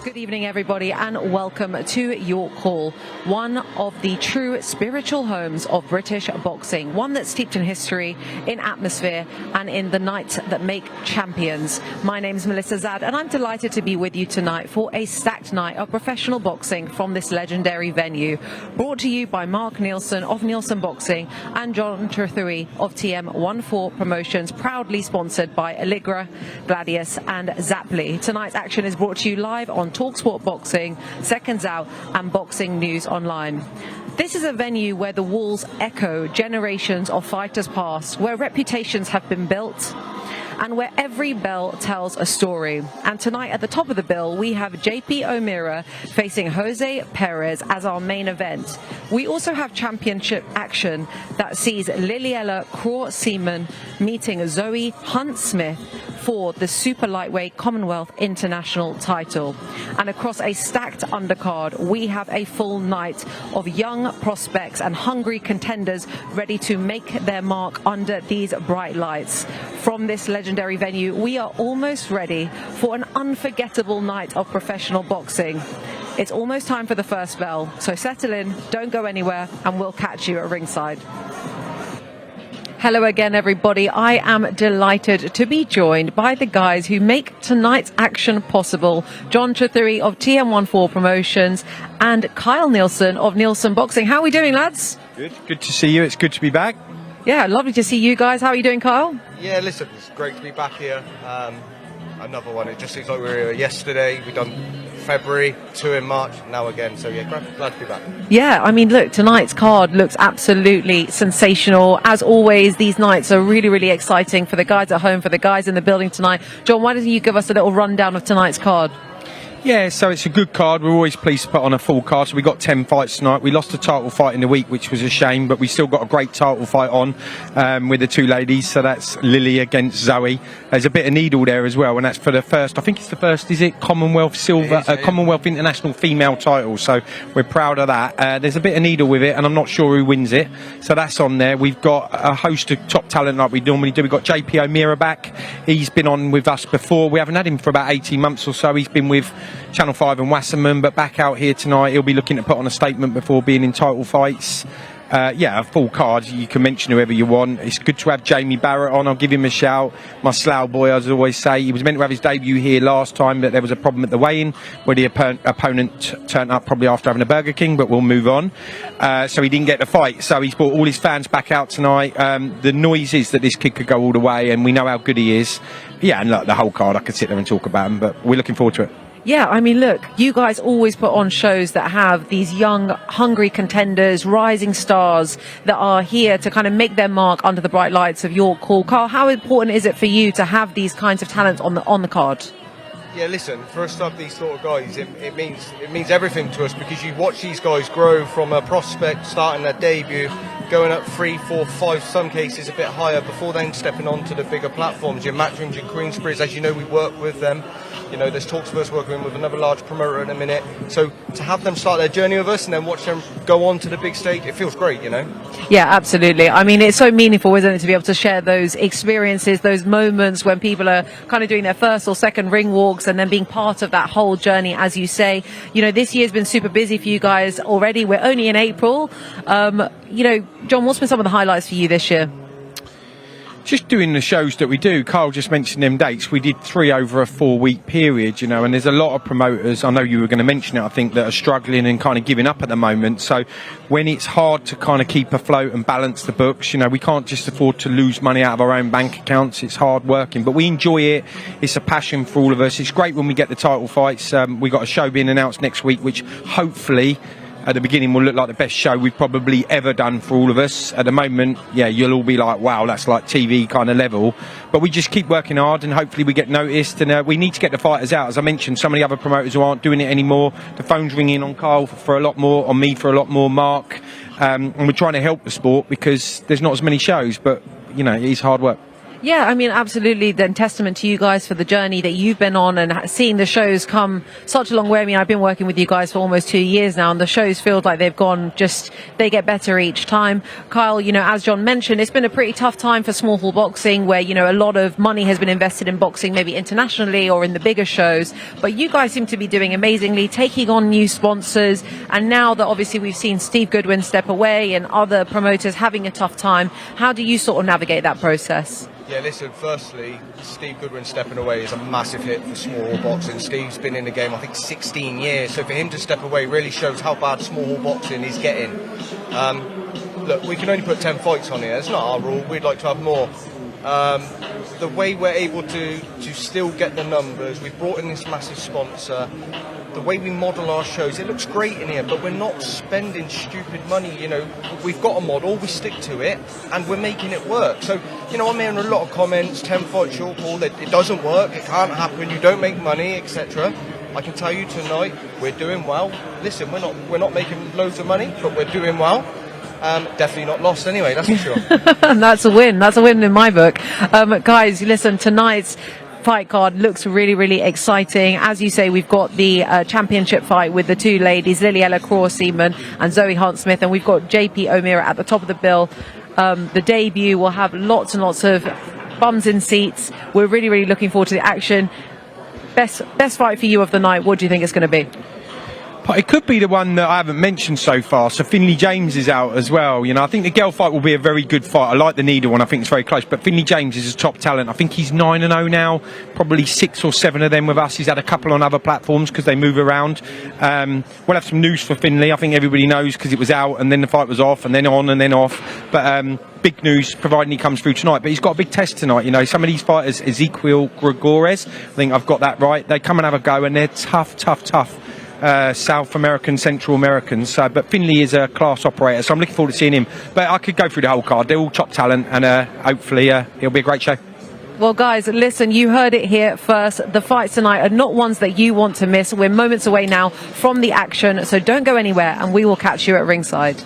Good evening, everybody, and welcome to York Hall, one of the true spiritual homes of British boxing, one that's steeped in history, in atmosphere, and in the nights that make champions. My name's Melissa Zad, and I'm delighted to be with you tonight for a stacked night of professional boxing from this legendary venue, brought to you by Mark Neilson of Neilson Boxing and John Trethewey of TM14 Promotions, proudly sponsored by Allegra, Gladius, and Zapply. Tonight's action is brought to you live on TalkSport Boxing, Seconds Out, and Boxing News Online. This is a venue where the walls echo generations of fighters past, where reputations have been built, and where every bell tells a story. And tonight at the top of the bill, we have JP Omira facing Jose Perez as our main event. We also have championship action that sees Lilyella Craw Seaman meeting Zoe Hunte-Smith for the super lightweight Commonwealth International Title. And across a stacked undercard, we have a full night of young prospects and hungry contenders ready to make their mark under these bright lights. From this legendary venue, we are almost ready for an unforgettable night of professional boxing. It's almost time for the first bell, so settle in, don't go anywhere, and we'll catch you at ringside. Hello again, everybody. I am delighted to be joined by the guys who make tonight's action possible. John Trethewey of TM14 Promotions and Kyle Neilson of Neilson Boxing. How are we doing, lads? Good to see you. It's good to be back. Yeah, lovely to see you guys. How are you doing, Kyle? Yeah, listen, it's great to be back here. Another one. It just seems like we were here yesterday. We've done February, 2 in March, now again. So yeah, glad to be back. Yeah, I mean, look, tonight's card looks absolutely sensational. As always, these nights are really, really exciting for the guys at home, for the guys in the building tonight. John, why don't you give us a little rundown of tonight's card? Yeah, so it's a good card. We're always pleased to put on a full card. So we got 10 fights tonight. We lost a title fight in the week, which was a shame, but we still got a great title fight on with the two ladies. So that's Lily against Zoe. There's a bit of needle there as well, and that's for the first, I think it's the first, is it? Commonwealth Silver, Commonwealth International Female Title. So we're proud of that. There's a bit of needle with it, and I'm not sure who wins it. So that's on there. We've got a host of top talent like we normally do. We've got JP Omira back. He's been on with us before. We haven't had him for about 18 months or so. He's been with Channel 5 and Wasserman, but back out here tonight. He'll be looking to put on a statement before being in title fights. Yeah, a full card. You can mention whoever you want. It's good to have Jamie Barrett on. I'll give him a shout. My Slough boy, as I always say. He was meant to have his debut here last time, but there was a problem at the weigh-in where the opponent turned up probably after having a Burger King, but we'll move on. So he didn't get the fight. So he's brought all his fans back out tonight. The noise is that this kid could go all the way, and we know how good he is. Yeah, and look, the whole card, I could sit there and talk about him, but we're looking forward to it. Yeah, I mean, look, you guys always put on shows that have these young, hungry contenders, rising stars that are here to kind of make their mark under the bright lights of York Hall. Carl, how important is it for you to have these kinds of talents on the card? Yeah, listen, for us to have these sort of guys, it means everything to us, because you watch these guys grow from a prospect starting their debut, going up 3, 4, 5, some cases a bit higher, before then stepping onto the bigger platforms. Your Matchrooms, your Queensberrys, as you know, we work with them. You know, there's talks of us working with another large promoter in a minute. So to have them start their journey with us and then watch them go on to the big stage, it feels great, you know? Yeah, absolutely. I mean, it's so meaningful, isn't it, to be able to share those experiences, those moments when people are kind of doing their first or second ring walks and then being part of that whole journey, as you say. You know, this year's been super busy for you guys already. We're only in April. You know, John, what's been some of the highlights for you this year? Just doing the shows that we do. Carl just mentioned them dates. We did 3 over a 4-week period, you know, and there's a lot of promoters, I know you were going to mention it, I think, that are struggling and kind of giving up at the moment. So when it's hard to kind of keep afloat and balance the books, you know, we can't just afford to lose money out of our own bank accounts. It's hard working, but we enjoy it. It's a passion for all of us. It's great when we get the title fights. We got a show being announced next week, which hopefully at the beginning will look like the best show we've probably ever done for all of us. At the moment, yeah, you'll all be like, wow, that's like TV kind of level. But we just keep working hard, and hopefully we get noticed. And we need to get the fighters out. As I mentioned, some of the other promoters who aren't doing it anymore, the phone's ringing on Carl for a lot more, on me for a lot more, Mark. And we're trying to help the sport because there's not as many shows, but, you know, it is hard work. Yeah, I mean, absolutely. Then testament to you guys for the journey that you've been on and seeing the shows come such a long way. I mean, I've been working with you guys for almost 2 years now, and the shows feel like they've gone they get better each time. Kyle, as John mentioned, it's been a pretty tough time for small hall boxing where, a lot of money has been invested in boxing, maybe internationally or in the bigger shows. But you guys seem to be doing amazingly, taking on new sponsors. And now that obviously we've seen Steve Goodwin step away and other promoters having a tough time, how do you sort of navigate that process? Yeah, listen, firstly, Steve Goodwin stepping away is a massive hit for small hall boxing. Steve's been in the game, I think, 16 years, so for him to step away really shows how bad small hall boxing is getting. Look, we can only put 10 fights on here. It's not our rule. We'd like to have more. The way we're able to still get the numbers, we've brought in this massive sponsor. The way we model our shows, it looks great in here, but we're not spending stupid money. We've got a model, we stick to it, and we're making it work. So, I'm hearing a lot of comments, 10 fights short ball, it doesn't work, it can't happen, you don't make money, etc. I can tell you tonight, we're doing well. Listen, we're not making loads of money, but we're doing well. Definitely not lost anyway, that's for sure. And that's a win in my book. Guys, listen, tonight's fight card looks really, really exciting. As you say, we've got the championship fight with the two ladies, Lilyella, Craw, Seaman, and Zoe Hunte-Smith, and we've got JP Omira at the top of the bill. The debut will have lots and lots of bums in seats. We're really, really looking forward to the action. Best fight for you of the night, what do you think it's going to be? It could be the one that I haven't mentioned so far. So Finley James is out as well. I think the girl fight will be a very good fight. I like the Needle one. I think it's very close. But Finley James is a top talent. I think he's 9-0 now. Probably 6 or 7 of them with us. He's had a couple on other platforms because they move around. We'll have some news for Finley. I think everybody knows because it was out and then the fight was off and then on and then off. But big news, providing he comes through tonight. But he's got a big test tonight. Some of these fighters, Ezequiel Gregores, I think I've got that right. They come and have a go and they're tough. South American, Central Americans, but Finley is a class operator, so I'm looking forward to seeing him. But I could go through the whole card. They're all top talent, and hopefully it'll be a great show. Well, guys, listen, you heard it here first. The fights tonight are not ones that you want to miss. We're moments away now from the action, so don't go anywhere, and we will catch you at ringside.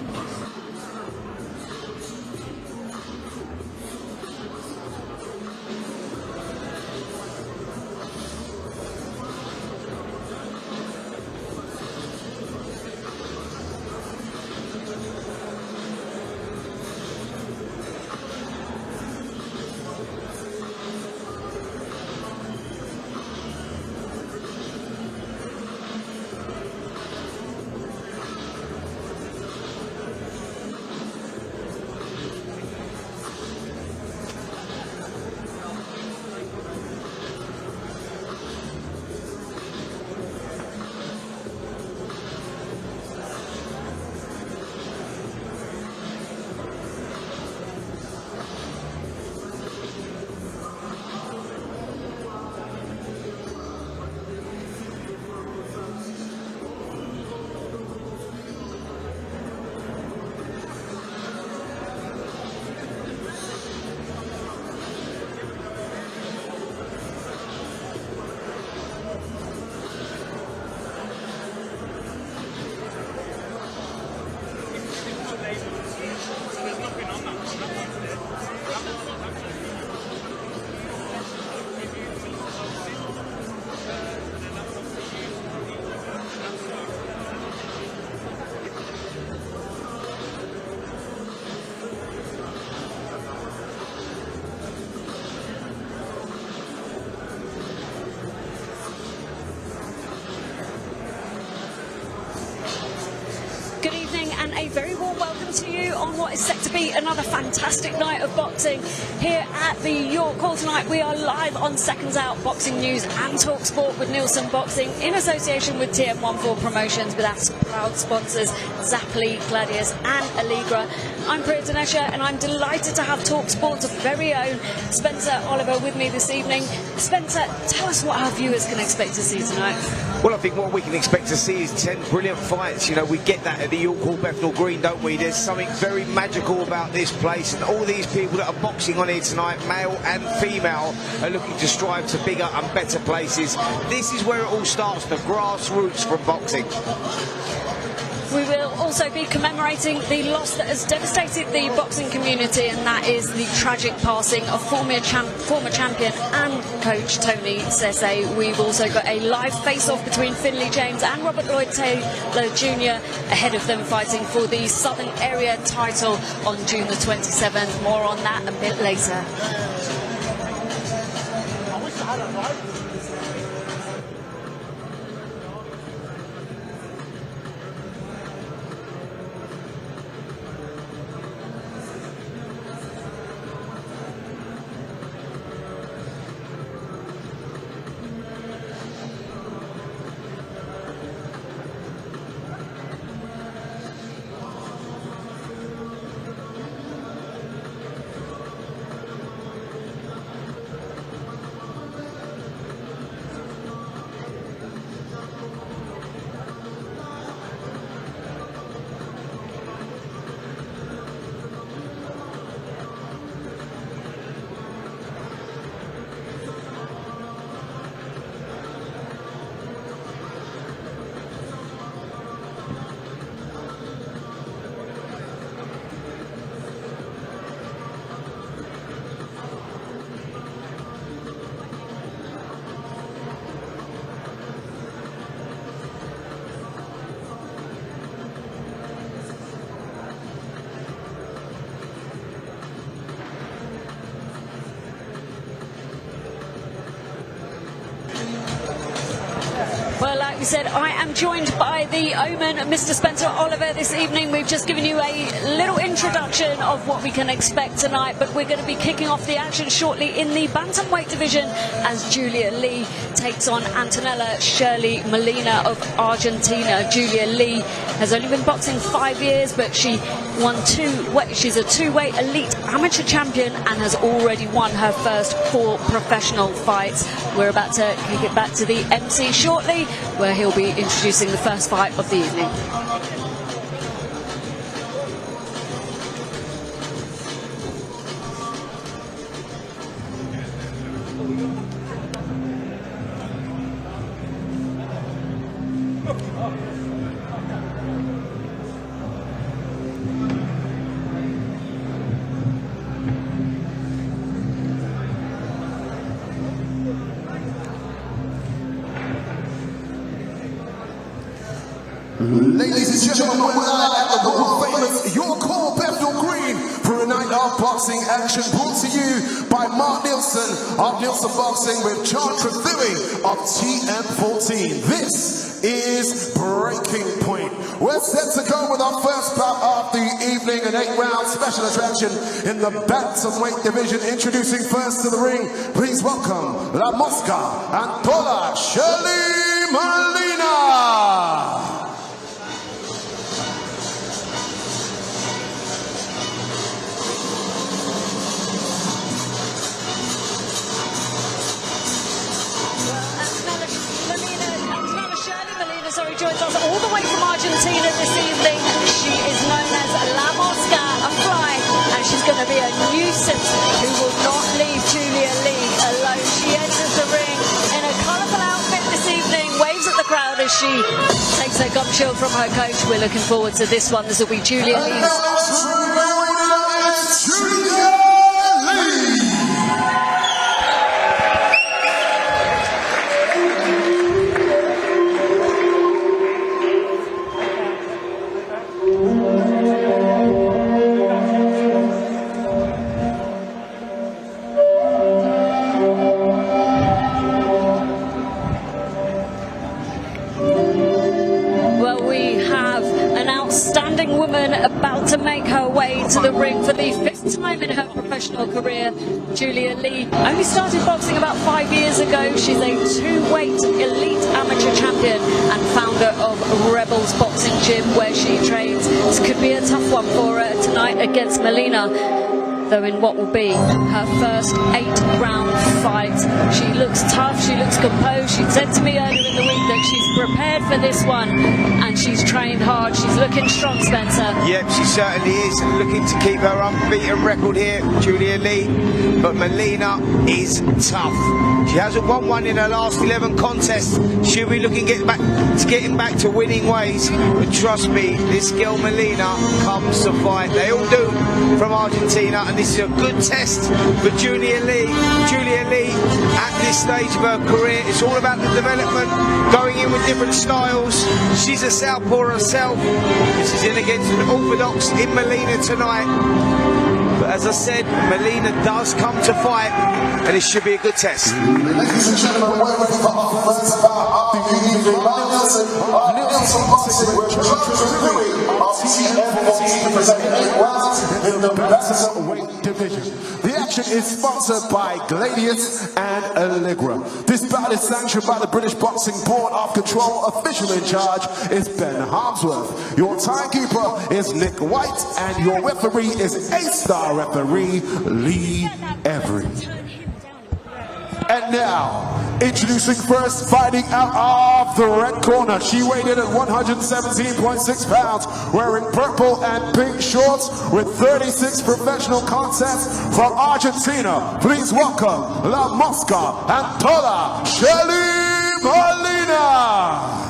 A very warm welcome to you on what is set to be another fantastic night of boxing here at the York Hall tonight. We are live on Seconds Out Boxing News and Talk Sport with Neilson Boxing in association with TM14 Promotions with our proud sponsors Zapoli, Gladius and Allegra. I'm Perez and I'm delighted to have Talk Sport's very own Spencer Oliver with me this evening. Spencer, tell us what our viewers can expect to see tonight. Well, I think what we can expect to see is 10 brilliant fights. We get that at the York Hall, Bethnal Green, don't we? There's something very magical about this place, and all these people that are boxing on here tonight, male and female, are looking to strive to bigger and better places. This is where it all starts, the grassroots from boxing. we will also be commemorating the loss that has devastated the boxing community, and that is the tragic passing of former champion and coach Tony Sese. We've also got a live face-off between Finley James and Robert Lloyd Taylor Jr. ahead of them fighting for the Southern Area title on June the 27th. More on that a bit later. Well, like we said, I am joined by the Omen, Mr. Spencer Oliver, this evening. We've just given you a little introduction of what we can expect tonight, but we're going to be kicking off the action shortly in the bantamweight division as Julia Lee takes on Antonella Shirley Molina of Argentina. Julia Lee has only been boxing 5 years, but she won she's a two-weight elite amateur champion and has already won her first 4 professional fights. We're about to kick it back to the MC shortly, where he'll be introducing the first fight of the evening. Ladies and gentlemen, we're live at the world famous Your Call Bethnal Green for a night of boxing action brought to you by Mark Neilson of Neilson Boxing with Chant Trethewey of TM14. This is Breaking Point. We're set to go with our first bout of the evening, an 8-round special attraction in the bantamweight division. Introducing first to the ring, please welcome La Mosca Antola Shirley Molina. Joins us all the way from Argentina this evening. She is known as La Mosca, a fly, and she's going to be a nuisance who will not leave Julia Lee alone. She enters the ring in a colourful outfit this evening, waves at the crowd as she takes her gum shield from her coach. We're looking forward to this one. This will be Julia Lee's. About to make her way to the ring for the 5th time in her professional career. Julia Lee only started boxing about 5 years ago. She's a 2-weight elite amateur champion and founder of Rebels Boxing Gym, where she trains. This could be a tough one for her tonight against Molina. though, in what will be her first 8-round fight. She looks tough, she looks composed. She said to me earlier in the week that she's prepared for this one and she's trained hard. She's looking strong, Spencer. Yep, she certainly is, looking to keep her unbeaten record here, Julia Lee. But Molina is tough. She hasn't won one in her last 11 contests. She'll be looking getting back to winning ways. But trust me, this girl Molina comes to fight. They all do from Argentina, and this is a good test for Julia Lee. Julia Lee, at this stage of her career, it's all about the development, going in with different styles. She's a southpaw herself. This is in against an orthodox in Molina tonight. But as I said, Molina does come to fight, and it should be a good test. Ladies and gentlemen, welcome to our first bout of the evening. Nielson boxing with TM14 presenting 8 rounds in the bantamweight division. The action is sponsored by Gladius and Allegra. This bout is sanctioned by the British Boxing Board of Control. Official in charge is Ben Harmsworth. Your timekeeper is Nick White, and your referee is 8-star referee Lee Everett. And now, introducing first, fighting out of the red corner. She weighed in at 117.6 pounds, wearing purple and pink shorts with 36 professional contests from Argentina. Please welcome La Mosca Antonella Shirley Molina.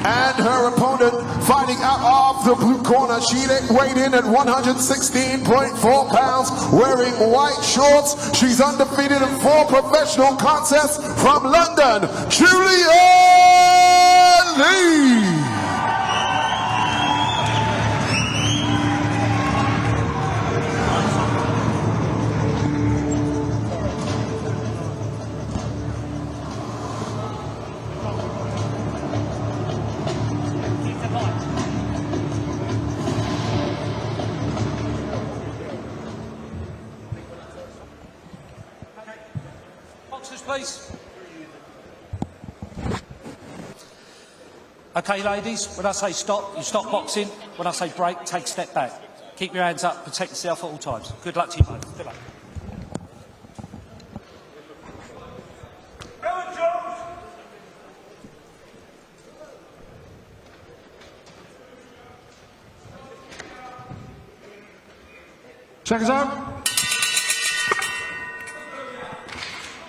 And her opponent, fighting out of the blue corner, she weighed in at 116.4 pounds, wearing white shorts. She's undefeated in 4 professional contests from London, Julia Lee. Please. Okay, ladies, when I say stop, you stop boxing. When I say break, take a step back. Keep your hands up, protect yourself at all times. Good luck to you both. Good luck. Check us out.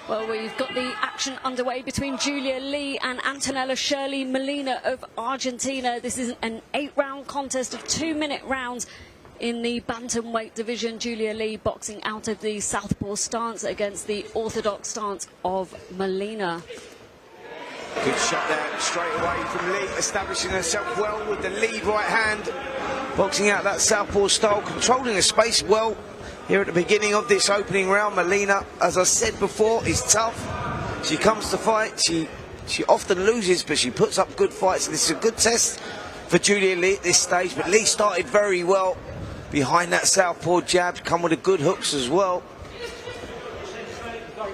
Well, we've got the action underway between Julia Lee and Antonella Shirley Molina of Argentina. This is an 8-round contest of 2-minute rounds in the bantamweight division. Julia Lee boxing out of the southpaw stance against the orthodox stance of Molina. Good shot there straight away from Lee, establishing herself well with the lead right hand. Boxing out that southpaw style, controlling the space well. Here at the beginning of this opening round, Molina, as I said before, is tough. She comes to fight. She often loses, but she puts up good fights. This is a good test for Julia Lee at this stage. But Lee started very well behind that southpaw jab, come with the good hooks as well.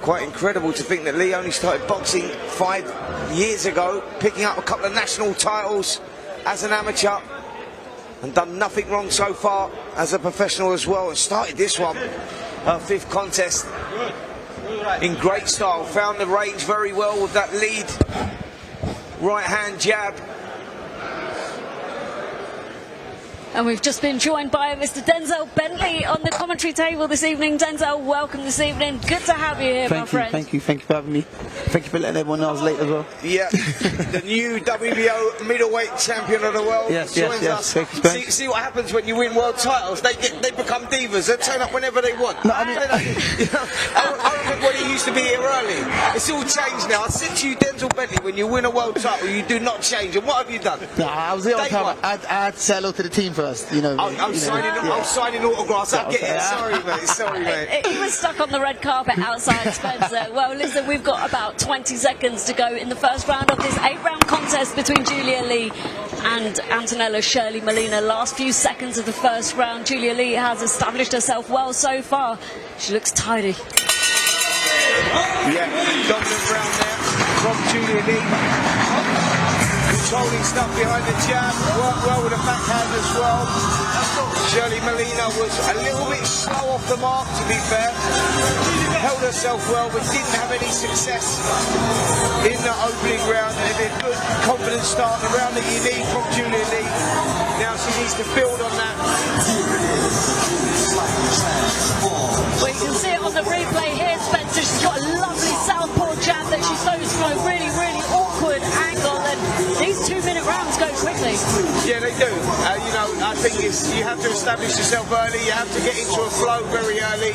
Quite incredible to think that Lee only started boxing 5 years ago, picking up a couple of national titles as an amateur, and done nothing wrong so far as a professional as well, and started this one, her 5th contest, in great style. Found the range very well with that lead right hand jab. And we've just been joined by Mr. Denzel Bentley on the commentary table this evening. Denzel, welcome this evening. Good to have you here, my friend. Thank you for having me. Thank you for letting everyone know I was late as well. Yeah, the new WBO middleweight champion of the world joins us. See what happens when you win world titles. They become divas. They turn up whenever they want. No, I mean, I remember when he used to be here early. It's all changed now. I said to you, Denzel Bentley, when you win a world title, you do not change. And what have you done? No, I was here on time. I had to say hello to the team first. You know, I'm signing autographs. I get it. Sorry, mate. He was stuck on the red carpet outside, Spencer. Well, listen, we've got about 20 seconds to go in the first round of this 8-round contest between Julia Lee and Antonella Shirley Molina. Last few seconds of the first round. Julia Lee has established herself well so far. She looks tidy. Yeah, dominant round there from Julia Lee. Controlling stuff behind the jab, worked well with a backhand as well. Shirley Molina was a little bit slow off the mark, to be fair. Held herself well, but didn't have any success in the opening round. And it'd be a good, confident start, the round that you need from Julia Lee. Now she needs to build on that. Well, you can see it on the replay here, Spencer. She's got a lovely southpaw jab that she throws from a really, really awkward angle, and these 2-minute rounds go quickly. Yeah, they do. You know, I think you have to establish yourself early. You have to get into a flow very early.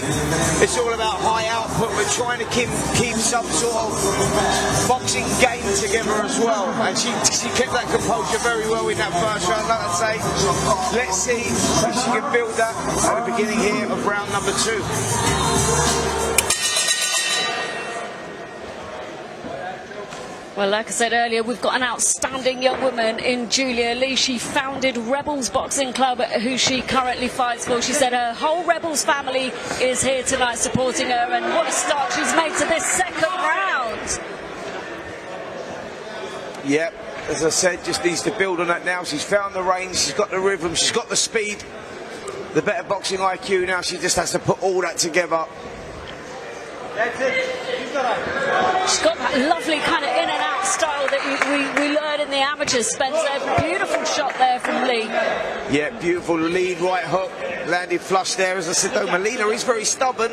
It's all about high output, but trying to keep some sort of boxing game together as well. And she kept that composure very well in that first round. Like I say, let's see if she can build that at the beginning here of round number 2. Well, like I said earlier, we've got an outstanding young woman in Julia Lee. She founded Rebels Boxing Club, who she currently fights for. She said her whole Rebels family is here tonight supporting her, and what a start she's made to this second round. Yep, as I said, just needs to build on that now. She's found the range, she's got the rhythm, she's got the speed, the better boxing IQ. Now she just has to put all that together. That's it. She's got that lovely kind of in and out style that we learned in the amateurs, Spencer. Beautiful shot there from Lee. Yeah, beautiful lead right hook, landed flush there. As I said though, Molina is very stubborn.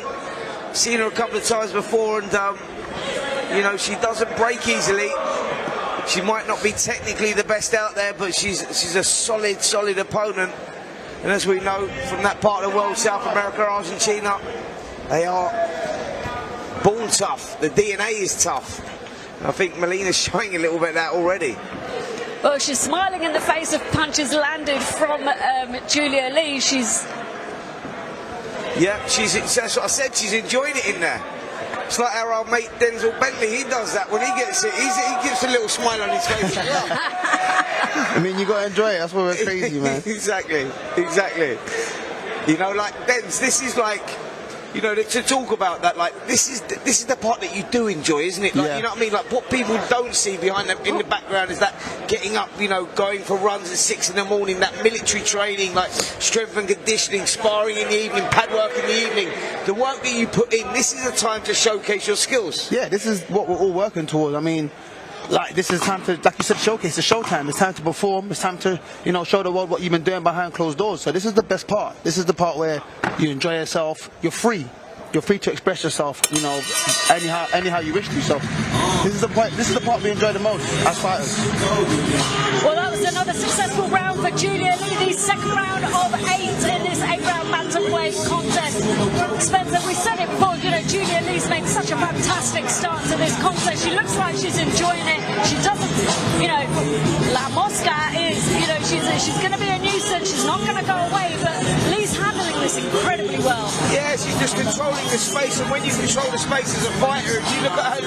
Seen her a couple of times before, and you know, she doesn't break easily. She might not be technically the best out there, but she's a solid opponent. And as we know from that part of the world, South America, Argentina, they are born tough. The DNA is tough. I think Molina's showing a little bit of that already. Well, she's smiling in the face of punches landed from Julia Lee. Yeah, that's what I said. She's enjoying it in there. It's like our old mate Denzel Bentley. He does that when he gets it. He gives a little smile on his face. I mean, you got to enjoy it. That's why we're crazy, man. Exactly. You know, like Denz, this is like, you know, to talk about that, like this is the part that you do enjoy, isn't it? Like, yeah. You know what I mean? Like what people don't see behind them in the background is that getting up, you know, going for runs at 6 in the morning, that military training, like strength and conditioning, sparring in the evening, pad work in the evening. The work that you put in, this is a time to showcase your skills. Yeah, this is what we're all working towards. I mean, like this is time to, like you said, showcase. It's showtime. It's time to perform. It's time to, you know, show the world what you've been doing behind closed doors. So this is the best part. This is the part where you enjoy yourself. You're free. You're free to express yourself, you know, anyhow you wish to. So this is the point. This is the part we enjoy the most as fighters. Well, that was another successful round for Julia Lee. The second round of 8 in this 8-round bantamweight contest. Spencer, we said it before. You know, Julia Lee's made such a fantastic start to this contest. She looks like she's enjoying it. She doesn't, you know, La Mosca is, you know, she's going to be a nuisance. She's not going to go away. But Lee's handling this incredibly well. Yeah, she's just controlling the space, and when you control the space as a fighter, if you look at her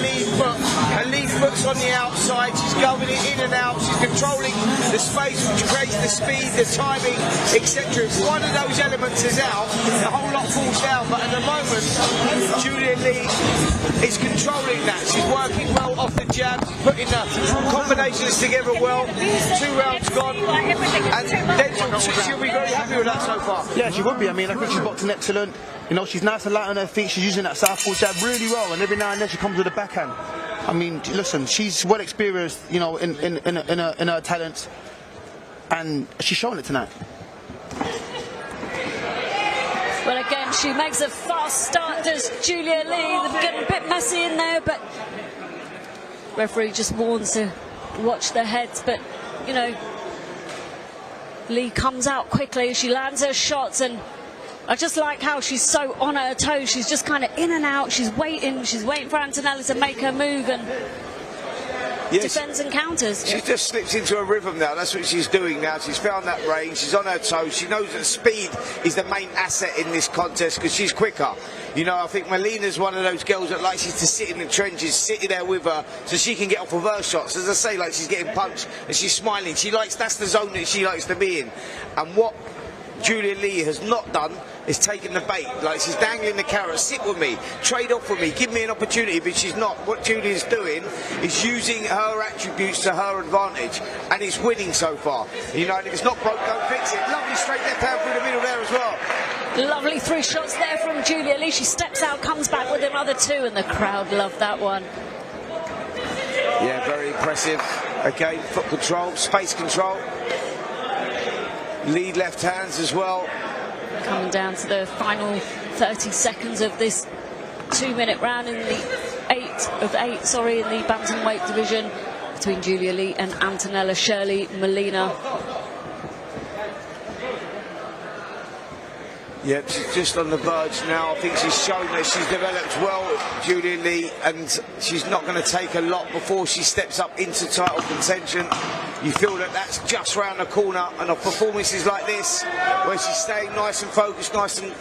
lead foot's on the outside, she's going in and out, she's controlling the space, which creates the speed, the timing, etc. If one of those elements is out, the whole lot falls down. But at the moment, Julia Lee is controlling that. She's working well off the jab, she's putting the combinations together well. 2 rounds gone, and she'll be very happy with that so far. Yeah, she would be. I mean, I think she's boxing excellent. You know, she's nice and light on her feet. She's using that southpaw jab really well, and every now and then she comes with a backhand. I mean, listen, she's well experienced, you know, in her talents, and she's showing it tonight. Well, again, she makes a fast start, does Julia Lee. They're getting a bit messy in there, but referee just warns to watch their heads. But, you know, Lee comes out quickly. She lands her shots, and I just like how she's so on her toes. She's just kind of in and out. She's waiting for Antonella to make her move, and defends and counters. She just slips into a rhythm now. That's what she's doing now. She's found that range. She's on her toes. She knows that speed is the main asset in this contest because she's quicker. You know, I think Molina's one of those girls that likes you to sit in the trenches, sitting there with her so she can get off of her shots. As I say, like she's getting punched and she's smiling. That's the zone that she likes to be in. And what Julia Lee has not done is taking the bait. Like, she's dangling the carrot. Sit with me, trade off with me, give me an opportunity. But she's not. What Julia's doing is using her attributes to her advantage, and it's winning so far. You know, and if it's not broke, don't fix it. Lovely straight left hand through the middle there as well. Lovely 3 shots there from Julia Lee. She steps out, comes back with another 2, and the crowd loved that one. Yeah, very impressive. Again, foot control, space control. Lead left hands as well. Coming down to the final 30 seconds of this 2-minute round in the 8 of 8, sorry, in the bantamweight division between Julia Lee and Antonella. Shirley, Molina. Yep, she's just on the verge now. I think she's shown that she's developed well, Julia Lee, and she's not going to take a lot before she steps up into title contention. You feel that that's just round the corner, and of performances like this, where she's staying nice and focused, nice and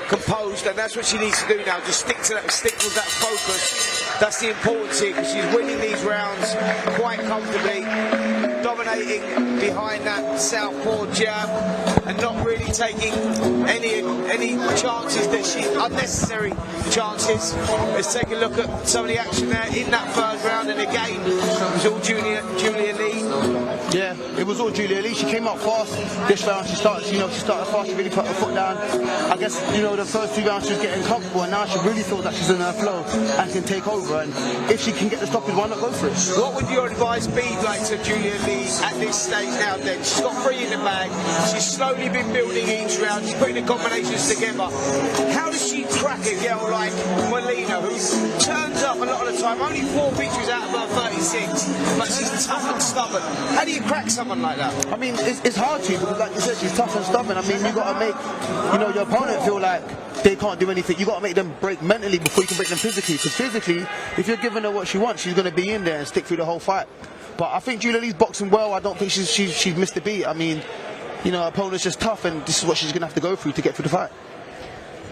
composed, and that's what she needs to do now. Just stick to that, stick with that focus. That's the importance here, because she's winning these rounds quite comfortably, dominating behind that southpaw jab, and not really taking any chances that unnecessary chances. Let's take a look at some of the action there in that first round, and again, it was all Julia Lee. Yeah, it was all Julia Lee. She came out fast. This round, she started fast. She really put her foot down. I guess, you know, the first 2 rounds she was getting comfortable, and now she really feels that she's in her flow and can take over. And if she can get the stoppage, why not go for it? What would your advice be like to Julia Lee at this stage now? Then she's got 3 in the bag. She's slowly been building each round. She's putting the combinations together. How does she crack a girl like Molina, who turns up a lot of the time? Only 4 victories out of her 36, but she's tough and stubborn. How do you crack someone like that? I mean, it's hard to, because like you said, she's tough and stubborn. I mean, you got to make, you know, your opponent feel like they can't do anything. You got to make them break mentally before you can break them physically. Because physically, if you're giving her what she wants, she's going to be in there and stick through the whole fight. But I think Julia Lee's boxing well. I don't think she's missed a beat. I mean, you know, her opponent's just tough, and this is what she's going to have to go through to get through the fight.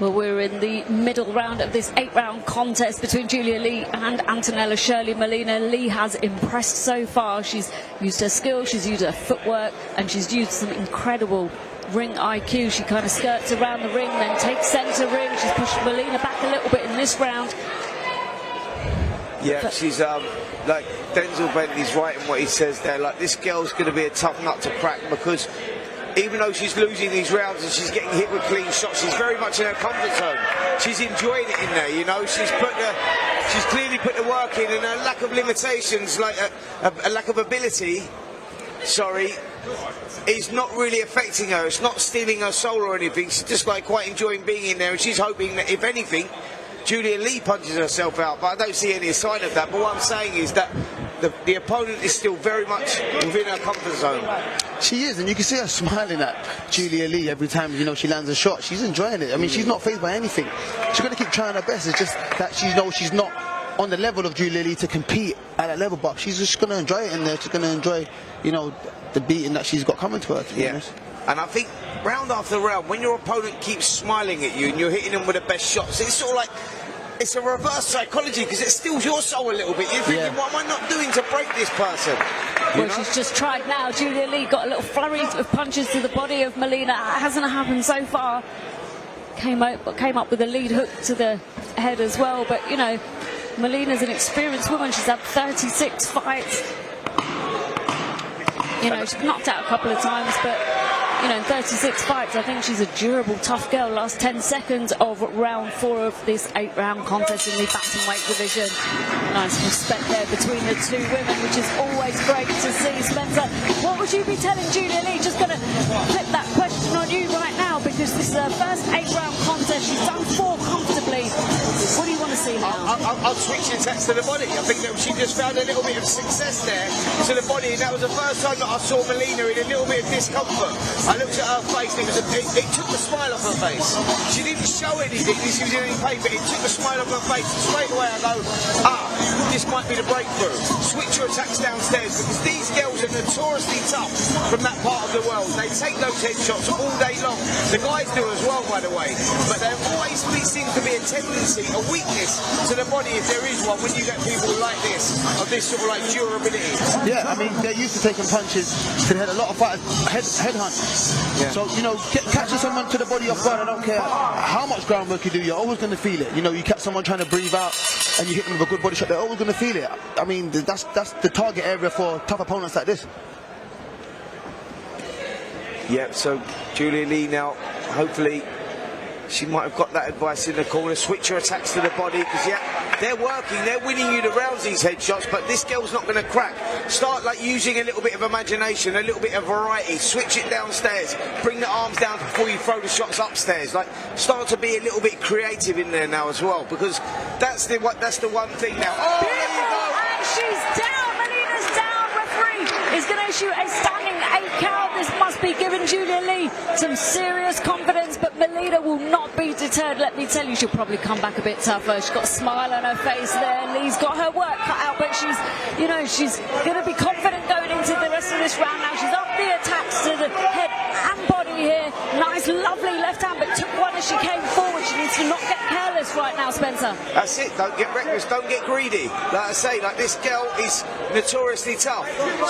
Well, we're in the middle round of this 8-round contest between Julia Lee and Antonella. Shirley Molina. Lee has impressed so far. She's used her skill, she's used her footwork, and she's used some incredible ring IQ. She kind of skirts around the ring, then takes centre ring. She's pushed Molina back a little bit in this round. Yeah, but she's like Denzel Bentley's right in what he says there. Like, this girl's going to be a tough nut to crack, because even though she's losing these rounds and she's getting hit with clean shots, she's very much in her comfort zone. She's enjoying it in there, you know. She's clearly put the work in, and her lack of limitations, like a lack of ability, is not really affecting her. It's not stealing her soul or anything. She's just like quite enjoying being in there, and she's hoping that, if anything, Julia Lee punches herself out, but I don't see any sign of that. But what I'm saying is that the opponent is still very much within her comfort zone. She is, and you can see her smiling at Julia Lee every time, you know, she lands a shot. She's enjoying it. I mean, she's not fazed by anything. She's going to keep trying her best. It's just that she knows she's not on the level of Julia Lee to compete at that level, but she's just going to enjoy it in there. She's going to enjoy, you know, the beating that she's got coming to her, to be honest. And I think round after round, when your opponent keeps smiling at you and you're hitting them with the best shots, it's sort of like, it's a reverse psychology, because it steals your soul a little bit. You're thinking, what am I not doing to break this person? Well, she's just tried now. Julia Lee got a little flurry of punches to the body of Molina. It hasn't happened so far. Came up with a lead hook to the head as well. But, you know, Molina's an experienced woman. She's had 36 fights. You know, she's knocked out a couple of times, but, you know, in 36 fights, I think she's a durable, tough girl. Last 10 seconds of round 4 of this 8-round contest in the bantamweight division. Nice respect there between the 2 women, which is always great to see. Spencer, what would you be telling Julia Lee? Just going to flip that question on you right now, because this is her first 8-round contest. She's done 4 comfortably. What do you want to see now? I'll switch the text to the body. I think that she just found a little bit of success there to the body, and that was the first time that I saw Molina in a little bit of discomfort. I looked at her face, and it took the smile off her face. She didn't show anything that she was in any pain, but it took the smile off her face. And straight away I go, this might be the breakthrough. Switch your attacks downstairs, because these girls are notoriously tough from that part of the world. They take those headshots all day long. The guys do as well, by the way. But there always seems to be a tendency, a weakness to the body if there is one, when you get people like this, of this sort of like durability. Yeah, I mean, they're used to taking punches to the head. A lot of fighters head hunt. Yeah. So, you know, catching someone to the body off guard, I don't care how much groundwork you do, you're always going to feel it. You know, you catch someone trying to breathe out and you hit them with a good body shot, they're always going to feel it. I mean, that's the target area for tough opponents like this. Yep, so Julia Lee now, hopefully, she might have got that advice in the corner. Switch her attacks to the body, because, yeah, they're working, they're winning you the rounds, these headshots, but this girl's not going to crack. Start, like, using a little bit of imagination, a little bit of variety. Switch it downstairs. Bring the arms down before you throw the shots upstairs. Like, start to be a little bit creative in there now as well, because that's the one thing now. Oh, there you go. And she's down. Melina's down. Referee is going to issue a standing 8 count. This must be giving Julia Lee some serious confidence, but Molina will not be deterred. Let me tell you, she'll probably come back a bit tougher. She's got a smile on her face there. Lee's got her work cut out, but she's, you know, she's going to be confident going into the rest of this round now. She's up the attacks to the head and body here. Nice, lovely left hand, but took one as she came forward. She needs to not get careless right now, Spencer. That's it. Don't get reckless. Don't get greedy. Like I say, like, this girl is notoriously tough.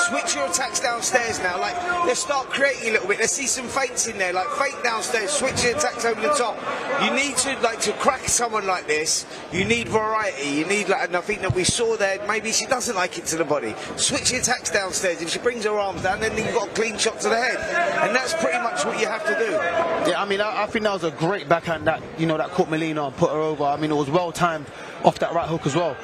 Switch your attacks downstairs now. Like, let's start creating a little bit. Let's see some feints in there. Like, feint downstairs. Switch your attacks over the top. You need to, like, to crack someone like this, you need variety. You need, like, and I think that we saw there, maybe she doesn't like it to the body. Switch your attacks downstairs. If she brings her arms down, then you've got a clean shot to the head. And that's pretty much what you have to do. Yeah, I mean, I think that was a great backhand that, you know, that caught Molina and put her over. I mean, it was well timed off that right hook as well.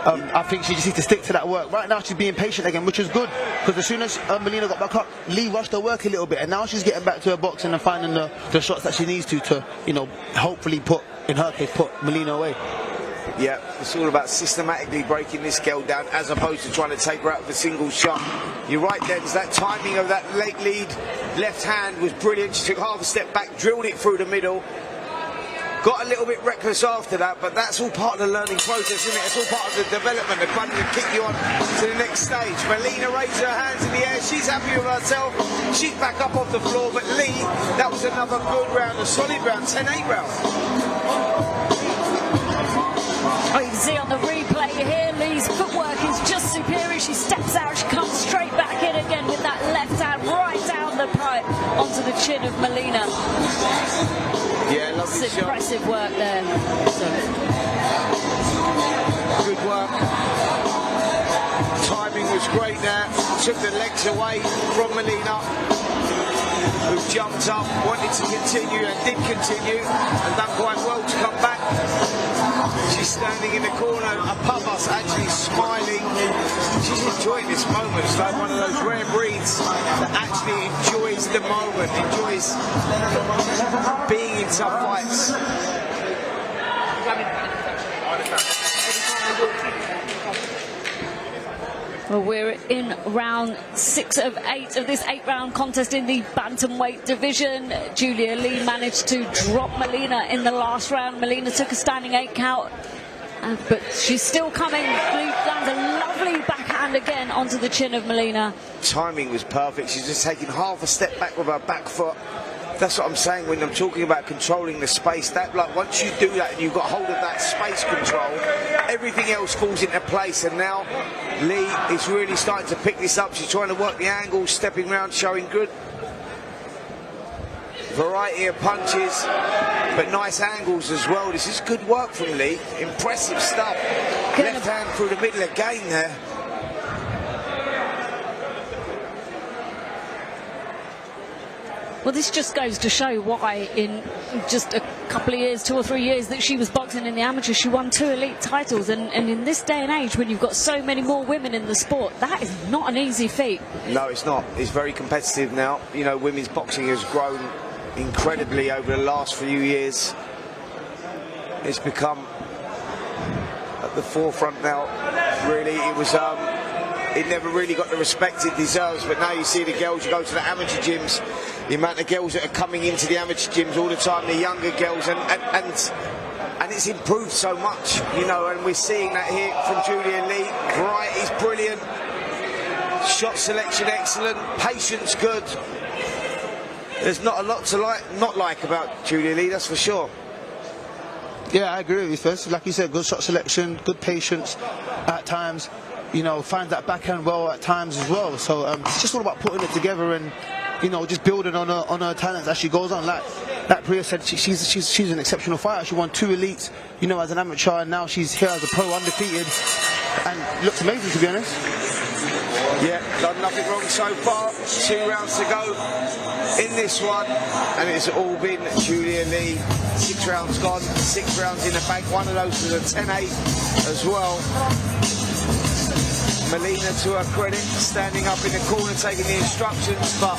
I think she just needs to stick to that work. Right now she's being patient again, which is good, because as soon as Molina got back up, Lee rushed her work a little bit, and now she's getting back to her boxing and finding the shots that she needs to, you know, hopefully put, in her case, put Molina away. Yeah, it's all about systematically breaking this girl down as opposed to trying to take her out with a single shot. You're right, Denz, that timing of that late lead left hand was brilliant. She took half a step back, drilled it through the middle. Got a little bit reckless after that, but that's all part of the learning process, isn't it? It's all part of the development. They're trying to kick you on to the next stage. Molina raised her hands in the air. She's happy with herself. She's back up off the floor, but Lee, that was another good round, a solid round, 10-8 round. Oh, you can see on the replay here, Lee's footwork is just superior. She steps out, she comes straight back in again with that left hand right down the pipe onto the chin of Molina. Yeah, lovely shot. Impressive work there. Good work. Timing was great there. Took the legs away from Molina, who jumped up, wanted to continue and did continue, and done quite well to come back. She's standing in the corner above us, actually smiling. She's enjoying this moment. It's like one of those rare breeds that actually enjoys the moment, enjoys being in tough fights. Well, we're in round 6 of 8 of this 8-round contest in the bantamweight division. Julia Lee managed to drop Molina in the last round. Molina took a standing 8 count, but she's still coming. Lee lands a lovely backhand again onto the chin of Molina. Timing was perfect. She's just taking half a step back with her back foot. That's what I'm saying when I'm talking about controlling the space. That, like, once you do that and you've got hold of that space control, everything else falls into place. And now Lee is really starting to pick this up. She's trying to work the angles, stepping around, showing good variety of punches, but nice angles as well. This is good work from Lee. Impressive stuff. Left hand through the middle again there. Well, this just goes to show why in just a couple of years, 2 or 3 years that she was boxing in the amateur, she won 2 elite titles. And in this day and age, when you've got so many more women in the sport, that is not an easy feat. No, it's not. It's very competitive now. You know, women's boxing has grown incredibly over the last few years. It's become at the forefront now. Really, it was... it never really got the respect it deserves, but now you see the girls, you go to the amateur gyms, the amount of girls that are coming into the amateur gyms all the time, the younger girls, and it's improved so much, you know, and we're seeing that here from Julia Lee. Variety's brilliant, shot selection excellent, patience good. There's not a lot to not like about Julia Lee, that's for sure. Yeah, I agree with you, Fez. Like you said, good shot selection, good patience at times. You know, finds that backhand well at times as well. So it's just all about putting it together and, you know, just building on her talents as she goes on. Like Perez said, she's an exceptional fighter. She won 2 elites, you know, as an amateur, and now she's here as a pro, undefeated, and looks amazing, to be honest. Yeah, done nothing wrong so far. 2 rounds to go in this one, and it's all been Julia Lee. 6 rounds gone, 6 rounds in the bank. One of those was a 10-8 as well. Molina, to her credit, standing up in the corner taking the instructions, but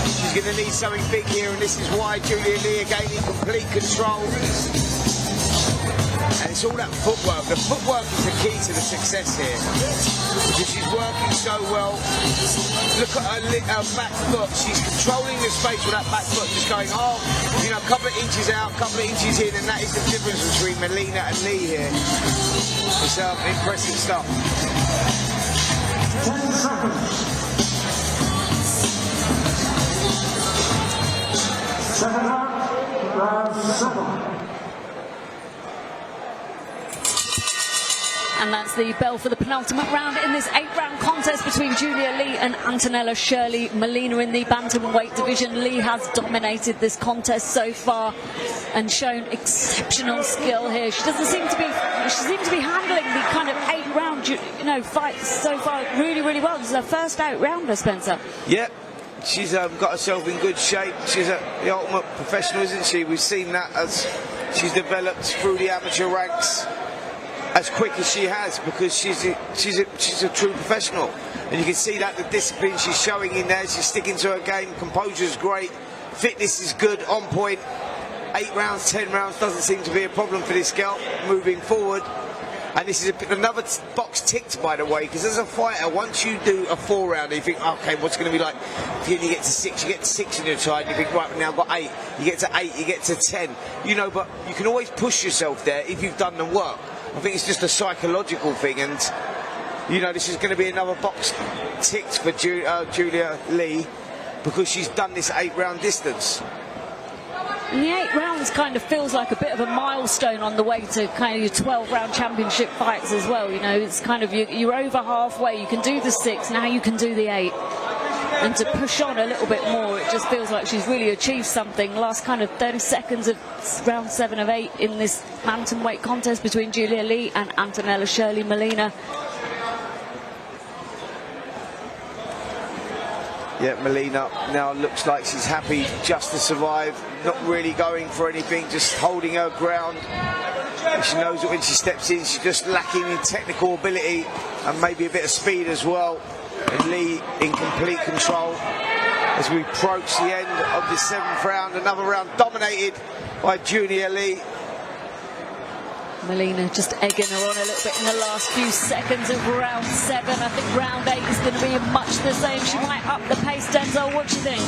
she's going to need something big here, and this is why Julia Lee are gaining complete control. And it's all that footwork. The footwork is the key to the success here, because she's working so well. Look at her back foot. She's controlling the space with that back foot, just going, oh, you know, a couple of inches out, a couple of inches in, and that is the difference between Molina and Lee here. It's impressive stuff. 10 seconds. 7 round 7. And that's the bell for the penultimate round in this 8-round contest between Julia Lee and Antonella Shirley Molina in the bantamweight division. Lee has dominated this contest so far and shown exceptional skill here. She seems to be handling the kind of 8-round, fights so far really, really well. This is her first 8-rounder, Spencer. Yeah. She's got herself in good shape. She's the ultimate professional, isn't she? We've seen that as she's developed through the amateur ranks as quick as she has, because she's a true professional, and you can see that the discipline she's showing in there. She's sticking to her game. Composure's great, fitness is good, on point. 8 rounds, 10 rounds doesn't seem to be a problem for this girl moving forward. And this is another box ticked, by the way, because as a fighter, once you do a 4-rounder, you think, okay, what's it going to be like? You get to 6, you get to 6 in your time, you think, right, now I've got 8. You get to 8, you get to 10. You know, but you can always push yourself there if you've done the work. I think it's just a psychological thing, and you know, this is going to be another box ticked for Julia Lee, because she's done this 8-round distance. And the 8 rounds kind of feels like a bit of a milestone on the way to kind of your 12-round championship fights as well. You know, it's kind of you're over halfway. You can do the 6, now you can do the 8. And to push on a little bit more, it just feels like she's really achieved something. Last kind of 30 seconds of round 7 of 8 in this bantamweight contest between Julia Lee and Antonella Shirley Molina. Yeah, Molina now looks like she's happy just to survive, not really going for anything, just holding her ground. And she knows that when she steps in, she's just lacking in technical ability and maybe a bit of speed as well. And Lee in complete control as we approach the end of the 7th round. Another round dominated by Julia Lee. Molina just egging her on a little bit in the last few seconds of round 7. I think round 8 is going to be much the same. She might up the pace. Denzel, what do you think?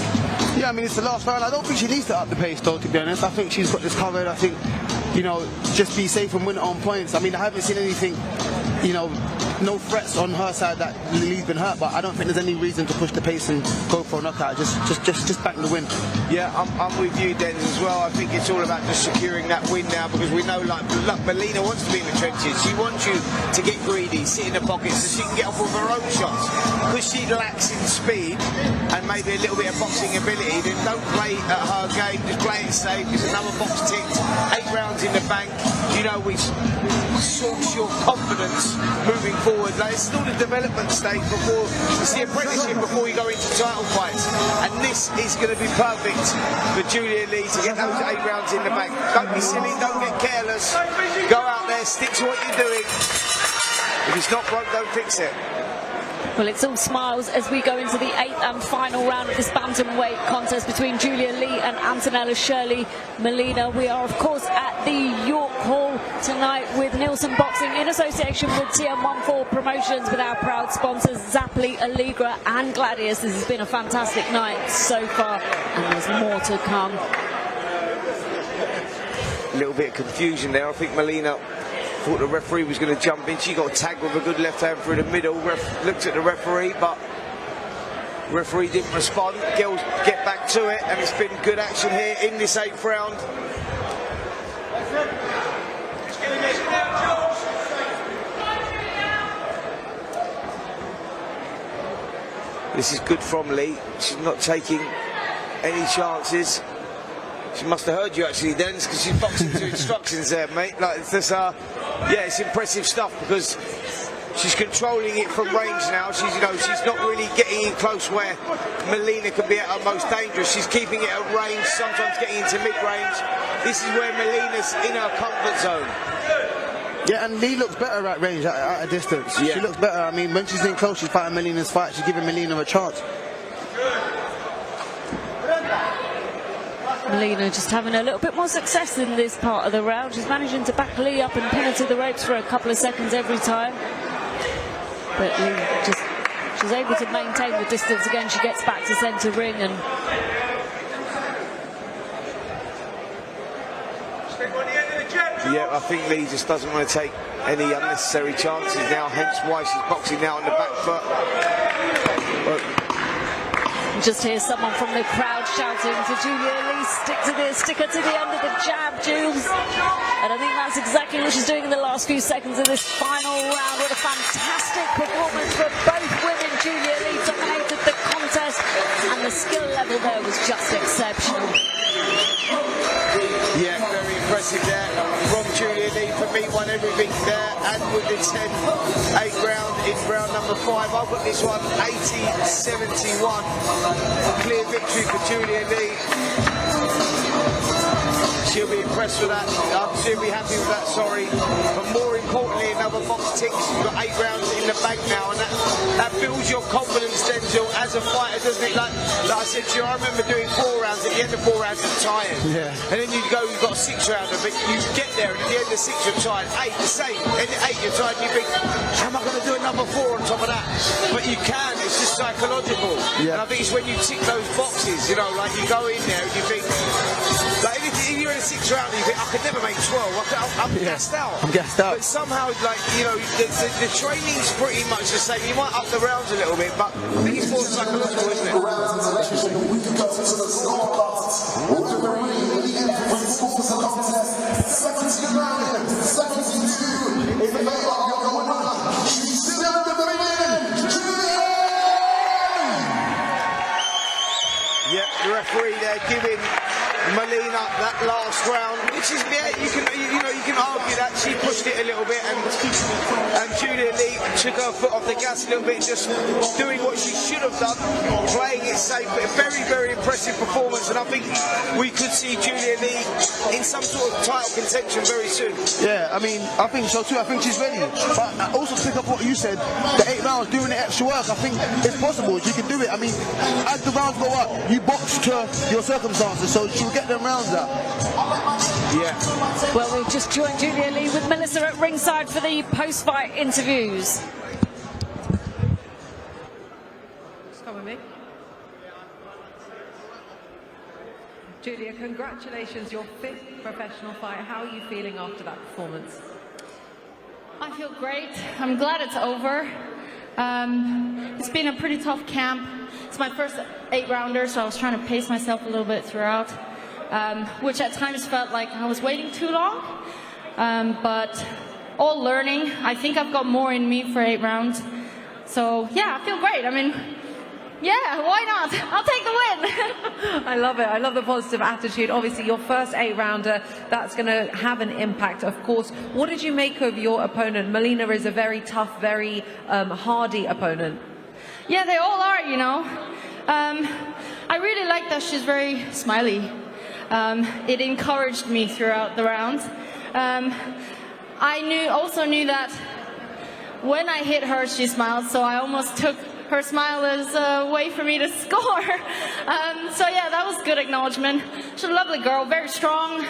Yeah, I mean, it's the last round. I don't think she needs to up the pace, though, to be honest. I think she's got this covered. I think, you know, just be safe and win it on points. I mean, I haven't seen anything, you know, no threats on her side that Lee's been hurt, but I don't think there's any reason to push the pace and go for a knockout. Just back the win. Yeah, I'm with you, Denz, as well. I think it's all about just securing that win now, because we know, like, Molina wants to be in the trenches. She wants you to get greedy, sit in the pocket so she can get off with her own shots. Because she lacks in speed and maybe a little bit of boxing ability, then don't play at her game, just play it safe. It's another box ticked, 8 rounds in the bank. You know, we source your confidence moving forward. Like, it's still the development stage before, it's the apprenticeship before you go into title fights. And this is going to be perfect for Julia Lee to get those 8 rounds in the bank. Don't be silly, don't get careless. Go out there, stick to what you're doing. If it's not broke, don't fix it. Well, it's all smiles as we go into the 8th and final round of this bantamweight contest between Julia Lee and Antonella Shirley Molina. We are, of course, at the York Hall tonight with Nielson Boxing in association with TM14 Promotions, with our proud sponsors Zapply, Allegra and Gladius. This has been a fantastic night so far, and there's more to come. A little bit of confusion there. I think Molina thought the referee was going to jump in. She got tagged with a good left hand through the middle. Looked at the referee, but referee didn't respond. Girls get back to it, and it's been good action here in this 8th round. This is good from Lee. She's not taking any chances. She must have heard you actually, Denz, because she's boxing to instructions there, mate. Like it's this, yeah, it's impressive stuff because she's controlling it from range now. She's, you know, she's not really getting in close where Molina can be at her most dangerous. She's keeping it at range, sometimes getting into mid-range. This is where Molina's in her comfort zone. Yeah, and Lee looks better at range, at a distance. Yeah. She looks better. I mean, when she's in close, she's fighting Molina's fight. She's giving Molina a chance. Molina just having a little bit more success in this part of the round. She's managing to back Lee up and pin her to the ropes for a couple of seconds every time. But Lee just, she's able to maintain the distance again. She gets back to centre ring and yeah, I think Lee just doesn't want to take any unnecessary chances now, hence why she's boxing now on the back foot. just hear someone from the crowd shouting to Julia Lee, stick her to the end of the jab, Jules. And I think that's exactly what she's doing in the last few seconds of this final round. What a fantastic performance for both women. Julia Lee dominated the contest and the skill level there was just exceptional. Yeah, very impressive there from Julia Lee. For me, won everything there, and with the 10-8 round in round number 5. I've got this one 80-71. Clear victory for Julia Lee. She'll be impressed with that. She'll be happy with that, sorry. But more importantly, another box tick. She's got 8 rounds in the bank now, and that builds your confidence, Denzel, as a fighter, doesn't it? Like I said to you, I remember doing 4 rounds. At the end of 4 rounds, you're tired. Yeah. And then you go, you've got a 6 rounder, but you get there, and at the end of 6, you're tired. 8, the same. And at 8, you're tired, and you think, how am I going to do another 4 on top of that? But you can. It's just psychological. Yeah. And I think it's when you tick those boxes, you know, like you go in there and you think, like if you're in a 6 rounder, you think, I could never make 12. I'm gassed out. I'm gassed out. But somehow, like, you know, the training's pretty much the same. You might up the rounds a little bit, but I think it's more psychological, isn't it? Yeah, the referee there giving Molina that last round, which is, yeah, you can argue that she pushed it a little bit, and Julia Lee took her foot off the gas a little bit, just doing what she should have done, playing it safe. But a very, very impressive performance, and I think we could see Julia Lee in some sort of title contention very soon. Yeah, I mean, I think so too. I think she's ready. But I also pick up what you said, the 8 rounds, doing the extra work. I think it's possible. You can do it. I mean, as the rounds go up, you box to your circumstances, so she'll get them rounds out. Yeah. Well, we've just joined Julia Lee with Melissa at ringside for the post-fight interviews. Come with me. Julia, congratulations, your 5th professional fight. How are you feeling after that performance? I feel great. I'm glad it's over. It's been a pretty tough camp. It's my first 8 rounder, so I was trying to pace myself a little bit throughout, which at times felt like I was waiting too long. But all learning. I think I've got more in me for 8 rounds. So yeah, I feel great. I mean, yeah, why not? I'll take the win. I love it. I love the positive attitude. Obviously, your first 8 rounder, that's going to have an impact, of course. What did you make of your opponent? Molina is a very tough, very hardy opponent. Yeah, they all are, you know. I really like that she's very smiley. It encouraged me throughout the rounds. I also knew that when I hit her, she smiled, so I almost took her smile as a way for me to score. So yeah, that was good acknowledgement. She's a lovely girl, very strong,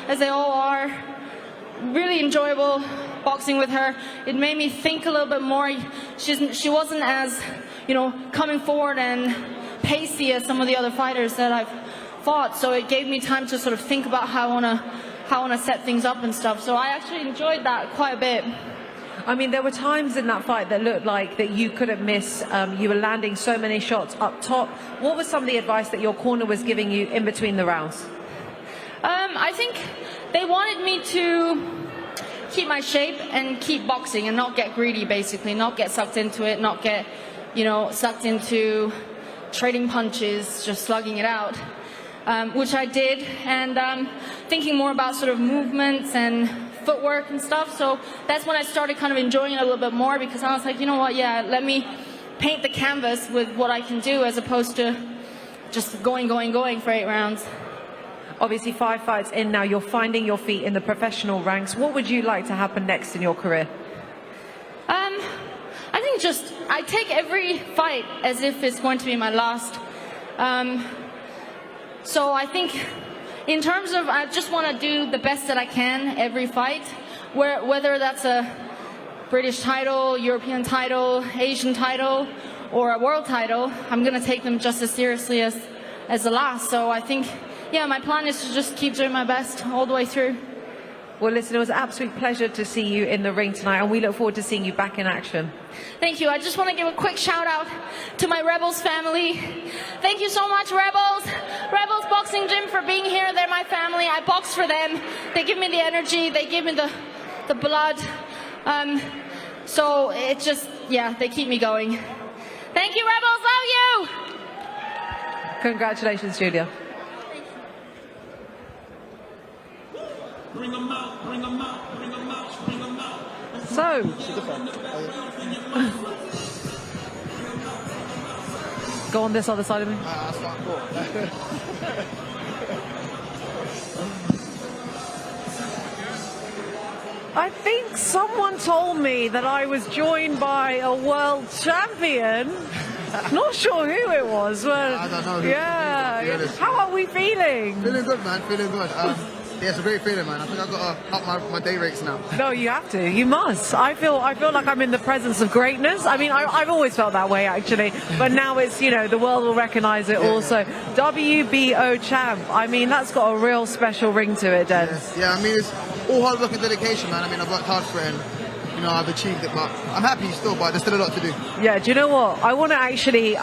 as they all are. Really enjoyable boxing with her. It made me think a little bit more. She wasn't as, you know, coming forward and pacey as some of the other fighters that I've fought. So it gave me time to sort of think about how I want to set things up and stuff. So I actually enjoyed that quite a bit. I mean, there were times in that fight that looked like that you couldn't miss. You were landing so many shots up top. What was some of the advice that your corner was giving you in between the rounds? I think they wanted me to keep my shape and keep boxing and not get greedy, basically, not get sucked into it, not get, you know, sucked into trading punches, just slugging it out, which I did, and thinking more about sort of movements and footwork and stuff. So that's when I started kind of enjoying it a little bit more, because I was like, you know what, yeah, let me paint the canvas with what I can do as opposed to just going for 8 rounds. Obviously 5 fights in now, you're finding your feet in the professional ranks. What would you like to happen next in your career? I think just I take every fight as if it's going to be my last. So I think in terms of, I just want to do the best that I can every fight, whether that's a British title, European title, Asian title, or a world title, I'm going to take them just as seriously as the last. So I think, yeah, my plan is to just keep doing my best all the way through. Well, listen, it was an absolute pleasure to see you in the ring tonight, and we look forward to seeing you back in action. Thank you. I just want to give a quick shout out to my Rebels family. Thank you so much, Rebels. Rebels Boxing Gym, for being here. They're my family. I box for them. They give me the energy. They give me the blood. So it just, yeah, they keep me going. Thank you, Rebels. Love you. Congratulations, Julia. Bring them out, bring them out, bring them out, bring them out. So, go on this other side of me. I think someone told me that I was joined by a world champion. Not sure who it was, but I don't know who. yeah. How are we feeling? Feeling good, man. Feeling good. Yeah, it's a great feeling, man. I think I've got to up my day rates now. No, you have to. You must. I feel like I'm in the presence of greatness. I mean, I've always felt that way, actually. But now it's, you know, the world will recognize it also. WBO champ. I mean, that's got a real special ring to it, Den. Yes. Yeah, I mean, it's all hard work and dedication, man. I mean, I've worked hard for it, and, you know, I've achieved it. But I'm happy still, but there's still a lot to do. Yeah, do you know what? I want to actually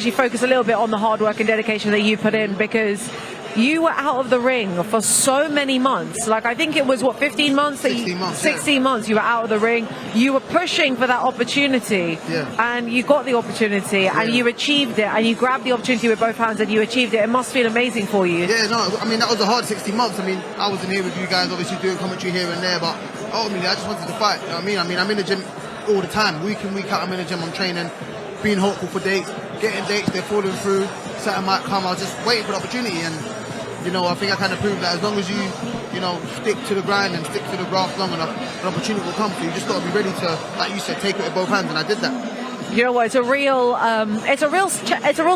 focus a little bit on the hard work and dedication that you put in, because you were out of the ring for so many months. Like, I think it was, 15 months? 16 months. 16 months you were out of the ring. You were pushing for that opportunity. Yeah. And you got the opportunity, and you achieved it, and you grabbed the opportunity with both hands, and you achieved it. It must feel amazing for you. Yeah, no, I mean, that was a hard 16 months. I mean, I wasn't here with you guys, obviously doing commentary here and there, but ultimately, I just wanted to fight. You know what I mean? I mean, I'm in the gym all the time. Week in, week out, I'm in the gym, I'm training, being hopeful for dates, getting dates, they're falling through, something might come. I was just waiting for the opportunity, and you know, I think I kind of proved that as long as you know, stick to the grind and stick to the graft long enough, an opportunity will come for you. You just got to be ready to, like you said, take it with both hands, and I did that. You know what? It's a real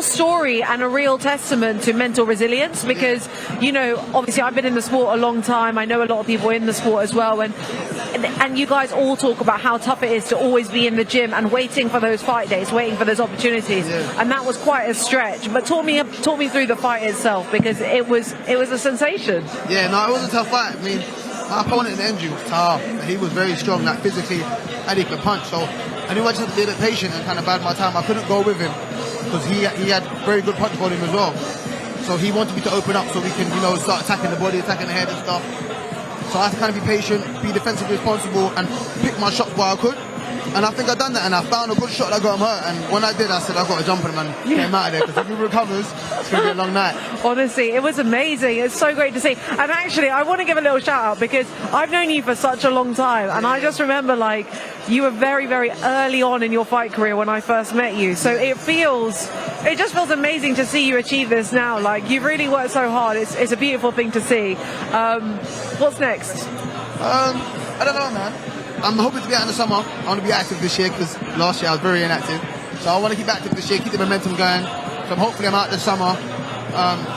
story and a real testament to mental resilience, because you know, obviously I've been in the sport a long time. I know a lot of people in the sport as well, and you guys all talk about how tough it is to always be in the gym and waiting for those fight days, waiting for those opportunities. Yeah. And that was quite a stretch. But talk me through the fight itself, because it was a sensation. Yeah, no, it was a tough fight. I mean, my opponent in the end was tough. He was very strong, like physically, and he could punch. So I knew I just had to be a bit patient and kind of bide my time. I couldn't go with him because he had very good punch volume as well. So he wanted me to open up so we can, you know, start attacking the body, attacking the head and stuff. So I had to kind of be patient, be defensively responsible, and pick my shots while I could. And I think I've done that, and I found a good shot that got him hurt. And when I did, I said, I've got to jump him and get him out of there, because if he recovers, it's going to be a long night. Honestly, it was amazing. It's so great to see. And actually, I want to give a little shout out, because I've known you for such a long time, and I just remember, like, you were very, very early on in your fight career when I first met you. So it just feels amazing to see you achieve this now. Like, you've really worked so hard. It's a beautiful thing to see. What's next? I don't know, man. I'm hoping to be out in the summer. I want to be active this year, because last year I was very inactive. So I want to keep active this year, keep the momentum going. So hopefully I'm out this summer.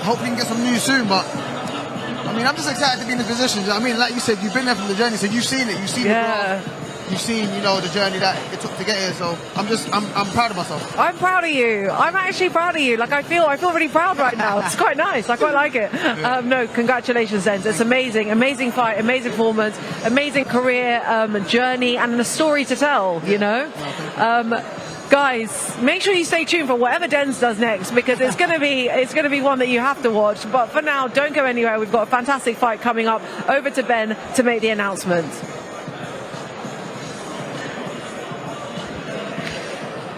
Hopefully we can get some news soon, but I mean, I'm just excited to be in the position. I mean, like you said, you've been there from the journey, so you've seen it. You've seen the growth. You've seen, you know, the journey that it took to get here. So I'm proud of myself. I'm proud of you. I'm actually proud of you. Like, I feel really proud right now. It's quite nice. I quite like it. No, congratulations, then. It's amazing. Amazing fight, amazing performance, amazing career journey, and a story to tell, you know? Guys, make sure you stay tuned for whatever Denz does next, because it's going to be one that you have to watch. But for now, don't go anywhere. We've got a fantastic fight coming up. Over to Ben to make the announcement.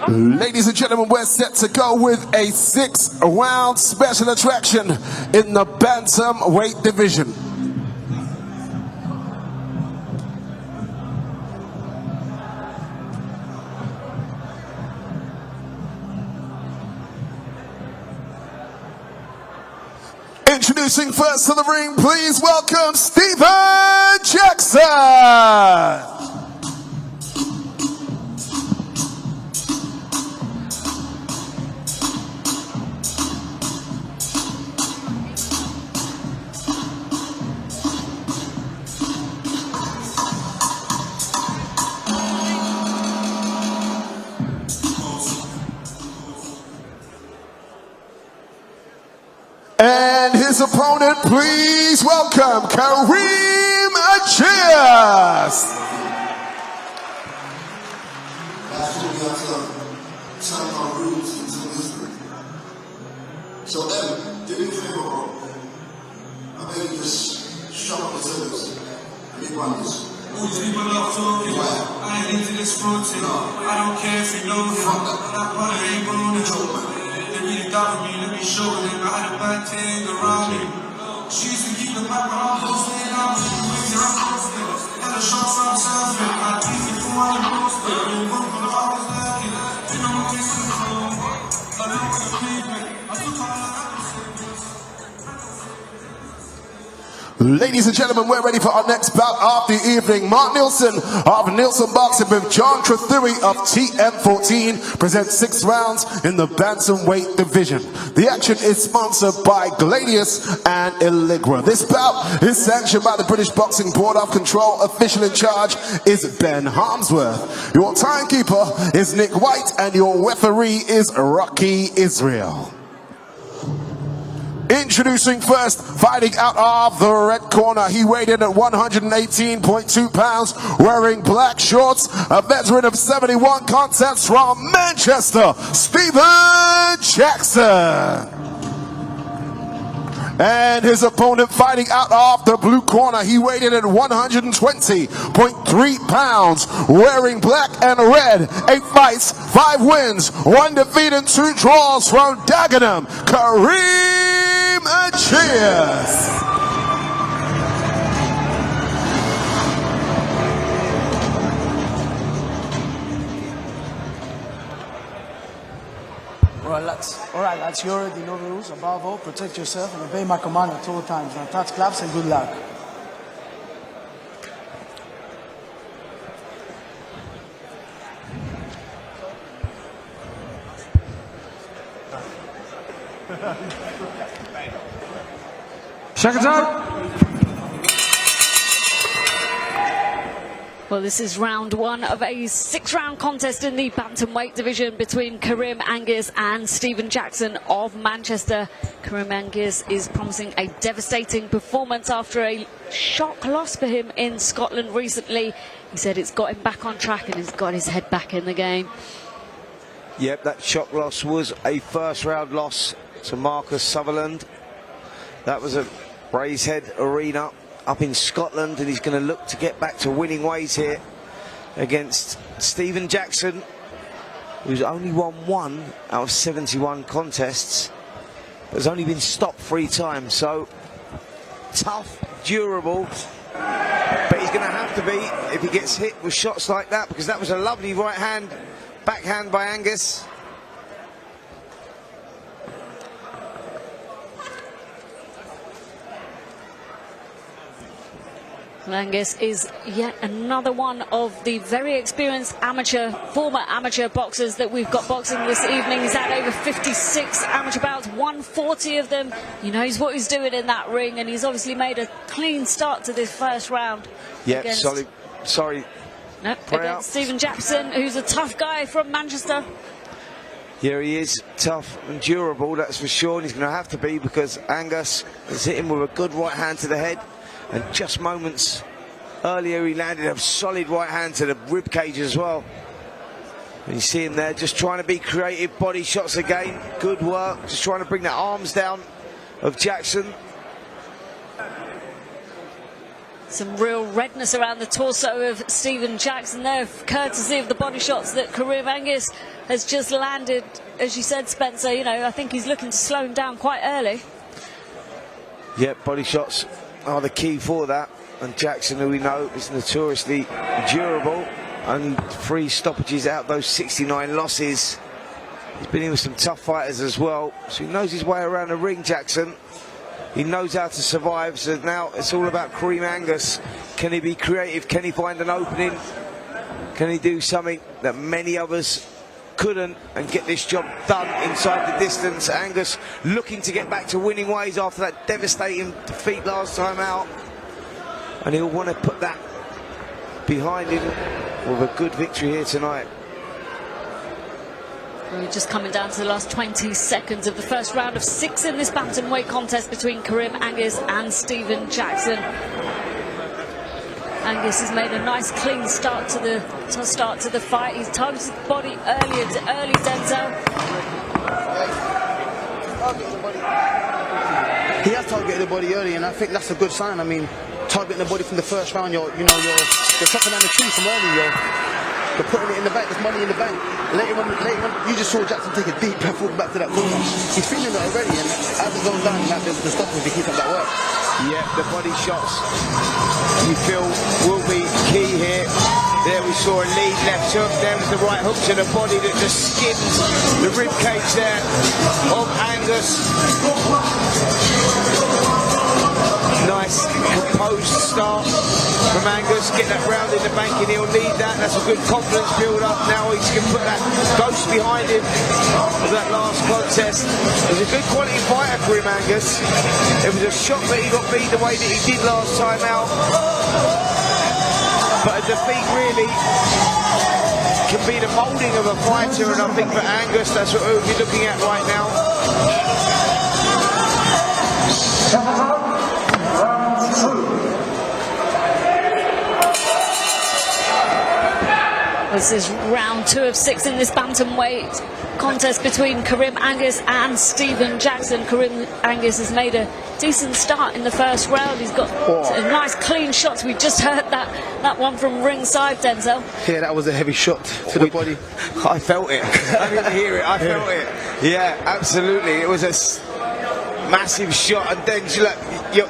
Ladies and gentlemen, we're set to go with a 6-round special attraction in the bantamweight division. Introducing first to the ring, please welcome Steven Jackson. And his opponent, please welcome Kareem Agius. Last year we had to turn our rules into history. So Evan, do me a favor, bro. I beg you just shut up the service. Let me run this. All these people love talking. I ain't into this fronting. I don't care if you know him. That brother ain't gonna joke. They really got me, let me show them. I had a bad thing around me. She used to keep the back when I'm hosting. I'm crazy, I'm hosting. And the shots I'm surfing. I think you for one poster. You work on the hours lacking. You know what this is from. I know what the people. I took all the Ladies and gentlemen, we're ready for our next bout of the evening. Mark Nielson of Nielson Boxing with John Trethewey of TM14 presents 6 rounds in the bantamweight division. The action is sponsored by Gladius and Illigra. This bout is sanctioned by the British Boxing Board of Control. Official in charge is Ben Harmsworth. Your timekeeper is Nick White and your referee is Rocky Israel. Introducing first, fighting out of the red corner, he weighed in at 118.2 pounds, wearing black shorts, a veteran of 71 contests from Manchester, Steven Jackson. And his opponent fighting out of the blue corner, he weighed in at 120.3 pounds, wearing black and red, 8 fights, 5 wins, 1 defeat and 2 draws from Dagenham, Kareem Agius. All right, lads, you already know the rules. Above all, protect yourself and obey my command at all times. Now touch claps and good luck. Seconds out. Well, this is round 1 of a 6-round contest in the bantamweight division between Kareem Agius and Steven Jackson of Manchester. Kareem Agius is promising a devastating performance after a shock loss for him in Scotland recently. He said it's got him back on track and he's got his head back in the game. Yep, that shock loss was a first-round loss to Marcus Sutherland. That was a Braeshead Arena up in Scotland, and he's going to look to get back to winning ways here against Steven Jackson, who's only won 1 out of 71 contests, but has only been stopped 3 times. So tough, durable, but he's going to have to be if he gets hit with shots like that, because that was a lovely right hand, backhand by Agius. Agius is yet another one of the very experienced former amateur boxers that we've got boxing this evening. He's had over 56 amateur bouts, 140 of them. He knows what he's doing in that ring, and he's obviously made a clean start to this first round. Yeah, sorry. Nope, against Steven Jackson, who's a tough guy from Manchester. Here he is, tough and durable, that's for sure, and he's going to have to be, because Agius has hit him with a good right hand to the head. And just moments earlier, he landed a solid right hand to the rib cage as well. And you see him there, just trying to be creative, body shots again. Good work, just trying to bring the arms down of Jackson. Some real redness around the torso of Stephen Jackson there, courtesy of the body shots that Kareem Agius has just landed. As you said, Spencer, you know, I think he's looking to slow him down quite early. Yeah, body shots are the key for that. And Jackson, who we know is notoriously durable, only 3 stoppages out those 69 losses. He's been in with some tough fighters as well, so he knows his way around the ring, Jackson. He knows how to survive, so now it's all about Kareem Agius. Can he be creative? Can he find an opening? Can he do something that many others couldn't and get this job done inside the distance? Agius looking to get back to winning ways after that devastating defeat last time out. And he'll want to put that behind him with a good victory here tonight. We're just coming down to the last 20 seconds of the first round of 6 in this bantamweight contest between Kareem Agius and Stephen Jackson. Agius has made a nice clean start to the fight. He's targeted the body early, Denzel. He has targeted the body early, and I think that's a good sign. I mean, targeting the body from the first round, you're chopping down the tree from early. You're putting it in the bank. There's money in the bank. Later on, you just saw Jackson take a deep breath, walk back to that corner. He's feeling it already, and as it goes down, he might be able to stop him if he keeps up that work. Yeah, the body shots you feel will be key here. There we saw a lead left hook. There was the right hook to the body that just skimmed the rib cage there of Agius. Nice composed start from Agius. Get that round in the bank and he'll need that. That's a good confidence build up. Now he's going to put that ghost behind him of that last contest. It was a good quality fighter for him, Agius. It was a shock that he got beat the way that he did last time out. But a defeat really can be the moulding of a fighter, and I think for Agius that's what we'll be looking at right now. This is round 2 of 6 in this bantamweight contest between Kareem Agius and Stephen Jackson. Kareem Agius has made a decent start in the first round. He's got a nice clean shots. We just heard that one from ringside, Denzel. Yeah, that was a heavy shot to the body. I felt it. I didn't hear it. I felt it. Yeah, absolutely. It was a massive shot, and then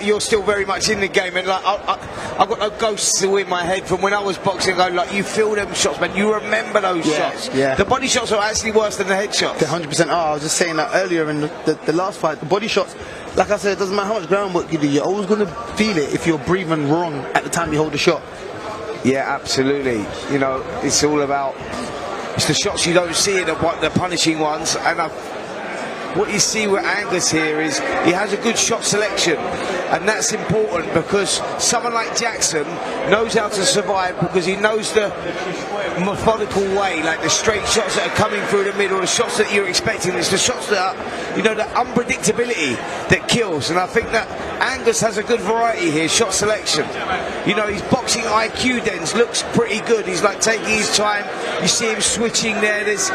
you're still very much in the game, and like I've got no ghosts in my head from when I was boxing. Like, you feel them shots, man. You remember those shots. Yeah. The body shots are actually worse than the head shots. They 100% are. I was just saying that earlier in the last fight. The body shots, like I said, it doesn't matter how much groundwork you do. You're always going to feel it if you're breathing wrong at the time you hold the shot. Yeah, absolutely. You know, it's all about the shots you don't see, the punishing ones, and what you see with Agius here is he has a good shot selection, and that's important because someone like Jackson knows how to survive because he knows the methodical way, like the straight shots that are coming through the middle, the shots that you're expecting. It's the shots that are, the unpredictability that kills, and I think that Agius has a good variety here, shot selection. His boxing IQ Dens looks pretty good. He's like taking his time. You see him switching there. There's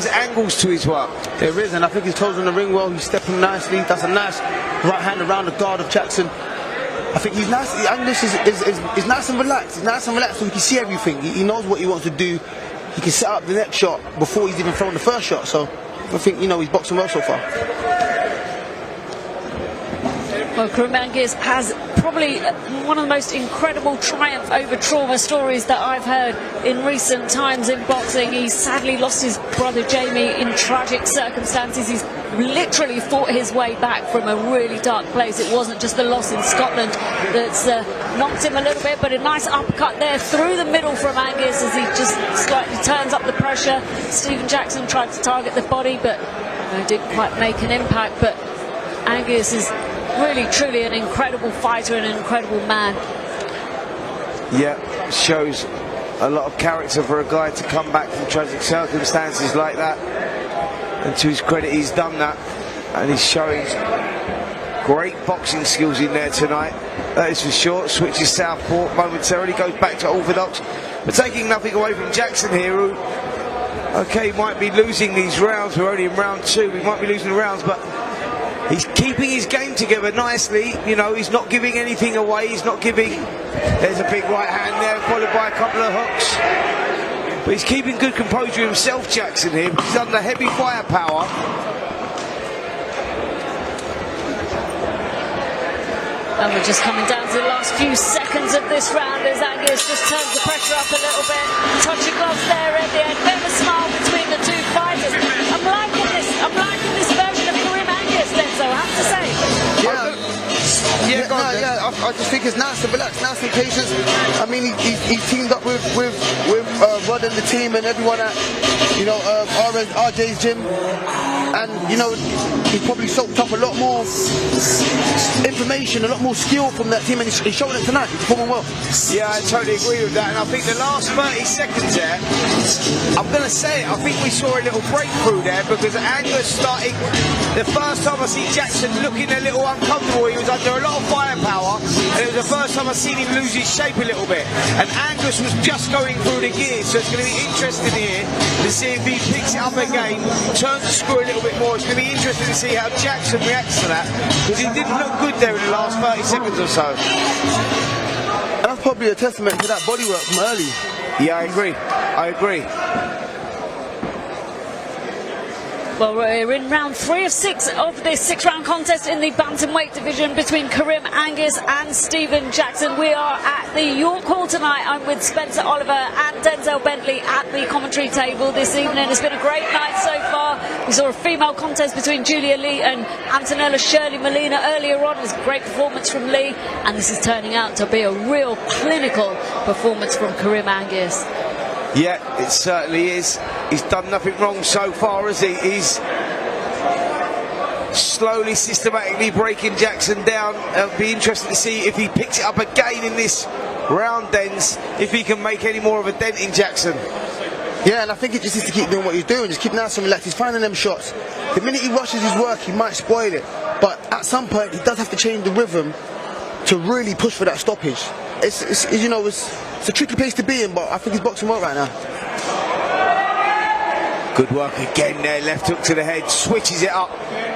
angles to his work. There is, and I think he's closing the ring well. He's stepping nicely. That's a nice right hand around the guard of Jackson. I think he's nice. Agius is nice and relaxed. He's nice and relaxed, so he can see everything. He knows what he wants to do. He can set up the next shot before he's even thrown the first shot. So I think he's boxing well so far. Well, Kareem Agius has probably one of the most incredible triumph over trauma stories that I've heard in recent times in boxing. He sadly lost his brother Jamie in tragic circumstances. He's literally fought his way back from a really dark place. It wasn't just the loss in Scotland that's knocked him a little bit, but a nice uppercut there through the middle from Agius as he just slightly turns up the pressure. Stephen Jackson tried to target the body, but didn't quite make an impact. But Agius is really, truly an incredible fighter and an incredible man. Yeah, shows a lot of character for a guy to come back from tragic circumstances like that. And to his credit, he's done that. And he's showing great boxing skills in there tonight. That is for sure. Switches southpaw momentarily, goes back to orthodox. But taking nothing away from Jackson here, who, okay, might be losing these rounds. We're only in round 2. We might be losing the rounds, but He's keeping his game together nicely. You know, he's not giving anything away. He's not giving... There's a big right hand there, followed by a couple of hooks. But he's keeping good composure himself, Jackson, here. He's under heavy firepower. And we're just coming down to the last few seconds of this round as Agius just turns the pressure up a little bit. Touching gloves there at the end. Bit of a smile between the two fighters. I'm liking this version of Kareem Agius, Denzel, I have to say. I just think it's nice and relaxed, nice and patient. I mean, he teamed up with Rod and the team and everyone at, you know, RJ's gym. And, you know, he probably soaked up a lot more information, a lot more skill from that team, and he's showing it tonight. He's performing well. Yeah, I totally agree with that. And I think the last 30 seconds there, I'm going to say it, I think we saw a little breakthrough there because Angus started, the first time I see Jackson looking a little uncomfortable, he was under a lot of firepower, and it was the first time I've seen him lose his shape a little bit. And Angus was just going through the gears, so it's going to be interesting here to see if he picks it up again, turns the screw a little bit more. It's going to be interesting to see how Jackson reacts to that, because he didn't look good there in the last 30 seconds or so. And that's probably a testament to that bodywork from early. Yeah, I agree. Well, we're in round 3 of 6 of this 6-round contest in the bantamweight division between Kareem Agius and Stephen Jackson. We are at the York Hall tonight. I'm with Spencer Oliver and Denzel Bentley at the commentary table this evening. It's been a great night so far. We saw a female contest between Julia Lee and Antonella Shirley Molina earlier on. It was a great performance from Lee, and this is turning out to be a real clinical performance from Kareem Agius. Yeah, it certainly is. He's done nothing wrong so far, has he? He's slowly, systematically breaking Jackson down. It'll be interesting to see if he picks it up again in this round ends, if he can make any more of a dent in Jackson. Yeah, and I think he just needs to keep doing what he's doing, just keep nice and relaxed. He's finding them shots. The minute he rushes his work, he might spoil it. But at some point, he does have to change the rhythm to really push for that stoppage. It's you know, it's a tricky place to be in, but I think he's boxing well right now. Good work again there, left hook to the head, switches it up,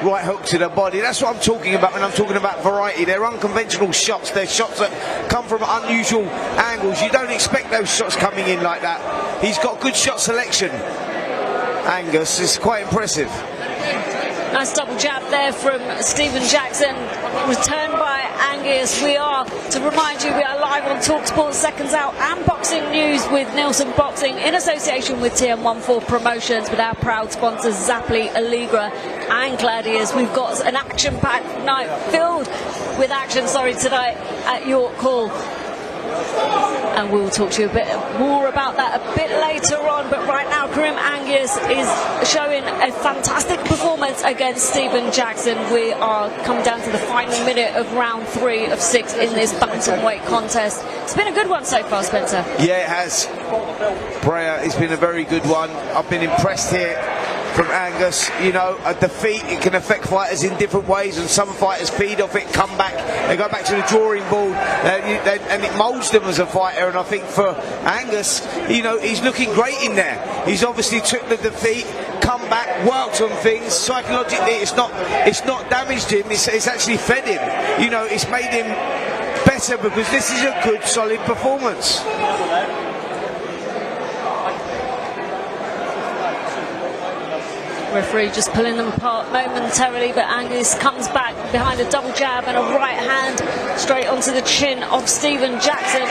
right hook to the body. That's what I'm talking about when I'm talking about variety. They're unconventional shots, they're shots that come from unusual angles. You don't expect those shots coming in like that. He's got good shot selection, Angus. It's quite impressive. Nice double jab there from Stephen Jackson, returned by Agius. We are, to remind you, we are live on TalkSport Seconds Out and Boxing News with Neilson Boxing in association with TM14 Promotions with our proud sponsors Zapply, Allegra and Gladius. We've got an action-packed night filled with action, tonight at York Hall. And we'll talk to you a bit more about that a bit later on, but right now Kareem Agius is showing a fantastic performance against Stephen Jackson. We are coming down to the final minute of round 3 of 6 in this bantamweight contest. It's been a good one so far, Spencer. Yeah, it has. Barrett, it's been a very good one. I've been impressed here from Angus. You know, a defeat, it can affect fighters in different ways, and some fighters feed off it, come back, they go back to the drawing board, and it moulds them as a fighter. And I think for Angus, you know, he's looking great in there. He's obviously took the defeat, come back, worked on things psychologically. It's not damaged him, it's actually fed him. You know, it's made him better because this is a good, solid performance. Referee just pulling them apart momentarily, but Agius comes back behind a double jab and a right hand straight onto the chin of Stephen Jackson.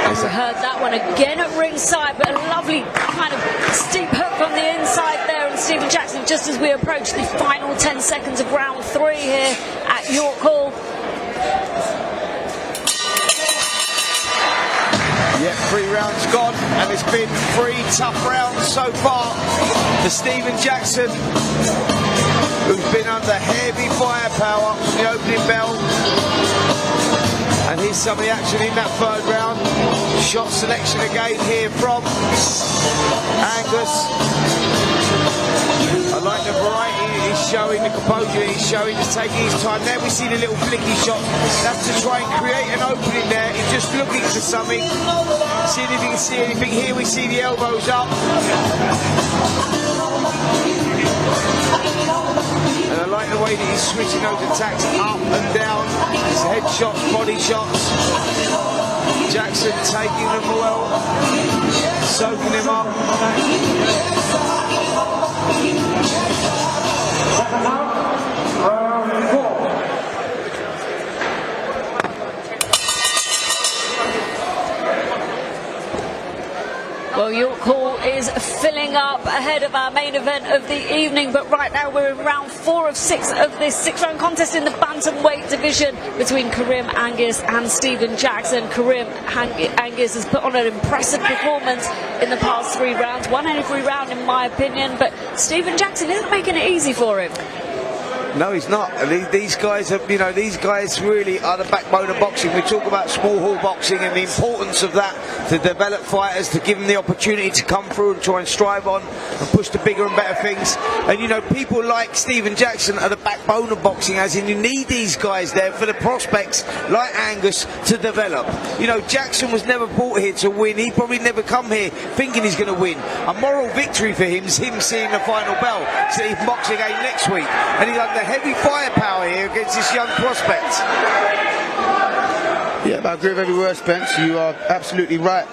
And we heard that one again at ringside, but a lovely kind of steep hook from the inside there, and Stephen Jackson, just as we approach the final 10 seconds of round 3 here at York Hall. Yeah, 3 rounds gone, and it's been 3 tough rounds so far for Stephen Jackson, who's been under heavy firepower from the opening bell. And here's some of the action in that 3rd round. Shot selection again here from Angus. I like the variety he's showing, the composure he's showing, he's taking his time. There we see the little flicky shot. That's to try and create an opening there. He's just looking for something. Seeing if he can see anything. Here we see the elbows up. the way that he's switching those attacks up and down, his head shots, body shots. Jackson taking them well, soaking him up. Well, York Hall is filling up ahead of our main event of the evening, but right now we're in round 4 of 6 of this 6-round contest in the bantamweight division between Kareem Agius and Stephen Jackson. Kareem Agius has put on an impressive performance in the past 3 rounds, won every round in my opinion, but Stephen Jackson isn't making it easy for him. No, he's not. These guys are, you know, these guys really are the backbone of boxing. We talk about small hall boxing and the importance of that to develop fighters, to give them the opportunity to come through and try and strive on and push to bigger and better things. And, you know, people like Stephen Jackson are the backbone of boxing, as in you need these guys there for the prospects like Angus to develop. You know, Jackson was never brought here to win. He probably never come here thinking he's going to win. A moral victory for him is him seeing the final bell. So he's boxing again next week. And he's under heavy firepower here against this young prospect. Yeah, I agree with every word, Spence. You are absolutely right.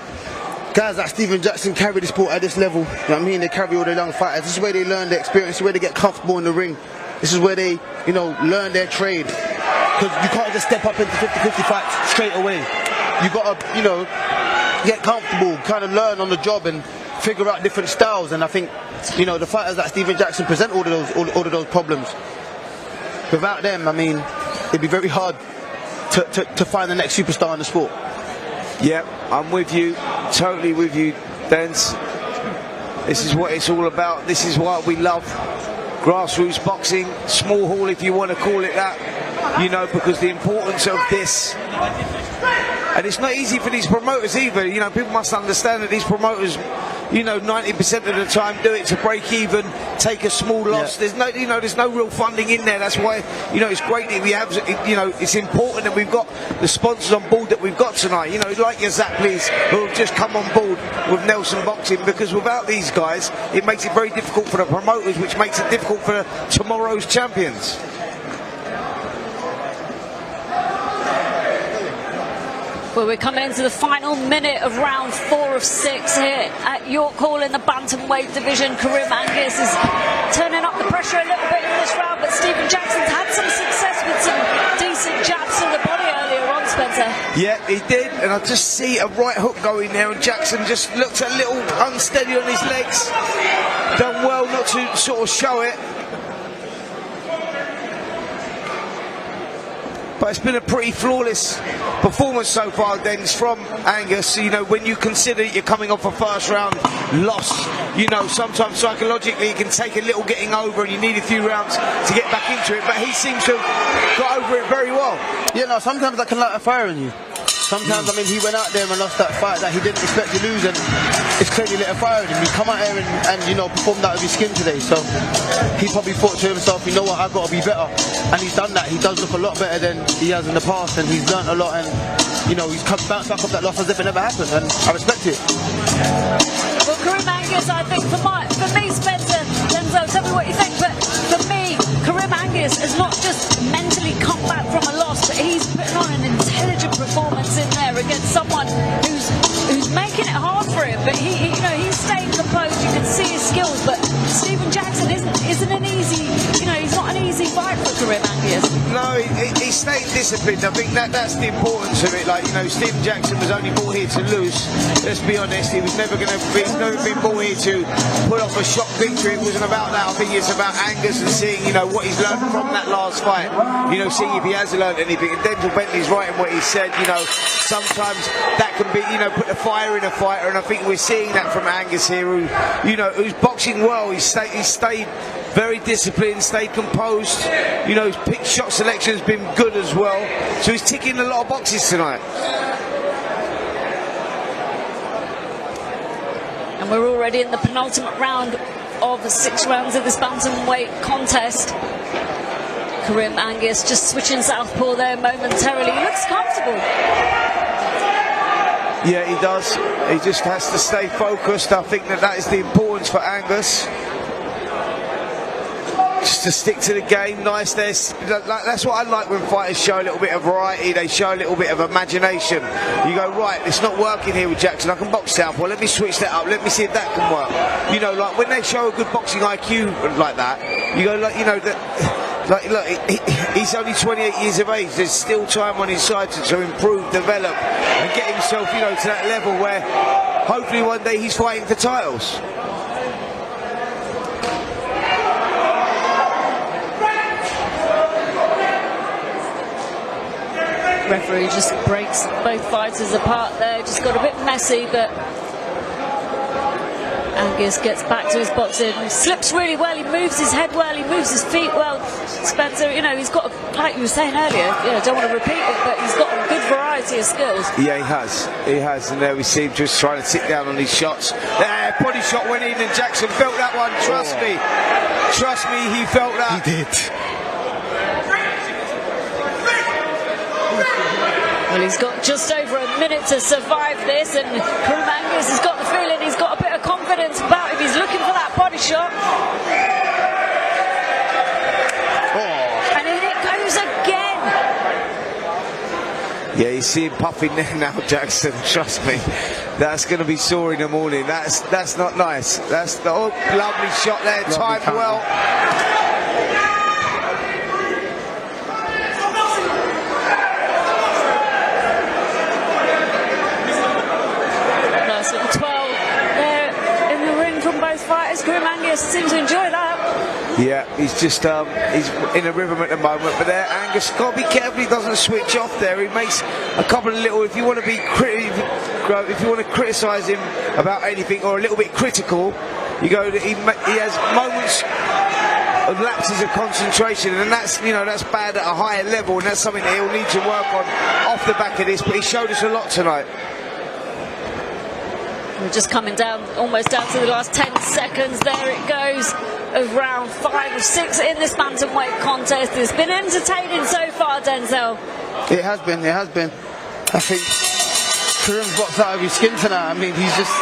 Guys like Stephen Jackson carry the sport at this level. You know what I mean? They carry all the young fighters. This is where they learn their experience. This is where they get comfortable in the ring. This is where they, you know, learn their trade. Because you can't just step up into 50-50 fights straight away. You got to, you know, get comfortable, kind of learn on the job and figure out different styles. And I think, you know, the fighters like Stephen Jackson present all of those problems. Without them, I mean, it'd be very hard to find the next superstar in the sport. Yeah, I'm with you, totally with you, Dens. This is what it's all about. This is what we love. Grassroots boxing, small hall if you want to call it that, you know, because the importance of this. And it's not easy for these promoters either. You know, people must understand that these promoters, you know, 90% of the time do it to break even, take a small loss. Yeah. There's no, you know, there's no real funding in there. That's why, you know, it's great that we have, you know, it's important that we've got the sponsors on board that we've got tonight. You know, like your Zapleys who have just come on board with Neilson Boxing, because without these guys, it makes it very difficult for the promoters, which makes it difficult for tomorrow's champions. Well, we're coming into the final minute of round 4 of 6 here at York Hall in the bantamweight division. Kareem Agius is turning up the pressure a little bit in this round, but Stephen Jackson's had some success with some decent jabs to the body earlier on, Spencer. Yeah, he did, and I just see a right hook going there, and Jackson just looked a little unsteady on his legs. Done well not to sort of show it. But it's been a pretty flawless performance so far, Dens, from Angus. You know, when you consider you're coming off a first round loss, you know, sometimes psychologically it can take a little getting over and you need a few rounds to get back into it. But he seems to have got over it very well. Yeah, no, sometimes I can light a fire in you. Sometimes, I mean, he went out there and lost that fight that he didn't expect to lose, and it's clearly lit a fire in him. He come out here and you know, performed out of his skin today. So he probably thought to himself, you know what, I've got to be better. And he's done that. He does look a lot better than he has in the past, and he's learned a lot, and you know, he's bounced back off that loss as if it never happened, and I respect it. Well, Kareem Agius, I think for me, Spencer, Denzel, tell me what you think, but for me, Kareem Agius has not just mentally come back from a loss, but he's putting on an intelligent performance in there against someone who's making it hard for him, but he you know, he's staying composed. You can see his skills, but Stephen Jackson isn't an easy, you know, he's not an easy fight for Kareem Agius. No, he stayed disciplined. I think that's the importance of it. Like, you know, Stephen Jackson was only brought here to lose. Let's be honest, he's never been brought here to put off a shock victory. It wasn't about that. I think it's about Angus and seeing, you know, what he's learned from that last fight. You know, seeing if he has learned anything. And Denzel Bentley's right in what he said. You know, sometimes that can be, you know, put the fire in a fighter, and I think we're seeing that from Angus here, who, you know, who's boxing well. He's stayed very disciplined, stayed composed. You know, his pick shot selection has been good as well. So he's ticking a lot of boxes tonight. And we're already in the penultimate round of the 6 rounds of this bantamweight contest. Kareem Agius just switching southpaw there momentarily. He looks comfortable. Yeah, he does. He just has to stay focused. I think that is the importance for Angus. just to stick to the game. Nice there. That's what I like when fighters show a little bit of variety. They show a little bit of imagination. You go, right, it's not working here with Jackson. I can box southpaw. Let me switch that up. Let me see if that can work. You know, like when they show a good boxing IQ like that, you go, like, you know, that. Like, look, he's only 28 years of age. There's still time on his side to improve, develop, and get himself, you know, to that level where hopefully one day he's fighting for titles. Referee just breaks both fighters apart there. Just got a bit messy, but Agius gets back to his boxing. He slips really well, he moves his head well, he moves his feet well. Spencer, you know, he's got, like you were saying earlier, you know, don't want to repeat it, but he's got a good variety of skills. Yeah, he has, and there we see him just trying to sit down on his shots. Body shot went in and Jackson felt that one, trust me, he felt that. He did. Well, he's got just over a minute to survive this, and Kareem Agius has got the feeling he's got a bit of confidence about him. He's looking for that body shot. Oh. And in it goes again. Yeah, you see him puffing there now, Jackson. Trust me, that's going to be sore in the morning. That's not nice. That's the lovely shot there, timed well. Kareem Agius seems to enjoy that. Yeah, he's just he's in a rhythm at the moment, but there Agius got to be careful he doesn't switch off there. He makes a couple of little, if you want to be if you want to criticise him about anything or a little bit critical, you go that he has moments of lapses of concentration, and that's, you know, that's bad at a higher level, and that's something that he'll need to work on off the back of this, but he showed us a lot tonight. We're just coming down, almost down to the last 10 seconds. There it goes, of round 5 of 6 in this bantamweight contest. It's been entertaining so far, Denzel. It has been. I think Kerim's boxed out of his skin tonight. I mean, he's just,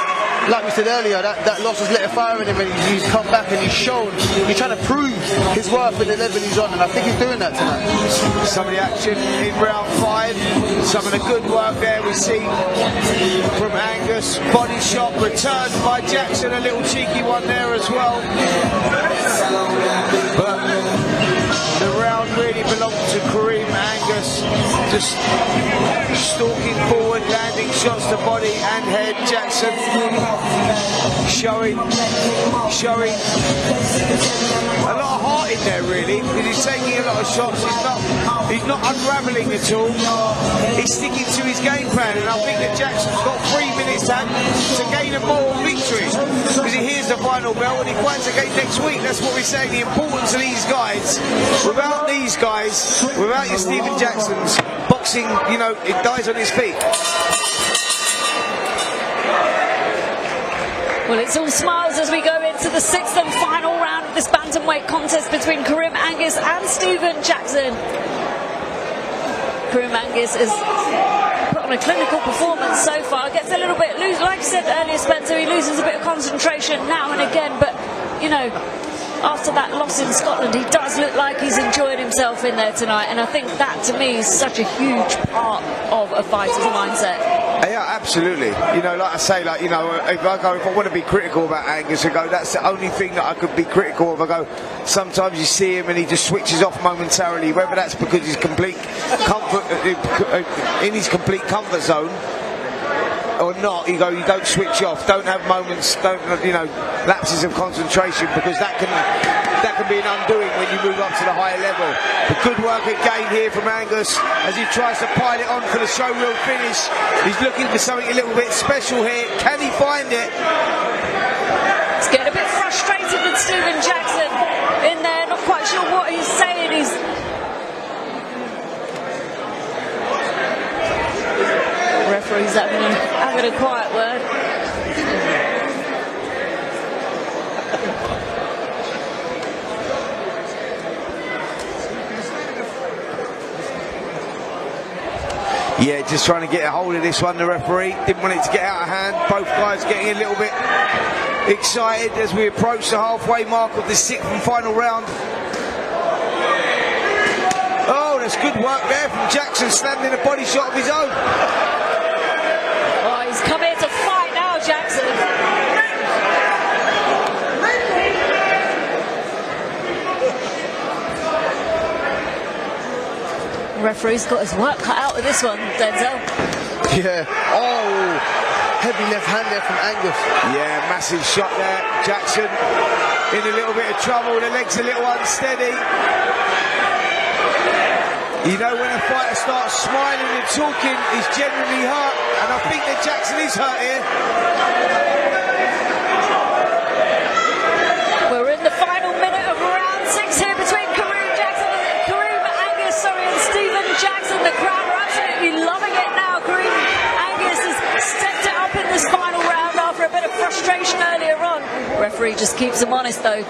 like we said earlier, that loss has lit a fire in him, and he's come back and he's shown, he's trying to prove his worth at the level he's on, and I think he's doing that tonight. Some of the action in round 5, some of the good work there we see from Agius. Body shot returned by Jackson, a little cheeky one there as well. But the round really belonged to Kareem Agius, just stalking forward, landing shots to body and head. Jackson showing a lot of heart in there, really, because he's taking a lot of shots. He's not unravelling at all. He's sticking to his game plan, and I think that Jackson's got 3 minutes to gain a moral victory, because he hears the final bell and he fights again next week. That's what we're saying, the importance of these guys. Without these guys, without your Stephen Jacksons, boxing, you know, it dies on his feet. Well, it's all smiles as we go into the 6th and final round of this bantamweight contest between Kareem Agius and Stephen Jackson. Kareem Agius has put on a clinical performance so far. Gets a little bit loose, like I said earlier, Spencer, he loses a bit of concentration now and again, but, you know, after that loss in Scotland, he does look like he's enjoying himself in there tonight, and I think that, to me, is such a huge part of a fighter's mindset. Yeah, absolutely. You know, like I say, like, you know, if I want to be critical about Agius, I go, that's the only thing that I could be critical of. I go, sometimes you see him and he just switches off momentarily, whether that's because he's complete comfort in his complete comfort zone or not. You go, you don't switch off, don't have moments, don't, you know, lapses of concentration, because that can be an undoing when you move up to the higher level. The good work again here from Agius as he tries to pile it on for the showreel finish. He's looking for something a little bit special here. Can he find it? He's getting a bit frustrated with Stephen Jackson in there, not quite sure what he's saying. He's referee's having a quiet word. Yeah, just trying to get a hold of this one, the referee. Didn't want it to get out of hand. Both guys getting a little bit excited as we approach the halfway mark of the 6th and final round. there's good work there from Jackson, standing a body shot of his own. Oh, he's come here to fight now, Jackson. The referee's got his work cut out with this one, Denzel. Yeah. Oh, heavy left hand there from Angus. Yeah, massive shot there. Jackson in a little bit of trouble. The leg's a little unsteady. You know, when a fighter starts smiling and talking, he's generally hurt. And I think that Jackson is hurt here. We're in the final minute of round 6 here between Kareem Agius and Stephen Jackson. The crowd are absolutely loving it now. Kareem Agius has stepped it up in this final round after a bit of frustration earlier on. Referee just keeps him honest though.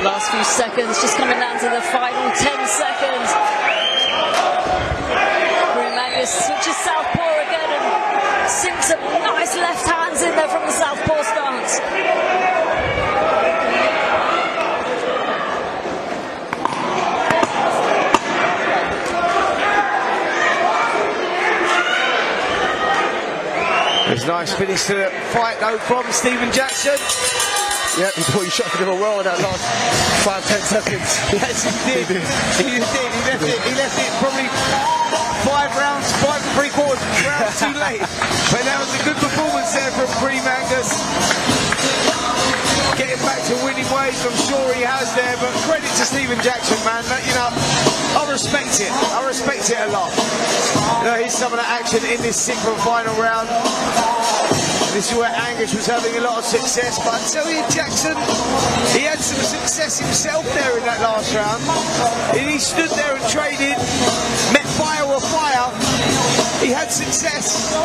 Last few seconds, just coming down to the final 10 seconds. Kareem Agius switches southpaw again and sinks some nice left hands in there from the southpaw stance. There's a nice finish to the fight though from Stephen Jackson. Yeah, he thought he shot for him well in that last 5-10 seconds. Yes, he did. He left it probably 5 rounds, 5 3/4 rounds too late. But that was a good performance there from Kareem Agius. Getting back to winning ways, I'm sure he has there. But credit to Stephen Jackson, man. You know, I respect it. I respect it a lot. You know, here's some of the action in this 6th and final round. This is where Angus was having a lot of success, but I tell you, Jackson, he had some success himself there in that last round. He stood there and traded, met fire with fire. He had success.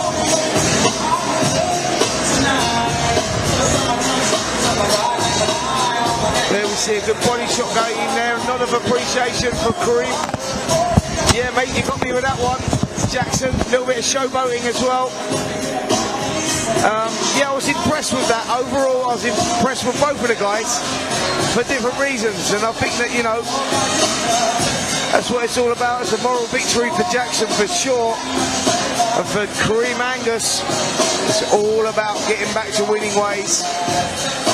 There we see a good body shot going in there, a nod of appreciation for Kerim. Yeah, mate, you got me with that one. Jackson, a little bit of showboating as well. Yeah, I was impressed with that. Overall, I was impressed with both of the guys for different reasons, and I think that, you know, that's what it's all about. It's a moral victory for Jackson for sure, and for Kareem Agius, it's all about getting back to winning ways.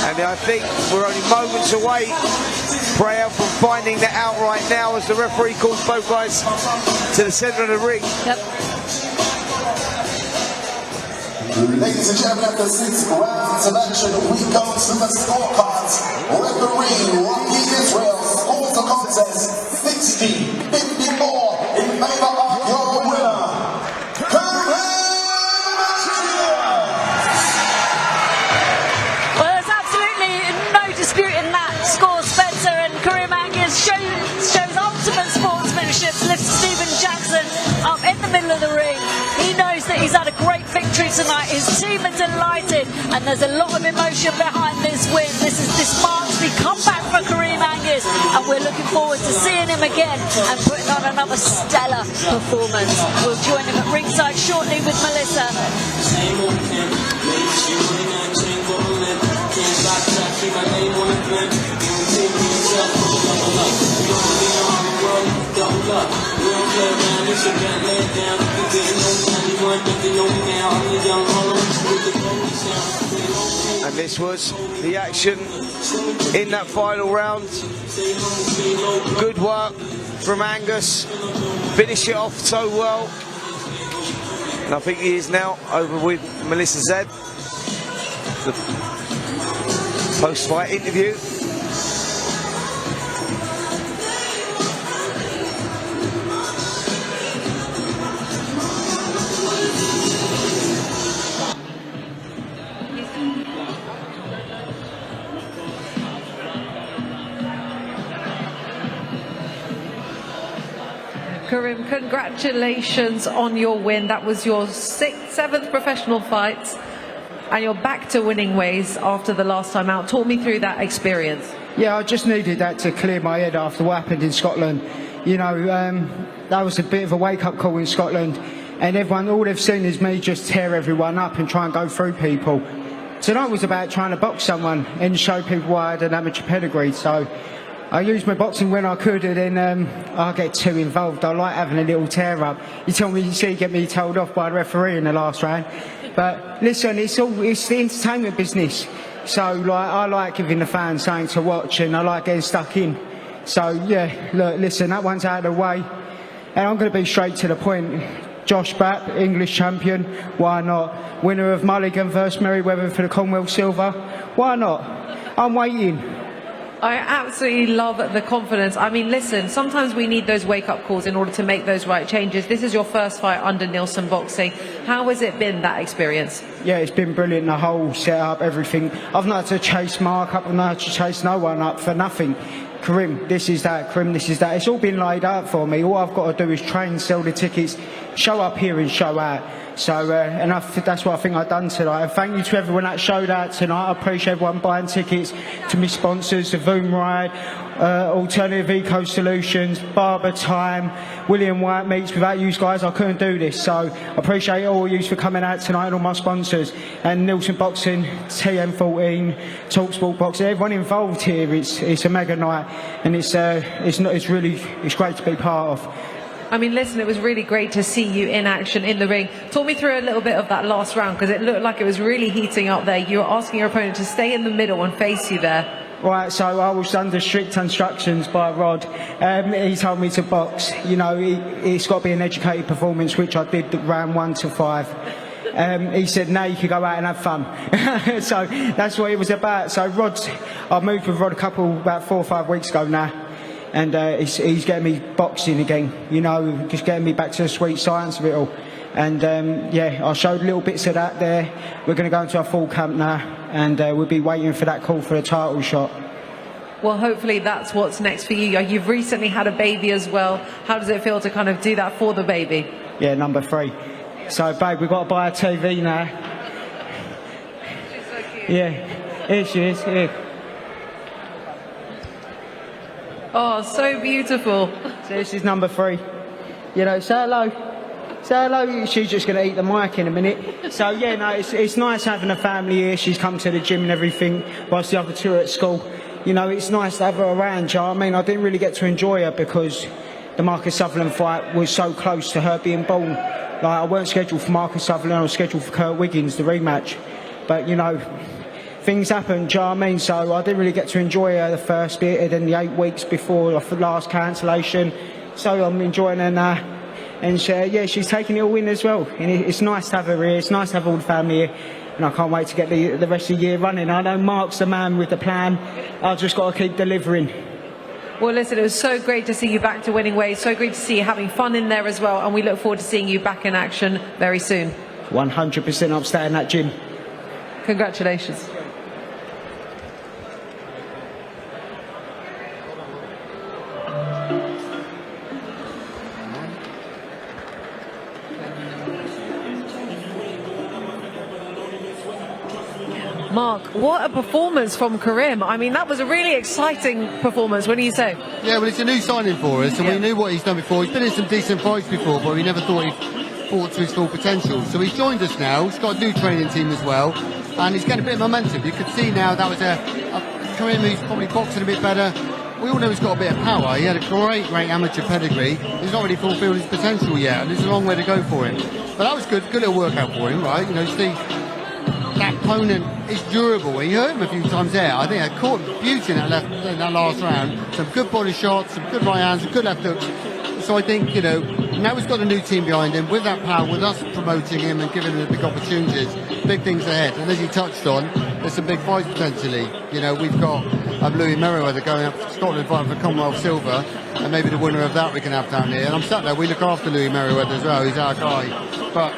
And I think we're only moments away, Prayer, from finding that out right now as the referee calls both guys to the centre of the ring. Yep. Ladies and gentlemen, after 6 rounds of action, we go to the scorecards. Referee Rocky Israel scores the contest 60-54 in favour of your winner, Kareem Agius. Well, there's absolutely no disputing that score, Spencer, and Kareem Agius shows ultimate sportsmanship, lifts Stephen Jackson up in the middle of the ring. He knows that he's had a great victory tonight. His team are delighted, and there's a lot of emotion behind this win. This marks the comeback for Kareem Agius, and we're looking forward to seeing him again and putting on another stellar performance. We'll join him at ringside shortly with Melissa. And this was the action in that final round. Good work from Angus. Finish it off so well. And I think he is now over with Melissa Z. The post-fight interview. Kerim, congratulations on your win. That was your 7th professional fight, and you're back to winning ways after the last time out. Talk me through that experience. Yeah, I just needed that to clear my head after what happened in Scotland. that was a bit of a wake-up call in Scotland, and everyone, all they've seen is me just tear everyone up and try and go through people. Tonight was about trying to box someone and show people I had an amateur pedigree, so I used my boxing when I could, and then I get too involved. I like having a little tear-up. You tell me, you get me told off by the referee in the last round. But listen, it's the entertainment business. So I like giving the fans something to watch, and I like getting stuck in. So yeah, look, listen, that one's out of the way, and I'm going to be straight to the point. Josh Bapp, English champion, why not? Winner of Mulligan versus Merriweather for the Commonwealth Silver, why not? I'm waiting. I absolutely love the confidence. I mean, listen, sometimes we need those wake-up calls in order to make those right changes. This is your first fight under Neilson Boxing. How has it been, that experience? Yeah, it's been brilliant, the whole setup, everything. I've not had to chase Mark up, I've not had to chase no one up for nothing. Kareem, this is that, Kareem, this is that. It's all been laid out for me. All I've got to do is train, sell the tickets, show up here and show out. So, and that's what I think I've done tonight. And thank you to everyone that showed out tonight. I appreciate everyone buying tickets, to my sponsors, the Voom Ride, Alternative Eco Solutions, Barber Time, William White Meats. Without you guys, I couldn't do this. So I appreciate all of you for coming out tonight, and all my sponsors, and Neilson Boxing, TM14, Talksport Boxing, everyone involved here. It's a mega night, and it's great to be part of. I mean, listen, it was really great to see you in action in the ring. Talk me through a little bit of that last round, because it looked like it was really heating up there. You were asking your opponent to stay in the middle and face you there. Right, so I was under strict instructions by Rod. He told me to box. It's got to be an educated performance, which I did round 1 to 5. He said, no, you can go out and have fun. So that's what it was about. So I moved with Rod about 4 or 5 weeks ago now. And he's getting me boxing again, just getting me back to the sweet science of it all. And yeah, I showed little bits of that there. We're going to go into our full camp now, and we'll be waiting for that call for the title shot. Well, hopefully that's what's next for you. You've recently had a baby as well. How does it feel to kind of do that for the baby? Yeah, number 3. So, babe, we've got to buy a TV now. She's so cute. Yeah, here she is, here. Oh, so beautiful. So this is number 3. Say hello. Say hello. She's just going to eat the mic in a minute. So, yeah, no, it's nice having a family here. She's come to the gym and everything, whilst the other 2 are at school. It's nice to have her around, I mean, I didn't really get to enjoy her because the Marcus Sutherland fight was so close to her being born. Like, I weren't scheduled for Marcus Sutherland, I was scheduled for Kurt Wiggins, the rematch. But, things happen, I mean? So I didn't really get to enjoy her the first bit, and then the 8 weeks before the last cancellation. So I'm enjoying her now. And she's taking it all in as well. And it's nice to have her here, it's nice to have all the family here. And I can't wait to get the rest of the year running. I know Mark's the man with the plan. I've just got to keep delivering. Well, listen, it was so great to see you back to winning ways. So great to see you having fun in there as well. And we look forward to seeing you back in action very soon. 100% I'll stay in that gym. Congratulations. Mark, what a performance from Kerim. I mean, that was a really exciting performance. What do you say? Yeah, well, it's a new signing for us, and we knew what he's done before. He's been in some decent fights before, but we never thought he'd fought to his full potential. So he's joined us now. He's got a new training team as well, and he's getting a bit of momentum. You could see now that was a Kerim who's probably boxing a bit better. We all know he's got a bit of power. He had a great amateur pedigree. He's not really fulfilled his potential yet, and there's a long way to go for him. But that was good little workout for him, right? See, that opponent is durable. He hurt him a few times there. I think I caught beauty in that last round. Some good body shots, some good right hands, some good left hooks. So I think, now he's got a new team behind him, with that power, with us promoting him and giving him the big opportunities, big things ahead. And as you touched on, there's some big fights potentially. We've got Louis Merriweather going up to Scotland fighting for Commonwealth Silver, and maybe the winner of that we can have down here. And I'm sat there, we look after Louis Merriweather as well, he's our guy. But,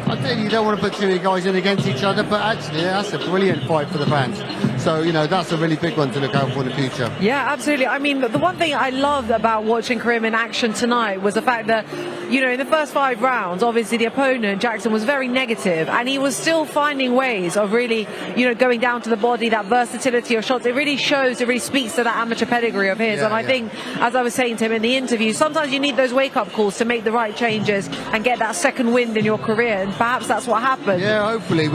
I think you don't want to put 2 guys in against each other, but actually that's a brilliant fight for the fans. So, you know, that's a really big one to look out for in the future. Yeah, absolutely. I mean, the one thing I loved about watching Kerim in action tonight was the fact that, you know, in the first 5 rounds, obviously the opponent, Jackson, was very negative, and he was still finding ways of really, you know, going down to the body, that versatility of shots. It really shows, it really speaks to that amateur pedigree of his. And I think, as I was saying to him in the interview, sometimes you need those wake-up calls to make the right changes and get that second wind in your career, and perhaps that's what happened. Yeah, hopefully.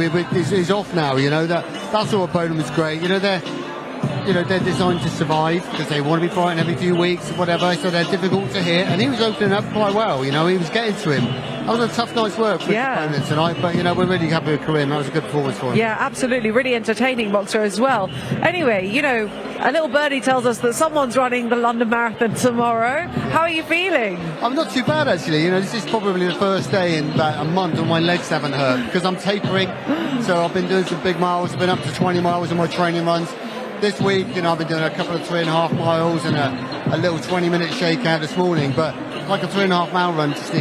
He's off now, you know. That's our opponent was great. You know, they're designed to survive because they want to be fighting every few weeks or whatever, so they're difficult to hit, and he was opening up quite well, you know. He was getting to him. That was a tough night's work for his opponent tonight, but, you know, we're really happy with Kareem. That was a good performance for him. Yeah, absolutely. Really entertaining boxer as well. Anyway, you know, a little birdie tells us that someone's running the London Marathon tomorrow. How are you feeling? I'm not too bad, actually. You know, this is probably the first day in about a month when my legs haven't hurt because I'm tapering. So I've been doing some big miles. I've been up to 20 miles in my training runs. This week, you know, I've been doing a couple of 3.5 miles and a little 20-minute shakeout this morning. But like a 3.5 mile run just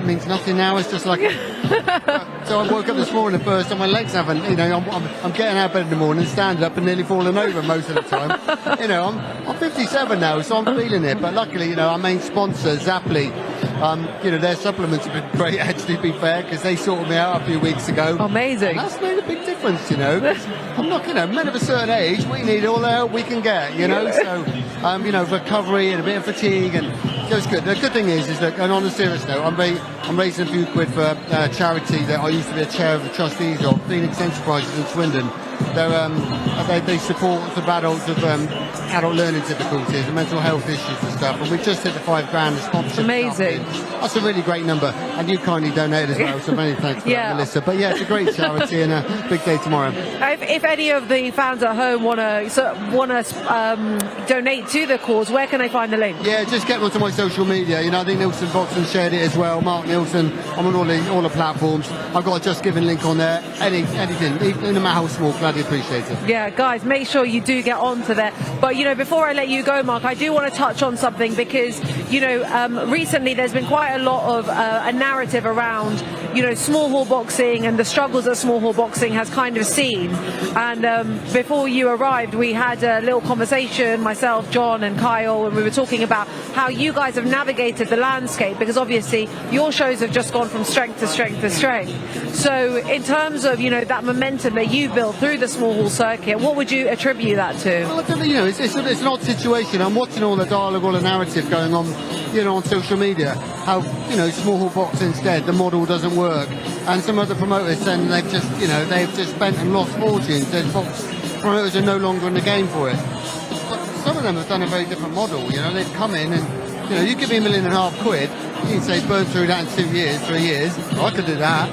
means nothing now. It's just like so I woke up this morning first and my legs haven't, you know, I'm getting out of bed in the morning, standing up and nearly falling over most of the time. You know, I'm 57 now, so I'm feeling it. But luckily, you know, our main sponsor, Zapply, you know, their supplements have been great, actually, to be fair, because they sorted me out a few weeks ago. Amazing. And that's made a big difference, you know. I'm not, you know, men of a certain age, we need all the help we can get, you know. So, you know, recovery and a bit of fatigue, and so it's good. The good thing is that, and on a serious note, I'm raising a few quid for a charity that I used to be a chair of the trustees of, Phoenix Enterprises in Swindon. They support the adults with adult learning difficulties and mental health issues and stuff, and we've just hit the £5,000 sponsorship. Amazing. That's a really great number, and you kindly donated as well, so many thanks for that, Melissa. But yeah, it's a great charity and a big day tomorrow. If any of the fans at home want to donate to the cause, where can they find the link? Yeah, just get onto my social media. You know, I think Neilson Boxing shared it as well. Mark Neilson. I'm on all the platforms. I've got a Just Giving link on there. Anything, even no matter how small, gladly appreciate it. Yeah, guys, make sure you do get onto there. But, you know, before I let you go, Mark, I do want to touch on something because, you know, recently there's been quite a lot of a narrative around, you know, small hall boxing and the struggles that small hall boxing has kind of seen. And before you arrived, we had a little conversation, myself, John and Kyle, and we were talking about how you guys have navigated the landscape, because obviously your shows have just gone from strength to strength to strength. So in terms of, you know, that momentum that you built through the small hall circuit, what would you attribute that to? Well, I think, you know, it's an odd situation. I'm watching all the dialogue, all the narrative going on, you know, on social media, how, you know, small hall boxing instead, the model doesn't work, and some other promoters then they've just spent and lost fortunes. There's promoters are no longer in the game for it. But some of them have done a very different model. You know, they've come in and, you know, you give me £1.5 million, you can say burn through that in 2 years, 3 years. I could do that.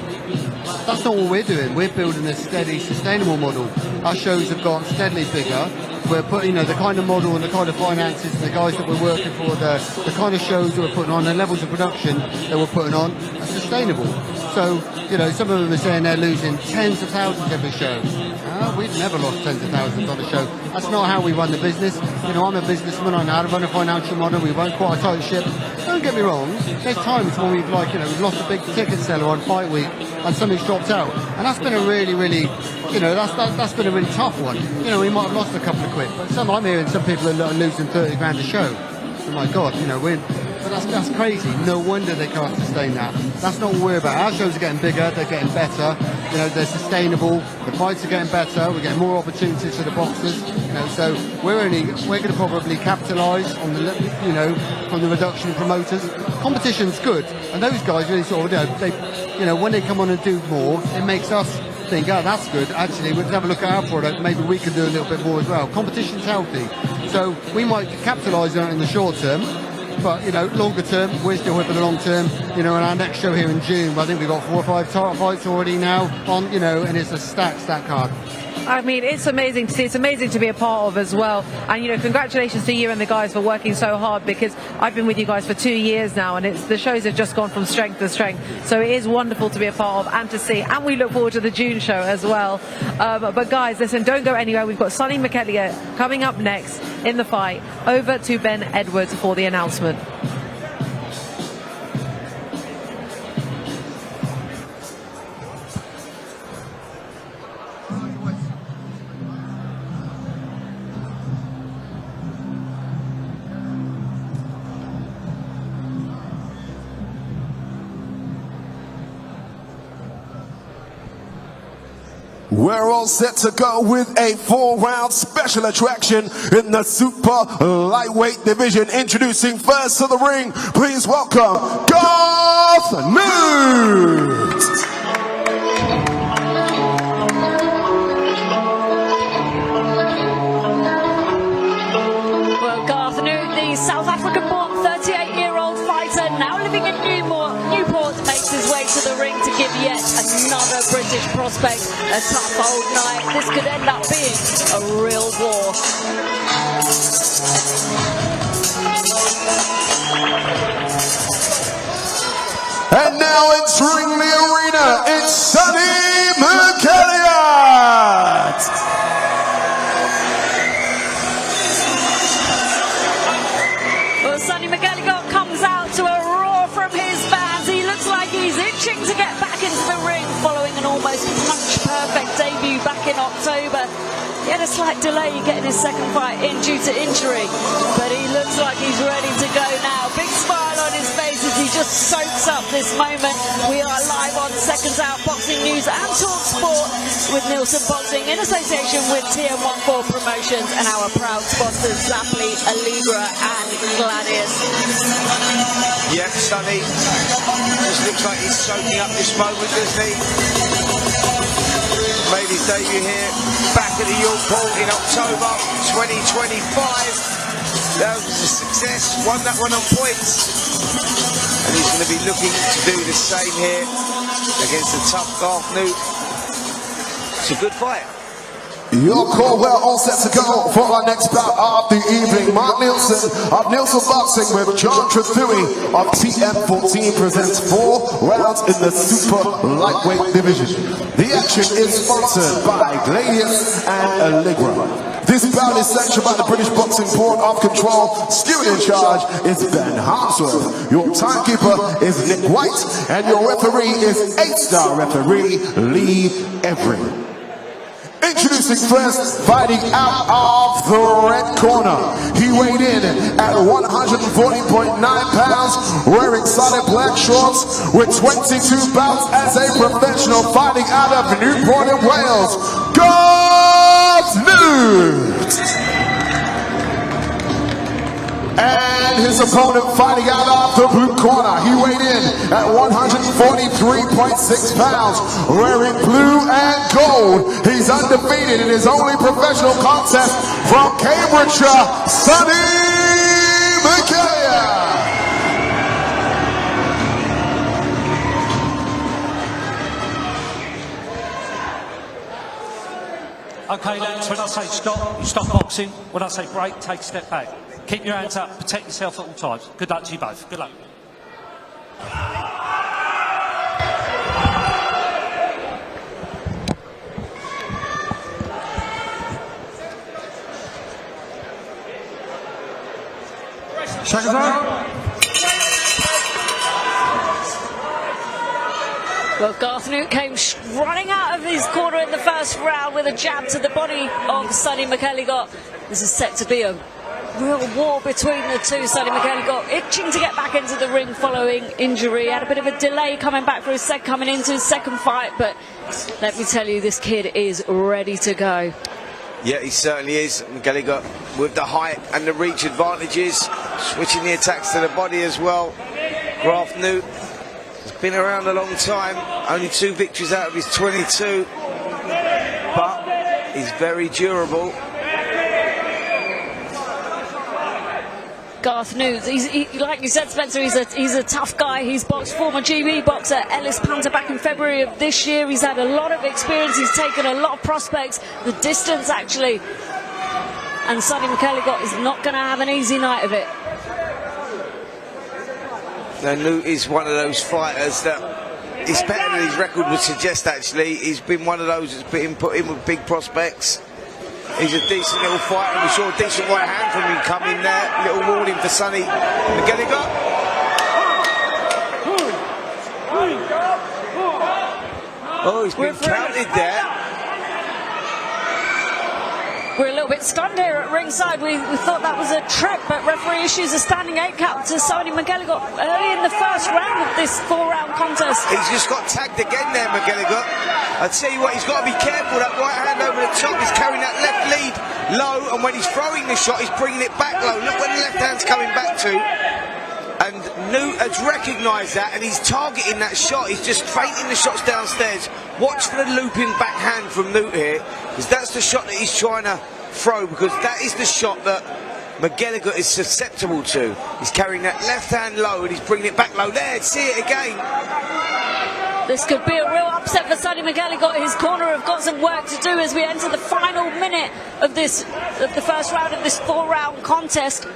That's not what we're doing. We're building a steady, sustainable model. Our shows have got steadily bigger. We're putting, you know, the kind of model and the kind of finances and the guys that we're working for, the kind of shows that we're putting on, the levels of production that we're putting on are sustainable. So, you know, some of them are saying they're losing tens of thousands every show. We've never lost tens of thousands on a show. That's not how we run the business. You know, I'm a businessman. I know how to run a financial model. We run quite a tight ship. Don't get me wrong. There's times when we've lost a big ticket seller on fight week and something's dropped out, and that's been a really, you know, that's been a really tough one. You know, we might have lost a couple of quid, but I'm hearing some people are losing 30 grand a show. Oh my God, you know, but that's crazy. No wonder they can't sustain that. That's not what we're about. Our shows are getting bigger, they're getting better, you know, they're sustainable, the fights are getting better, we're getting more opportunities for the boxers, you know, so we're going to probably capitalise on the, you know, from the reduction in promoters. Competition's good, and those guys really sort of, you know, when they come on and do more, it makes us think, oh, that's good. Actually, we'll have a look at our product. Maybe we can do a little bit more as well. Competition's healthy, so we might capitalise on it in the short term. But, you know, longer term, we're still here for the long term. You know, and our next show here in June, I think we've got 4 or 5 title fights already now on, you know, and it's a stacked card. I mean, it's amazing to see. It's amazing to be a part of as well. And, you know, congratulations to you and the guys for working so hard, because I've been with you guys for 2 years now, and the shows have just gone from strength to strength. So it is wonderful to be a part of and to see. And we look forward to the June show as well. But guys, listen, don't go anywhere. We've got Sonny McElligott coming up next in the fight. Over to Ben Edwards for the announcement. We're all set to go with a 4-round special attraction in the super lightweight division. Introducing first to the ring, please welcome Garth Noot. Well, Garth Noot, the South African-born 38-year-old fighter, now living in Newport, makes his way to the ring to give yet another British prospect a tough old night. This could end up being a real war. And now entering the arena, it's Sonny McElligott. Well, Sonny McElliott comes out to a roar from his fans. He looks like he's itching to get back into the ring following an almost punch-perfect debut back in October. He had a slight delay getting his second fight in due to injury, but he looks like he's ready to go now. Big smile on his face as he just soaks up this moment. We are live on Seconds Out Boxing News and Talk Sport with Nielson Boxing in association with TM14 Promotions and our proud sponsors Zapply, Allegra and Gladius. Yep, Sonny just looks like he's soaking up this moment, doesn't he? Made his debut here back at the York Court in October 2025. That was a success, won that one on points. And he's going to be looking to do the same here against the tough Garth Noot. It's a good fight. Your call, we're all set to go for our next bout of the evening. Mark Neilson of Neilson Boxing with John Trethewey of TM14 presents 4 rounds in the super lightweight division. The action is sponsored by Gladius and Allegra. This bout is sanctioned by the British Boxing Board of Control. Steward in charge is Ben Harmsworth. Your timekeeper is Nick White, and your referee is 8-star referee Lee Everett. Introducing first, fighting out of the red corner. He weighed in at 140.9 pounds, wearing solid black shorts with 22 bouts as a professional, fighting out of Newport in Wales, Garth Noot. And his opponent fighting out of the blue corner. He weighed in at 143.6 pounds, wearing blue and gold. He's undefeated in his only professional contest from Cambridgeshire, Sonny McElligott. Okay, lads, when I say stop, you stop boxing. When I say break, take a step back. Keep your hands up, protect yourself at all times. Good luck to you both. Good luck. Seconds out. Well, Garth Noot came running out of his corner in the first round with a jab to the body of Sonny McElligott. This is set to be a real war between the two. Sonny McElligott itching to get back into the ring following injury. Had a bit of a delay coming into his second fight, but let me tell you, this kid is ready to go. Yeah, he certainly is. McElligott with the height and the reach advantages, switching the attacks to the body as well. Garth Noot has been around a long time, only 2 victories out of his 22, but he's very durable. Garth Noot, like you said, Spencer, he's a tough guy. He's boxed former GB boxer Ellis Punter back in February of this year. He's had a lot of experience. He's taken a lot of prospects, the distance actually. And Sonny McElligott is not going to have an easy night of it. Now, Noot is one of those fighters that is better than his record would suggest, actually. He's been one of those that's been put in with big prospects. He's a decent little fighter. We saw a decent right hand from him come in there. Little warning for Sonny McElligott. Oh, he's been counted there. We're a little bit stunned here at ringside. We thought that was a trick, but referee issues a standing 8 count to Sonny McElligott early in the first round of this 4-round contest. He's just got tagged again there, McElligott. I tell you what, he's got to be careful. That right hand over the top, he's carrying that left lead low, and when he's throwing the shot, he's bringing it back low. Look where the left hand's coming back to. And Noot has recognised that, and he's targeting that shot. He's just feinting the shots downstairs. Watch for the looping backhand from Noot here, because that's the shot that he's trying to throw, because that is the shot that McElligott is susceptible to. He's carrying that left hand low, and he's bringing it back low. There, see it again. This could be a real upset for Sonny McElligott. His corner have got some work to do as we enter the final minute of the first round of this 4-round contest.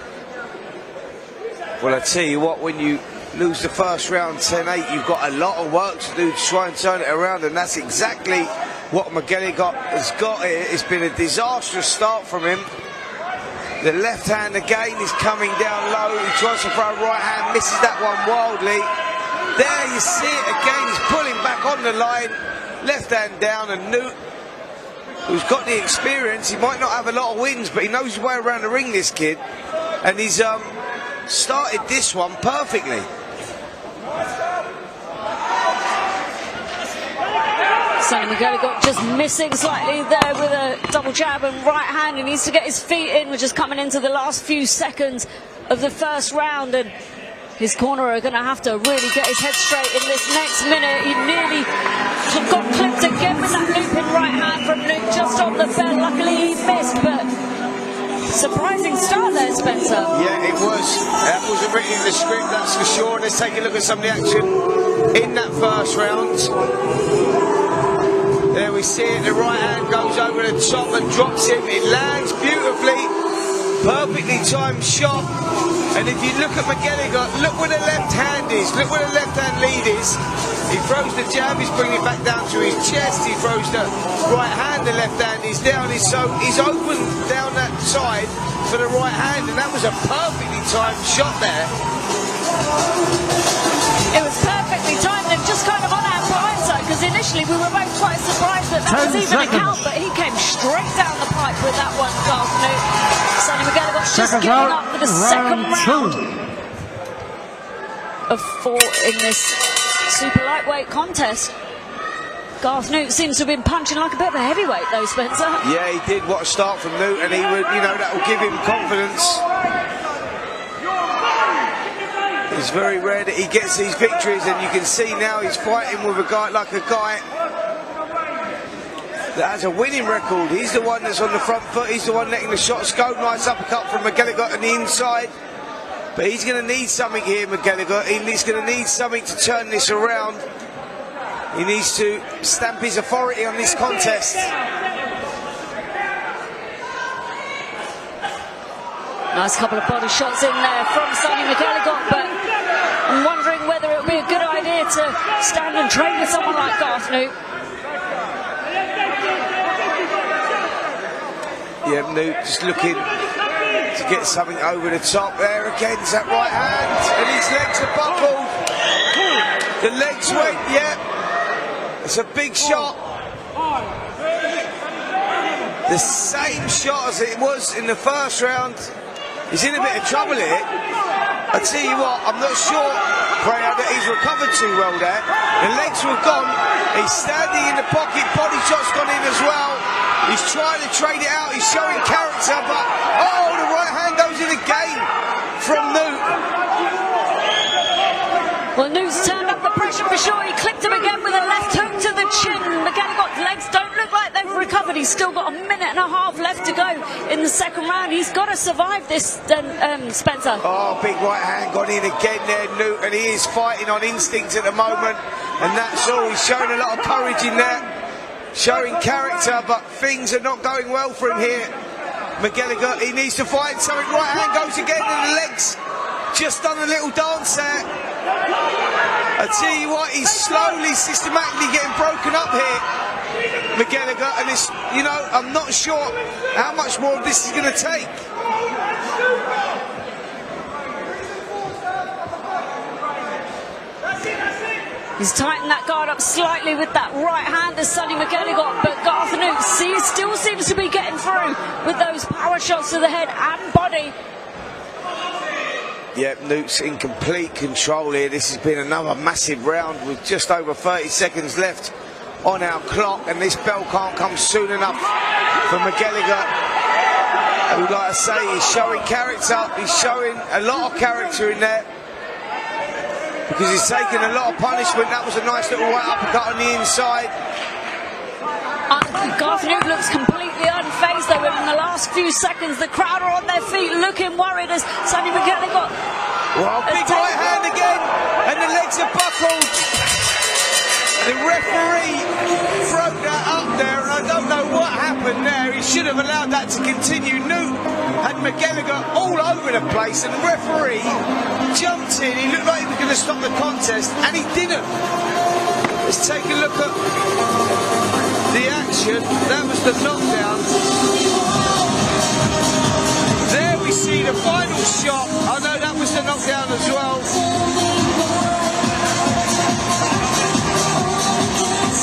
Well, I tell you what, when you lose the first round 10-8, you've got a lot of work to do to try and turn it around, and that's exactly what McElligott has got here. It's been a disastrous start from him. The left hand again is coming down low. He tries to throw a right hand, misses that one wildly. There you see it again, he's pulling back on the line. Left hand down, and Noot, who's got the experience, he might not have a lot of wins, but he knows his way around the ring, this kid. And he's started this one perfectly. Sonny McElligott just missing slightly there with a double jab and right hand. He needs to get his feet in, which is coming into the last few seconds of the first round, and his corner are going to have to really get his head straight in this next minute. He nearly got clipped again with that looping right hand from Noot just on the bell. Luckily he missed, but surprising start there, Spencer. Yeah, it was. That wasn't written in the script, that's for sure. Let's take a look at some of the action in that first round. There we see it, the right hand goes over the top and drops him. It lands beautifully, perfectly timed shot. And if you look at McElligott, look where the left hand is, look where the left hand lead is. He throws the jab, he's bringing it back down to his chest. He throws the right hand, the left hand is down. So he's open down that side for the right hand, and that was a perfectly timed shot there. It was perfectly timed and just kind of on our blindside, because initially we were both quite surprised that that was even a count, but he came straight down the pipe with that one, Garth. Sonny McElligott just giving up for the second round of 4 in this super lightweight contest. Garth Noot seems to have been punching like a bit of a heavyweight though, Spencer. Yeah, he did. What a start from Noot, and he would, you know, that will give him confidence. It's very rare that he gets these victories, and you can see now he's fighting with a guy that has a winning record. He's the one that's on the front foot, he's the one letting the shots go. Nice uppercut from McElligott on the inside. But he's going to need something here, McElligott. He's going to need something to turn this around. He needs to stamp his authority on this contest. Nice couple of body shots in there from Sonny McElligott, but I'm wondering whether it would be a good idea to stand and train with someone like Garth Noot. Yeah, Noot just looking to get something over the top there again. That right hand, and his legs are buckled. The legs went, yeah. It's a big shot. The same shot as it was in the first round. He's in a bit of trouble here. I tell you what, I'm not sure, Prayer, that he's recovered too well there. The legs were gone. He's standing in the pocket. Body shot's gone in as well. He's trying to trade it out. He's showing character, but oh, the right hand goes in again from Noot. Well, Noot's turned up the pressure for sure. He clipped him again with a left hook to the chin. McElligott's legs don't look like they've recovered. He's still got a minute and a half left to go in the second round. He's got to survive this, Spencer. Oh, big right hand gone in again there, Noot, and he is fighting on instinct at the moment, and that's all. He's showing a lot of courage in there, showing character, but things are not going well for him here. McElligott, he needs to find something. Right hand goes again, and the legs just done a little dance there. I tell you what, he's slowly, systematically getting broken up here, McElligott, and it's, you know, I'm not sure how much more of this is going to take. He's tightened that guard up slightly with that right hand as Sonny McElligott, but Garth Noot still seems to be getting through with those power shots to the head and body. Yep, Noot's in complete control here. This has been another massive round with just over 30 seconds left on our clock, and this bell can't come soon enough for McElligott, who, like I say, is showing character. He's showing a lot of character in there, because he's taken a lot of punishment. That was a nice little right uppercut on the inside. Garth Noot looks completely unfazed though, in the last few seconds the crowd are on their feet looking worried as Sonny McElligott. Well, big right hand again, and the legs are buckled. The referee broke that up there, and I don't know what happened there. He should have allowed that to continue. Noot had McElligott all over the place, and the referee jumped in. He looked like he was going to stop the contest, and he didn't. Let's take a look at the action. That was the knockdown. There we see the final shot. I know that was the knockdown as well.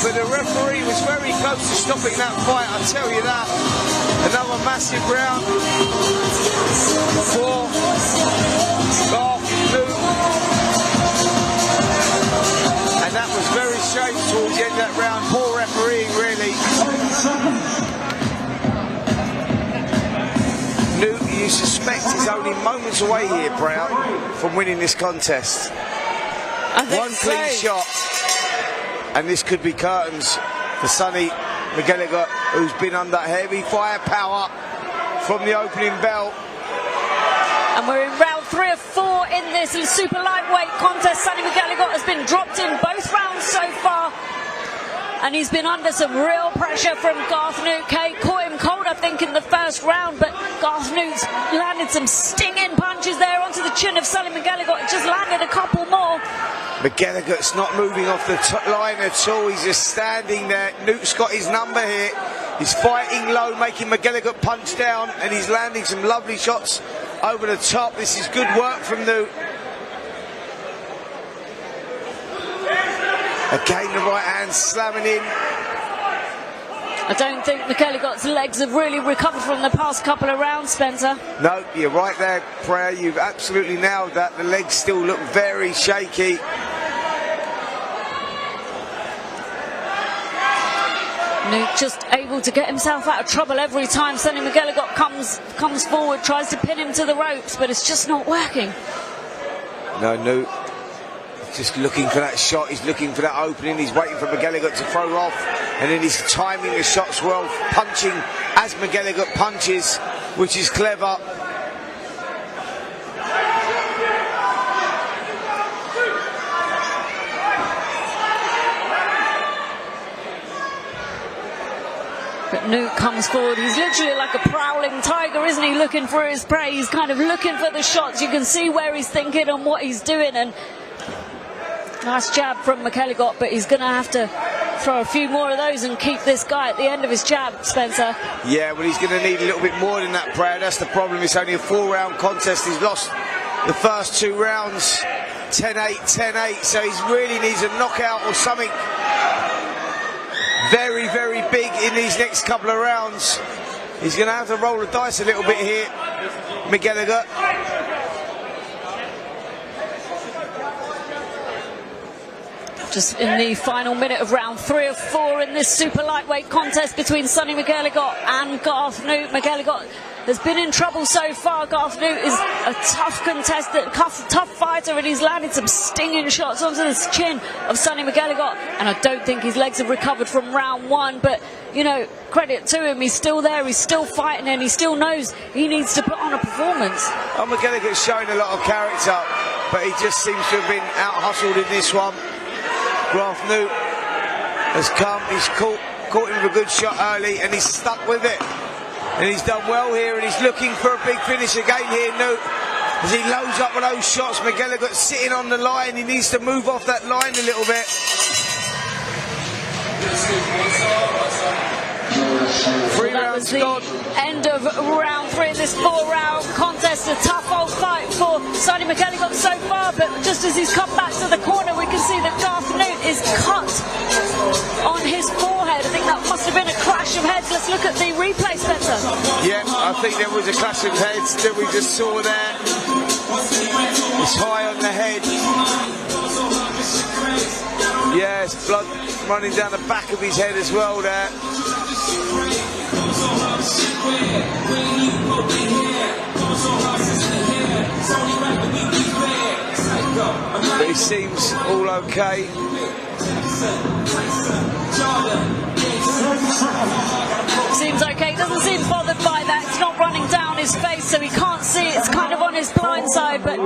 But the referee was very close to stopping that fight, I'll tell you that. Another massive round for Garth Noot. And that was very strange towards the end of that round. Poor refereeing, really. Noot, you suspect, is only moments away here, Proud, from winning this contest. One clean shot, and this could be curtains for Sonny McElligott, who's been under heavy firepower from the opening bell. And we're in round 3 of 4 in this super lightweight contest. Sonny McElligott has been dropped in both rounds so far, and he's been under some real pressure from Garth Noot. Caught him cold, I think, in the first round, but Garth Noot's landed some stinging punches there onto the chin of Sonny McElligott. Just landed a couple more. McElligott's not moving off the line at all. He's just standing there. Noot's got his number here. He's fighting low, making McElligott punch down, and he's landing some lovely shots over the top. This is good work from Noot. Again, the right hand slamming in. I don't think McElligott's legs have really recovered from the past couple of rounds, Spencer. No, you're right there, Prayer. You've absolutely nailed that. The legs still look very shaky. Noot just able to get himself out of trouble every time Sonny McElligott comes forward, tries to pin him to the ropes, but it's just not working. No, Noot just looking for that shot. He's looking for that opening. He's waiting for McElligott to throw off, and then he's timing the shots well, punching as McElligott punches, which is clever. But Noot comes forward. He's literally like a prowling tiger, isn't he? Looking for his prey. He's kind of looking for the shots. You can see where he's thinking and what he's doing. And nice jab from McElligott, but he's going to have to throw a few more of those and keep this guy at the end of his jab, Spencer. Yeah, well, he's going to need a little bit more than that, Prayer. That's the problem. It's only a 4-round contest. He's lost the first 2 rounds, 10-8, 10-8. So he really needs a knockout or something very, very big in these next couple of rounds. He's going to have to roll the dice a little bit here, McElligott. Just in the final minute of round 3 of 4 in this super lightweight contest between Sonny McElligott and Garth Noot. McElligott has been in trouble so far. Garth Noot is a tough contestant, tough fighter, and he's landed some stinging shots onto the chin of Sonny McElligott. And I don't think his legs have recovered from round 1, but you know, credit to him, he's still there, he's still fighting, and he still knows he needs to put on a performance. Oh, McElligott's showing a lot of character, but he just seems to have been out-hustled in this one. Garth Noot has come, he's caught him with a good shot early, and he's stuck with it. And he's done well here, and he's looking for a big finish again here, Noot. As he loads up with those shots, McElligott's sitting on the line. He needs to move off that line a little bit. That was the end of round 3 in this 4-round contest. A tough old fight for Sonny McElligott so far, but just as he's come back to the corner, we can see that Garth Noot is cut on his forehead. I think that must have been a clash of heads. Let's look at the replay, Spencer. Yeah, I think there was a clash of heads that we just saw there. It's high on the head. Yes, blood running down the back of his head as well there. But he seems all okay. Seems okay, doesn't seem bothered by that. It's not running down his face, so he can't see. It's kind of on his blind side, but...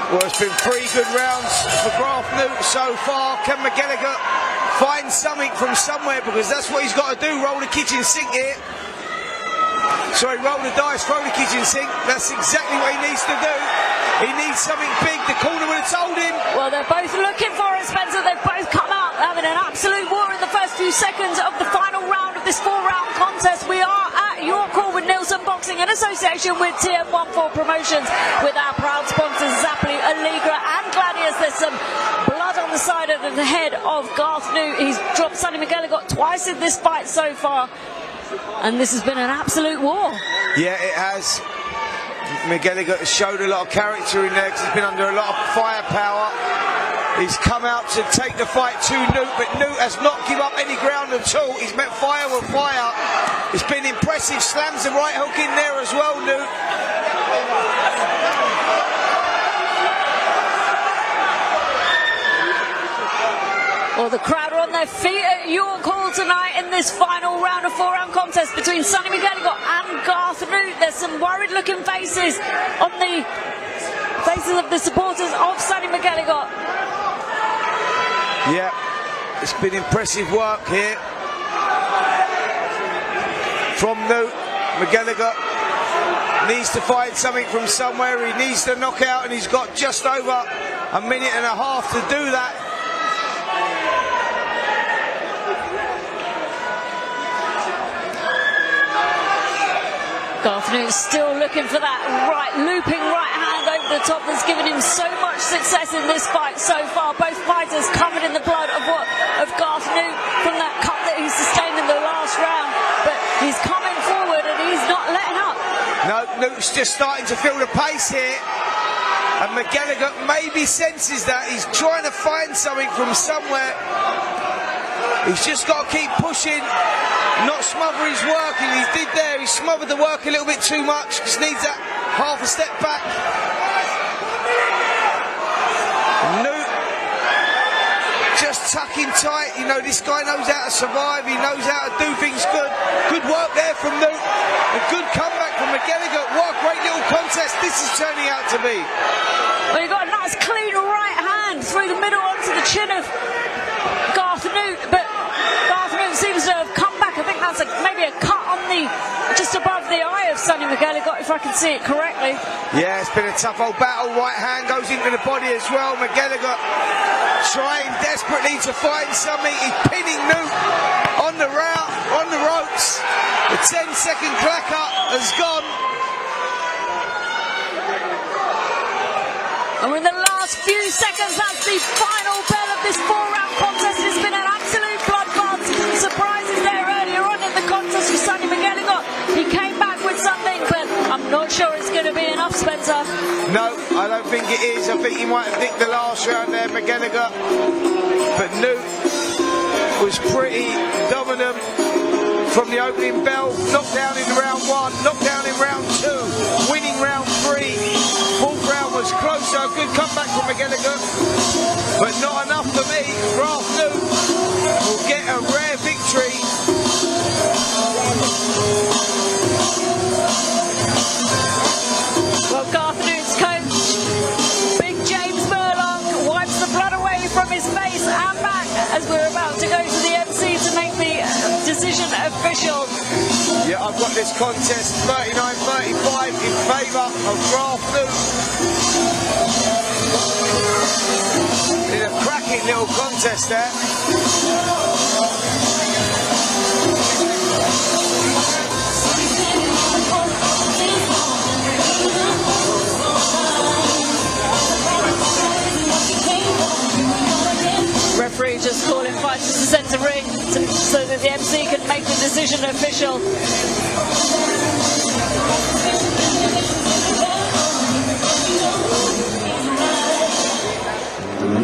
Well, it's been 3 good rounds for Garth Noot so far. Can McElligott find something from somewhere? Because that's what he's got to do, roll the kitchen sink here. Sorry, roll the dice, throw the kitchen sink. That's exactly what he needs to do. He needs something big. The corner would have told him. Well, they're both looking for it, Spencer. They've both come out having an absolute war in the first few seconds of the final round of this 4-round contest. We are at your call with Neilson Boxing in association with TM14 Promotions, with our proud sponsors Zappoli, Allegra and Gladius. There's some blood on the side of the head of Garth Noot. He's dropped Sonny McElligott twice in this fight so far, and this has been an absolute war. Yeah, it has. McElligott has showed a lot of character in there because he's been under a lot of firepower. He's come out to take the fight to Noot, but Noot has not given up any ground at all. He's met fire with fire. It's been impressive. Slams the right hook in there as well, Noot. Well, the crowd are on their feet at your call tonight in this final round of 4-round contest between Sonny McElligott and Garth Noot. There's some worried-looking faces on the faces of the supporters of Sonny McElligott. Yeah, it's been impressive work here from Noot. McElligott needs to find something from somewhere. He needs to knock out, and he's got just over a minute and a half to do that. Garth Noot still looking for that looping right hand over the top that's given him so much success in this fight so far. Both fighters covered in the blood of Garth Noot from that cut that he sustained in the last round. But he's coming forward and he's not letting up. No, Noot's just starting to feel the pace here. And McElligott maybe senses that. He's trying to find something from somewhere. He's just got to keep pushing, not smother his work. He did there, he smothered the work a little bit too much. Just needs that half a step back. Noot just tucking tight. You know, this guy knows how to survive. He knows how to do things good. Good work there from Noot. A good comeback from McElligott. What a great little contest this is turning out to be. Well, you've got a nice clean right hand through the middle onto the chin of Garth Noot, but Garth Noot seems to have come back. I think that's maybe a cut on just above the eye of Sonny McElligott, if I can see it correctly. Yeah, it's been a tough old battle. Right hand goes into the body as well. McElligott trying desperately to find something. He's pinning Noot on the ropes. The 10-second clacker has gone. And we're in the last few seconds. That's the final bell of this 4-round contest. It's been an absolute bloodbath. Some surprises there earlier on in the contest with Sonny McElligott. He came back with something, but I'm not sure it's going to be enough, Spencer. No, I don't think it is. I think he might have nicked the last round there, McElligott. But Noot was pretty dominant from the opening bell. Knocked down in round 1, knocked down in round 2, winning round 3. Fourth round was closer. Good comeback from McElligott, but not enough for me. Garth Noot will get a rare victory. Well, Garth Noot's coach, Big James Burlock, wipes the blood away from his face and back as we're about to go to the MC to make the decision official. Yeah, I've got this contest 39-35 in favour of Garth Noot. In a cracking little contest there. decision official.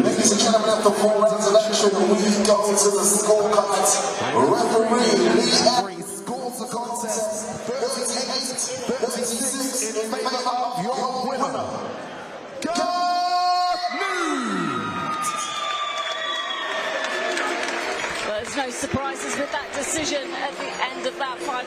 Ladies and gentlemen, at the forward selection, we go to the scorecards. Referee Lee scores the contest 38-36 in favor of your winner, Garth. Well, there's no surprises with that decision at the end of that fight.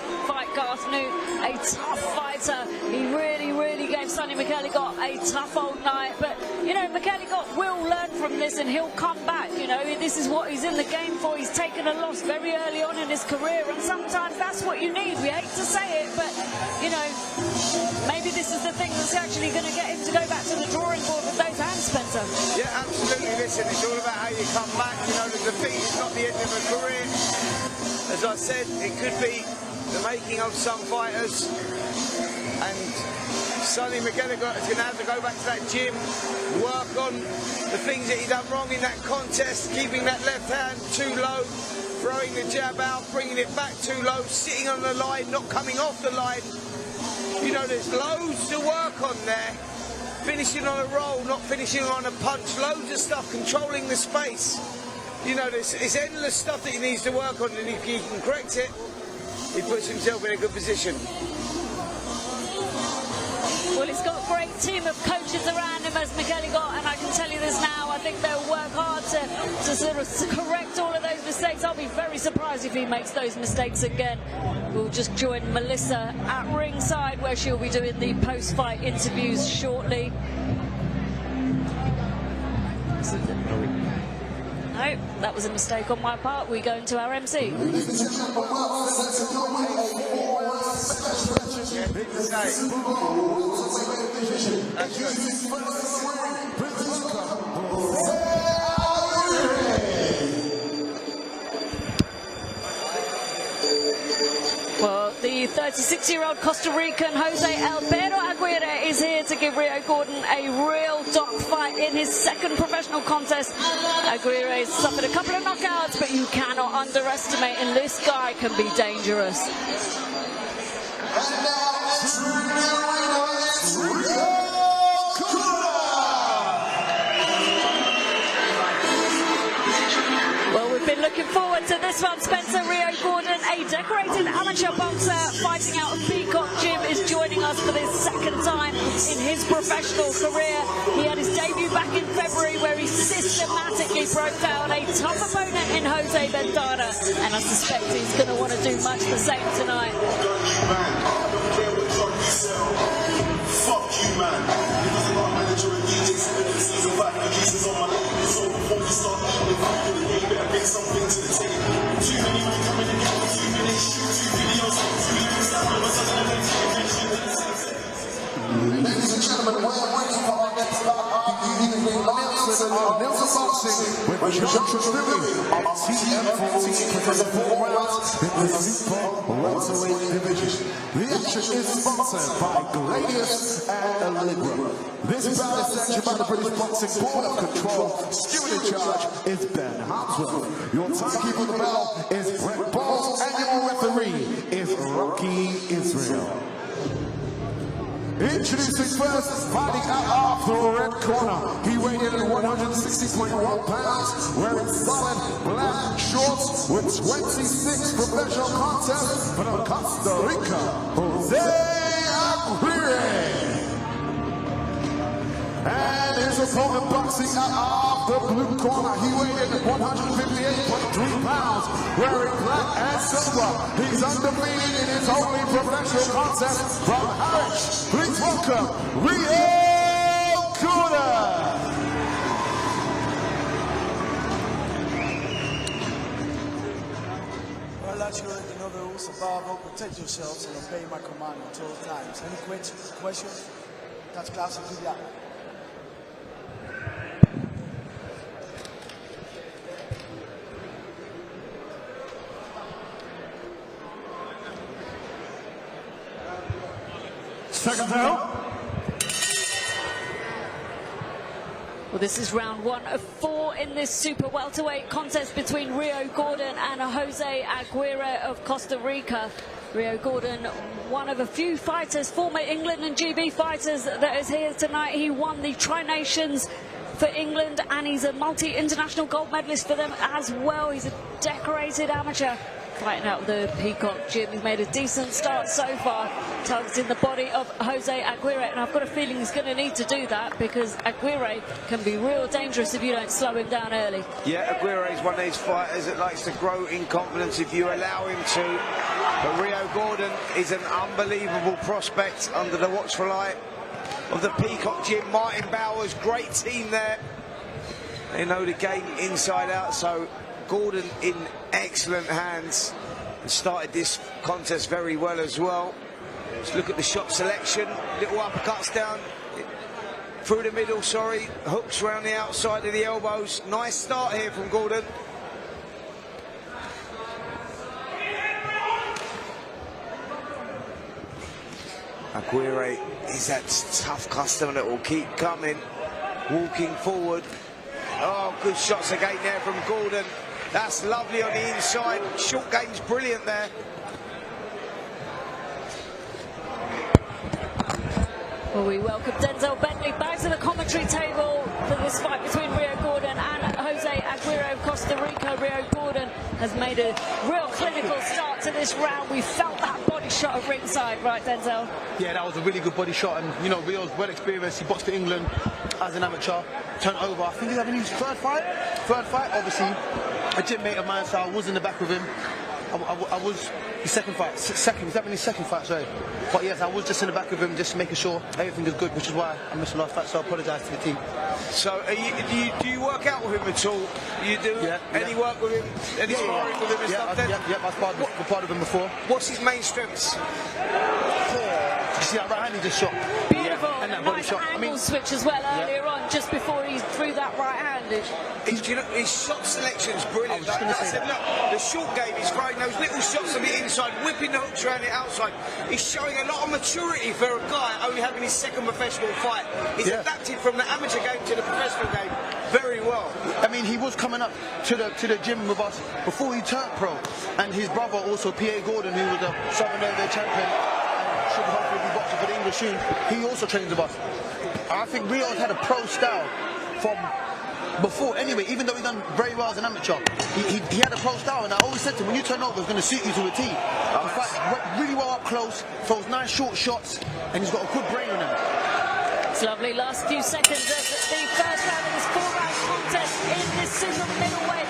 Garth Noot, a tough fighter. He really gave Sonny McElligott a tough old night. But, you know, McElligott will learn from this and he'll come back. You know, this is what he's in the game for. He's taken a loss very early on in his career, and sometimes that's what you need. We hate to say it, but, you know, maybe this is the thing that's actually going to get him to go back to the drawing board with those hands, Spencer. Yeah, absolutely. Listen, it's all about how you come back. You know, the defeat is not the end of a career. As I said, it could be the making of some fighters, and Sonny McElligott is going to have to go back to that gym, work on the things that he done wrong in that contest, keeping that left hand too low, throwing the jab out, bringing it back too low, sitting on the line, not coming off the line. You know, there's loads to work on there. Finishing on a roll, not finishing on a punch, loads of stuff, controlling the space. You know, it's endless stuff that he needs to work on, and if he can correct it, he puts himself in a good position. Well, he's got a great team of coaches around him as McElligott, and I can tell you this now, I think they'll work hard to sort of correct all of those mistakes. I'll be very surprised if he makes those mistakes again. We'll just join Melissa at ringside, where she'll be doing the post-fight interviews shortly. No, that was a mistake on my part. We go into our MC. Well, the 36-year-old Costa Rican Jose Alberto Aguirre is here to give Rio Gordon a real dogfight in his second professional contest. Aguirre has suffered a couple of knockouts, but you cannot underestimate, and this guy can be dangerous. Well, we've been looking forward to this one, Spencer. Rio Gordon, a decorated amateur boxer fighting out of Peacock Gym, is joining us for this second time in his professional career. He had his debut back in February, where he systematically broke down a tough opponent in Jose Ventana, and I suspect he's going to want to do much the same tonight. Fuck you, man. Because I'm not manager and DJ spinning season back. The Jesus on my lap. So before we start, you better bring something to the table. Too many men coming together, too many shoot, 2 videos, 2 videos, Ladies and gentlemen, we're waiting for our next bout of the evening. Neilson boxing with Joshua Shirley of TM14 for the 4 rounds in the super welterweight division. The action is sponsored by Gladius and Allegra. This bout is sanctioned by the British Boxing Board of Control. Steward in charge is Ben Hartswell. Your timekeeper on the bell is Brett Balls, and your referee is Rocky Israel. Introducing first, fighting out of the red corner. He weighed in at 160.1 pounds, wearing solid black shorts with 26 professional contests from Costa Rica, Jose Aguirre. And his opponent boxing out of the blue corner. He weighed in at 158.3 pounds, wearing black and silver. He's undefeated in his only professional contest from Harwich. Please welcome Rio Gordon. Well, lads, you already know the rules above. Protect yourselves and obey my command at all times. Any questions? That's classic. Good luck. Second round. Well, this is round 1 of 4 in this super welterweight contest between Rio Gordon and Jose Aguirre of Costa Rica. Rio Gordon, one of a few fighters, former England and GB fighters, that is here tonight. He won the Tri-Nations for England, and he's a multi-international gold medalist for them as well. He's a decorated amateur fighting out the Peacock Gym. He's made a decent start so far, targeting the body of Jose Aguirre, and I've got a feeling he's going to need to do that because Aguirre can be real dangerous if you don't slow him down early. Yeah, Aguirre is one of these fighters that likes to grow in confidence if you allow him to. But Rio Gordon is an unbelievable prospect under the watchful eye of the Peacock Gym. Martin Bowers, great team there. They know the game inside out, so Gordon in excellent hands and started this contest very well as well. Let's look at the shot selection. Little uppercuts down through the middle, sorry. Hooks around the outside of the elbows. Nice start here from Gordon. Aguirre is that tough customer that will keep coming, walking forward. Oh, good shots again there from Gordon. That's lovely on the inside. Short game's brilliant there. Well, we welcome Denzel Bentley back to the commentary table for this fight between Rio Gordon and Jose Aguirre of Costa Rica. Rio Gordon has made a real clinical start to this round. We felt that body shot at ringside, right, Denzel? Yeah, that was a really good body shot, and you know, Rio's well experienced. He boxed for England as an amateur, turned over. I think he's having his third fight. Obviously, a gym mate of mine, so I was in the back with him. I was his second fight. He's having his second fight, sorry. But yes, I was just in the back of him, just making sure everything is good, which is why I missed the last fight, so I apologise to the team. So, do you work out with him at all? You do? Yeah. Any work with him? Any sparring with him and stuff then? Yeah, I've part of him before. What's his main strengths? You see that right hand he just shot? Beautiful. And that nice body shot. angle switch as well earlier on, just before he threw that right hand. His shot selection's brilliant. I was just going to say look, the short game is throwing those little shots on the inside, whipping the hooks around the outside. He's showing a lot of maturity for a guy only having his second professional fight. He's adapted from the amateur game to the professional game very well. I mean, he was coming up to the gym with us before he turned pro, and his brother also, P.A. Gordon, who was a Southern Area champion and should hopefully be boxing for the English soon, he also trains with us. I think Rio's had a pro style from before anyway, even though he done very well as an amateur. He had a pro style, and I always said to him, when you turn over, it's going to suit you to a T. He fights really well up close, throws nice short shots, and he's got a good brain on him. It's lovely. Last few seconds of the first round of this 4-round contest in this super welterweight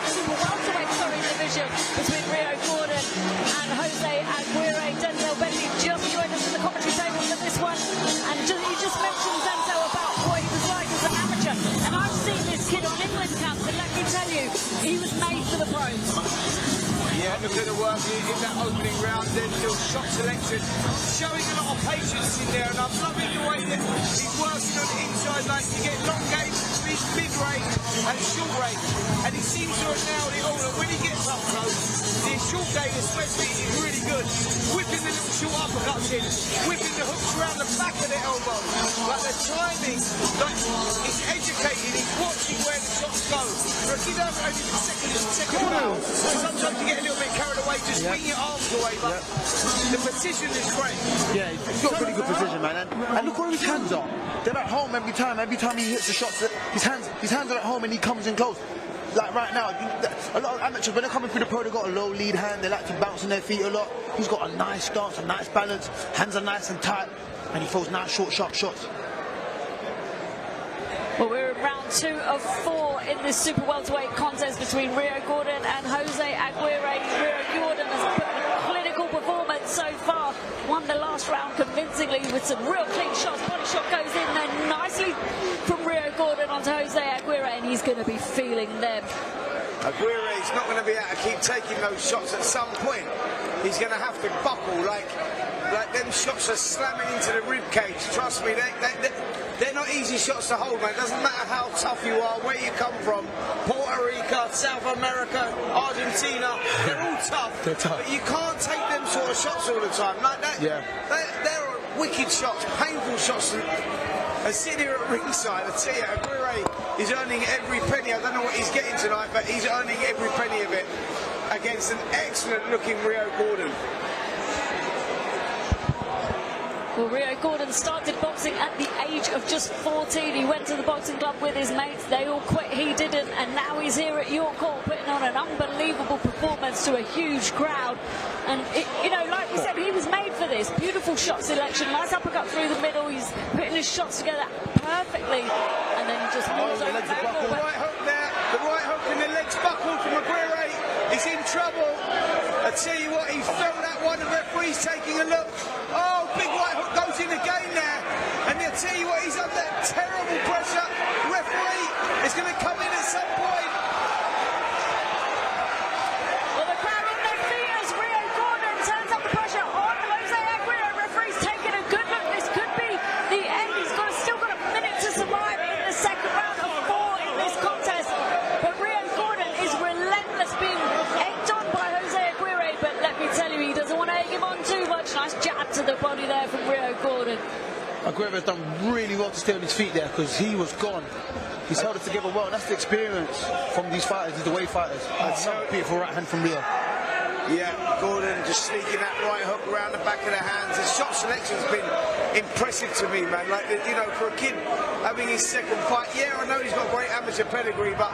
division between Rio Gordon and Jose Aguirre. Denzel Bentley just joined us at the commentary table for this one, and he just mentioned, Denzel, about what he was like as an amateur, and I've seen this kid on England camp, and let me tell you, he was made for the pros. Yeah, look at the work in that opening round, then still shot selection, showing a lot of patience in there, and I'm loving the way that he's working on the inside, like you get long game, big range, and short range, and he seems to have nailed it all, and when he gets up close, his short game especially is really good, whipping the little short uppercuts in, whipping the hooks around the back of the elbow, like the timing, like he's educated, he's watching where the shots go, but he does only the second round, sometimes you get a little bit carried away, just swing your arms away, but the precision is great. Yeah, he's got pretty good precision, man, and look where his hands are. They're at home every time he hits the shots, his hands are at home and he comes in close. Like right now, a lot of amateurs, when they're coming through the pro, they've got a low lead hand, they like to bounce on their feet a lot. He's got a nice stance, a nice balance, hands are nice and tight, and he throws nice short, sharp shots. Well, we're in round 2 of 4 in this super welterweight contest between Rio Gordon and Jose Aguirre. Rio Gordon has put a clinical performance so far, won the last round convincingly with some real clean shots. Body shot goes in there nicely from Rio Gordon onto Jose Aguirre, and he's going to be feeling them. Aguirre's not going to be able to keep taking those shots at some point. He's going to have to buckle, like them shots are slamming into the rib cage. Trust me, they're not easy shots to hold, man. It doesn't matter how tough you are, where you come from, Puerto Rico, South America, Argentina, they're all tough. They're tough. But you can't take them sort of shots all the time. Like that, they're wicked shots, painful shots. And sitting here at ringside, I tell you, Aguirre He's earning every penny. I don't know what he's getting tonight, but he's earning every penny of it against an excellent-looking Rio Gordon. Well, Rio Gordon started boxing at the age of just 14. He went to the boxing club with his mates. They all quit. He didn't. And now he's here at York Hall putting on an unbelievable performance to a huge crowd. And, you know, like we said, he was made for this. Beautiful shot selection. Nice uppercut through the middle. He's putting his shots together perfectly. And then he just moves over the right hook there. The right hook and the legs buckled from Aguirre. He's in trouble. I tell you what, he felt that one. The referee's taking a look. Oh, big right hook goes in again there. And I tell you what, he's under terrible pressure. The referee is going to come in at some point. Well, the crowd on their feet as Rio Gordon turns up the pressure on Jose Aguirre. Referee's taking a good look. This could be the end. He's still got a minute to survive in the second round of 4 in this contest. But Rio Gordon is relentless, being egged on by Jose Aguirre. But let me tell you, he doesn't want to egg him on too much. Nice jab to the body there from Rio Gordon. Aguirre's done really well to stay on his feet there because he was gone. He's held it together well, and that's the experience from these fighters, the way fighters. That's some beautiful right hand from Rio. Yeah, Gordon just sneaking that right hook around the back of the hands. The shot selection's been impressive to me, man. Like, you know, for a kid having his second fight, yeah, I know he's got great amateur pedigree, but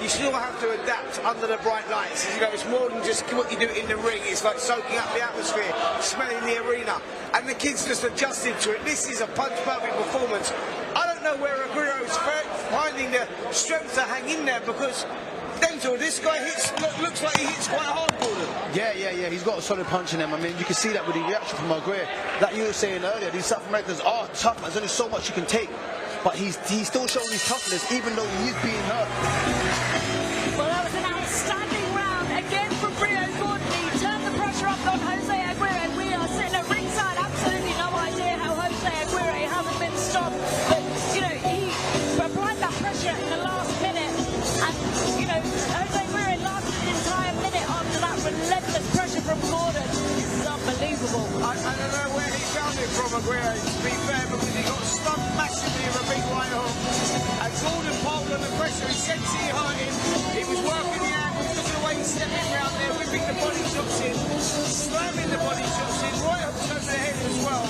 you still have to adapt under the bright lights. You know, it's more than just what you do in the ring. It's like soaking up the atmosphere, smelling the arena. And the kid's just adjusted to it. This is a punch-perfect performance. I don't know where Aguirre's finding the strength to hang in there because Denzel, this guy looks like he hits quite hard, Gordon. Yeah. He's got a solid punch in him. I mean, you can see that with the reaction from Aguirre. Like you were saying earlier, these South Americans are tough. There's only so much you can take. But he's still showing his toughness, even though he is being hurt. Well, that was an outstanding round again from Rio Gordon. He turned the pressure up on Jose Aguirre. We are sitting at ringside, absolutely no idea how Jose Aguirre hasn't been stopped. But, you know, he applied that pressure in the last minute. And, you know, Jose Aguirre lasted an entire minute after that relentless pressure from Gordon. This is unbelievable. I don't know where he found it from, Aguirre, to be fair, because he got stunned massively with a big right hook. And Gordon pulled on the pressure. He sensed he hurt him. He was working the angle. Look at the way he's stepping around there, whipping the body shots in, slamming the body shots in, right hooks over the head as well.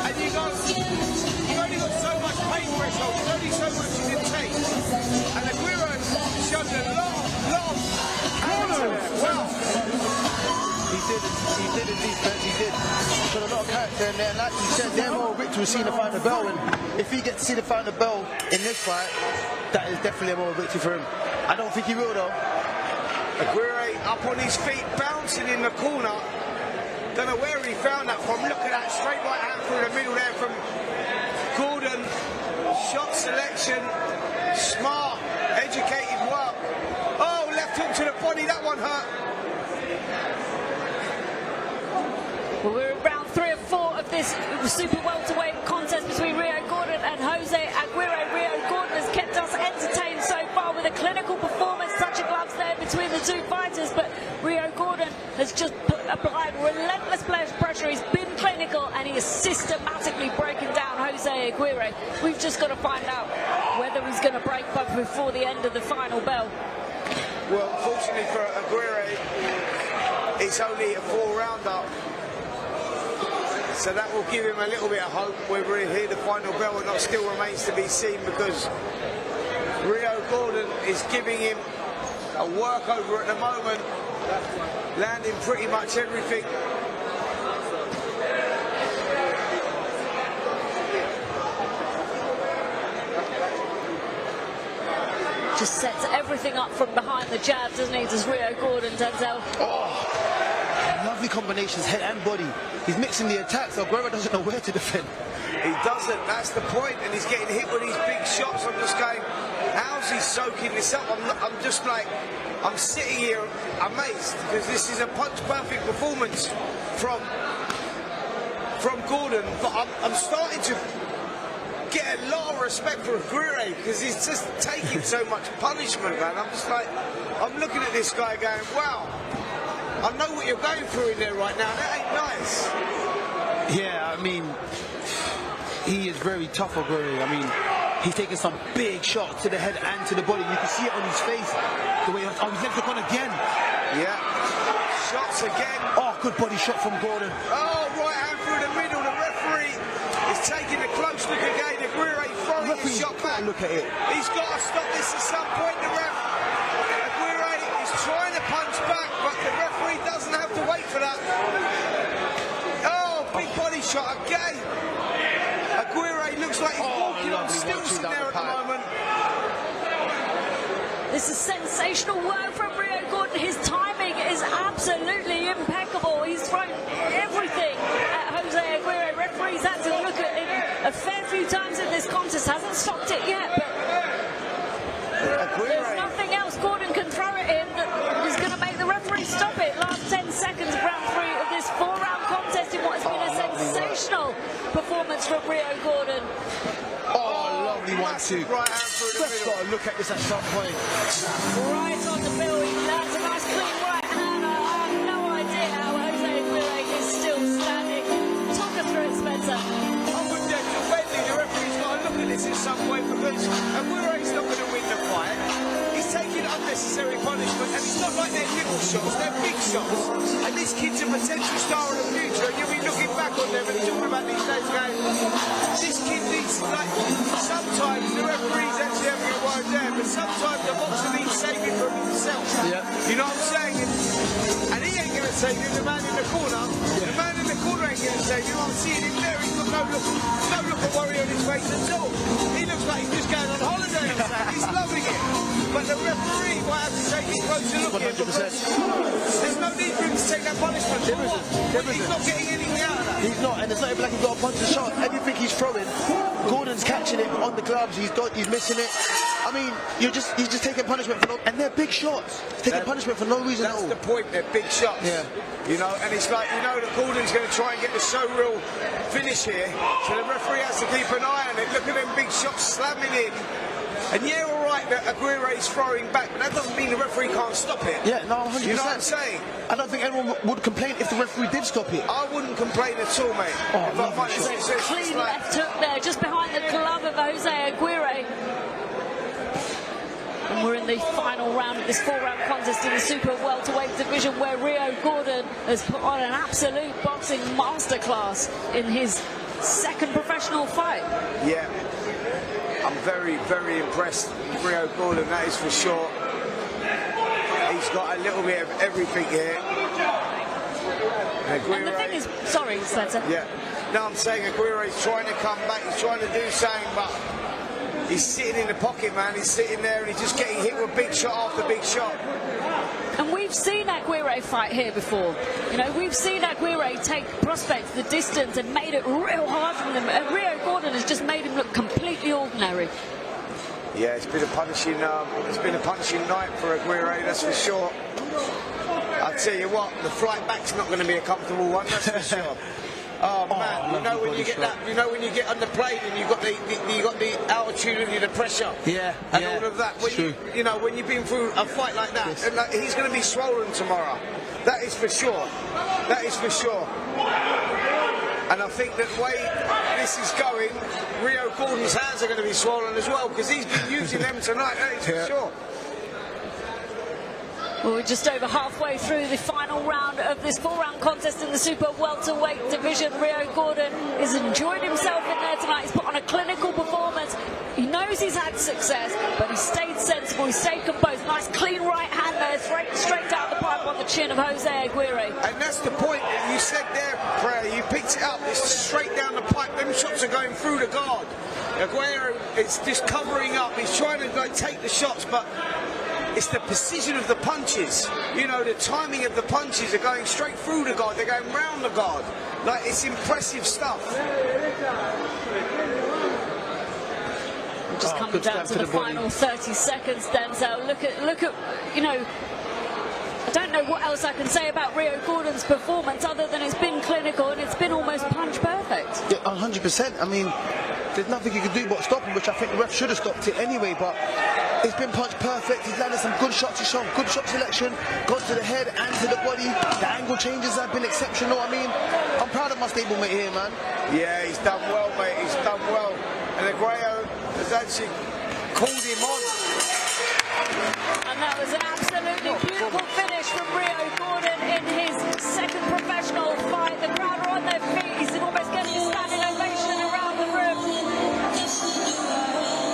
And you go, you've only got so much pain threshold. There's only so much you can take. And Aguirre showed a lot of character there. Wow. He did in defense, he did. Got a lot of character in there, and like you said, they're more victory seeing the final bell, and if he gets to see the final bell in this fight, that is definitely a more victory for him. I don't think he will though. Aguirre up on his feet, bouncing in the corner. Don't know where he found that from. Look at that straight right hand through the middle there from Gordon. Shot selection, smart, educated work. Oh, left hook to the body, that one hurt. Well, we're in round 3 of 4 of this super welterweight contest between Rio Gordon and Jose Aguirre. Rio Gordon has kept us entertained so far with a clinical performance, touch of gloves there between the two fighters, but Rio Gordon has just applied relentless pressure. He's been clinical and he is systematically breaking down Jose Aguirre. We've just got to find out whether he's going to break before the end of the final bell. Well, fortunately for Aguirre, it's only a 4-rounder. So that will give him a little bit of hope. Whether he'll hear the final bell or not still remains to be seen, because Rio Gordon is giving him a workover at the moment, landing pretty much everything. Just sets everything up from behind the jab, doesn't he, does Rio Gordon, Denzel? Oh, lovely combinations, head and body. He's mixing the attacks, so Aguirre doesn't know where to defend. He doesn't, that's the point, and he's getting hit with these big shots. I'm just going, how's he soaking this up? I'm just like, I'm sitting here amazed, because this is a punch-perfect performance from Gordon, but I'm starting to get a lot of respect for Aguirre, because he's just taking so much punishment, man. I'm just like, I'm looking at this guy going, wow, I know what you're going through in there right now. That ain't nice. Yeah, I mean, he is very tough, Aguirre. I mean, He's taking some big shots to the head and to the body. You can see it on his face. The way his legs are gone again. Yeah. Shots again. Oh, good body shot from Gordon. Oh, right hand through the middle. The referee is taking a close look again. Aguirre throwing his shot back. Look at it. He's got to stop this at some point. The ref. Aguirre is trying to punch back, but the referee doesn't have to wait for that. Oh, big body shot again. Aguirre looks like he's walking on stilts in there at the moment. This is sensational work from Rio Gordon. His timing is absolutely impeccable. He's thrown everything at Jose Aguirre. Referees had to look at him a fair few times in this contest. Hasn't stopped it yet, but there's nothing else Gordon can throw at him that is going to make the referee stop it. Last 10 seconds of round 3 of this 4-round contest in what has been a sensational performance from Rio Gordon. Lovely 1-2. Right hand through the Just got to look at this at some point. Right on the bill. That's a nice clean right hand. I have no idea how Jose Aguirre is still standing. Talk us through it, Spencer. I'm with Denzel Bentley. The referee's got to look at this in some way because Aguirre's not going to win the fight. He's taking unnecessary punishment, and it's not like they're little shots, they're big shots. And this kid's a potential star in the future, and you'll be looking back on them and talking about these days going, this kid needs, like, sometimes the referee's actually having a word there, but sometimes the boxer needs saving from himself. Yeah. You know what I'm saying? And he ain't going to save him, the man in the corner. Yeah. The man in the corner ain't going to save him. I'm seeing him there, he's got no look of worry on his face at all. He looks like he's just going on holiday or something. He's loving it. But the referee might have to take a closer look at him because there's no need for him to take that punishment. He's not getting anything out of that. He's not, and it's not even like he's got a punch and shot. Everything he's throwing, Gordon's catching it on the gloves. He's missing it. I mean, he's just taking punishment for and they're big shots. He's taking punishment for no reason at all. That's the point. They're big shots. Yeah. You know, and it's like, you know that Gordon's going to try and get the showreel finish here, so the referee has to keep an eye on it. Look at them big shots slamming in. And yeah, all right, that Aguirre's throwing back, but that doesn't mean the referee can't stop it. Yeah, no, 100%. You know what I'm saying? I don't think anyone would complain if the referee did stop it. I wouldn't complain at all, mate. Clean left hook there, just behind the glove of Jose Aguirre. And we're in the final round of this 4-round contest in the super welterweight division, where Rio Gordon has put on an absolute boxing masterclass in his second professional fight. Yeah. I'm very, very impressed with Rio Gordon, that is for sure. He's got a little bit of everything here. And the thing is, sorry, Spencer. Yeah. No, I'm saying Aguirre's trying to come back, he's trying to do something, but he's sitting in the pocket, man. He's sitting there and he's just getting hit with big shot after big shot. And we've seen Aguirre fight here before. You know, we've seen Aguirre take prospects the distance and made it real hard for them. And Rio Gordon has just made him look completely ordinary. Yeah, it's been a punishing night for Aguirre, that's for sure. I'll tell you what, the flight back's not going to be a comfortable one, that's for sure. Oh man, you know when you get that, you know when you get on the plane and you got the altitude and the pressure, and all of that. When you know when you've been through a fight like that, and like, he's going to be swollen tomorrow. That is for sure. That is for sure. And I think that the way this is going, Rio Gordon's hands are going to be swollen as well because he's been using them tonight. That is for sure. Well, we're just over halfway through the final round of this 4-round contest in the super welterweight division. Rio Gordon is enjoying himself in there tonight. He's put on a clinical performance. He knows he's had success, but he stayed sensible, he stayed composed. Nice clean right hand there, straight down the pipe on the chin of Jose Aguirre. And that's the point that you said there, Prayer. You picked it up, it's straight down the pipe. Them shots are going through the guard. Aguirre, it's just covering up. He's trying to like take the shots, but it's the precision of the punches. You know, the timing of the punches are going straight through the guard. They're going round the guard. Like, it's impressive stuff. We're just coming down to the final 30 seconds, Denzel. Look at, you know, I don't know what else I can say about Rio Gordon's performance other than it's been clinical and it's been almost punch perfect. Yeah, 100%. I mean, there's nothing you can do but stop him, which I think the ref should have stopped it anyway, but it's been punch perfect. He's landed some good shots. He's shown good shot selection, gone to the head and to the body. The angle changes have been exceptional. I mean, I'm proud of my stablemate here, man. Yeah, he's done well, mate. He's done well. And has actually called him on. And that was an absolutely beautiful finish from Rio Gordon in his second professional fight. The crowd are on their feet. He's almost getting a standing ovation around the room.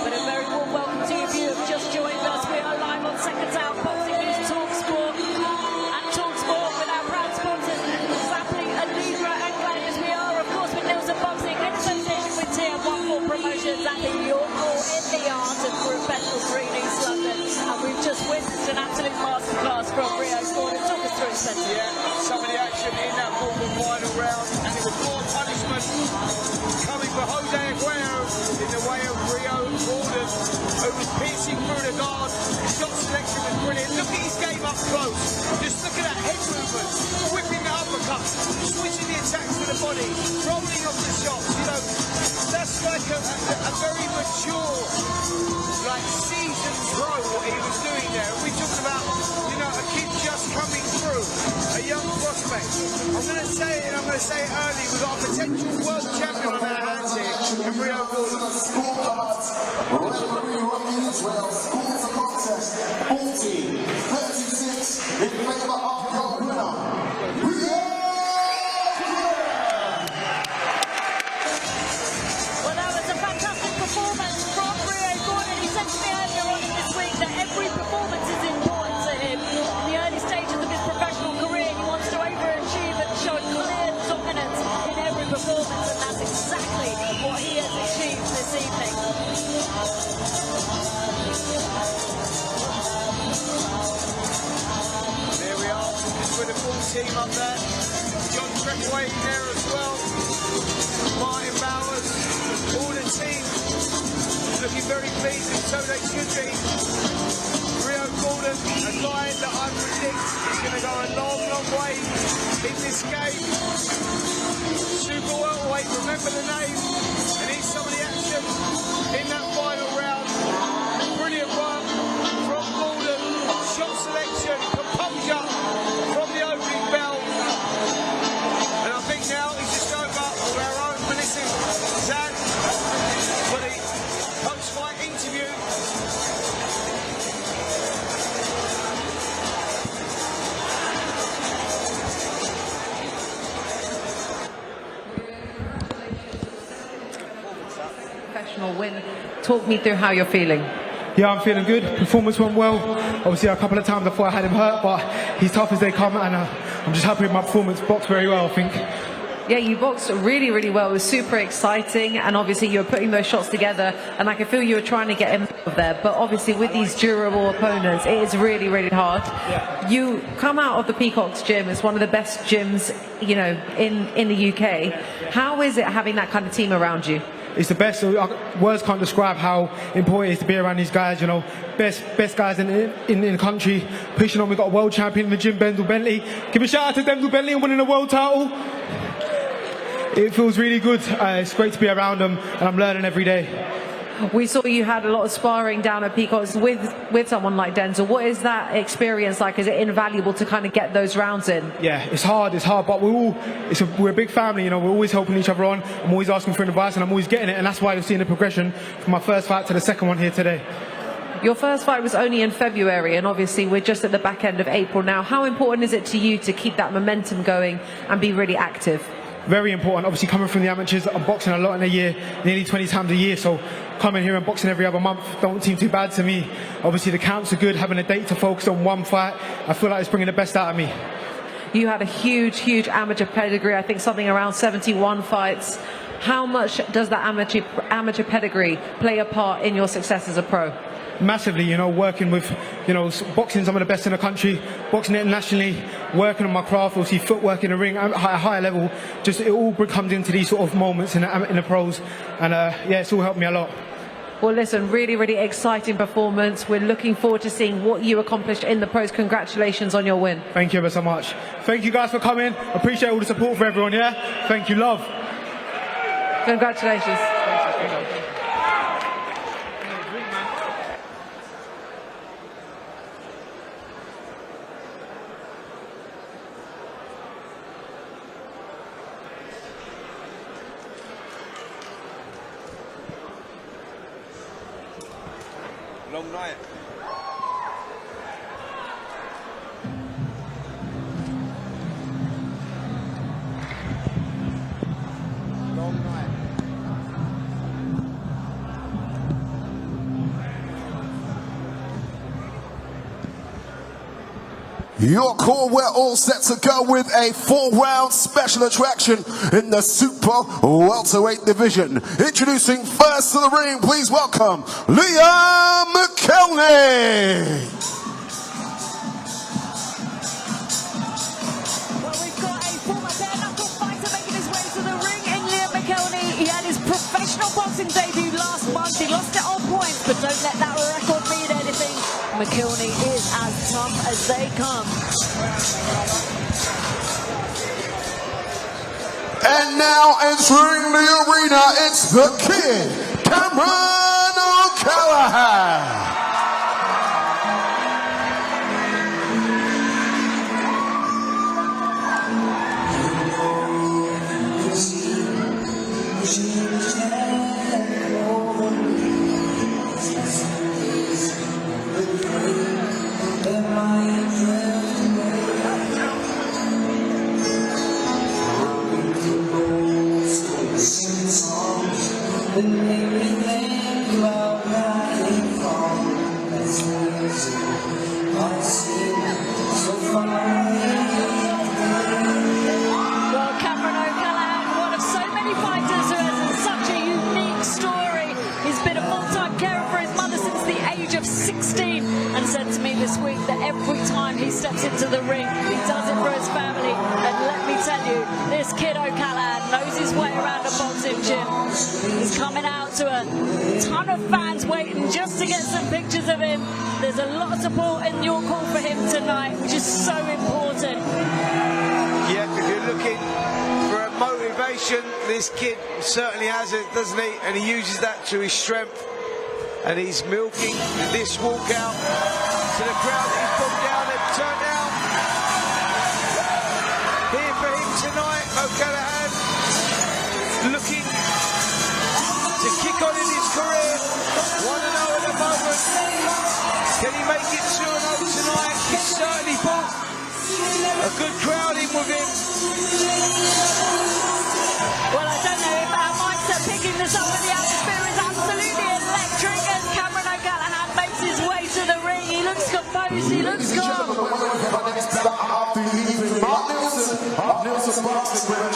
But a very warm welcome to you if you have just joined us. We are live on Seconds Out, Boxing News, TalkSport, and TalkSport with our proud sponsors, Zapping, Omira, and Gladius. We are, of course, with Nielson Boxing in association with TM14 Promotions at the York Hall in the art of Bethnal Green, East London. And we've just witnessed an absolute masterclass from Rio Gordon. Talk us through, Spencer. Yeah, some of the action in that final round, and it was more punishment coming for Jose Aguero in the way of Rio Gordon, who was piercing through the guard. His shot selection was brilliant. Look at his game up close. Just look at that head movement, whipping the uppercut, switching the attacks to the body, rolling off the shots. You know, that's like a very mature, like seasoned pro what he was doing there. We're talking about, you know, a kid just coming through, a young prospect. I'm going to say it, and I'm going to say it early. We've got a potential world champion on our hands here in Rio Gordon. Referee running as well. Scores the contest 40-36 in favour of your winner, Rio Well, that was a fantastic performance from Rio Gordon. He said to me earlier on in this week that every performance is important to him. In the early stages of his professional career, he wants to overachieve and show clear dominance in every performance, and that's exactly what he has achieved this evening. There we are, just with the full team up there. John Treadway there as well. Martin Bowers, all the team looking very pleased, and so they should be. Rio Gordon, a guy that I predict is going to go a long, long way in this game. Super welterweight, remember the name, and here's some of the action in that final round. Brilliant work from Gordon, shot selection, composure from the opening bell. And I think now he's just over to our own Melissa Zag for the post-fight interview. Professional win. Talk me through how you're feeling. Yeah, I'm feeling good. Performance went well. Obviously, a couple of times I thought I had him hurt, but he's tough as they come, and I'm just happy with my performance. Boxed very well, I think. Yeah, you boxed really, really well. It was super exciting, and obviously you were putting those shots together, and I could feel you were trying to get him there. But obviously with these durable opponents, it is really, really hard. Yeah. You come out of the Peacock's gym. It's one of the best gyms, you know, in the UK. How is it having that kind of team around you? It's the best. Words can't describe how important it is to be around these guys. You know, best guys in the country. Pushing on. We've got a world champion in the gym, Denzel Bentley. Give a shout out to Denzel Bentley and winning a world title. It feels really good. It's great to be around them, and I'm learning every day. We saw you had a lot of sparring down at Peacock's with someone like Denzel. What is that experience like? Is it invaluable to kind of get those rounds in? Yeah, it's hard, but we're a big family, you know, we're always helping each other on. I'm always asking for advice, and I'm always getting it, and that's why you're seeing the progression from my first fight to the second one here today. Your first fight was only in February, and obviously we're just at the back end of April now. How important is it to you to keep that momentum going and be really active? Very important. Obviously, coming from the amateurs, I'm boxing a lot in a year, nearly 20 times a year, so coming here and boxing every other month don't seem too bad to me. Obviously, the counts are good. Having a date to focus on one fight, I feel like it's bringing the best out of me. You had a huge amateur pedigree, I think something around 71 fights. How much does that amateur pedigree play a part in your success as a pro? Massively, you know, working with, you know, boxing some of the best in the country, boxing internationally, working on my craft, obviously footwork in the ring at a higher level. Just it all comes into these sort of moments in the pros, and yeah, it's all helped me a lot. Well, listen, really, really exciting performance. We're looking forward to seeing what you accomplished in the pros. Congratulations on your win. Thank you ever so much. Thank you guys for coming. Appreciate all the support for everyone, yeah? Thank you, love. Congratulations. long night. Long night. Your call, we're all set to go with a 4-round special attraction in the super welterweight division. Introducing first to the ring, please welcome McElhinney. Well, we've got a former bare-knuckle fighter making his way to the ring in McElhinney. He had his professional boxing debut last month. He lost it on points, but don't let that record mean anything. McElhinney is as tough as they come. And now entering the arena, it's the kid, Kerim O'Callaghan. This week that every time he steps into the ring, he does it for his family. And let me tell you, this kid O'Callaghan knows his way around a boxing gym. He's coming out to a ton of fans waiting just to get some pictures of him. There's a lot of support in your call for him tonight, which is so important. Yeah, if you're looking for a motivation, this kid certainly has it, doesn't he? And he uses that to his strength. And he's milking this walkout to the crowd that he's put down and turned out. Here for him tonight, O'Callaghan looking to kick on in his career. 1-0 at the moment. Can he make it 2-0 tonight? He's certainly put a good crowd in with him. Well, I don't know if our mics are picking this up, but the atmosphere is absolutely electric as Kerim O'Callaghan makes his way to the ring. He looks composed, he looks calm. Neilson boxing with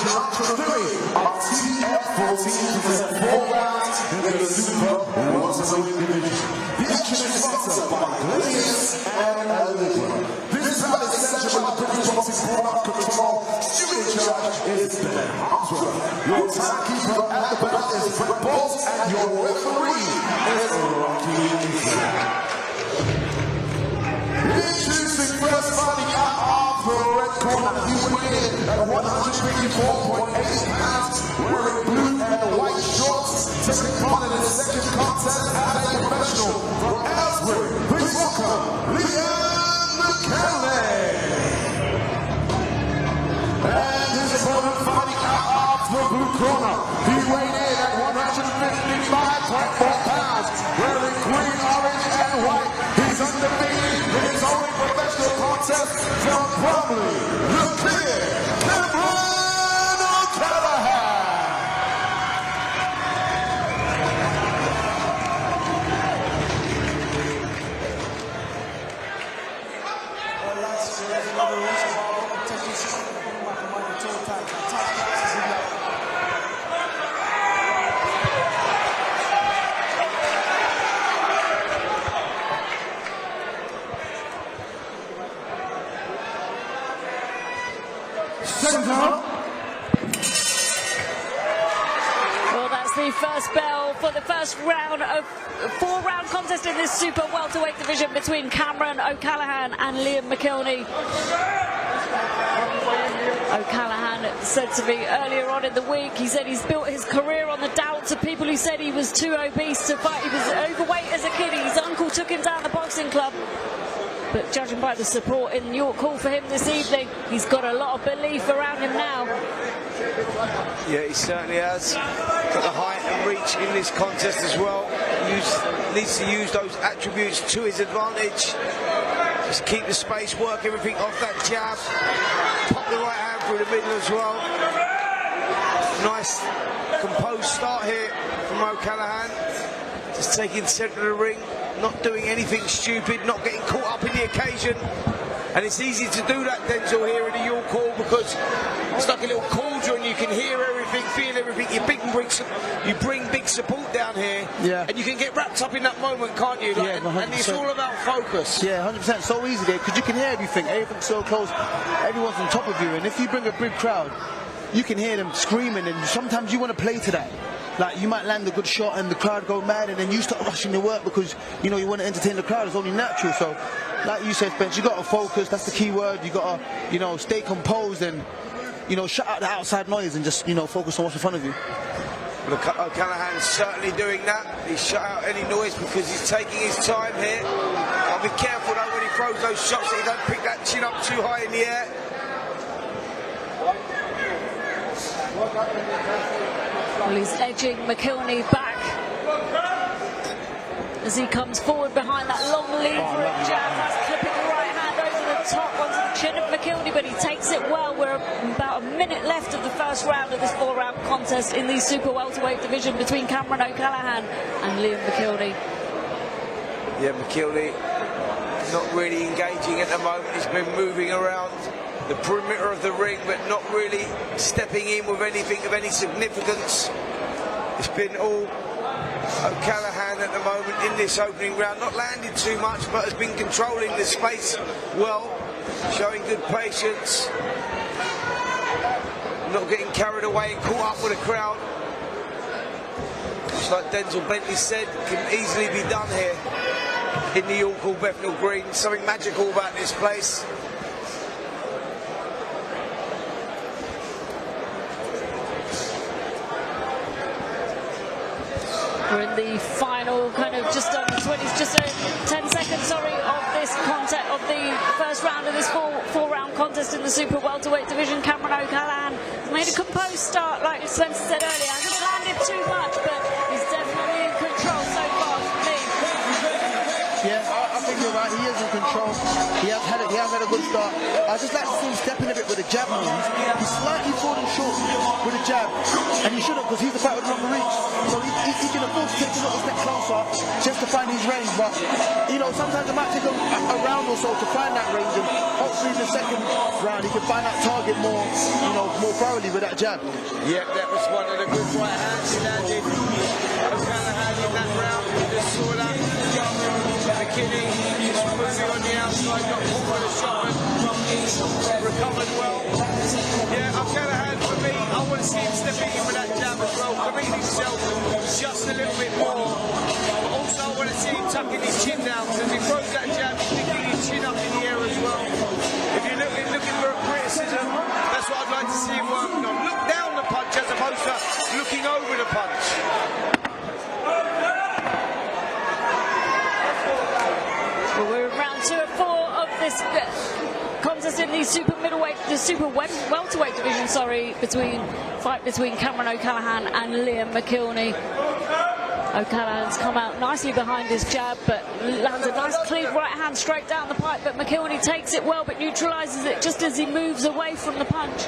TM14 present 4 rounds in the super welterweight division. The action is sponsored by Lilyella and Lilyella. This bout is sanctioned by the British Boxing Board of Control. Shooting charge is Ben Harmsworth. Your timekeeper at the bout is Brett Bolt, and your referee is Rocky. Introducing first fighting out of the red corner. He weighed in at 154.8 pounds, wearing blue and white shorts, taking part in his second contest as a professional from Ellsbury. Please welcome McElhinney. And his opponent fighting out of the blue corner. He weighed in at 155.4 pounds, wearing green, orange, and white. He's undefeated in his only professional contest from Bromley. The kid, Kerim O'Callaghan. Well, lads, there's another rules about protecting yourself and putting my command at all times. And tight boxes in there. Well, that's the first bell for the first round of 4-round contest in this super welterweight division between Kerim O'Callaghan and Liam McElhinney. O'Callaghan said to me earlier on in the week, he said he's built his career on the doubts of people who said he was too obese to fight. He was overweight as a kid. His uncle took him down the boxing club. but judging by the support in York Hall for him this evening, he's got a lot of belief around him now. Yeah, he certainly has. Got the height and reach in this contest as well. Needs to use those attributes to his advantage. Just keep the space, work everything off that jab. Pop the right hand through the middle as well. Nice composed start here from O'Callaghan. Just taking centre of the ring, not doing anything stupid, not getting caught up in the occasion. And it's easy to do that, Denzel, here in the York Hall, because it's like a little cauldron. You can hear everything, feel everything. You bring big support down here, and you can get wrapped up in that moment, can't you? Like, Yeah, and it's all about focus. Yeah, 100%. So easy there, because you can hear everything. Everything's so close. Everyone's on top of you. And if you bring a big crowd, you can hear them screaming, and sometimes you want to play to that. Like, you might land a good shot and the crowd go mad, and then you start rushing the work because, you know, you want to entertain the crowd. It's only natural. So, like you said, Spence, you got to focus. That's the key word. You got to, you know, stay composed and, you know, shut out the outside noise and just, you know, focus on what's in front of you. Well, O'Callaghan's certainly doing that. He's shut out any noise because he's taking his time here. I'll be careful though when he throws those shots that he don't pick that chin up too high in the air. Well, he's edging McElhinney back as he comes forward behind that long levering jab. That's clipping the right hand over the top onto the chin of McElhinney, but he takes it well. We're about a minute left of the first round of this 4-round contest in the super welterweight division between Cameron O'Callaghan and Liam McElhinney. Yeah, McElhinney not really engaging at the moment. He's been moving around the perimeter of the ring, but not really stepping in with anything of any significance. It's been all O'Callaghan at the moment in this opening round. Not landed too much, but has been controlling the space well, showing good patience, not getting carried away and caught up with the crowd. Just like Denzel Bentley said, can easily be done here in the York Hall, Bethnal Green. Something magical about this place. We're in the final kind of just under 20s, just 10 seconds, sorry, of this contest, of the first round of this four-round contest in the super welterweight division. Cameron O'Callaghan made a composed start, like Spencer said earlier. Hasn't landed too much, but he's definitely in control so far for me. Yeah, I think you're right. He is in control. He has had a good start. I just like to see him stepping a bit with the jab moves. He's slightly falling short with the jab, and he shouldn't, because he's a fighter with longer reach. So he can afford to take a little step closer just to find his range. But you know, sometimes it might take a round or so to find that range, and hopefully in the second round he can find that target more, you know, more thoroughly with that jab. Yeah, that was one of the good right hands he landed. O'Callaghan in that round. You just saw that. McElhinney just moving on the outside, got caught by the shot and recovered well. Yeah, O'Callaghan, for me, I want to see him stepping in with that jab as well, committing himself just a little bit more. But also I want to see him tucking his chin down, because as he throws that jab, he's picking his chin up in the air as well. If you're looking for a criticism, that's what I'd like to see him working on. Look down the punch as opposed to looking over the punch. Well, we're in round 2 of 4 of this contest in the super welterweight division. Sorry, between Cameron O'Callaghan and Liam McElhinney. O'Callaghan's come out nicely behind his jab, but lands a nice clean right hand straight down the pipe. But McElhinney takes it well, but neutralises it just as he moves away from the punch.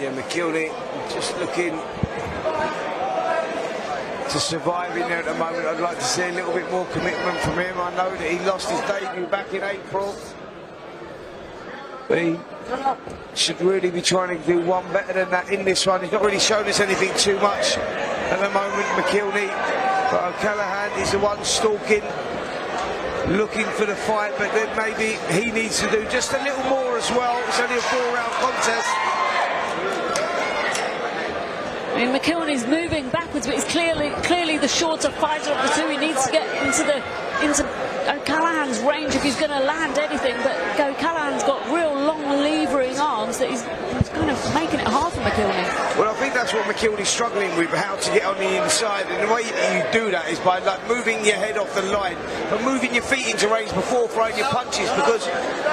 Yeah, McElhinney just looking to survive in there at the moment. I'd like to see a little bit more commitment from him. I know that he lost his debut back in April, but he should really be trying to do one better than that in this one. He's not really shown us anything too much at the moment, McElhinney, but O'Callaghan is the one stalking, looking for the fight, but then maybe he needs to do just a little more as well. It's only a 4-round contest. I mean, McElhinney's moving backwards, but he's clearly the shorter fighter of the two. He needs to get into O'Callaghan's range if he's going to land anything. But O'Callaghan's got real long levering arms that he's kind of making it hard for McElhinney. Well, I think that's what McElhinney's struggling with, how to get on the inside. And the way that you do that is by like moving your head off the line, but moving your feet into range before throwing your punches. Because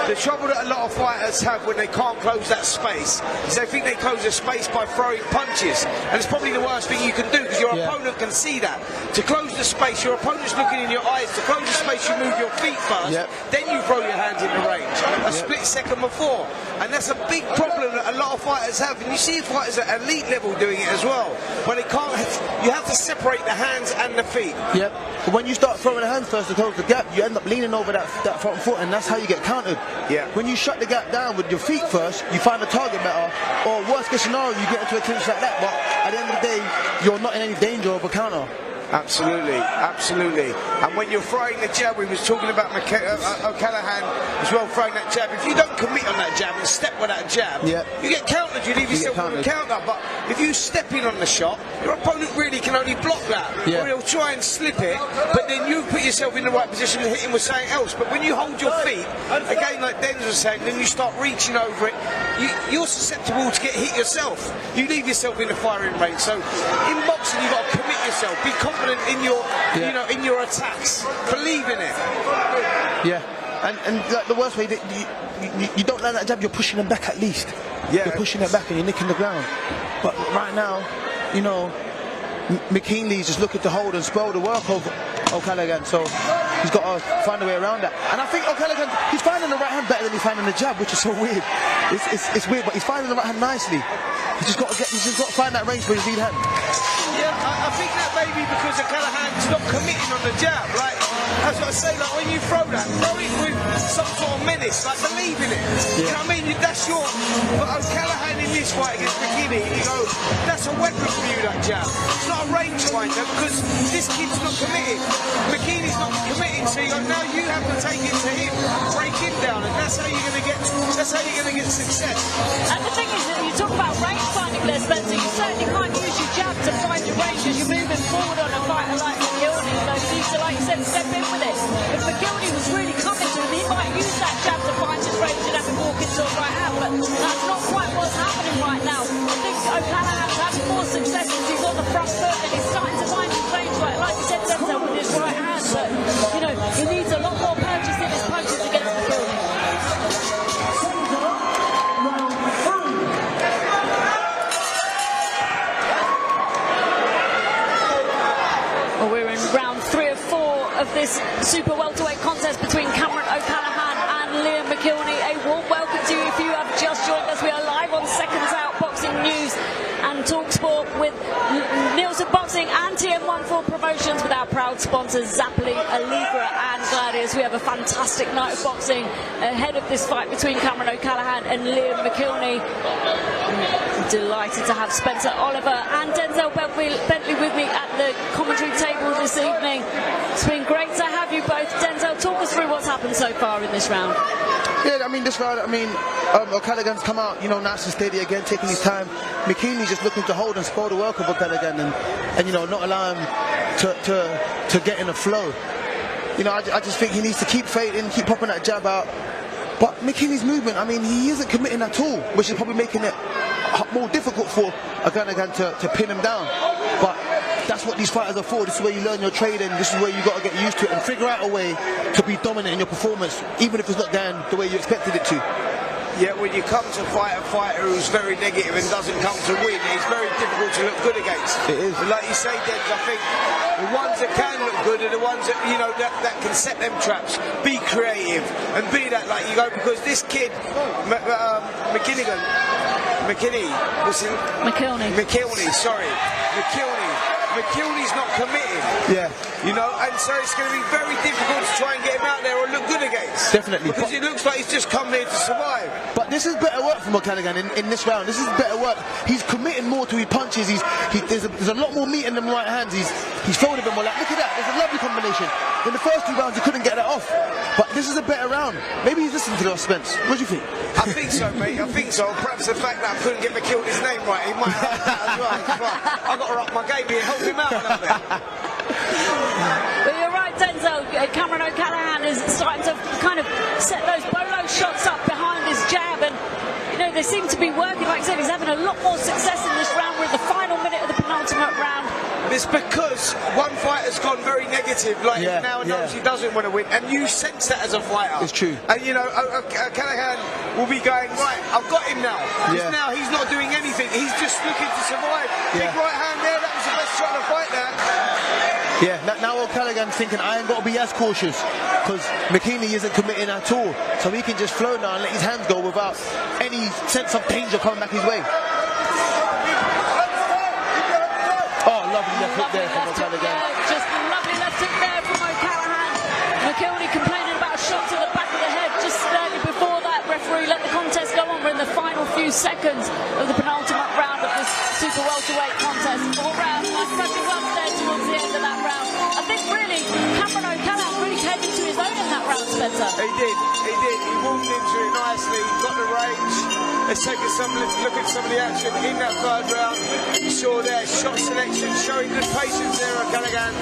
the trouble that a lot of fighters have when they can't close that space is they think they close the space by throwing punches. And it's probably the worst thing you can do, because your opponent can see that. To close the space, your opponent's looking in your eyes. To close the space, you move your feet first, then you throw your hands into range. A split second before. And that's a big problem that a lot of fighters have. And you see fighters at elite level doing it as well. But they can't. You have to separate the hands and the feet. Yep. But when you start throwing the hands first to close the gap, you end up leaning over that front foot, and that's how you get countered. Yeah. When you shut the gap down with your feet first, you find the target better. Or worst case scenario, you get into a clinch like that. But at the end of the day, you're not in any danger of a counter. Absolutely, absolutely. And when you're throwing the jab, we was talking about O'Callaghan as well, throwing that jab. If you don't commit on that jab and step with that jab, you get countered, you leave yourself with a counter. But if you step in on the shot, your opponent really can only block that. Or he'll try and slip it, but then you put yourself in the right position to hit him with something else. But when you hold your feet, again, like Denzel was saying, then you start reaching over it, you're susceptible to get hit yourself. You leave yourself in the firing range. So in boxing, you've got to commit yourself, be confident in your, you know, in your attacks. Believe in it. Yeah, and like the worst way that you don't land that jab, you're pushing them back at least. Yeah, you're pushing it back and you're nicking the ground. But right now, you know, McElhinney's just looking to hold and spell the work of O'Callaghan, so he's got to find a way around that. And I think O'Callaghan, he's finding the right hand better than he's finding the jab, which is so weird. It's weird, but he's finding the right hand nicely. He's just got to find that range for his lead hand. Yeah, I think that may be because O'Callaghan's not committing on the jab. Like, that's what I say, like when you throw that, throw it with some sort of menace, like believe in it. You know what I mean? That's your... But O'Callaghan in this fight against McElhinney, he goes, that's a weapon for you, that jab. It's not a rangefinder because this kid's not committed. McElhinney's not committing, so you go, now you have to take it to him, break him down, and that's how you're going to get success. And the thing is that you talk about range finding there, Spencer, you certainly can't use your jab to find your range as you're moving forward on a fighter like McElhinney, so you need to, like you said, step in with it. If McElhinney was really coming to him, he might use that jab to find his range and have to walk into a right hand, but that's not quite what's happening right now. I think O'Callaghan's had more success since he's on the front foot and he's starting to find his range, like you said, Denzel, with his right hand, but, you know, he needs a lot more purchase in his punches against McElhinney. We're in round 3 of 4 of this super welterweight contest between Cameron O'Callaghan and Liam McElhinney. A warm welcome to you if you have just joined us. We are live on Seconds Out Boxing News and Talksport with Neilson Boxing and TM14 Promotions with our proud sponsors Zappoli, Allegra and Gladius. We have a fantastic night of boxing ahead of this fight between Cameron O'Callaghan and Liam McElhinney. Delighted to have Spencer Oliver and Denzel Bentley with me at the commentary table this evening. It's been great to have you both. Denzel, talk us through what's happened so far in this round. Yeah, I mean, this round, O'Callaghan's come out, you know, nice and steady again, taking his time. McElhinney's just looking to hold and spoil the work of O'Callaghan and you know, not allow him to get in a flow. You know, I just think he needs to keep fading, keep popping that jab out. But McElhinney's movement, I mean, he isn't committing at all, which is probably making it more difficult for O'Callaghan to pin him down. But that's what these fighters are for. This is where you learn your trading. This is where you got to get used to it and figure out a way to be dominant in your performance, even if it's not going the way you expected it to. Yeah, when you come to fight a fighter who's very negative and doesn't come to win, it's very difficult to look good against. It is. But like you say, Debs, I think the ones that can look good are the ones that, you know, that can set them traps, be creative, and be that, like you go, because this kid, McElhinney's not committing. Yeah. You know, and so it's going to be very difficult to try and get him out there or look good against. Definitely. Because it looks like he's just come here to survive. But this is better work from O'Callaghan in this round. This is better work. He's committing more to his punches. There's a lot more meat in them right hands. He's throwing them more. Like, look at that. There's a lovely combination. In the first 2 rounds, he couldn't get that off. But this is a better round. Maybe he's listening to us, Spence. What do you think? I think so, mate. I think so. Perhaps the fact that I couldn't get McElhinney's name right, he might have that as well. I've got to up my game here and help him out a little bit. But you're right, Denzel. Cameron O'Callaghan is starting to kind of set those bolo shots up behind his jab, and you know they seem to be working. Like I said, he's having a lot more success in this round with the fight. because one fighter's gone very negative, like now knows he doesn't want to win, and you sense that as a fighter. It's true. And you know, Callaghan will be going, right, I've got him now. Because now he's not doing anything. He's just looking to survive. Big right hand there, that was the best shot of the fight there. Yeah, now Callaghan's thinking, I ain't got to be as cautious, because McElhinney isn't committing at all. So he can just flow now and let his hands go without any sense of danger coming back his way. Oh, lovely left hook there from Callaghan. Just lovely left hook there from O'Callaghan. McElhinney complaining about a shot to the back of the head just slightly before that. Referee let the contest go on. We're in the final few seconds of the penultimate round of this super welterweight contest. 4 rounds. Nice touches up there towards the end of that round. I think really Cameron O'Callaghan really came into his own in that round, Spencer. He did. He walked into it nicely, got the range. Let's take a look at some of the action in that third round. You saw there, shot selection, showing good patience there, O'Callaghan.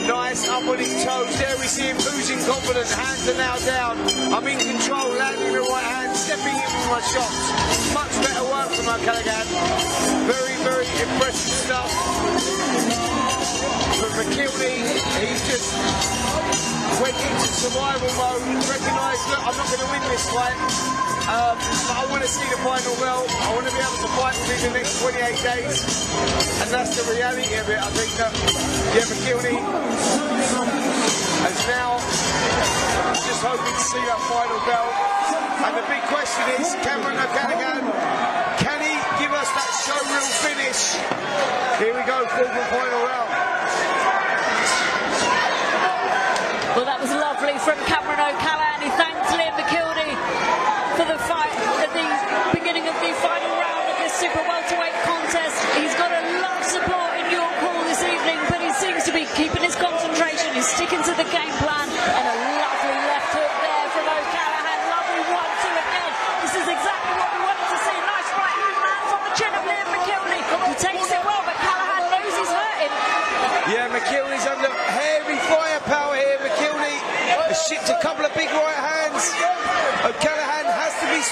Nice, up on his toes. There we see him oozing confidence. Hands are now down. I'm in control, landing the right hand, stepping in with my shots. Much better work from O'Callaghan. Very, very impressive stuff. But McElhinney, he's just went into survival mode, recognised, look, I'm not going to win this fight, but I want to see the final belt. I want to be able to fight within the next 28 days, and that's the reality of it. I think that, McElhinney is now just hoping to see that final belt, and the big question is, Cameron O'Callaghan, can he give us that showreel finish? Here we go, fourth and final round. Well, that was lovely from Cameron O'Callaghan. He thanks Liam McElhinney for the fight at the beginning of the final round of this super welterweight contest. He's got a lot of support in York Hall this evening, but he seems to be keeping his concentration. He's sticking to the game plan, and a lovely left hook there from O'Callaghan. Lovely 1-2 again. This is exactly what we wanted to see. Nice right hand lands on the chin of Liam McElhinney. He takes it well, but Callaghan knows he's hurting. Yeah, McElhinney's under heavy firepower here. McElhinney has shipped a couple of big right hands. O'Callaghan has to be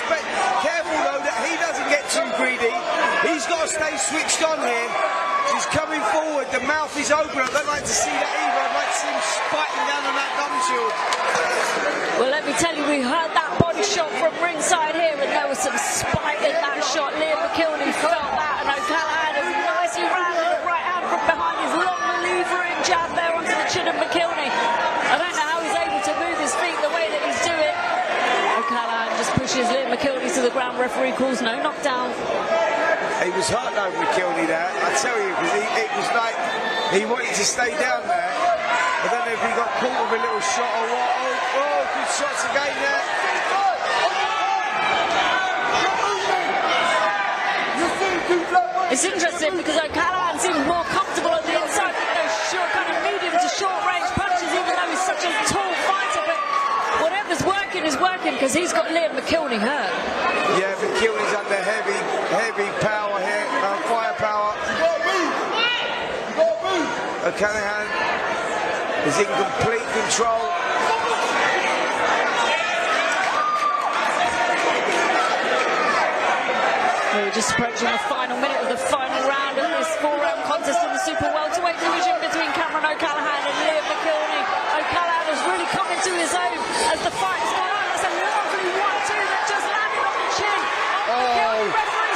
careful though that he doesn't get too greedy. He's got to stay switched on here. He's coming forward, the mouth is open. I don't like to see that either. I'd like to see him spiking down on that gum shield. Well, let me tell you, we heard that body shot from ringside here, and there was some spite in that shot. Liam McElhinney felt that, and O'Callaghan has nicely rounded the right hand from behind his long maneuvering jab there onto the chin of McElhinney. I don't know how he's able to move his feet the way that he's doing. O'Callaghan just pushes Liam McElhinney to the ground. Referee calls no knockdown. He was hurt over McElhinney there, I tell you, because it was like he wanted to stay down there. I don't know if he got caught with a little shot or what. Oh, good shots again there. It's interesting because O'Callaghan seems more comfortable on the inside with those short, kind of medium to short range punches, even though he's such a tall fighter. But whatever's working is working because he's got Liam McElhinney hurt. Yeah, McElhinney's under heavy power here, firepower. O'Callaghan is in complete control. We're just approaching the final minute of the final round of this 4-round contest in the super welterweight division between Cameron O'Callaghan and Liam McElhinney. O'Callaghan has really come into his own as the fight has gone on. That's a lovely 1-2 that just landed on the chin.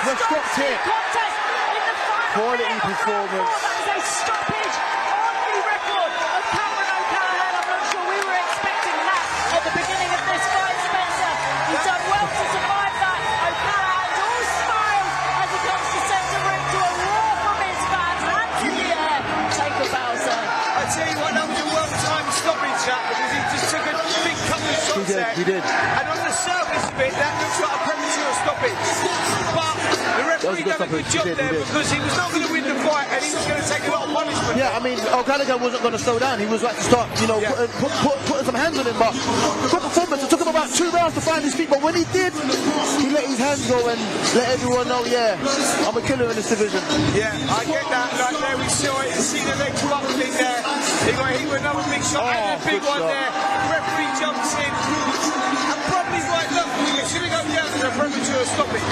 The stopped here. Contest in the final Quality minute. performance. That is a stoppage on the record of Cameron O'Callaghan. I'm not sure we were expecting that at the beginning of this fight, Spencer. He's done well to survive that. O'Callaghan's all smiles as he comes to centre ring to a roar from his fans. Hands in the air. Take a bow, sir. I tell you what, that was a well-timed stoppage that because he just took a big couple of shots there. He did. And on the surface of it, that looks like a premature stoppage. But the referee done a good job there because he was not going to win the fight and he was going to take a lot of punishment. Yeah, I mean, O'Callaghan wasn't going to slow down. He was right to start, putting some hands on him. But good performance. It took him about 2 rounds to find his feet. But when he did, he let his hands go and let everyone know, I'm a killer in this division. Yeah, I get that. Like there we saw it. You see the legs buckling there. He got hit with another big shot and a big one shot there. The referee jumps in. And probably right, look, we should have gone down to a premature a stoppage.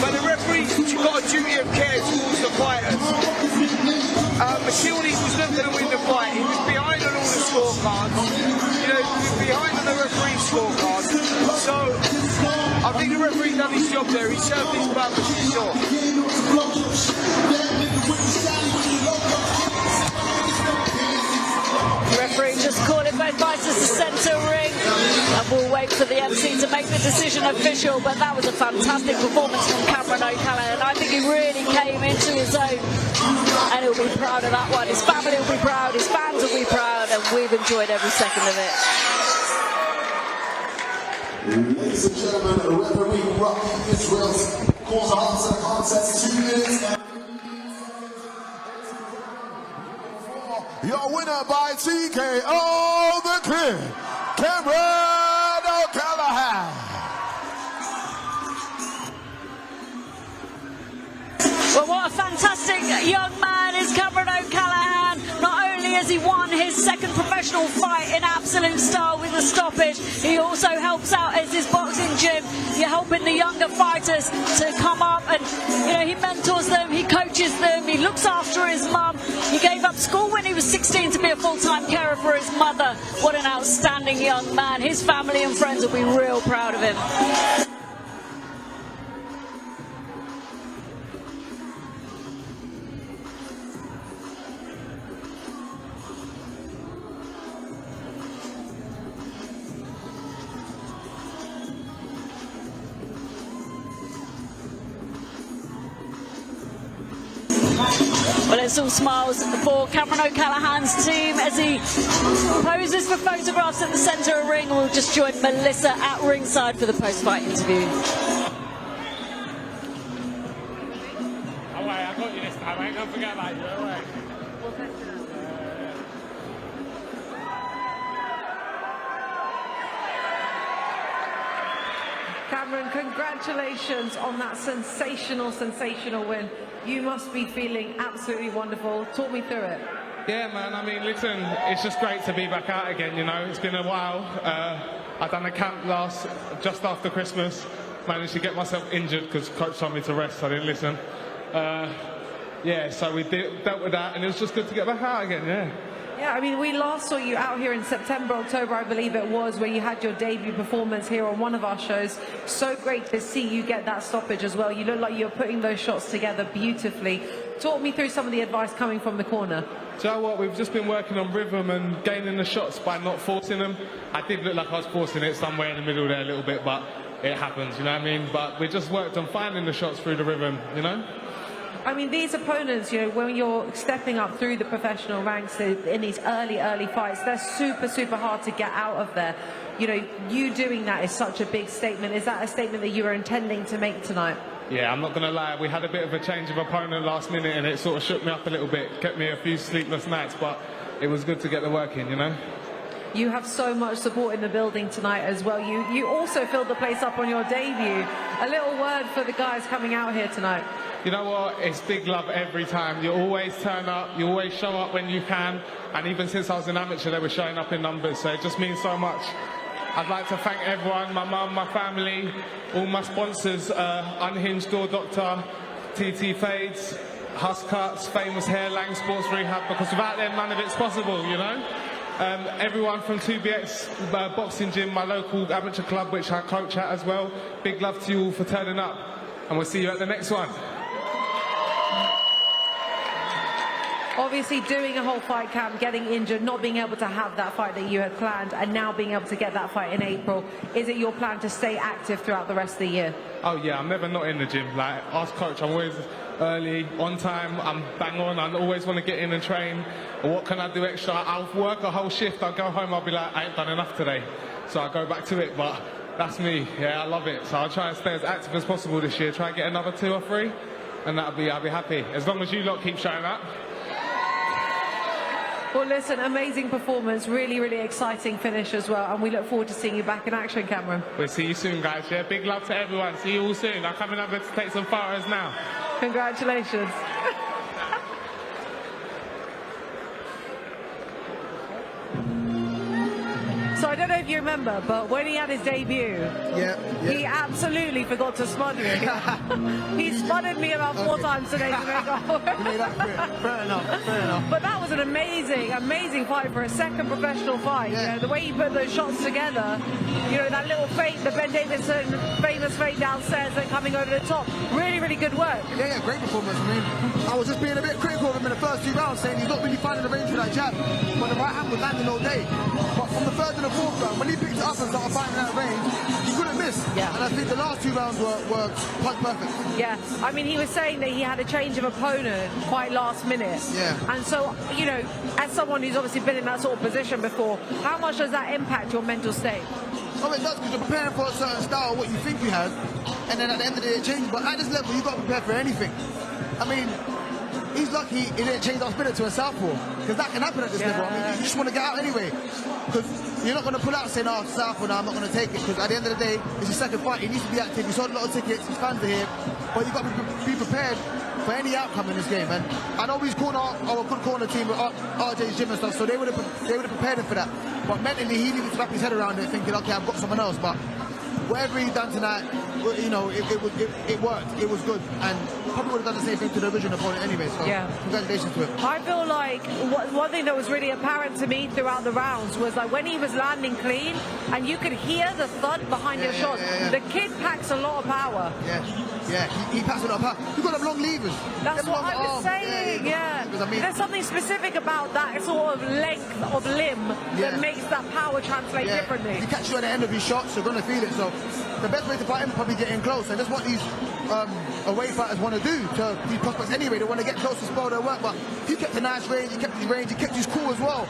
But the referee's got a duty of care towards the fighters. McElhinney was not going to win the fight. He was behind on all the scorecards. You know, he was behind on the referee's scorecard. So, I think the referee done his job there. He served his purpose, for sure. Referee just calling both fighters to centre ring, and we'll wait for the MC to make the decision official. But that was a fantastic performance from Cameron O'Callaghan. I think he really came into his own, and he'll be proud of that one. His family will be proud, his fans will be proud, and we've enjoyed every second of it. Ladies and gentlemen, referee Rocky Israel's calls a homicide contest 2 minutes. Your winner by TKO, the Kid, Cameron O'Callaghan. Well, what a fantastic young man is Cameron O'Callaghan. Not only has he won his second professional fight in absolute style with a stoppage, he also helps out as his boxing gym. You're helping the younger fighters to come up, and you know, he mentors them, he coaches them, he looks after his mum. He gave up school when he was 16 to be a full-time carer for his mother. What an outstanding young man. His family and friends will be real proud of him. Well, it's all smiles for Cameron O'Callaghan's team as he poses for photographs at the centre of the ring. We'll just join Melissa at ringside for the post-fight interview. Oh, wait, I got you this time. I ain't gonna forget about you. Oh, wait. Cameron, congratulations on that sensational win. You must be feeling absolutely wonderful. Talk me through it. Yeah, man, I mean, listen, it's just great to be back out again, you know. It's been a while. I done a camp just after Christmas. Managed to get myself injured because coach told me to rest, so I didn't listen. Yeah, so we dealt with that, and it was just good to get back out again, yeah. Yeah, I mean, we last saw you out here in September, October, I believe it was, where you had your debut performance here on one of our shows. So great to see you get that stoppage as well. You look like you're putting those shots together beautifully. Talk me through some of the advice coming from the corner. Do you know what? We've just been working on rhythm and gaining the shots by not forcing them. I did look like I was forcing it somewhere in the middle there a little bit, but it happens, you know what I mean? But we just worked on finding the shots through the rhythm, you know? I mean, these opponents, you know, when you're stepping up through the professional ranks in these early fights, they're super hard to get out of there. You know, you doing that is such a big statement. Is that a statement that you were intending to make tonight? Yeah, I'm not going to lie. We had a bit of a change of opponent last minute, and it sort of shook me up a little bit. Kept me a few sleepless nights, but it was good to get the work in, you know? You have so much support in the building tonight as well. You also filled the place up on your debut. A little word for the guys coming out here tonight. You know what? It's big love every time. You always turn up, you always show up when you can, and even since I was an amateur, they were showing up in numbers, so it just means so much. I'd like to thank everyone, my mum, my family, all my sponsors, Unhinged Door Doctor, TT Fades, Huss Cuts, Famous Hair, Lang Sports Rehab, because without them, none of it's possible, you know? Everyone from 2BX Boxing Gym, my local amateur club, which I coach at as well. Big love to you all for turning up, and we'll see you at the next one. Obviously doing a whole fight camp, getting injured, not being able to have that fight that you had planned, and now being able to get that fight in April. Is it your plan to stay active throughout the rest of the year? Oh yeah, I'm never not in the gym. Like, ask coach, I'm always early, on time, I'm bang on, I always want to get in and train. What can I do extra? I'll work a whole shift, I'll go home, I'll be like, I ain't done enough today. So I'll go back to it, but that's me. Yeah, I love it. So I'll try and stay as active as possible this year, try and get another 2 or 3, and I'll be happy. As long as you lot keep showing up. Well, listen, amazing performance, really exciting finish as well, and we look forward to seeing you back in action, Cameron. We'll see you soon, guys. Yeah, big love to everyone. See you all soon. I'm coming over to take some photos now. Congratulations. So So I don't know if you remember, but when he had his debut, he absolutely forgot to smud me. He spudded me about 4 times today to make up. Fair enough. But that was an amazing fight for a second professional fight. You know, the way he put those shots together, you know, that little feint, the Ben Davison famous feint downstairs and coming over the top. Really good work. Yeah, great performance. I mean, I was just being a bit critical of him in the first 2 rounds, saying he's not really finding the range for that jab. But the right hand was landing all day. But from the 3rd to the 4th round, when he picked it up and started finding that range, he couldn't miss. Yeah. And I think the last 2 rounds were quite perfect. Yeah, I mean, he was saying that he had a change of opponent quite last minute. Yeah. And so, you know, as someone who's obviously been in that sort of position before, how much does that impact your mental state? Oh, it does, because you're preparing for a certain style, what you think you have, and then at the end of the day it changes. But at this level, you've got to prepare for anything. I mean, he's lucky he didn't change our spinner to a southpaw, because that can happen at this level. I mean, you just want to get out anyway, because you're not going to pull out saying, oh, southpaw, no, I'm not going to take it, because at the end of the day, it's his second fight, he needs to be active. He sold a lot of tickets, his fans are here, but you've got to be prepared for any outcome in this game. And I know he's called our good corner team with RJ's gym and stuff, so they would have prepared him for that. But mentally, he needed to wrap his head around it, thinking, okay, I've got someone else. But whatever he done tonight, you know, it worked. It was good, and probably would have done the same thing to the original opponent anyway. So congratulations to him. I feel like one thing that was really apparent to me throughout the rounds was like when he was landing clean, and you could hear the thud behind your shots. The kid packs a lot of power. Yeah, he packs a lot of power. You've got them long levers. That's what I was saying. Yeah. I mean, there's something specific about that sort of length of limb that makes that power translate differently. He catches you at the end of his shots, you're going to feel it. So the best way to fight him is probably getting close, and that's what these away fighters want to do to these prospects anyway. They want to get close to spoil their work, but he kept a nice range, he kept his range, he kept his cool as well.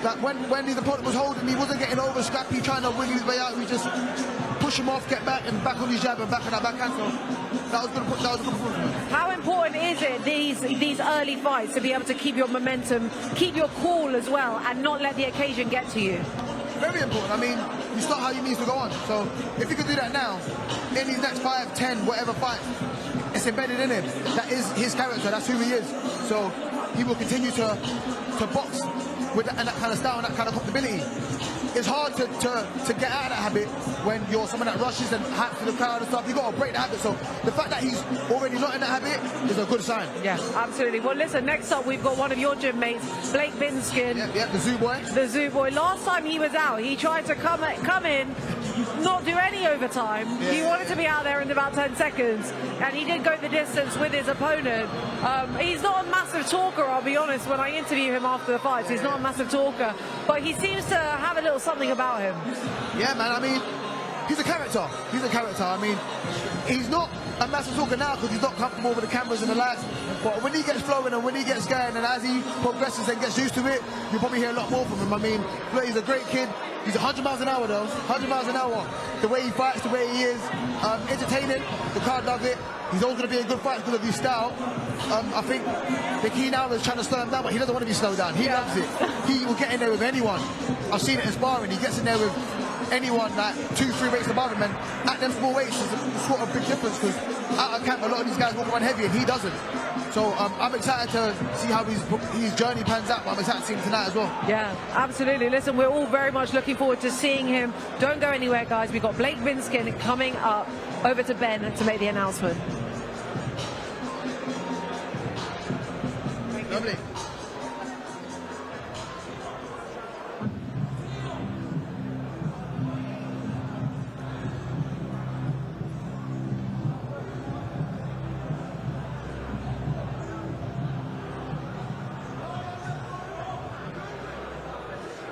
That when his opponent was holding, he wasn't getting over scrappy, trying to wiggle his way out. We just push him off, get back, and back on his jab and back on that backhand. So that was good performance. How important is it these early fights to be able to keep your momentum, keep your cool as well, and not let the occasion get to you? Very important. I mean, you start how you need to go on. So if you could do that now, in these next 5, 10, whatever fights, it's embedded in him. That is his character. That's who he is. So he will continue to box with that, and that kind of style and that kind of comfortability. It's hard to get out of that habit when you're someone that rushes and hypes for the crowd and stuff. You've got to break the habit. So the fact that he's already not in that habit is a good sign. Yeah, absolutely. Well, listen, next up we've got one of your gym mates, Blake Binskin. Yeah, the Zoo Boy. The Zoo Boy. Last time he was out, he tried to come in, not do any overtime. He wanted to be out there in about 10 seconds, and he did go the distance with his opponent. He's not a massive talker, I'll be honest. When I interview him after the fights, he's not a massive talker, but he seems to have a little something about him. Yeah, man, I mean, he's a character. I mean, he's not a massive talker now because he's not comfortable with the cameras and the lights, but when he gets flowing and when he gets going and as he progresses and gets used to it, you'll probably hear a lot more from him. I mean, look, he's a great kid. He's 100 miles an hour though, 100 miles an hour. The way he fights, the way he is, entertaining, the crowd loves it. He's always going to be a good fighter because of his style. I think the key now is trying to slow him down, but he doesn't want to be slowed down. He loves it. He will get in there with anyone. I've seen it in sparring. He gets in there with anyone like 2-3 weights above him, and at them small weights is a sort of big difference because out of camp a lot of these guys walk around heavy and he doesn't. So I'm excited to see how his journey pans out, but I'm excited to see him tonight as well. Yeah, absolutely. Listen, we're all very much looking forward to seeing him. Don't go anywhere, guys. We've got Blake Binskin coming up. Over to Ben to make the announcement. Lovely.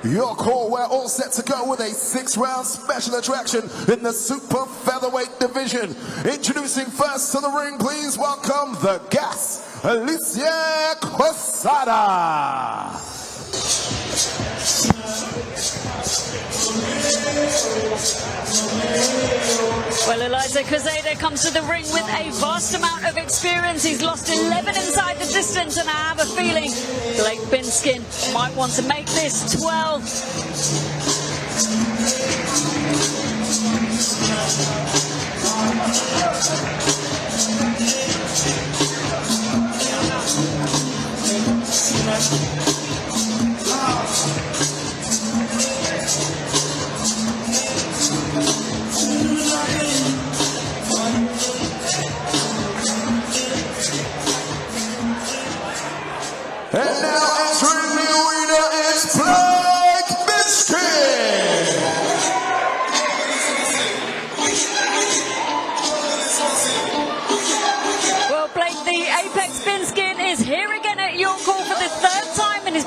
Your call, we're all set to go with a 6-round special attraction in the super featherweight division. Introducing first to the ring, please welcome the Gas, Alicia Quesada. Well, Eliza Quesada comes to the ring with a vast amount of experience. He's lost 11 inside the distance, and I have a feeling Blake Binskin might want to make this 12.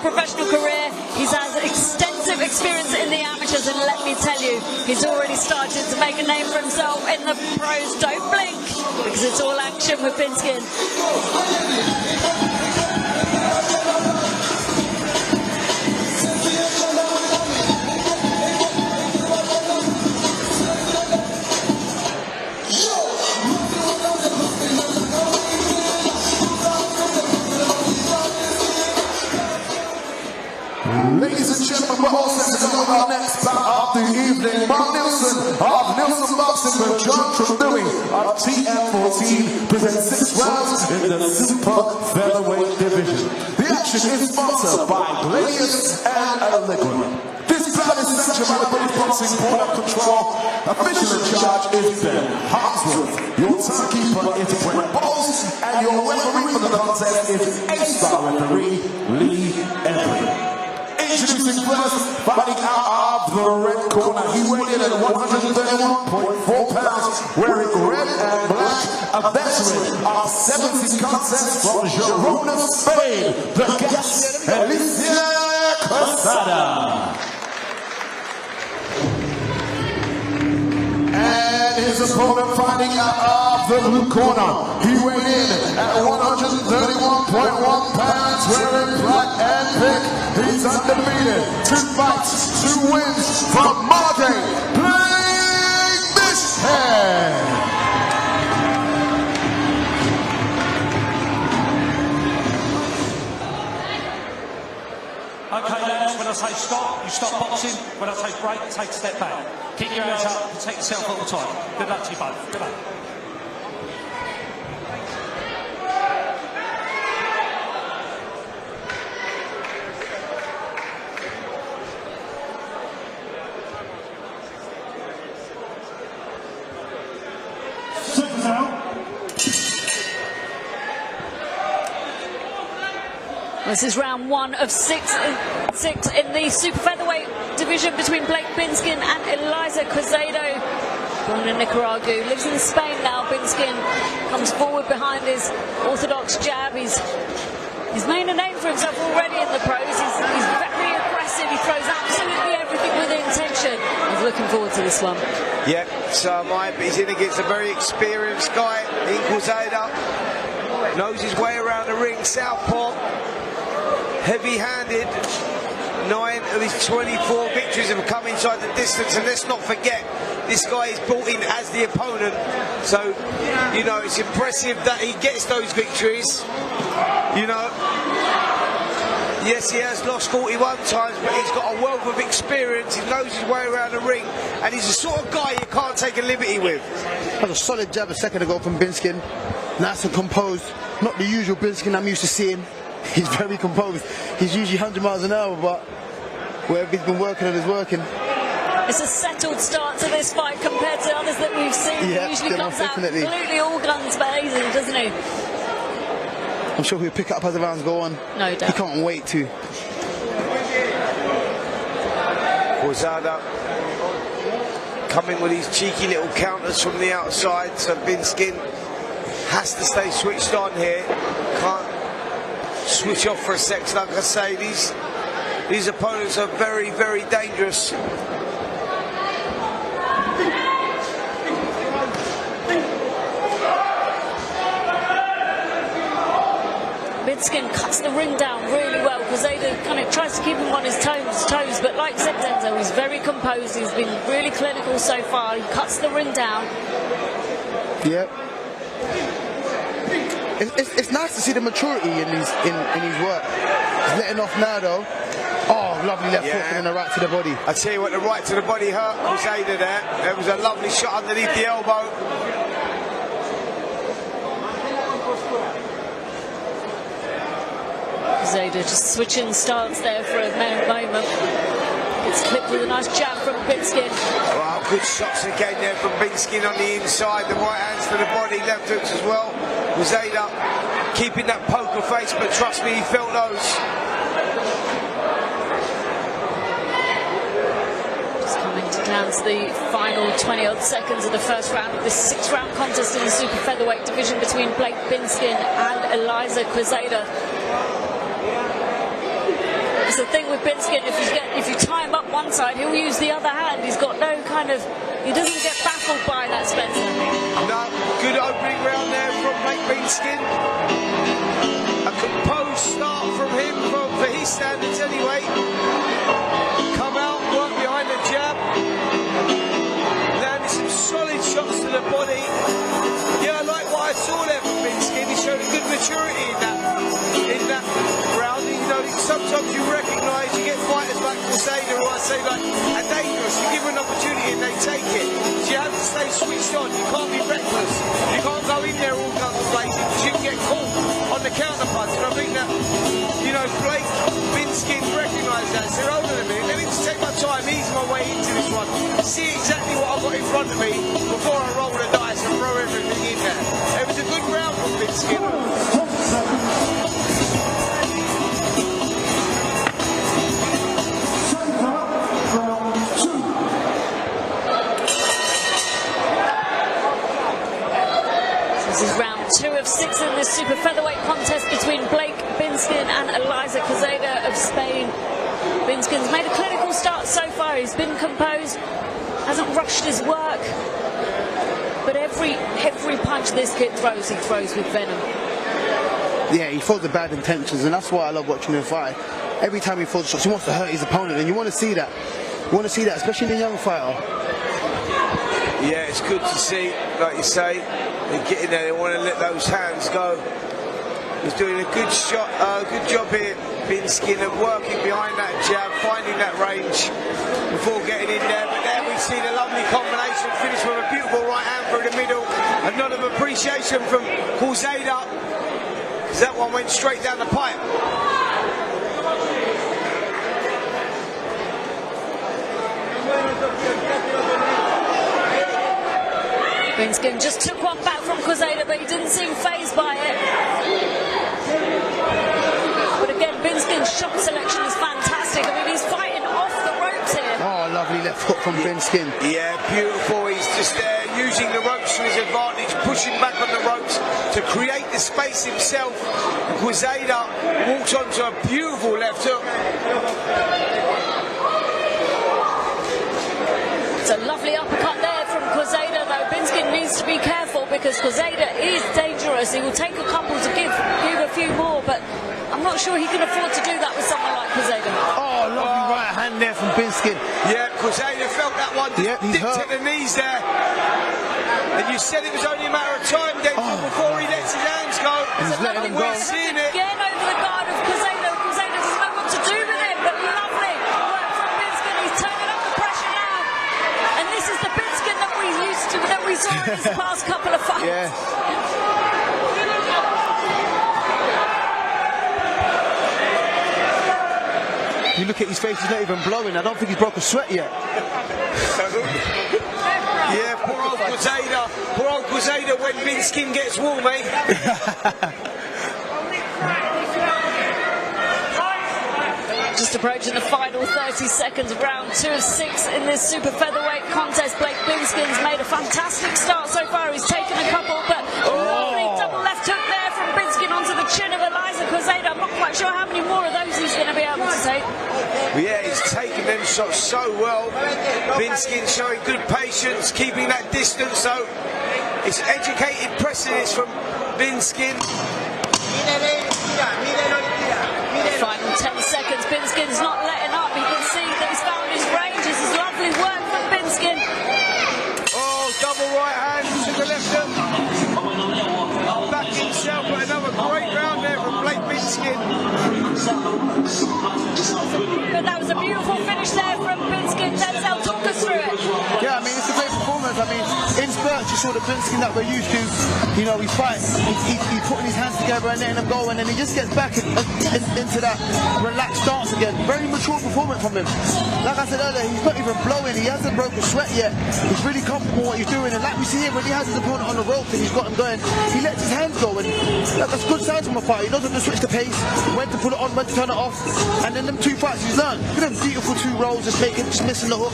professional career. He's has extensive experience in the amateurs, and let me tell you, he's already started to make a name for himself in the pros. Don't blink, because it's all action with Binskin. Ladies and gentlemen, we're all set to go with our next bout of the evening. Mark Neilson of Neilson Boxing with John Trudewing of TM14 presents 6 rounds in the super featherweight division. The action is sponsored by Gladius and McElligott. This bout is sanctioned by the British Boxing Board of Control. Official in charge is Ben Harmsworth. Your timekeeper is Brent Bowles, and your referee for the contest is A-star referee Lilyella. Introducing first, fighting out of the red corner. He weighed in at 131.4 pounds, wearing red and black, a veteran of 70 contests from Girona, Spain, the guest, Alicia Quesada. And his opponent fighting out of the blue corner. He weighed in at 131.1 pounds, wearing black and pink. He's undefeated, 2 fights, 2 wins from Margate, Blake Bishhead. Okay, lads, when I say stop, you stop boxing. When I say break, take a step back. Keep your hands up, protect yourself all the time. Good luck to you both. Good luck. This is round 1 of 6 in the super featherweight division between Blake Binskin and Eliza Quesada. Born in Nicaragua, lives in Spain now. Binskin comes forward behind his orthodox jab. He's made a name for himself already in the pros. He's very aggressive. He throws absolutely everything with intention. He's looking forward to this one. Yep, so he's in against a very experienced guy in Quesada. Knows his way around the ring, southpaw. Heavy-handed, 9 of his 24 victories have come inside the distance, and let's not forget, this guy is brought in as the opponent, so, you know, it's impressive that he gets those victories, you know. Yes, he has lost 41 times, but he's got a wealth of experience, he knows his way around the ring, and he's the sort of guy you can't take a liberty with. That was a solid jab a second ago from Binskin, nice and composed, not the usual Binskin I'm used to seeing. He's very composed. He's usually 100 miles an hour, but whatever he's been working on is working. It's a settled start to this fight compared to others that we've seen. Yeah, he usually comes out absolutely all guns blazing, doesn't he? I'm sure he'll pick it up as the rounds go on. No doubt. He can't wait to. Quesada coming with these cheeky little counters from the outside, so Binskin has to stay switched on here. Can't switch off for a sec. Like I say, these opponents are very, very dangerous. Binskin cuts the ring down really well. Quesada kind of tries to keep him on his toes, but like said Denzel, he's very composed. He's been really clinical so far. He cuts the ring down. Yep. It's nice to see the maturity in his work. He's letting off now though. Oh, lovely left hook and then a right to the body. I tell you what, the right to the body hurt Quesada there. There was a lovely shot underneath the elbow. Quesada just switching stance there for a moment. It's clipped with a nice jab from Binskin. Wow, good shots again there from Binskin on the inside. The right hands to the body, left hooks as well. Quesada keeping that poker face, but trust me, he felt those. Just coming down to the final 20-odd seconds of the first round of this 6-round contest in the super featherweight division between Blake Binskin and Eliza Quesada. It's the thing with Binskin, if you tie him up one side, he'll use the other hand. He's got no kind of, he doesn't get baffled by that, Spencer. No, good opening round there from Binskin. A composed start from him, for his standards anyway. Come out, work behind the jab. Landed some solid shots to the body. Yeah, I like what I saw there from Binskin. He showed a good maturity in that round. You know, sometimes you recognise, you get fighters like Crusader, who I say like are dangerous. You give them an opportunity and they take it. So you have to stay switched on. You can't be reckless. You can't go in there all guns blazing because you can get caught on the counter punch. And I think that, you know, Blake, Binskin recognise that. So they're older than me. Let me just take my time, ease my way into this one. See exactly what I've got in front of me before I roll the dice and throw everything in there. It was a good round from Binskin. This is round 2 of 6 in this super featherweight contest between Blake Binskin and Eliza Cazeda of Spain. Binskin's made a clinical start so far. He's been composed, hasn't rushed his work, but every punch this kid throws, he throws with venom. Yeah, he throws the bad intentions, and that's why I love watching him fight. Every time he throws shots, he wants to hurt his opponent, and you want to see that. You want to see that, especially in a young fighter. Yeah, it's good to see, like you say, they get in there, they want to let those hands go. He's doing a good job here, Binskin, of working behind that jab, finding that range before getting in there. But there we see the lovely combination, finish with a beautiful right hand through the middle. A nod of appreciation from Cazeda, because that one went straight down the pipe. Binskin just took one back from Cazeda, but he didn't seem fazed by it. But again, Binskin's shot selection is fantastic. I mean, he's fighting off the ropes here. Oh, lovely left hook from Binskin. Yeah, beautiful. He's just there using the ropes to his advantage, pushing back on the ropes to create the space himself. Cazeda walks onto a beautiful left hook. It's a lovely uppercut there from Cazeda, though. Binskin needs to be careful because Cazeda is dangerous. He will take a couple to give a few more, but I'm not sure he can afford to do that with someone like Cazeda. Oh, lovely right hand there from Binskin. Yeah, Cazeda felt that one. Yep, he's dipped hurt. at the knees there. And you said it was only a matter of time, Denzel, before he lets his hands go. He's letting him go. We're seeing it. Again over the guard of Cazeda. Cazeda doesn't know what to do with him, but lovely work from Binskin. He's turning up the pressure now. And this is the Binskin that we saw in his past couple of fights. Yeah. You look at his face, he's not even blowing. I don't think he's broke a sweat yet. Yeah, poor old Cazeda. Poor old Cazeda when Binskin gets warm, eh? Just approaching the final 30 seconds of round 2 of 6 in this super featherweight contest. Blake Binskin's made a fantastic start so far. He's taken a couple, but lovely double left hook there from Binskin onto the chin of Eliza Cazeda. I'm not quite sure how many more of those he's going to be able to take. Yeah, he's taking them shots so well. Binskin showing good patience, keeping that distance. So it's educated pressing this from Binskin. Final 10 seconds. Binskin's not letting up. You can see that he's found his range. This is lovely work from Binskin. Oh, double right hand to the left hook. Back himself, but another great round there from Blake Binskin. But that was a beautiful finish there from Binskin. Denzel, talk us through it. Yeah, I mean, it's a great performance. I mean, in spurts, you saw the Binskin that we're used to. You know, he's fighting, he's putting his hands together and letting them go, and then he just gets back into that relaxed stance again. Very mature performance from him. Like I said earlier, he's not even blowing. He hasn't broken a sweat yet. He's really comfortable what he's doing, and like we see here, when he has his opponent on the ropes and he's got him going, he lets his hands go, and that's good signs from a fighter. He knows when to switch the pace, when to put it on, when to turn it off, and then them 2 fights he's learned. Look at them beautiful 2 rolls, just missing the hook,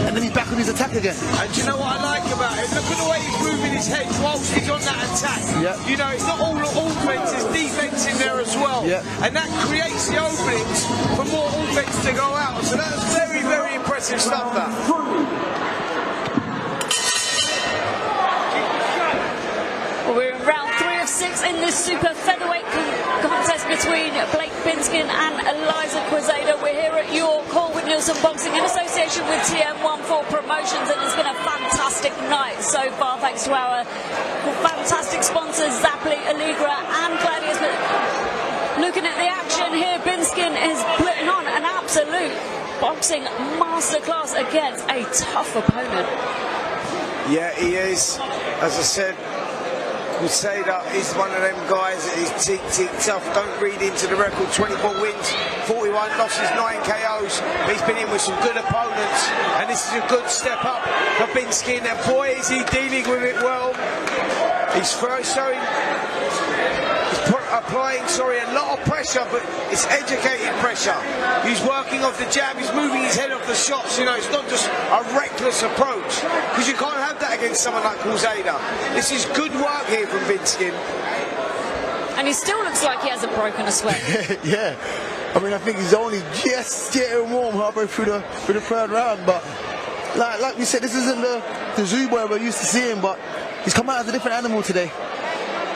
and then he's back on his attack again. And do you know what I like about it? Look look at the way he's moving his head whilst he's on that attack. Yep. You know, it's not all offense, there's defense in there as well. Yep. And that creates the openings for more offense to go out. So that's very, very impressive stuff, that. Well, we're in round 3 of 6 in this super featherweight contest between Blake Binskin and Eliza Quezada. We're here at York Hall with Nielson Boxing in association with TM14 Promotions, and it's been a fantastic night so far, thanks to our fantastic sponsors Zapli, Allegra and Gladius. But looking at the action here, Binskin is putting on an absolute boxing masterclass against a tough opponent. Yeah, he is. As I said, Quezada is one of them guys that is tick tough. Don't read into the record. 24 wins, 41 losses, 9 KOs. He's been in with some good opponents, and this is a good step up for Binskin. And boy, is he dealing with it well. He's showing, applying a lot of pressure, but it's educated pressure. He's working off the jab, he's moving his head off the shots. You know, it's not just a reckless approach, because you can't have that against someone like Quezada. This is good work here from Binskin. And he still looks like he hasn't broken a sweat. Yeah, I mean, I think he's only just getting warm halfway through the third round, but like we said, this isn't the zoo boy we're used to seeing, but he's come out as a different animal today.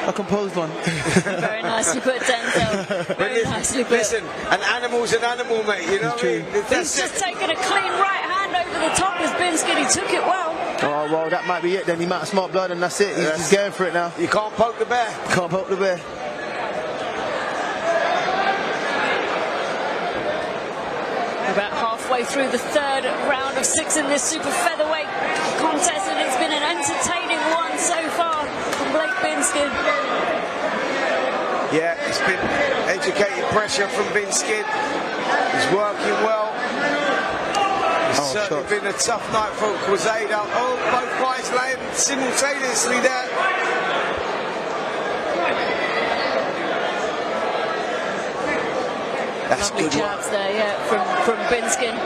A composed one. Very nicely put, Denzel. Very nicely put. Listen, an animal's an animal, mate. You know what I mean? He's just taken a clean right hand over the top as Binskin. He took it well. Oh, well, that might be it then. He might have smart blood and that's it. He's just going for it now. You can't poke the bear. Can't poke the bear. About halfway through the third round of 6 in this super featherweight contest, and it's been an entertaining one so far from Blake Binskin. Yeah, it's been educated pressure from Binskin. He's working well. It's certainly been a tough night for Quezada. Oh, both guys laying simultaneously there. That's lovely good jabs work there, yeah, from Binskin.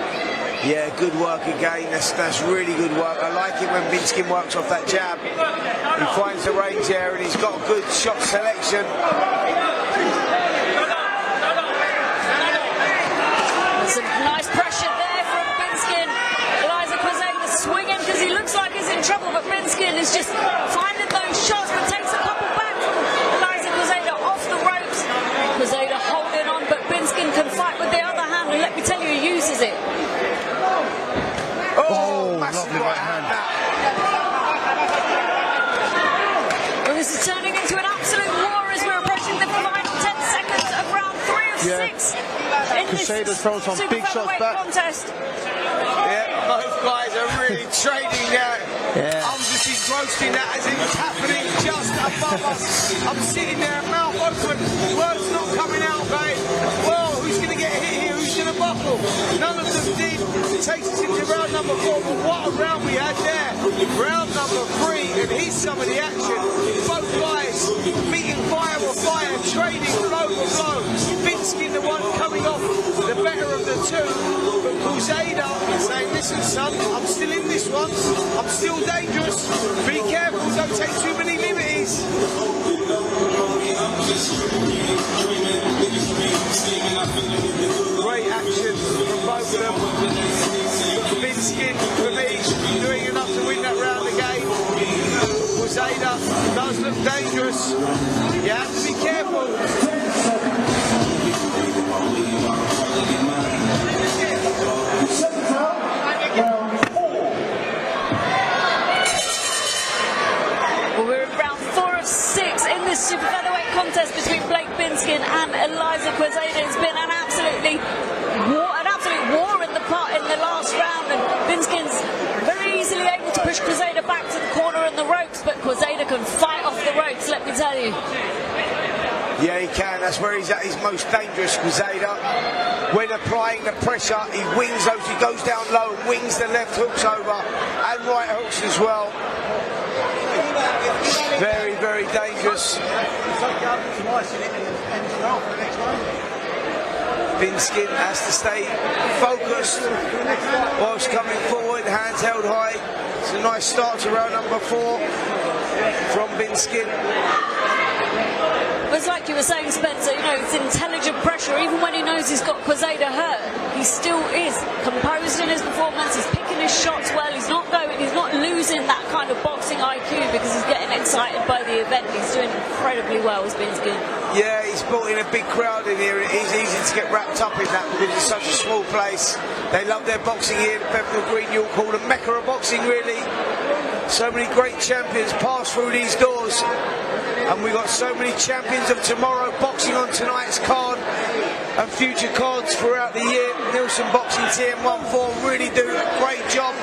Yeah, good work again. That's really good work. I like it when Binskin works off that jab. He finds the range there and he's got good shot selection. Some nice pressure there from Binskin. Eliza Quezada swinging because he looks like he's in trouble, but Binskin is just finding those shots, but takes a couple back from Eliza Quezada off the ropes. Quezada holding on, but Binskin can fight with the other hand, and let me tell you, he uses it. Oh, lovely right hand. Well, this is turning into an absolute war as we're approaching the final 10 seconds of round 3 of 6. Quezada's thrown some big shots back. Contest. Yeah, both guys are really trading now. Yeah. I'm just engrossing that as it's happening just above us. I'm sitting there, mouth open, words not coming out, mate. Well, who's going to get hit here? Who's going to buckle? None of them did. It takes us into round number 4, but what a round we had there. Round number 3, and here's some of the action. Both guys beating fire with fire, trading blow for blow. Binskin the one coming off the better of the two, but Quezada saying, listen son, I'm still in this one, I'm still dangerous, be careful, don't take too many liberties. Great action from both of them. Binskin, for me, doing enough to win that round again. Quezada does look dangerous. You have to be careful. Well, we're in round 4 of 6 in this super featherweight contest between Blake Binskin and Eliza Quezada. It's been an absolute war in the last round, and Binskin's very easily able to push Quezada back to the corner and the ropes, but Quezada can fight off the ropes, let me tell you. Yeah, he can. That's where he's at his most dangerous, Quezada. When applying the pressure, he wings those, he goes down low, wings the left hooks over, and right hooks as well. Very, very dangerous. Binskin has to stay focused whilst coming forward, hands held high. It's a nice start to round number 4 from Binskin. But it's like you were saying, Spencer, you know, it's intelligent pressure. Even when he knows he's got Quezada hurt, he still is composed in his performance. He's picking his shots well. He's not losing that kind of boxing IQ because he's getting excited by the event. He's doing incredibly well, as Binskin. Yeah, he's brought in a big crowd in here. It's easy to get wrapped up in that because it's such a small place. They love their boxing here. The Bethnal Green, you'll call the Mecca of boxing, really. So many great champions pass through these doors. And we've got so many champions of tomorrow boxing on tonight's card and future cards throughout the year. Neilson Boxing TM14 really do a great job.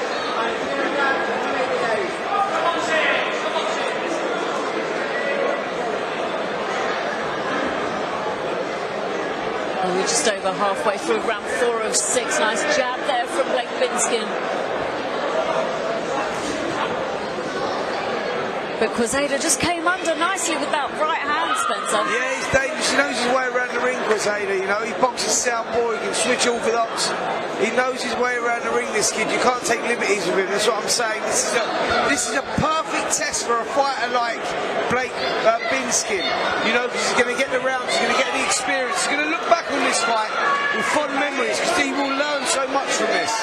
And we're just over halfway through round 4 of 6. Nice jab there from Blake Binskin. But Quezada just came under nicely with that right hand, Spencer. Yeah, he's dangerous. He knows his way around the ring, Quezada. You know, he boxes southpaw, he can switch orthodox. He knows his way around the ring, this kid. You can't take liberties with him. That's what I'm saying. This is a perfect test for a fighter like Blake Binskin. You know, because he's going to get the rounds, he's going to get the experience. He's going to look back on this fight with fond memories because he will learn so much from this.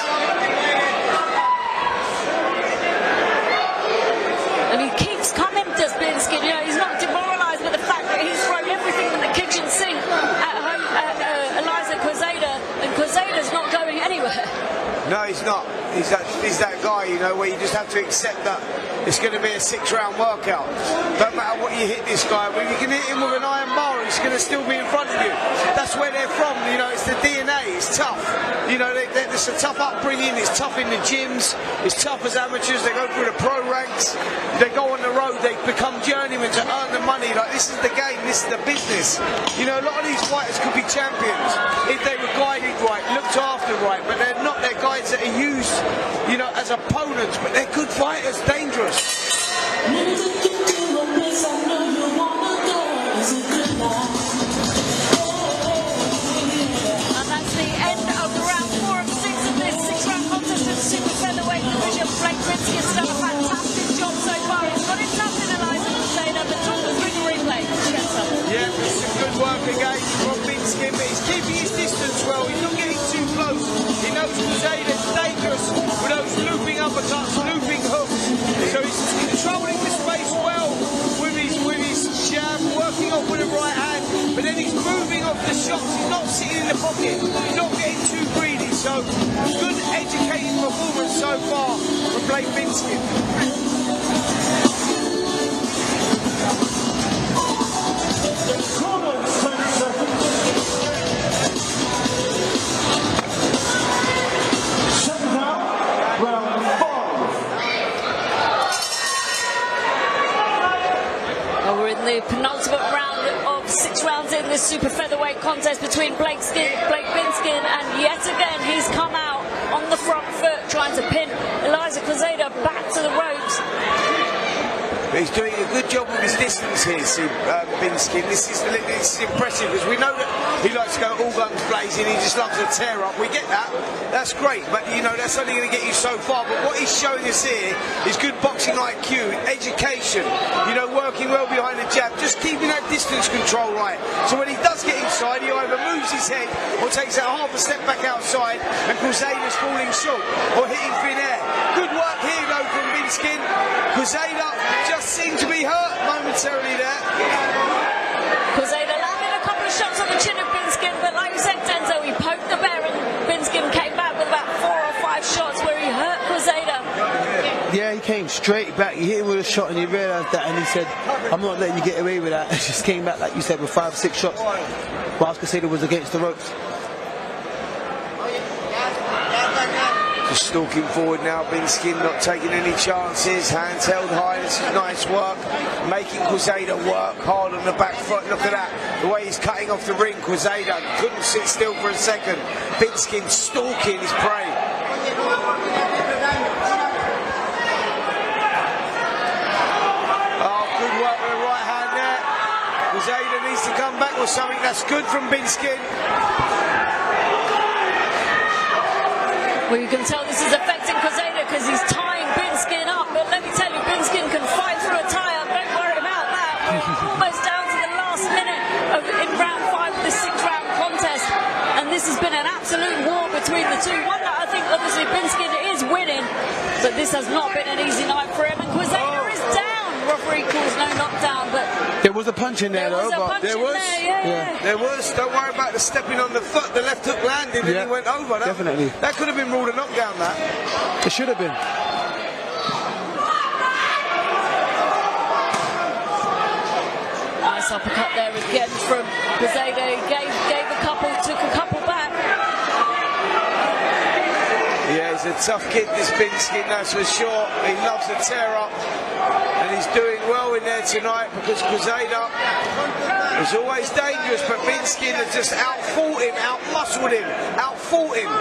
And he keeps coming, does Binskin. You know, he's not demoralised with the fact that he's thrown everything in the kitchen sink at home at Eliza Quezada, and Quezada's not going anywhere. No, he's not. He's that guy, you know, where you just have to accept that it's going to be a 6-round workout. Don't matter what you hit this guy with. You can hit him with an iron bar, he's going to still be in front of you. That's where they're from, you know, it's the DNA, it's tough. You know, it's a tough upbringing, it's tough in the gyms, it's tough as amateurs, they go through the pro ranks, they go on the road, they become journeymen to earn the money. Like, this is the game, this is the business. You know, a lot of these fighters could be champions if they were guided right, looked after right, but they're not. They're guys that are used, you know, as opponents, but they're good fighters, dangerous. And that's the end of round 4 of 6 of this 6-round contest in the super featherweight division. Blake Binskin's done a fantastic job so far. He's got it tough in Eliza Quezada, but talk us through the replay. Yeah, it's some good work again from Binskin, but he's keeping his distance well. He's not getting too close. He knows Quezada's dangerous with those looping uppercuts, looping hooks. So he's controlling the space well with his jab, working off with the right hand, but then he's moving off the shots. He's not sitting in the pocket. He's not getting too greedy. So good educated performance so far from Blake Binskin. We're in the penultimate round of 6 rounds in this super featherweight contest between Blake Binskin, and yet again he's come out on the front foot trying to pin Eliza Quezada back to the ropes. But he's doing a good job with his distance here, Binskin. This is impressive because we know that he likes to go all guns blazing. He just loves to tear up. We get that. That's great, but you know that's only going to get you so far. But what he's showing us here is good boxing IQ, education. You know, working well behind the jab, just keeping that distance control right. So when he does get inside, he either moves his head or takes that half a step back outside, and Quezada's falling short or hitting thin air. Good work here though from Binskin. Quezada just seemed to be hurt momentarily there. Quezada landed a couple of shots on the chin of Binskin, but like you said, Denzel, he poked the bear and Binskin came back with about 4 or 5 shots where he hurt Quezada. Yeah, he came straight back. He hit him with a shot and he realised that, and he said, I'm not letting you get away with that. He just came back, like you said, with 5 or 6 shots whilst Quezada was against the ropes. Just stalking forward now, Binskin not taking any chances, hands held high. This is nice work, making Quezada work hard on the back foot. Look at that, the way he's cutting off the ring. Quezada couldn't sit still for a second. Binskin stalking his prey. Oh, good work with the right hand there. Quezada needs to come back with something. That's good from Binskin. Well, you can tell this is affecting Quezada because he's tying Binskin up this has not been an easy night for him, and Quezada is down. Referee calls no knockdown, but there was a punch in there, though. There was. There was. Don't worry about the stepping on the foot. The left hook landed and he went over. Definitely. That could have been ruled a knockdown, that. It should have been. Nice uppercut there again from Quezada. Gave a couple, took a couple back. Yeah, he's a tough kid, this Binskin, that's for sure. He loves to tear up, and he's doing well in there tonight because Quezada is always dangerous, but Binskin has just out-fought him, out-muscled him, out-fought him.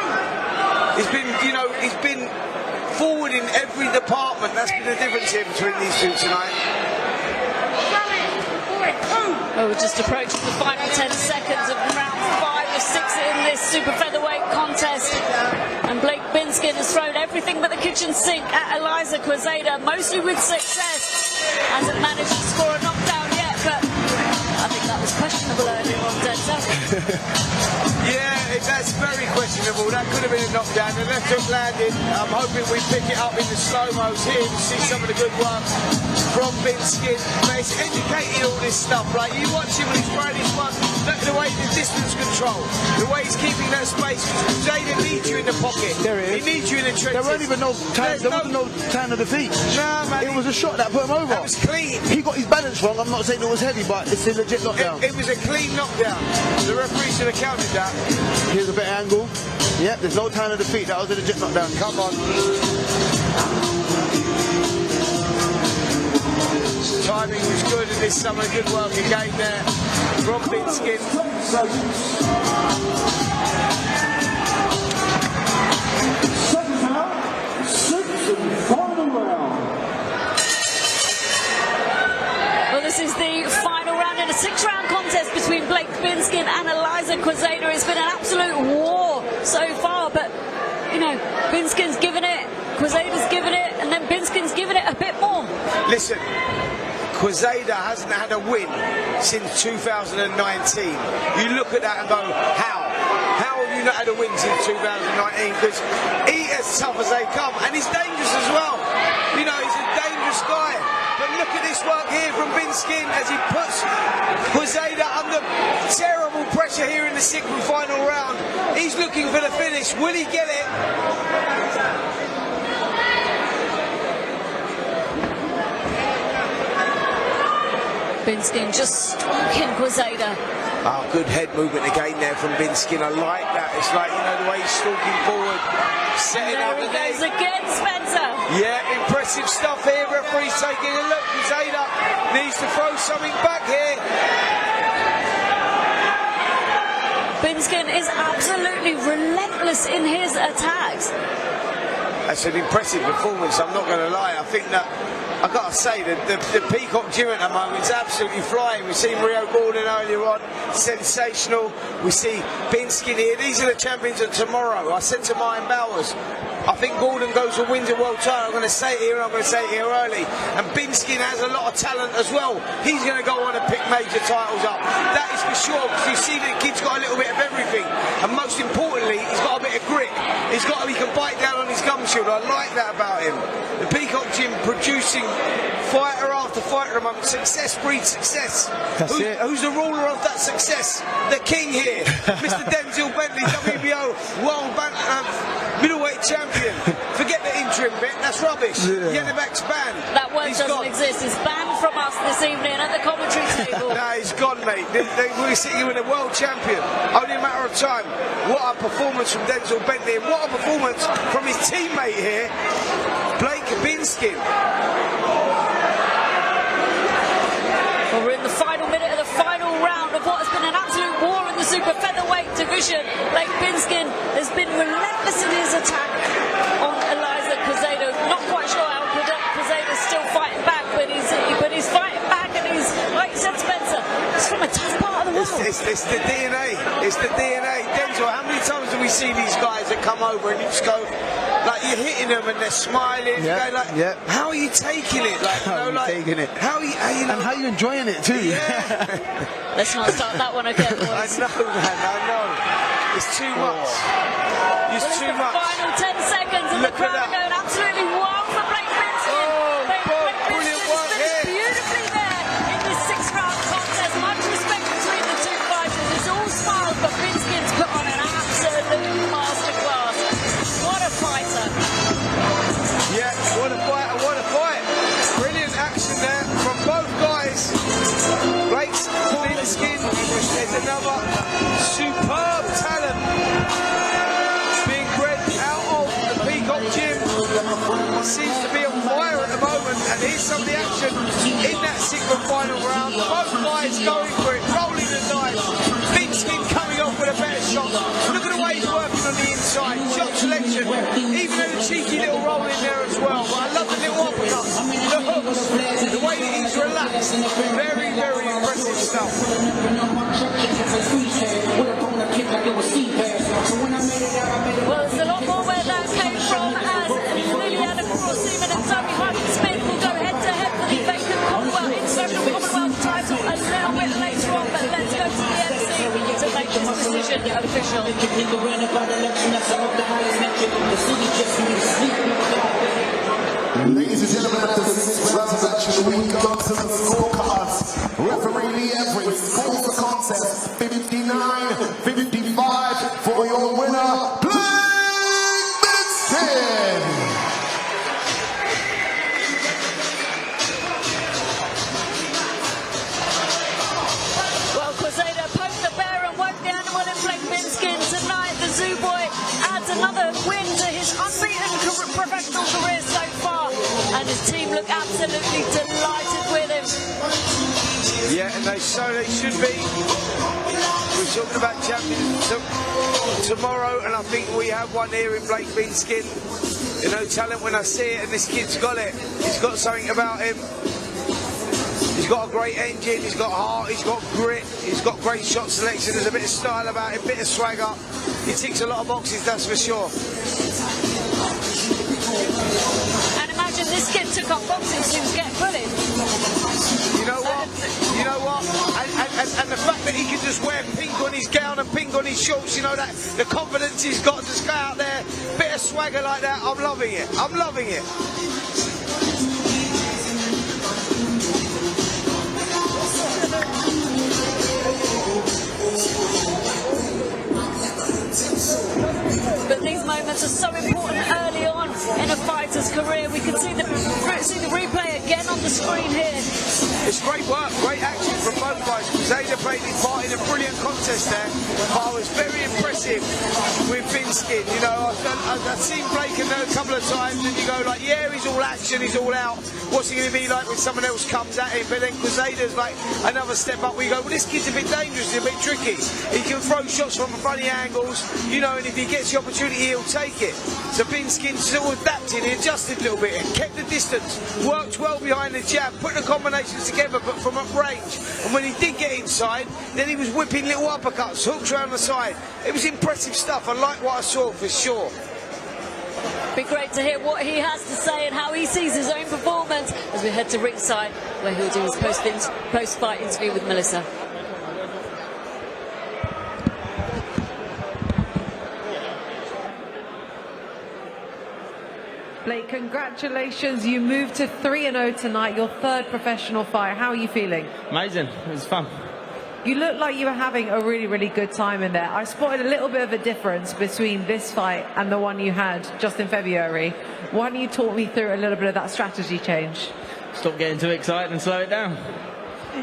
He's been, you know, he's been forward in every department. That's been the difference here between these two tonight. Well, we're just approaching the final 10 seconds of round 5 of 6 in this super featherweight contest. And Blake Binskin has thrown everything but the kitchen sink at Eliza Quezada, mostly with success. Hasn't managed to score a knockdown yet, but I think that was questionable earlier on, Denzel. Yeah, that's very questionable. That could have been a knockdown. The left hook landed. I'm hoping we pick it up in the slow-mos here to see some of the good work from Binskin. But it's educating all this stuff. Like, you watch him when he's throwing his one, look at the way the distance control, the way he's keeping that space. Quezada needs you in the pocket. There it is. He needs you in the trenches. There weren't even no time. There wasn't no time to defeat. Nah, man. It was a shot that put him over. That was clean. He got his balance wrong. I'm not saying it was heavy, but it's a legit knockdown. It was a clean knockdown. The referee should have counted that. Here's a better angle. Yep, there's no time to defeat. That was a legit knockdown. Come on. Timing was good and there's some of the good work again there from Binskin. Well, this is the final round in a 6-round contest between Blake Binskin and Eliza Quezada. It's been an absolute war so far, but, you know, Binskin's given it, Quezada's given it, and then Binskin's given it a bit more. Listen, Quezada hasn't had a win since 2019. You look at that and go, how? How have you not had a win since 2019? Because he's as tough as they come, and he's dangerous as well. You know, he's a dangerous guy. But look at this work here from Binskin as he puts Quezada under terrible pressure here in the 6th and final round. He's looking for the finish. Will he get it? Binskin just stalking Quezada. Oh, good head movement again there from Binskin. I like that. It's like, you know, the way he's stalking forward, setting up the There he goes again, Spencer. Yeah, impressive stuff here. Referee's taking a look. Quezada needs to throw something back here. Binskin is absolutely relentless in his attacks. That's an impressive performance, I'm not going to lie. I think that, I've got to say, the Peacock Gym at the moment is absolutely flying. We've seen Rio Gordon earlier on, sensational. We see Binskin here. These are the champions of tomorrow. I said to Mine Bowers, I think Gordon goes and wins a world title. I'm going to say it here and I'm going to say it here early. And Binskin has a lot of talent as well. He's going to go on and pick major titles up. That is for sure, because you see that the kid's got a little bit of everything. And most importantly, he's got a bit of grit. He can bite down on his gum shield. I like that about him. The Peacock Gym producing fighter after fighter among success breeds success. Who's the ruler of that success? The king here, Mr. Denzel Bentley, WBO world middleweight champion. Forget the interim bit, that's rubbish. Yenebek's banned. That word doesn't exist. It's banned from us this evening at the commentary table. Nah, he's gone, mate. We're sitting here with a world champion. Only a matter of time. What a performance from Denzel Bentley, and what a performance from his teammate here, Blake Binskin. Well, we're in the final minute of the final round of what has been an absolute war in the super featherweight division. Blake Binskin has been relentless in his attack on Eliza Quezada. Not quite sure how Quezada's still fighting back, but he's fighting back, and he's, like you said, Spencer, it's from a tough part of the world. It's the DNA. It's the DNA. Denzel, how many times do we see these guys that come over and you just go, like, you're hitting them and they're smiling. Yeah, like, how are you taking it? Like, you know, like, taking it? How are you, and how are you enjoying it too? Yeah. Let's not start that one again, boys. I know, man. I know. It's too much. It's too much. Final 10 seconds, and the crowd are going absolutely wild for another superb talent being bred out of the Peacock Gym. Seems to be on fire at the moment, and here's some of the action in that Sigma final round. Both guys going for it, rolling the dice. Big Skin coming off with a better shot. Look at the way he's working on the inside. Shot selection, even a cheeky little roll in there as well. But I love the little uppercut, the hooks, the way that he's relaxed. Very, very impressive stuff. Well, there's a lot more where that came from as Lilyella, Seaman and Hunte-Smith will go head-to-head for the vacant International Commonwealth title a little bit later on, but let's go to the MC to make this decision official. Ladies and gentlemen, after 6 rounds of action, we go to the scorecards. Referee Lee Everett scores the contest 59-55 for your winner, Skin. Well, Crusader poked the bear and woke the animal in Skin. Tonight, the Zoo Boy adds another win to his unbeaten professional career so far, and his team look absolutely delighted with him. Yeah, and they should be. We're talking about champions tomorrow, and I think we have one here in Skin. You know, talent when I see it, and this kid's got it. He's got something about him. He's got a great engine, he's got heart, he's got grit, he's got great shot selection, there's a bit of style about him, a bit of swagger. He ticks a lot of boxes, that's for sure. And imagine this kid took up boxing so he was getting bullied. You know what? You know what? And the fact that he can just wear pink on his gown and pink on his shorts, you know, that the confidence he's got to just go out there, bit of swagger like that, I'm loving it. I'm loving it. But these moments are so important early on in a fighter's career. We can see the replay again on the screen here. It's great work, great action from both guys. Zayda played his part in a brilliant contest there. But I was very impressive with Skin. You know, I've seen Blake in there a couple of times, and you go like, yeah, he's all action, he's all out. What's he going to be like when someone else comes at him? But then Crusader's like another step up. We go, well, this kid's a bit dangerous, he's a bit tricky. He can throw shots from funny angles, you know, and if he gets the opportunity, he'll take it. So Skin still adapted, he adjusted a little bit, kept the distance, worked well behind the jab, put the combinations together, but from up range. And when he did get inside, then he was whipping little uppercuts, hooks around the side. It was impressive stuff. I like what I saw for sure. Be great to hear what he has to say and how he sees his own performance as we head to ringside, where he'll do his post-fight interview with Melissa. Blake, congratulations. You moved to 3-0 tonight, your third professional fight. How are you feeling? Amazing. It was fun. You look like you were having a really, really good time in there. I spotted a little bit of a difference between this fight and the one you had just in February. Why don't you talk me through a little bit of that strategy change? Stop getting too excited and slow it down.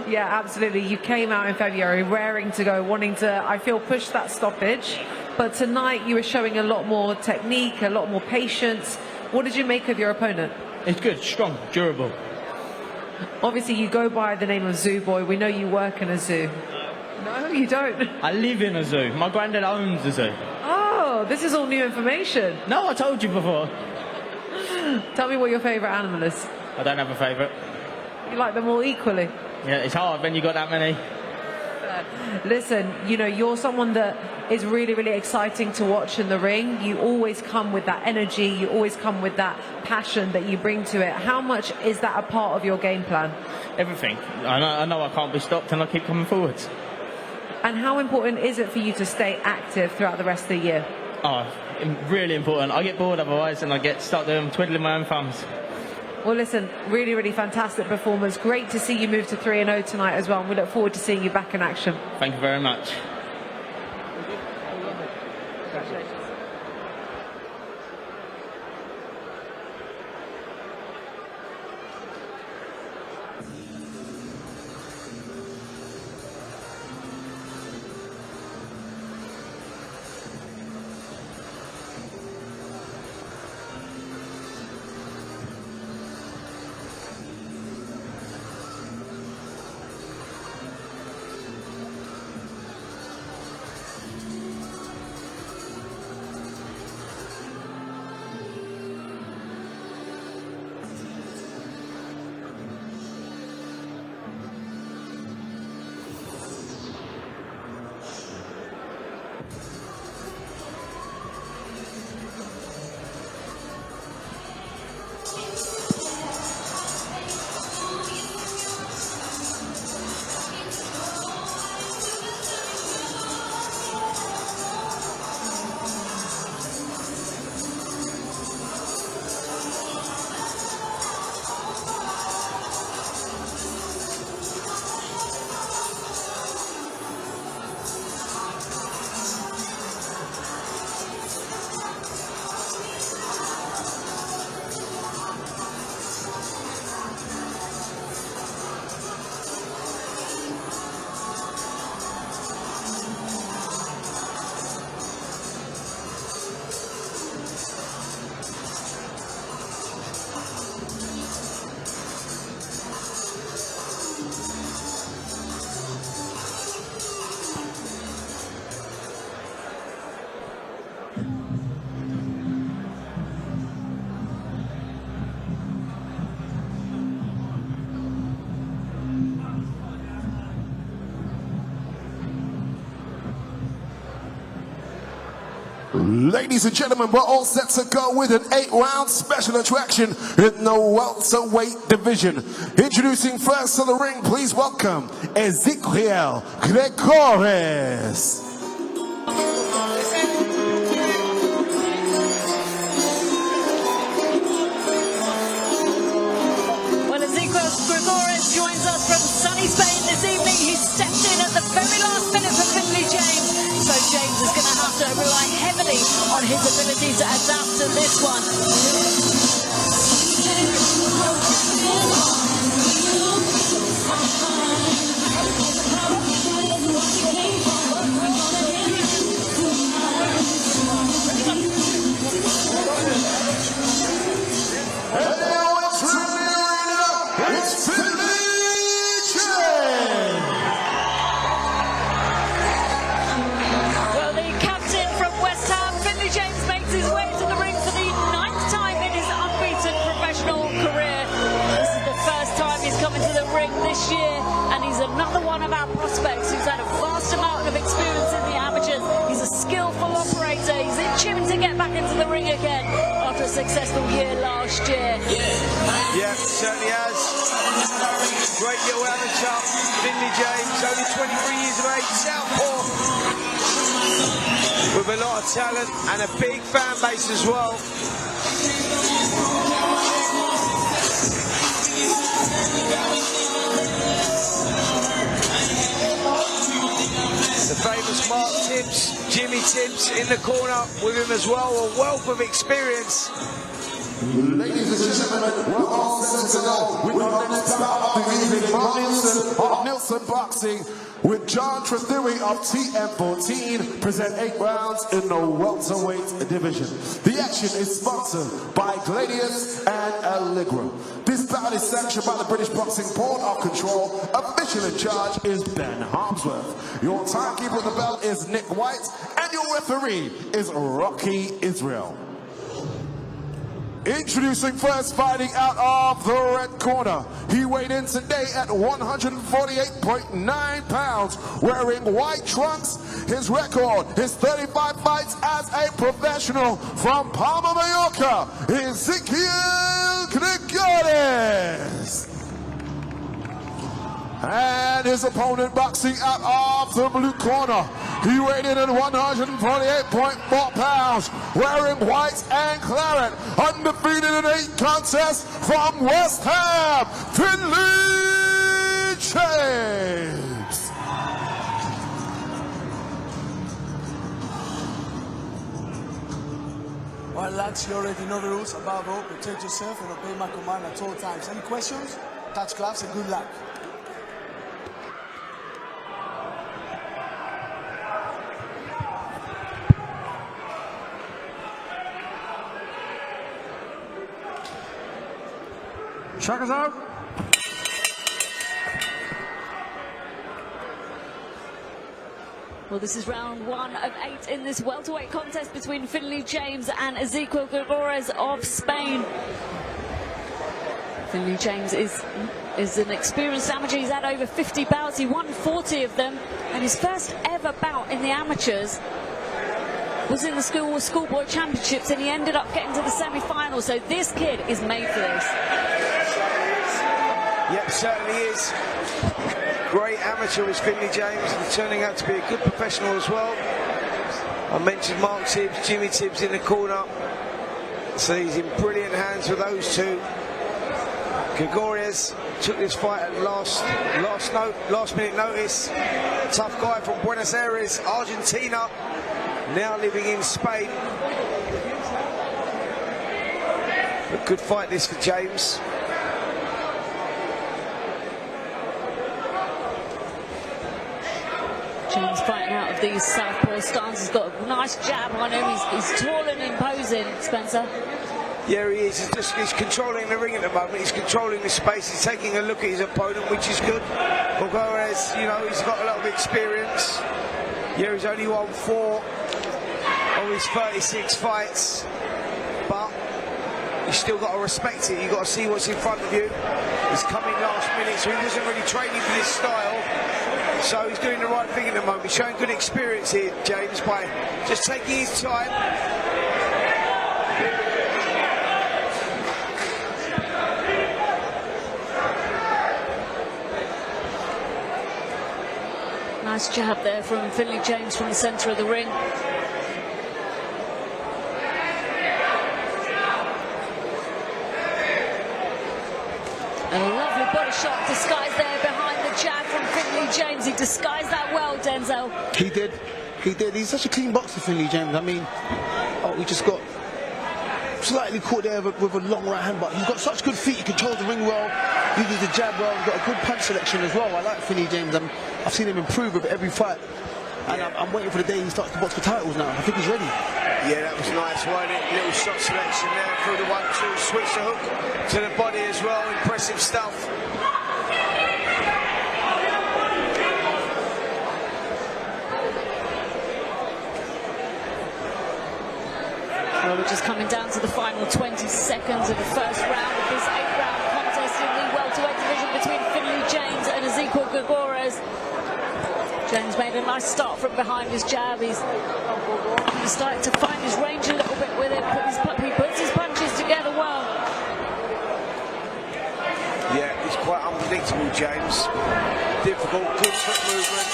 Yeah, absolutely. You came out in February raring to go, wanting to, I feel, push that stoppage. But tonight you were showing a lot more technique, a lot more patience. What did you make of your opponent? It's good, strong, durable. Obviously, you go by the name of Zoo Boy. We know you work in a zoo. No, you don't. I live in a zoo. My granddad owns a zoo. Oh, this is all new information. No, I told you before. Tell me what your favourite animal is. I don't have a favourite. You like them all equally? Yeah, it's hard when you got that many. Listen, you know, you're someone that is really, really exciting to watch in the ring. You always come with that energy. You always come with that passion that you bring to it. How much is that a part of your game plan? Everything. I know I can't be stopped, and I keep coming forwards. And how important is it for you to stay active throughout the rest of the year? Oh, really important. I get bored otherwise, and I get stuck doing twiddling my own thumbs. Well, listen, really, really fantastic performance. Great to see you move to 3-0 tonight as well, and we look forward to seeing you back in action. Thank you very much. Congratulations. Ladies and gentlemen, we're all set to go with an 8-round special attraction in the welterweight division. Introducing first to the ring, please welcome Ezequiel Gregores. Well, Ezequiel Gregores joins us from sunny Spain this evening. He stepped in at the very last minute for Finley James. So James is going to have to rely heavily on his ability to adapt to this one. It's Finley James! Well, the captain from West Ham, Finley James, makes his way to the ring for the 9th time in his unbeaten professional career. This is the first time he's come into the ring this year, and he's another one of our prospects who's had a vast amount of experience in the amateurs. He's a skillful operator. He's itching to get back into the ring again after a successful year last year. Yeah, certainly has. Great little amateur, Finley James, only 23 years of age, southpaw, with a lot of talent and a big fan base as well. The famous Mark Tibbs, Jimmy Tibbs in the corner with him as well, a wealth of experience. Ladies and gentlemen, we're all set to go with our next bout of the evening. Neilson of Nielson Boxing with John Trethewey of TM14 present 8 rounds in the welterweight division. The action is sponsored by Gladius and Allegra. This bout is sanctioned by the British Boxing Board of Control. Official in charge is Ben Harmsworth. Your timekeeper of the belt is Nick White, and your referee is Rocky Israel. Introducing first, fighting out of the red corner. He weighed in today at 148.9 pounds, wearing white trunks. His record is 35 fights as a professional. From Palma, Mallorca, Ezequiel Gregores. And his opponent boxing out of the blue corner. He weighed in at 148.4 pounds, wearing white and claret, undefeated in 8 contests from West Ham, Finley James. All right, lads, you already know the rules. Above all, protect yourself and obey my command at all times. Any questions? Touch gloves and good luck. Check us out. Well, this is round 1 of 8 in this welterweight contest between Finley James and Ezequiel Gregores of Spain. Finley James is an experienced amateur. He's had over 50 bouts. He won 40 of them, and his first ever bout in the amateurs was in the schoolboy championships, and he ended up getting to the semi-final. So this kid is made for this. Yep, certainly is. Great amateur was Finley James, and turning out to be a good professional as well. I mentioned Mark Tibbs, Jimmy Tibbs in the corner. So he's in brilliant hands with those two. Gregores took this fight at last minute notice. Tough guy from Buenos Aires, Argentina, now living in Spain. A good fight this for James. James fighting out of these southpaw stances. He's got a nice jab on him. He's tall and imposing, Spencer. Yeah, he is. He's controlling the ring at the moment. He's controlling the space. He's taking a look at his opponent, which is good. Gregores, you know, he's got a lot of experience. Yeah, he's only won 4 of his 36 fights, but you still got to respect it. You've got to see what's in front of you. He's coming last minute, so he wasn't really training for this style. So he's doing the right thing at the moment. He's showing good experience here, James, by just taking his time. Nice jab there from Finley James from the centre of the ring. A lovely body shot disguised there behind the jab from Finley James. He disguised that well, Denzel. He did. He did. He's such a clean boxer, Finley James. I mean, he just got slightly caught there with a long right hand, but he's got such good feet. He controls the ring well, uses the jab well. He's got a good punch selection as well. I like Finley James. I've seen him improve with every fight. And I'm waiting for the day he starts to box for titles now. I think he's ready. Yeah, that was nice, wasn't it? Little shot selection there through the 1-2. Switch the hook to the body as well. Impressive stuff. Well, we're just coming down to the final 20 seconds of the first round of this 8-round contest in the welterweight division between Finley James and Ezequiel Gregores. James made a nice start from behind his jab. He's starting to find his range a little bit with it. He puts his punches together well. Yeah, he's quite unpredictable, James. Difficult, good foot movement.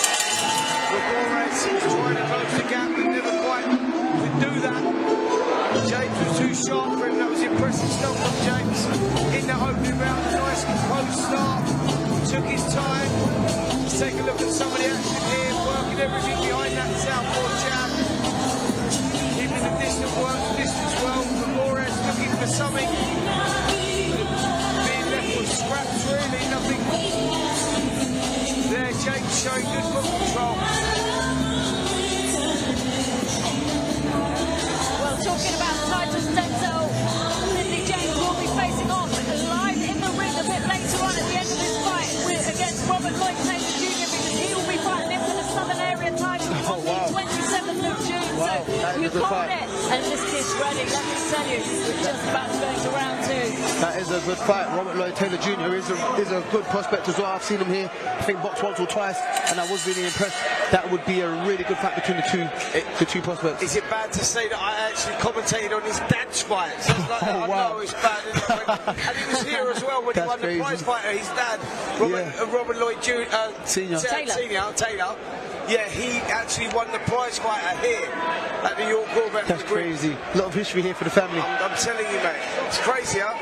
Gregores is trying to close the gap, but never quite could do that. James was too sharp for him. That was impressive stuff from James in that opening round. A nice close start. Took his time. Let's take a look at some of the action here. Working everything behind that southpaw jab. Keeping the distance well. Gregores looking for something. Being left with scraps, really. Nothing. There, James showing good foot control. Well, talking about titles, Denzel, Finley James will be facing off live in the ring a bit later on at the end of this fight against Robert Lloyd Taylor Jr. because he will be fighting him for the Southern Area title on the 27th of June. Wow, so you called it, and this kid's ready. Let me tell you, we're just about to go into round 2. That is a good fight. Robert Lloyd Taylor Jr. is a good prospect as well. I've seen him here, I think, box once or twice, and I was really impressed. That would be a really good fight between the two prospects. Is it bad to say that I actually commentated on his dad's fight? So like, I know it's bad, and he was here as well when he won the prize fighter. His dad, Robert Lloyd Jr. Senior. Taylor. Yeah, he actually won the prize fighter here at the York Gordon. That's crazy. A lot of history here for the family. I'm telling you, mate. It's crazy, huh?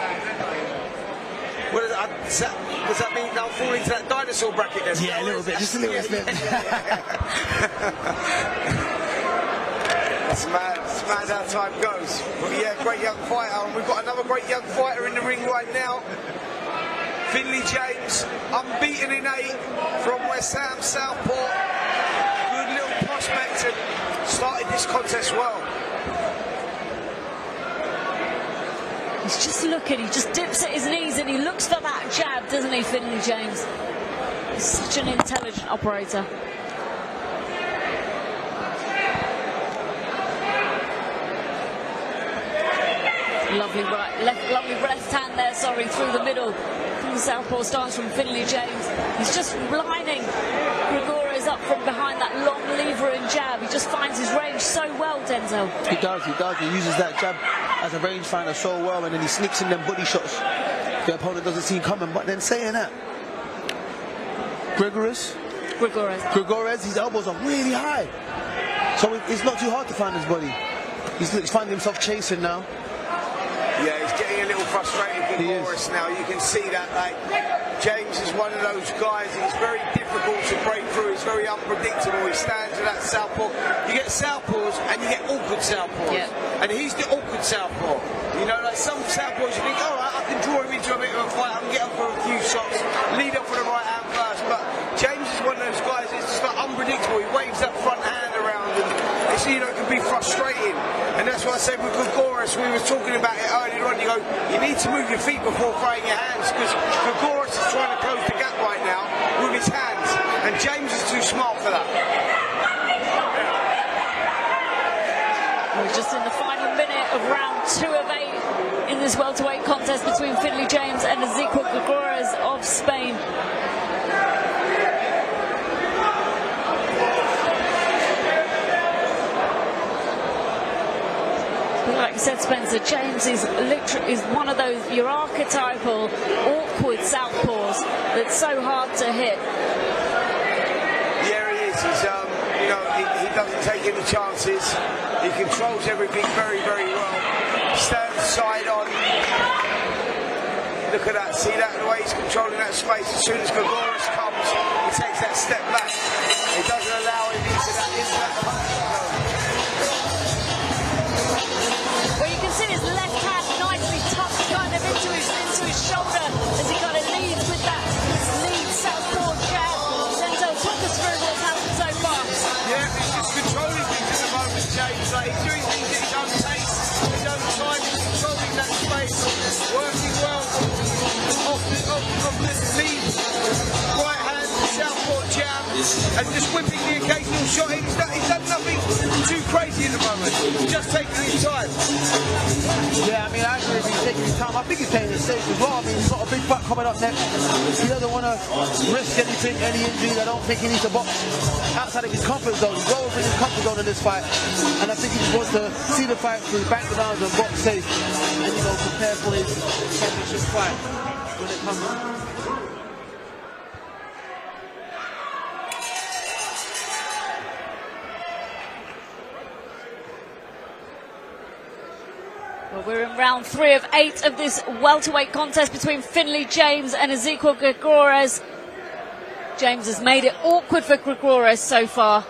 What does that mean now? Fall into that dinosaur bracket then? Yeah, a little bit. Just a little bit. It's mad. It's mad how time goes. But yeah, great young fighter. And we've got another great young fighter in the ring right now. Finley James, unbeaten in 8 from West Ham, Southport. Good little prospect and started this contest well. He's just looking, he just dips at his knees and he looks for that jab, doesn't he, Finley James? He's such an intelligent operator. Lovely lovely left hand there, through the middle. From the southpaw stance from Finley James. He's just lining Gregores up from behind that long lever and jab. He just finds his range so well, Denzel. He does. He uses that jab as a rangefinder so well, and then he sneaks in them body shots. The opponent doesn't see him coming, but then saying that, Gregores, his elbows are really high. So it's not too hard to find his body. He's finding himself chasing now. Yeah, he's getting a little frustrated with Morris now. You can see that, like, James is one of those guys, he's very difficult to break through, he's very unpredictable, he stands with that southpaw. You get southpaws and you get awkward southpaws. Yeah. And he's the awkward southpaw. You know, like some southpaws you think, all right, I can draw him into a bit of a fight, I can get up for a few shots, lead up for the right hand first. But James is one of those guys, it's just like unpredictable, he waves that front hand around and it's, you know, it can be frustrating. And that's why I said with Gregores, we were talking about it earlier on, you go, you need to move your feet before throwing your hands, because Gregores is trying to close the gap right now with his hands, and James is too smart for that. We're just in the final minute of round 2 of 8 in this welterweight contest between Finley James and Ezequiel Gregores of Spain. James. So James is one of those, your archetypal awkward southpaws that's so hard to hit. Yeah, he is. He's, you know, he doesn't take any chances. He controls everything very, very well. Stands side on. Look at that. See that? The way he's controlling that space. As soon as Gregorius comes, he takes that step back. It doesn't allow him into that punch. Well, you can see his left hand nicely tucked kind of into his shoulder as he kind of leads with that lead southpaw jab. Denzel, talk us through what's happened so far. Yeah, he's just controlling things at the moment, James. Like, he's doing things at his own pace, his own time, he's controlling that space, working well off the lead right hand southpaw jab, and just whipping the occasional shot in. He's done nothing too crazy at the moment. He's just taking his time. Yeah, I mean, I agree with you, taking his time. I think he's taking it safe as well. I mean, he's got a big fight coming up next. He doesn't want to risk anything, any injuries. I don't think he needs to box outside of his comfort zone. He's well within his comfort zone in this fight. And I think he just wants to see the fight through, back the rounds and box safe. And, you know, prepare for his championship fight when it comes. Well, we're in round 3 of 8 of this welterweight contest between Finley James and Ezequiel Gregorius. James has made it awkward for Gregorius so far.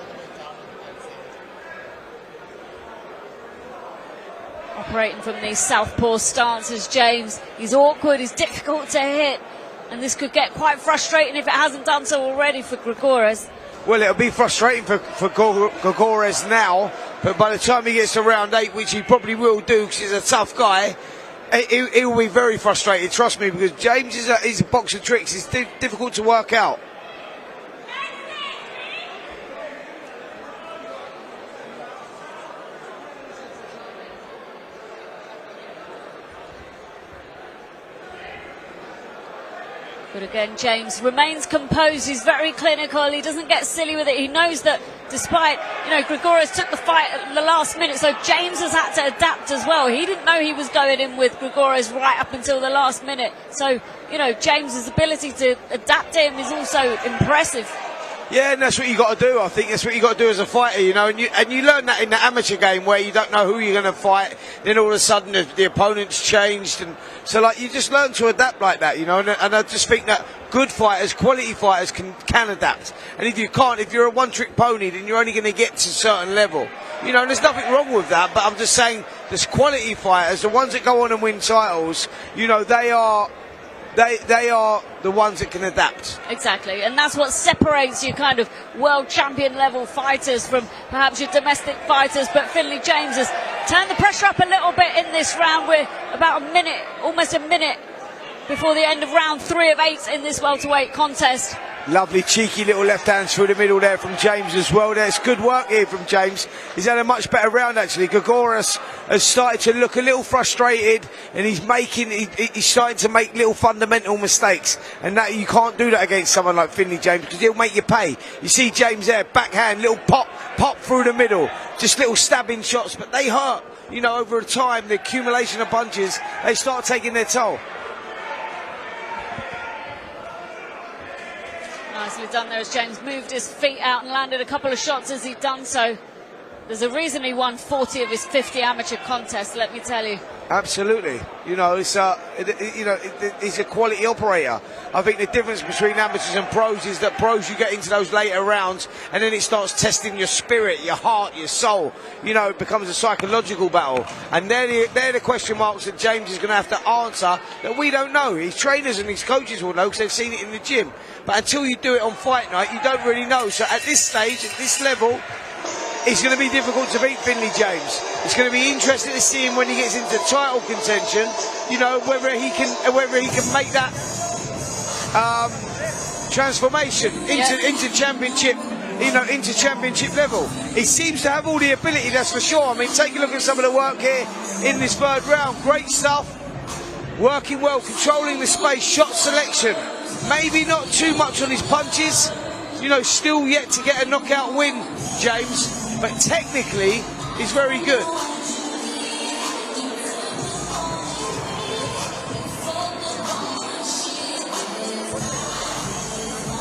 Operating from these southpaw stances, James. He's awkward, he's difficult to hit, and this could get quite frustrating if it hasn't done so already for Gregorius. Well, it'll be frustrating for Gregorius now, but by the time he gets to round 8, which he probably will do because he's a tough guy, he will be very frustrated, trust me, because James is a box of tricks. It's difficult to work out. But again, James remains composed. He's very clinical. He doesn't get silly with it. He knows that despite, you know, Gregorius took the fight at the last minute, so James has had to adapt as well. He didn't know he was going in with Gregorius right up until the last minute. So, you know, James's ability to adapt to him is also impressive. Yeah, and that's what you got to do. I think that's what you got to do as a fighter, you know. And you learn that in the amateur game where you don't know who you're going to fight. Then all of a sudden the opponent's changed, and so like you just learn to adapt like that, you know. And I just think that good fighters, quality fighters, can adapt. And if you can't, if you're a one-trick pony, then you're only going to get to a certain level, you know. And there's nothing wrong with that. But I'm just saying, there's quality fighters, the ones that go on and win titles, you know, they are the ones that can adapt. Exactly, and that's what separates you kind of world champion level fighters from perhaps your domestic fighters. But Finley James has turned the pressure up a little bit in this round. We're about a minute, almost a minute before the end of round 3 of 8 in this welterweight contest. Lovely cheeky little left hand through the middle there from James as well. There's good work here from James. He's had a much better round actually. Gregorius has started to look a little frustrated, and he's starting to make little fundamental mistakes, and that you can't do that against someone like Finley James because he'll make you pay. You see James there, backhand, little pop through the middle, just little stabbing shots, but they hurt. You know, over time, the accumulation of punches, they start taking their toll. Nicely done there as James moved his feet out and landed a couple of shots as he'd done so. There's a reason he won 40 of his 50 amateur contests, let me tell you. Absolutely. You know, he's a quality operator. I think the difference between amateurs and pros is that pros, you get into those later rounds and then it starts testing your spirit, your heart, your soul. You know, it becomes a psychological battle. And they're the question marks that James is going to have to answer that we don't know. His trainers and his coaches will know because they've seen it in the gym. But until you do it on fight night, you don't really know. So at this stage, at this level, it's going to be difficult to beat Finley James. It's going to be interesting to see him when he gets into title contention. You know, whether he can make that transformation into championship. You know, into championship level. He seems to have all the ability, that's for sure. I mean, take a look at some of the work here in this 3rd round. Great stuff. Working well, controlling the space, shot selection. Maybe not too much on his punches. You know, still yet to get a knockout win, James. But technically, he's very good.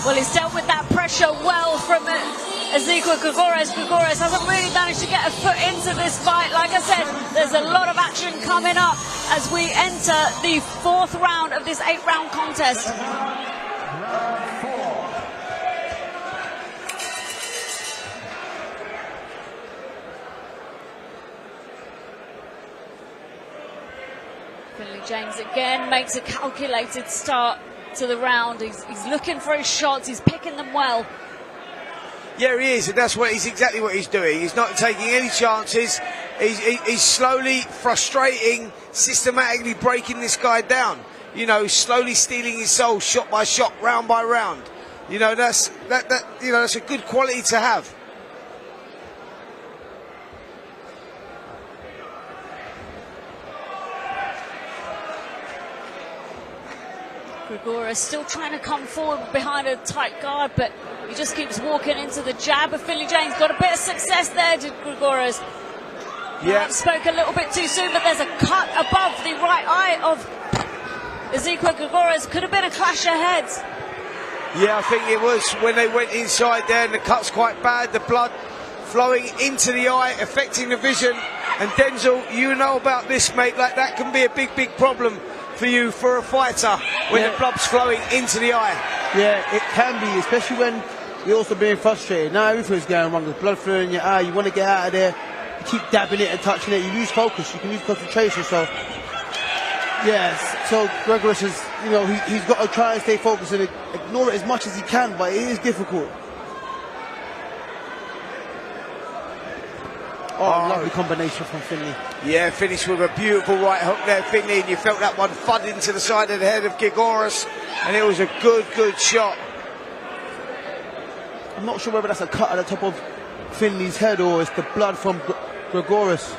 Well, he's dealt with that pressure well from Ezequiel Gregores. Gregores hasn't really managed to get a foot into this fight. Like I said, there's a lot of action coming up as we enter the 4th round of this 8-round contest. Finley James again makes a calculated start to the round. He's looking for his shots, he's picking them well. Yeah, he is, and that's exactly what he's doing. He's not taking any chances. He's slowly, frustrating, systematically breaking this guy down. You know, slowly stealing his soul, shot by shot, round by round. You know, that's a good quality to have. Gregores still trying to come forward behind a tight guard, but he just keeps walking into the jab of Finley James. Got a bit of success there, did Gregores. Yeah. Spoke a little bit too soon, but there's a cut above the right eye of Ezequiel Gregores. Could have been a clash of heads. Yeah, I think it was when they went inside there, and the cut's quite bad. The blood flowing into the eye, affecting the vision. And Denzel, you know about this, mate. Like, that can be a big, big problem for you, for a fighter, when the blood's flowing into the eye. Yeah, it can be, especially when you're also being frustrated. Now everything's going wrong, there's blood flowing in your eye, you want to get out of there, you keep dabbing it and touching it, you lose focus, you can lose concentration. So, yes, so Gregores is, you know, he's got to try and stay focused and ignore it as much as he can, but it is difficult. Oh, lovely combination from Finley. Yeah, finished with a beautiful right hook there, Finley, and you felt that one thud into the side of the head of Gregores, and it was a good shot. I'm not sure whether that's a cut at the top of Finley's head or it's the blood from Gregores.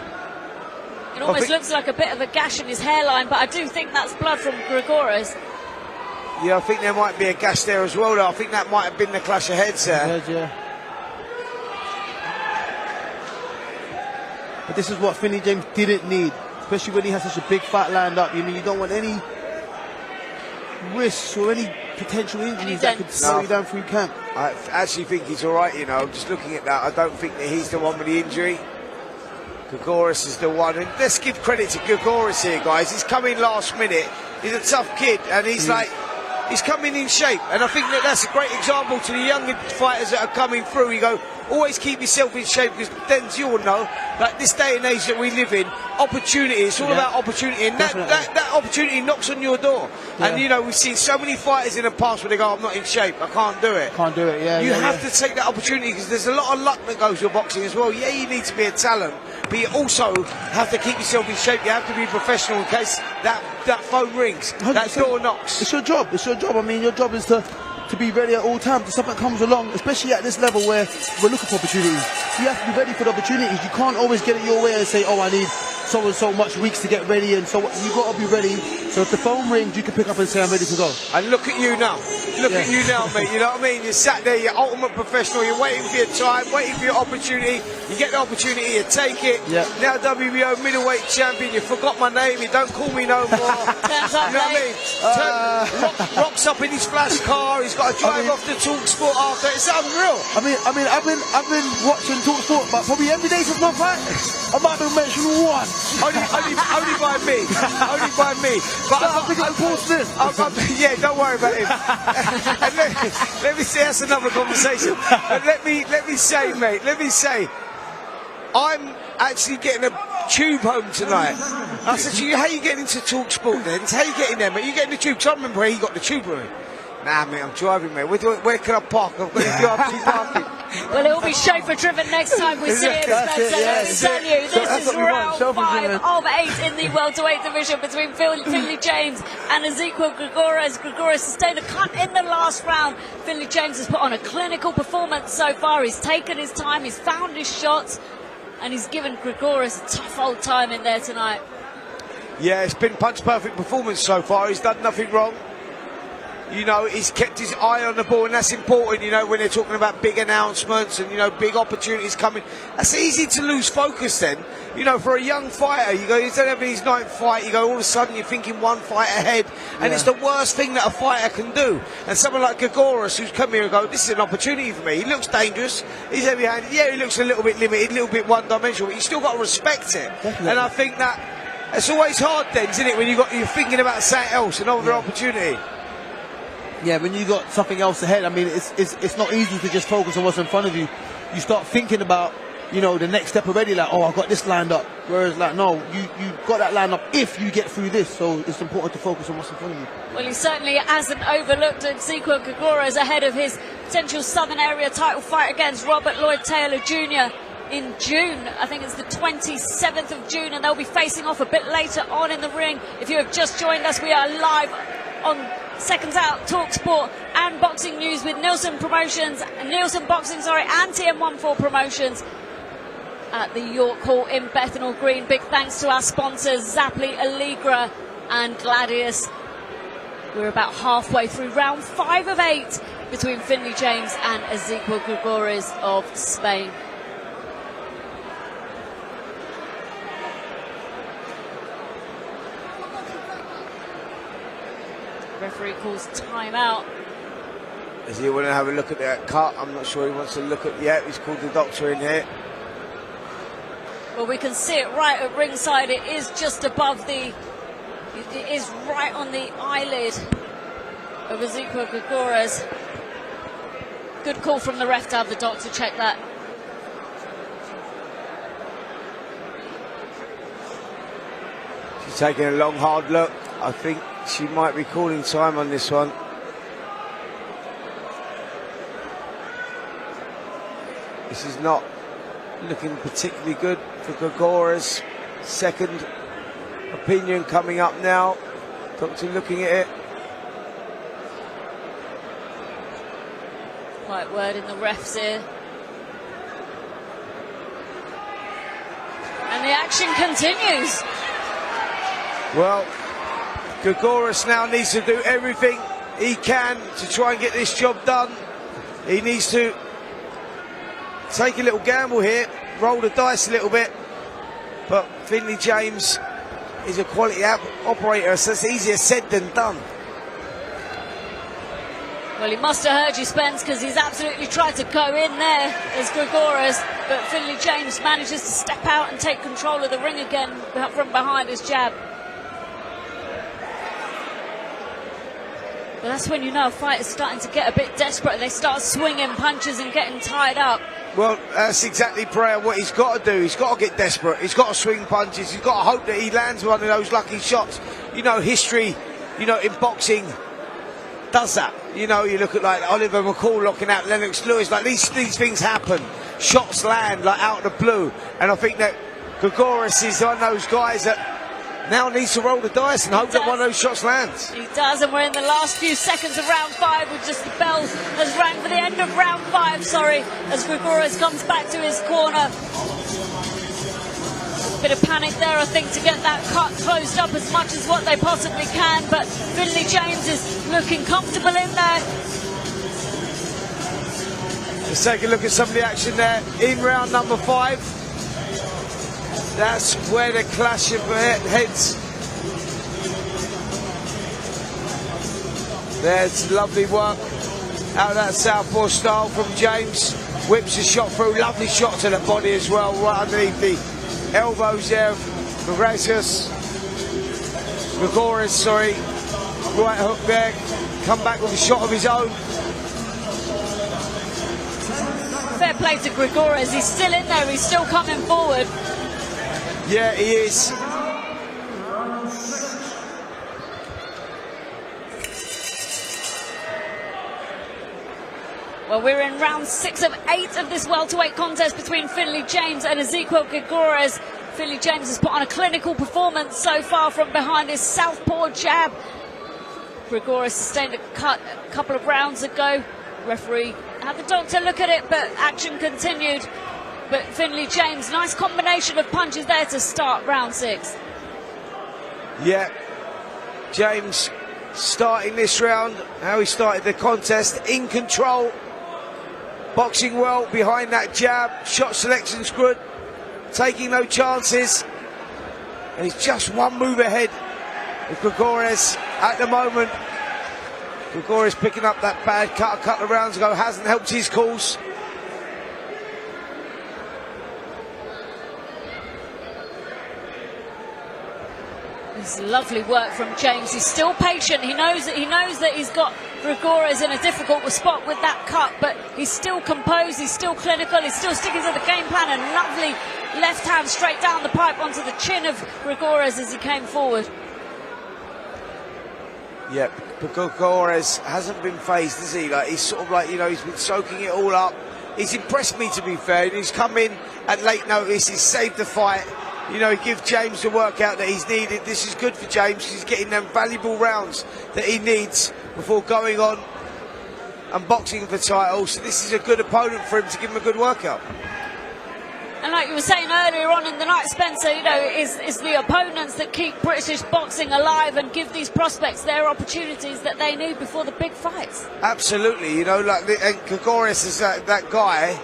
It almost looks like a bit of a gash in his hairline, but I do think that's blood from Gregores. Yeah, I think there might be a gash there as well, though. I think that might have been the clash of heads there. Yeah. But this is what Finley James didn't need, especially when he has such a big fight lined up. You mean, you don't want any risks or any potential injuries that could slow you down through camp. I actually think he's all right, you know. Just looking at that, I don't think that he's the one with the injury. Gregores is the one. And let's give credit to Gregores here, guys. He's come in last minute. He's a tough kid, and he's he's coming in shape. And I think that that's a great example to the younger fighters that are coming through. You go, always keep yourself in shape, because then you all know, like this day and age that we live in, opportunity, it's all about opportunity, and that opportunity knocks on your door. And you know, we've seen so many fighters in the past where they go, I'm not in shape, I can't do it. You have to take that opportunity, because there's a lot of luck that goes with boxing as well. Yeah, you need to be a talent, but you also have to keep yourself in shape. You have to be professional in case that phone rings, that door knocks. It's your job. I mean, your job is to be ready at all times. If something comes along, especially at this level where we're looking for opportunities, you have to be ready for the opportunities. You can't always get it your way and say, oh, I need so and so much weeks to get ready, and so you got to be ready. So if the phone rings, you can pick up and say, I'm ready to go. And look at you now. Look at you now, mate. You know what I mean? You're sat there, you're ultimate professional. You're waiting for your time, waiting for your opportunity. You get the opportunity, you take it. Now WBO middleweight champion. You forgot my name. You don't call me no more. You know what I mean? Rocks up in his flash car. He's got to drive off the TalkSport after. It's unreal. I mean, I've been watching TalkSport, but probably every day since my fight, I might have mentioned one. Only by me. Only by me. But yeah, don't worry about him. And let me say, that's another conversation. And let me say, mate, I'm actually getting a tube home tonight. I said to you, how are you getting into TalkSport then? How are you getting there, mate? You getting the tube? Because I remember where he got the tube room. Nah, mate, I'm driving, mate. Where can I park? I've got to parking. Well, it'll be chauffeur-driven next time we see him. This is round 5 of 8 in the welterweight division between Finley James and Ezequiel Gregores. Gregores sustained a cut in the last round. Finley James has put on a clinical performance so far. He's taken his time, he's found his shots, and he's given Gregores a tough old time in there tonight. Yeah, it's been punch-perfect performance so far. He's done nothing wrong. you know, he's kept his eye on the ball, and that's important, you know, when they're talking about big announcements and, you know, big opportunities coming. That's easy to lose focus then. You know, for a young fighter, you go, he's having his 9th fight, you go, all of a sudden you're thinking one fight ahead, and it's the worst thing that a fighter can do. And someone like Grigoris, who's come here and go, this is an opportunity for me. He looks dangerous, he's heavy-handed, yeah, he looks a little bit limited, a little bit one-dimensional, but you still got to respect it. Definitely. And I think that it's always hard then, isn't it, when you're thinking about something else, another opportunity. Yeah, when you got something else ahead, I mean, it's not easy to just focus on what's in front of you. You start thinking about, you know, the next step already, like, oh, I've got this lined up. Whereas, like, no, you got that lined up if you get through this. So it's important to focus on what's in front of you. Well, he certainly hasn't overlooked Ezekiel Grigoris ahead of his potential Southern Area title fight against Robert Lloyd Taylor Jr. in June. I think it's the 27th of June, and they'll be facing off a bit later on in the ring. If you have just joined us, we are live on Seconds Out, TalkSport and Boxing News with Neilson Promotions, Neilson Boxing, and TM14 Promotions at the York Hall in Bethnal Green. Big thanks to our sponsors, Zapli, Allegra and Gladius. We're about halfway through round 5 of 8 between Finley James and Ezekiel Grigoris of Spain. Referee calls timeout. Does he want to have a look at that cut? I'm not sure he wants to look at yet. He's called the doctor in here. Well, we can see it right at ringside. It is just above it is right on the eyelid of Ezekiel Grigoris. Good call from the ref to have the doctor check that. She's taking a long, hard look. I think she might be calling time on this one. This is not looking particularly good for Grigoris. Second opinion coming up now. Doctor looking at it. Quiet word in the ref's ear. And the action continues. Well, Grigoris now needs to do everything he can to try and get this job done. He needs to take a little gamble here, roll the dice a little bit. But Finley James is a quality operator, so it's easier said than done. Well, he must have heard you, Spence, because he's absolutely tried to go in there as Grigoris, but Finley James manages to step out and take control of the ring again from behind his jab. Well, that's when you know a fight is starting to get a bit desperate and they start swinging punches and getting tied up. Well, that's exactly, Perez, what he's got to do. He's got to get desperate. He's got to swing punches. He's got to hope that he lands one of those lucky shots. You know, history, you know, in boxing does that. You know, you look at like Oliver McCall knocking out Lennox Lewis. Like these things happen. Shots land like out of the blue. And I think that Grigoris is one of those guys that now needs to roll the dice and hope that one of those shots lands. He does, and we're in the last few seconds of round 5 with just the bell has rang for the end of round 5, as Grigoris comes back to his corner. Bit of panic there, I think, to get that cut closed up as much as what they possibly can, but Finley James is looking comfortable in there. Let's take a look at some of the action there in round number 5. That's where the clash of heads. There's lovely work out of that southpaw style from James. Whips a shot through, lovely shot to the body as well, right underneath the elbows there. Grigoris, right hook there. Come back with a shot of his own. Fair play to Grigoris, he's still in there, he's still coming forward. Yeah, he is. Well, we're in round 6 of 8 of this welterweight contest between Finley James and Ezekiel Grigoris. Finley James has put on a clinical performance so far from behind his southpaw jab. Grigoris sustained a cut a couple of rounds ago. Referee had the doctor look at it, but action continued. But Finley James, nice combination of punches there to start round 6. Yeah, James starting this round, how he started the contest, in control, boxing well behind that jab, shot selection's good, taking no chances, and he's just one move ahead of Gregores at the moment. Gregores picking up that bad cut a couple of rounds ago, hasn't helped his cause. It's lovely work from James. He's still patient. He knows that he's got Gregores in a difficult spot with that cut, but he's still composed, he's still clinical, he's still sticking to the game plan, and lovely left hand straight down the pipe onto the chin of Gregores as he came forward. Yep, but Gregores hasn't been phased, has he? Like, he's sort of like, you know, he's been soaking it all up. He's impressed me, to be fair. He's come in at late notice, he's saved the fight. You know, he gives James the workout that he's needed. This is good for James. He's getting them valuable rounds that he needs before going on and boxing for titles. So this is a good opponent for him to give him a good workout. And like you were saying earlier on in the night, Spencer, you know, it's the opponents that keep British boxing alive and give these prospects their opportunities that they need before the big fights. Absolutely, you know, like, and Gregores is that guy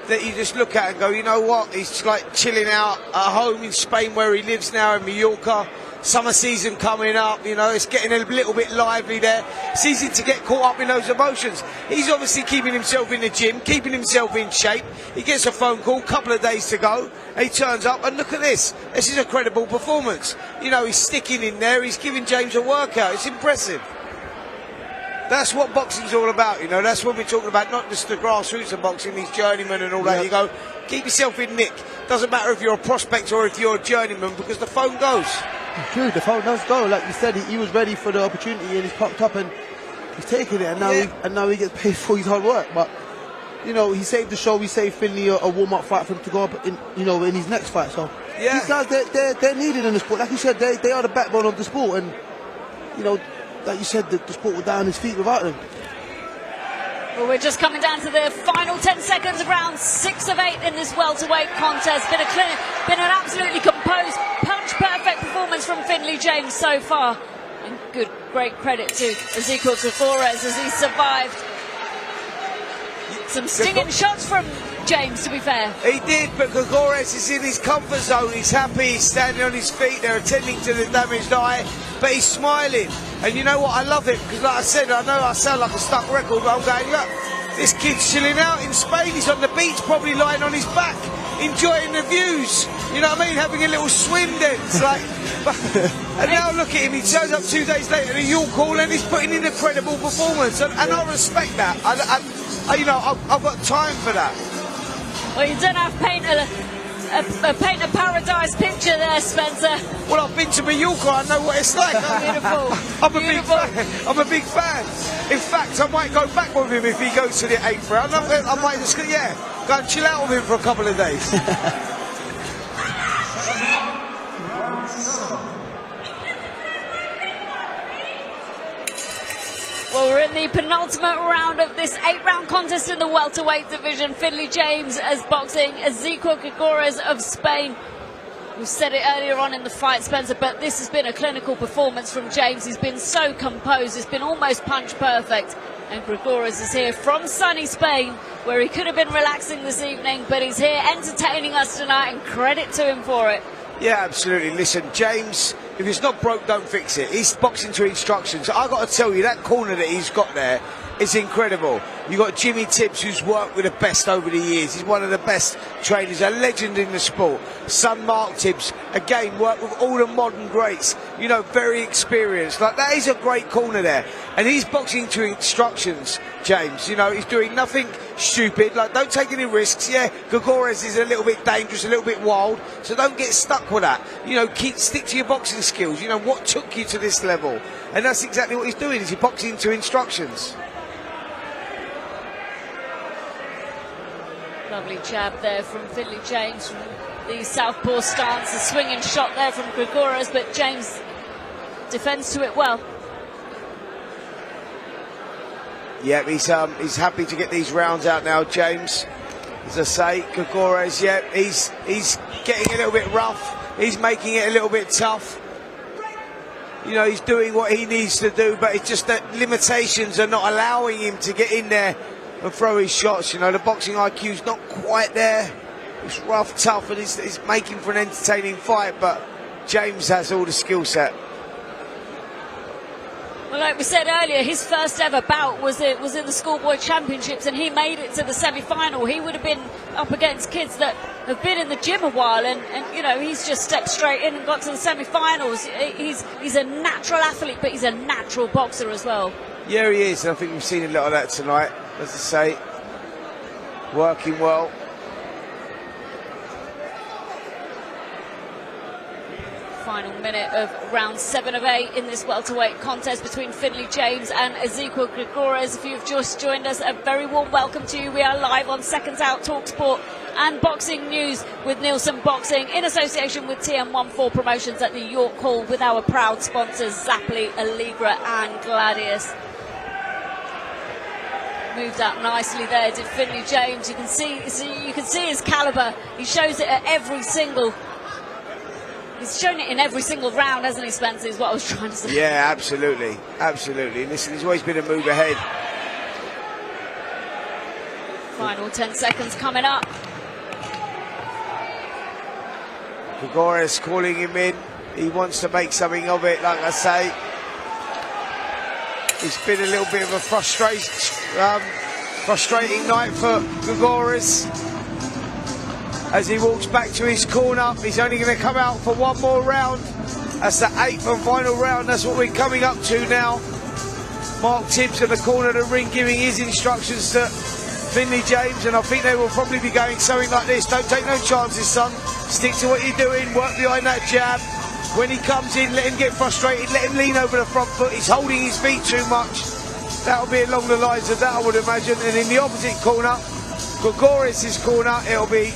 that you just look at and go, you know what, he's like chilling out at home in Spain where he lives now, in Mallorca. Summer season coming up, you know, it's getting a little bit lively there. It's easy to get caught up in those emotions. He's obviously keeping himself in the gym, keeping himself in shape. He gets a phone call, couple of days to go, and he turns up, and look at this. This is a credible performance. You know, he's sticking in there, he's giving James a workout. It's impressive. That's what boxing's all about, you know. That's what we're talking about, not just the grassroots of boxing, these journeymen and all that. You go, keep yourself in nick. Doesn't matter if you're a prospect or if you're a journeyman, because the phone goes. True, the phone does go. Like you said, he was ready for the opportunity, and he's popped up and he's taking it, and now he gets paid for his hard work. But you know, he saved the show. He saved Finley a warm-up fight for him to go up in, you know, in his next fight. So these guys, they're needed in the sport. Like you said, they are the backbone of the sport, and you know, like you said, the sport would die on his feet without them. Well, we're just coming down to the final 10 seconds of round 6 of 8 in this welterweight contest. Been an absolutely composed, punch-perfect performance from Finley James so far. And great credit to Ezekiel Gregores as he survived. Some stinging shots from James, to be fair. He did, but Gregores is in his comfort zone. He's happy, he's standing on his feet, they're attending to the damaged eye, but he's smiling. And you know what, I love it, because like I said, I know I sound like a stuck record, but I'm going, look, this kid's chilling out in Spain, he's on the beach, probably lying on his back, enjoying the views, you know what I mean, having a little swim dance, like, and now look at him, he turns up 2 days later at York Hall and he's putting in a credible performance, and I respect that. You know, I've got time for that. Well, you don't have to paint a paradise picture there, Spencer. Well, I've been to Mallorca, I know what it's like. Beautiful. I'm a big fan. In fact, I might go back with him if he goes to the 8th round. I might just, go and chill out with him for a couple of days. Well, we're in the penultimate round of this 8-round contest in the welterweight division. Finley James as boxing Ezekiel Gregores of Spain. We said it earlier on in the fight, Spencer, but this has been a clinical performance from James. He's been so composed, it's been almost punch perfect. And Gregores is here from sunny Spain, where he could have been relaxing this evening, but he's here entertaining us tonight, and credit to him for it. Yeah, absolutely. Listen, James, if it's not broke, don't fix it. He's boxing to instructions. I've got to tell you, that corner that he's got there is incredible. You've got Jimmy Tibbs, who's worked with the best over the years. He's one of the best trainers, a legend in the sport. Son Mark Tibbs, again, worked with all the modern greats. You know, very experienced. Like, that is a great corner there. And he's boxing to instructions, James. You know, he's doing nothing stupid. Like, don't take any risks. Yeah, Gregores is a little bit dangerous, a little bit wild. So don't get stuck with that. You know, stick to your boxing skills. You know, what took you to this level? And that's exactly what he's doing, is he's boxing to instructions. Lovely jab there from Finley James from the southpaw stance, a swinging shot there from Gregores, but James defends to it well. Yeah, he's happy to get these rounds out now, James. As I say, Gregores, yeah, he's getting a little bit rough. He's making it a little bit tough. You know, he's doing what he needs to do, but it's just that limitations are not allowing him to get in there and throw his shots. You know, the boxing IQ's not quite there. It's rough, tough, and it's making for an entertaining fight, but James has all the skill set. Well, like we said earlier, his first ever bout was in the schoolboy championships, and he made it to the semi-final. He would have been up against kids that have been in the gym a while, and you know, he's just stepped straight in and got to the semi-finals. He's a natural athlete, but he's a natural boxer as well. Yeah, he is, and I think we've seen a lot of that tonight. As I say, working well. Final minute of round 7 of 8 in this welterweight contest between Finley James and Ezequiel Gregores. If you've just joined us, a very warm welcome to you. We are live on Seconds Out Talksport and Boxing News with Nielson Boxing in association with TM14 Promotions at the York Hall with our proud sponsors Zappoli, Allegra and Gladius. Moved up nicely there, did Finley James. You can see his caliber. He shows it at every single. He's shown it in every single round, hasn't he, Spencer, is what I was trying to say. Yeah, absolutely. Absolutely. Listen, he's always been a move ahead. Final 10 seconds coming up. Gregores calling him in. He wants to make something of it, like I say. It's been a little bit of a frustrating night for Gregores. As he walks back to his corner, he's only going to come out for one more round. That's the 8th and final round. That's what we're coming up to now. Mark Tibbs at the corner of the ring giving his instructions to Finley James, and I think they will probably be going something like this. Don't take no chances, son. Stick to what you're doing. Work behind that jab. When he comes in, let him get frustrated. Let him lean over the front foot. He's holding his feet too much. That'll be along the lines of that, I would imagine. And in the opposite corner, Gregores' corner, it'll be,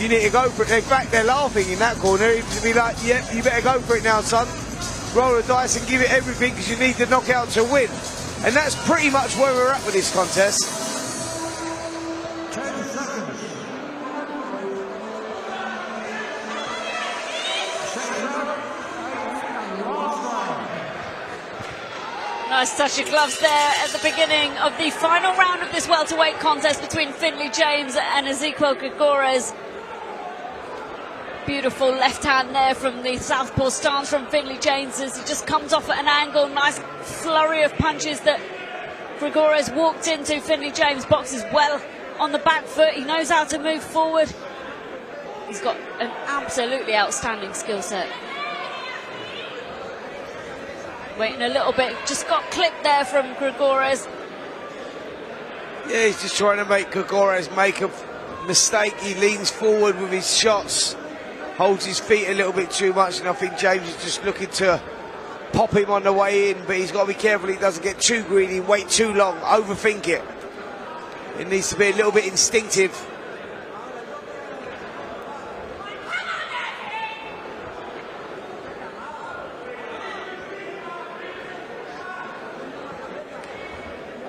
you need to go for it. In fact, they're laughing in that corner. It'll be like, yep, you better go for it now, son. Roll the dice and give it everything because you need the knockout to win. And that's pretty much where we're at with this contest. 10 seconds. Nice touch of gloves there at the beginning of the final round of this welterweight contest between Finley James and Ezequiel Gregores. Beautiful left hand there from the southpaw stance from Finley James as he just comes off at an angle. Nice flurry of punches that Gregores walked into. Finley James boxes well on the back foot. He knows how to move forward. He's got an absolutely outstanding skill set. Waiting a little bit, just got clipped there from Gregores. Yeah, he's just trying to make Gregores make a mistake. He leans forward with his shots, holds his feet a little bit too much, and I think James is just looking to pop him on the way in, but he's got to be careful he doesn't get too greedy, wait too long, overthink it. It needs to be a little bit instinctive.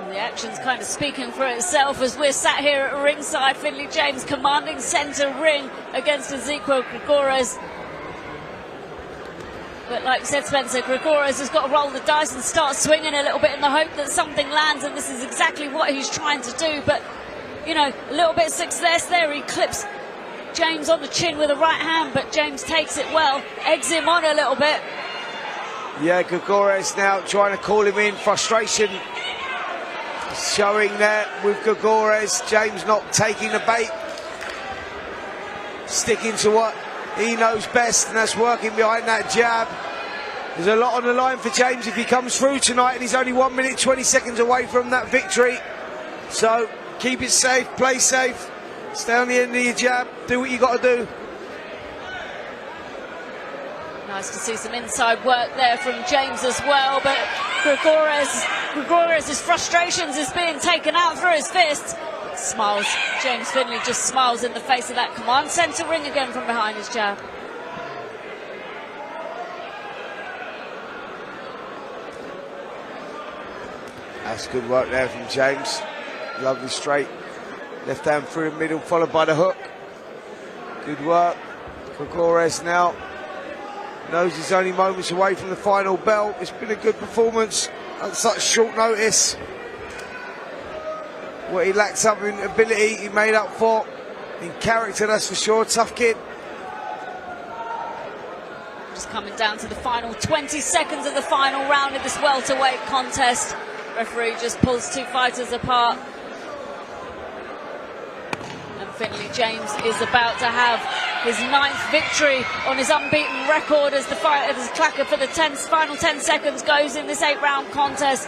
The action's kind of speaking for itself as we're sat here at ringside. Finley James commanding centre ring against Ezequiel Gregores. But like you said, Spencer, Gregores has got to roll the dice and start swinging a little bit in the hope that something lands, and this is exactly what he's trying to do. But, you know, a little bit of success there. He clips James on the chin with a right hand, but James takes it well, eggs him on a little bit. Yeah, Gregores now trying to call him in. Frustration showing there with Gregores. James not taking the bait, sticking to what he knows best, and that's working behind that jab. There's a lot on the line for James if he comes through tonight, and he's only 1 minute 20 seconds away from that victory. So keep it safe, play safe, stay on the end of your jab, do what you got to do. Nice to see some inside work there from James as well, but Gregores' frustrations is being taken out through his fists. Smiles. James Finley just smiles in the face of that command centre ring again from behind his jab. That's good work there from James. Lovely straight left hand through the middle, followed by the hook. Good work. Gregores now Knows he's only moments away from the final bell. It's been a good performance at such short notice. What he lacks up in ability, he made up for. In character, that's for sure. Tough kid. Just coming down to the final 20 seconds of the final round of this welterweight contest. Referee just pulls two fighters apart. And Finley James is about to have his 9th victory on his unbeaten record as the clacker for the final 10 seconds goes in this 8-round contest.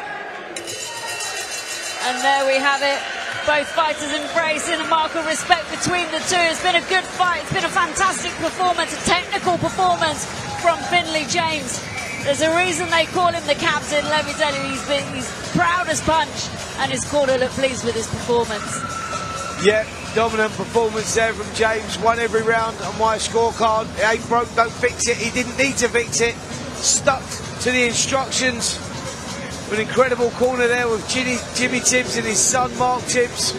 And there we have it. Both fighters embracing a mark of respect between the two. It's been a good fight. It's been a fantastic performance, a technical performance from Finley James. There's a reason they call him the captain. Let me tell you, he's proud as punch, and his corner look pleased with his performance. Yeah, dominant performance there from James. Won every round on my scorecard. It ain't broke, don't fix it. He didn't need to fix it. Stuck to the instructions. An incredible corner there with Jimmy Tibbs and his son Mark Tibbs.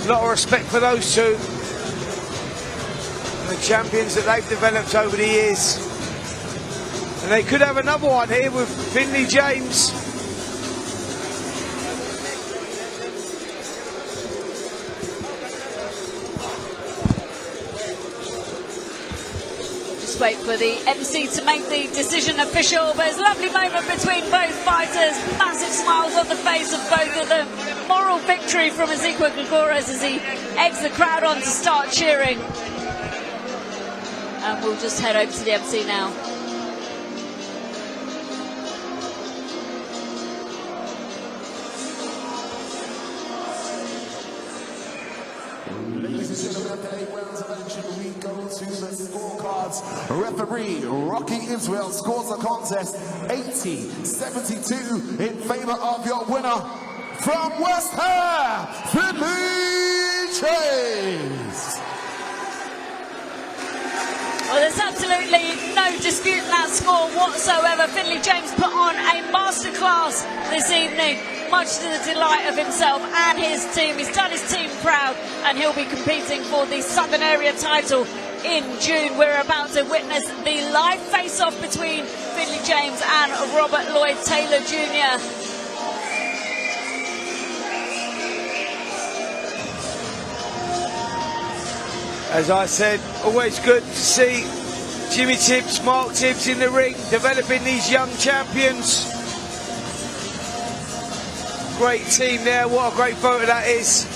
A lot of respect for those two. And the champions that they've developed over the years. And they could have another one here with Finley James. Wait for the MC to make the decision official, but it's a lovely moment between both fighters. Massive smiles on the face of both of them. Moral victory from Ezequiel Gregores as he eggs the crowd on to start cheering. And we'll just head over to the MC now. Ladies and gentlemen, after 8 rounds of action, we go to the scorecards. Referee Rocky Israel scores the contest 80-72 in favour of your winner from West Ham, Finley James. Well, there's absolutely no disputing that score whatsoever. Finley James put on a masterclass this evening, much to the delight of himself and his team. He's done his team proud, and he'll be competing for the Southern Area title in June. We're about to witness the live face-off between Finley James and Robert Lloyd Taylor Jr. As I said, always good to see Jimmy Tibbs, Mark Tibbs in the ring, developing these young champions. Great team there, what a great photo that is.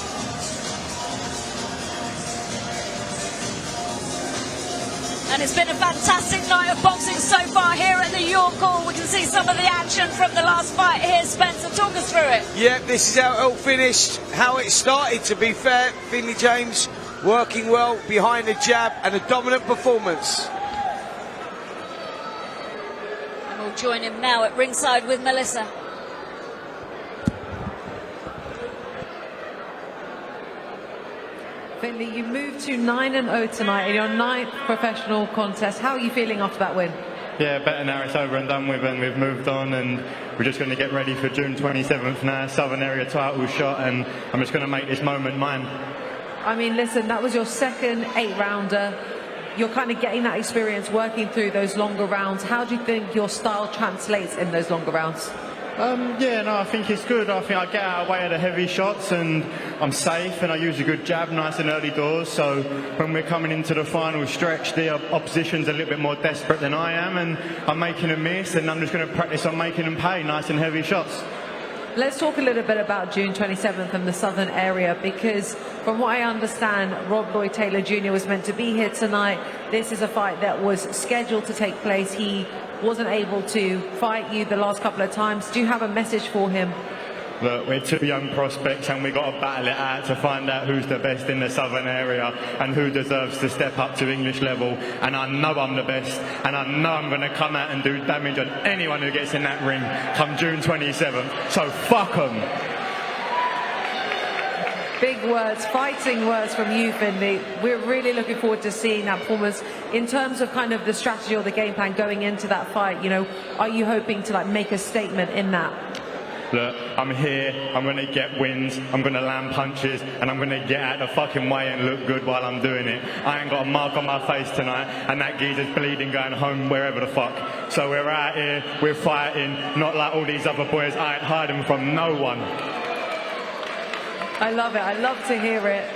And it's been a fantastic night of boxing so far here at the York Hall. We can see some of the action from the last fight here. Spencer, talk us through it. Yep, this is how it all finished, how it started, to be fair. Finley James working well behind the jab and a dominant performance. And we'll join him now at ringside with Melissa. Finley, you moved to 9-0 tonight in your 9th professional contest. How are you feeling after that win? Yeah, better now. It's over and done with, and we've moved on, and we're just going to get ready for June 27th now, Southern Area title shot, and I'm just going to make this moment mine. I mean, listen, that was your second 8-rounder. You're kind of getting that experience working through those longer rounds. How do you think your style translates in those longer rounds? Yeah, no, I think it's good. I think I get out of the way of the heavy shots, and I'm safe, and I use a good jab nice and early doors. So when we're coming into the final stretch, the opposition's a little bit more desperate than I am, and I'm making them miss, and I'm just going to practice on making them pay nice and heavy shots. Let's talk a little bit about June 27th and the Southern Area, because from what I understand, Rob Lloyd Taylor Jr. was meant to be here tonight. This is a fight that was scheduled to take place. He wasn't able to fight you the last couple of times. Do you have a message for him? Look, we're two young prospects, and we've got to battle it out to find out who's the best in the Southern Area and who deserves to step up to English level. And I know I'm the best, and I know I'm going to come out and do damage on anyone who gets in that ring come June 27th. So fuck them. Big words, fighting words from you, Finley. We're really looking forward to seeing that performance. In terms of kind of the strategy or the game plan going into that fight, you know, are you hoping to like make a statement in that? look, I'm here, I'm going to get wins, I'm going to land punches, and I'm going to get out the fucking way and look good while I'm doing it. I ain't got a mark on my face tonight, and that geezer's bleeding going home wherever the fuck. So we're out here, we're fighting, not like all these other boys. I ain't hiding from no one. I love it. I love to hear it.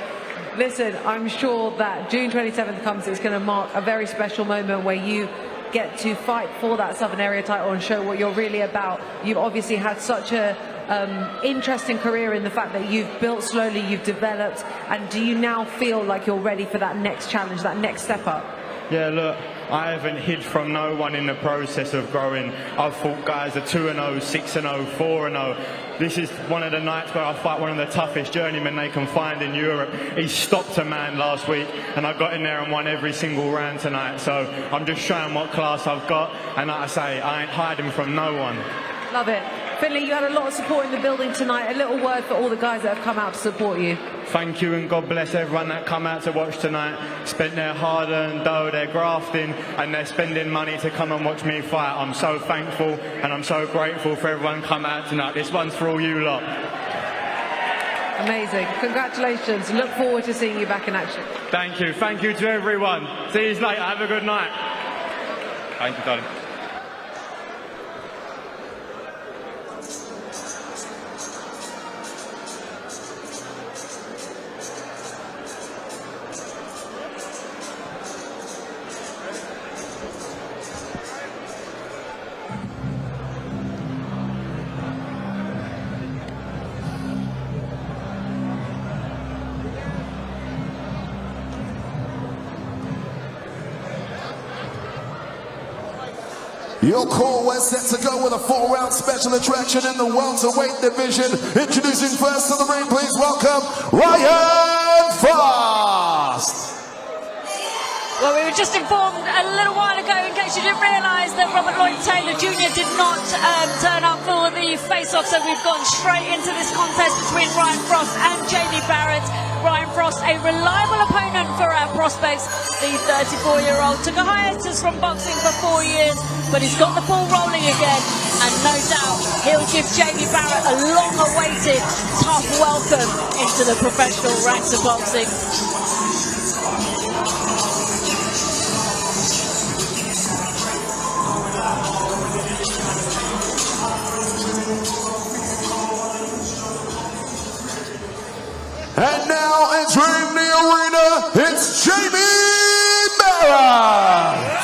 Listen, I'm sure that June 27th comes, it's going to mark a very special moment where you get to fight for that Southern Area title and show what you're really about. You've obviously had such a interesting career in the fact that you've built slowly, you've developed, and do you now feel like you're ready for that next challenge, that next step up? Yeah, look, I haven't hid from no one in the process of growing. I've fought guys at 2-0, 6-0, 4-0. This is one of the nights where I fight one of the toughest journeymen they can find in Europe. He stopped a man last week, and I got in there and won every single round tonight. So I'm just showing what class I've got, and like I say, I ain't hiding from no one. Love it. Finley, you had a lot of support in the building tonight. A little word for all the guys that have come out to support you. Thank you, and God bless everyone that come out to watch tonight. Spent their hard-earned dough, they're grafting, and they're spending money to come and watch me fight. I'm so thankful, and I'm so grateful for everyone come out tonight. This one's for all you lot. Amazing. Congratulations. Look forward to seeing you back in action. Thank you. Thank you to everyone. See you later. Have a good night. Thank you, darling. Your call was set to go with a 4-round special attraction in the welterweight division. Introducing first to the ring, please welcome Ryan Frost. Well, we were just informed a little while ago, in case you didn't realise, that Robert Lloyd Taylor Jr. did not turn up for the face-off, so we've gone straight into this contest between Ryan Frost and Jamie Barrett. Ryan Frost, a reliable opponent for our prospects. The 34-year-old took a hiatus from boxing for 4 years, but he's got the ball rolling again, and no doubt he'll give Jamie Barrett a long-awaited, tough welcome into the professional ranks of boxing. And now entering the arena, it's Jamie Barrett.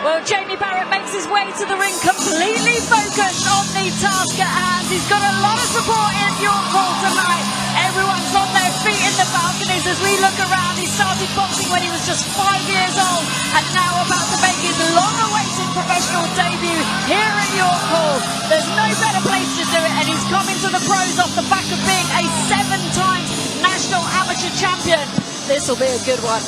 Well, Jamie Barrett makes his way to the ring completely focused on the task at hand. He's got a lot of support in York Hall tonight. Everyone's on their feet in the balconies as we look around. He started boxing when he was just 5 years old, and now about to make his long-awaited professional debut here at York Hall. There's no better place to do it, and he's come into the pros off the back of being a 7-time national amateur champion. This will be a good one.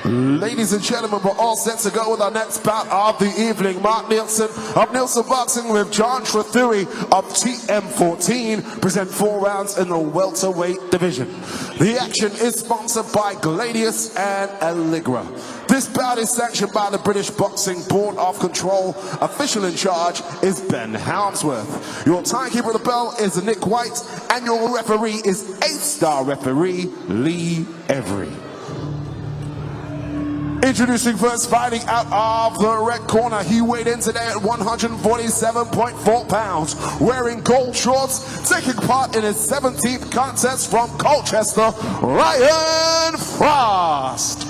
Ladies and gentlemen, we're all set to go with our next bout of the evening. Mark Nielson of Nielson Boxing with John Trathui of TM14 present 4 rounds in the welterweight division. The action is sponsored by Gladius and Allegra. This bout is sanctioned by the British Boxing Board of Control. Official in charge is Ben Hounsworth. Your timekeeper of the bell is Nick White, and your referee is 8-star referee Lee Every. Introducing first, fighting out of the red corner. He weighed in today at 147.4 pounds, wearing gold shorts, taking part in his 17th contest from Colchester, Ryan Frost.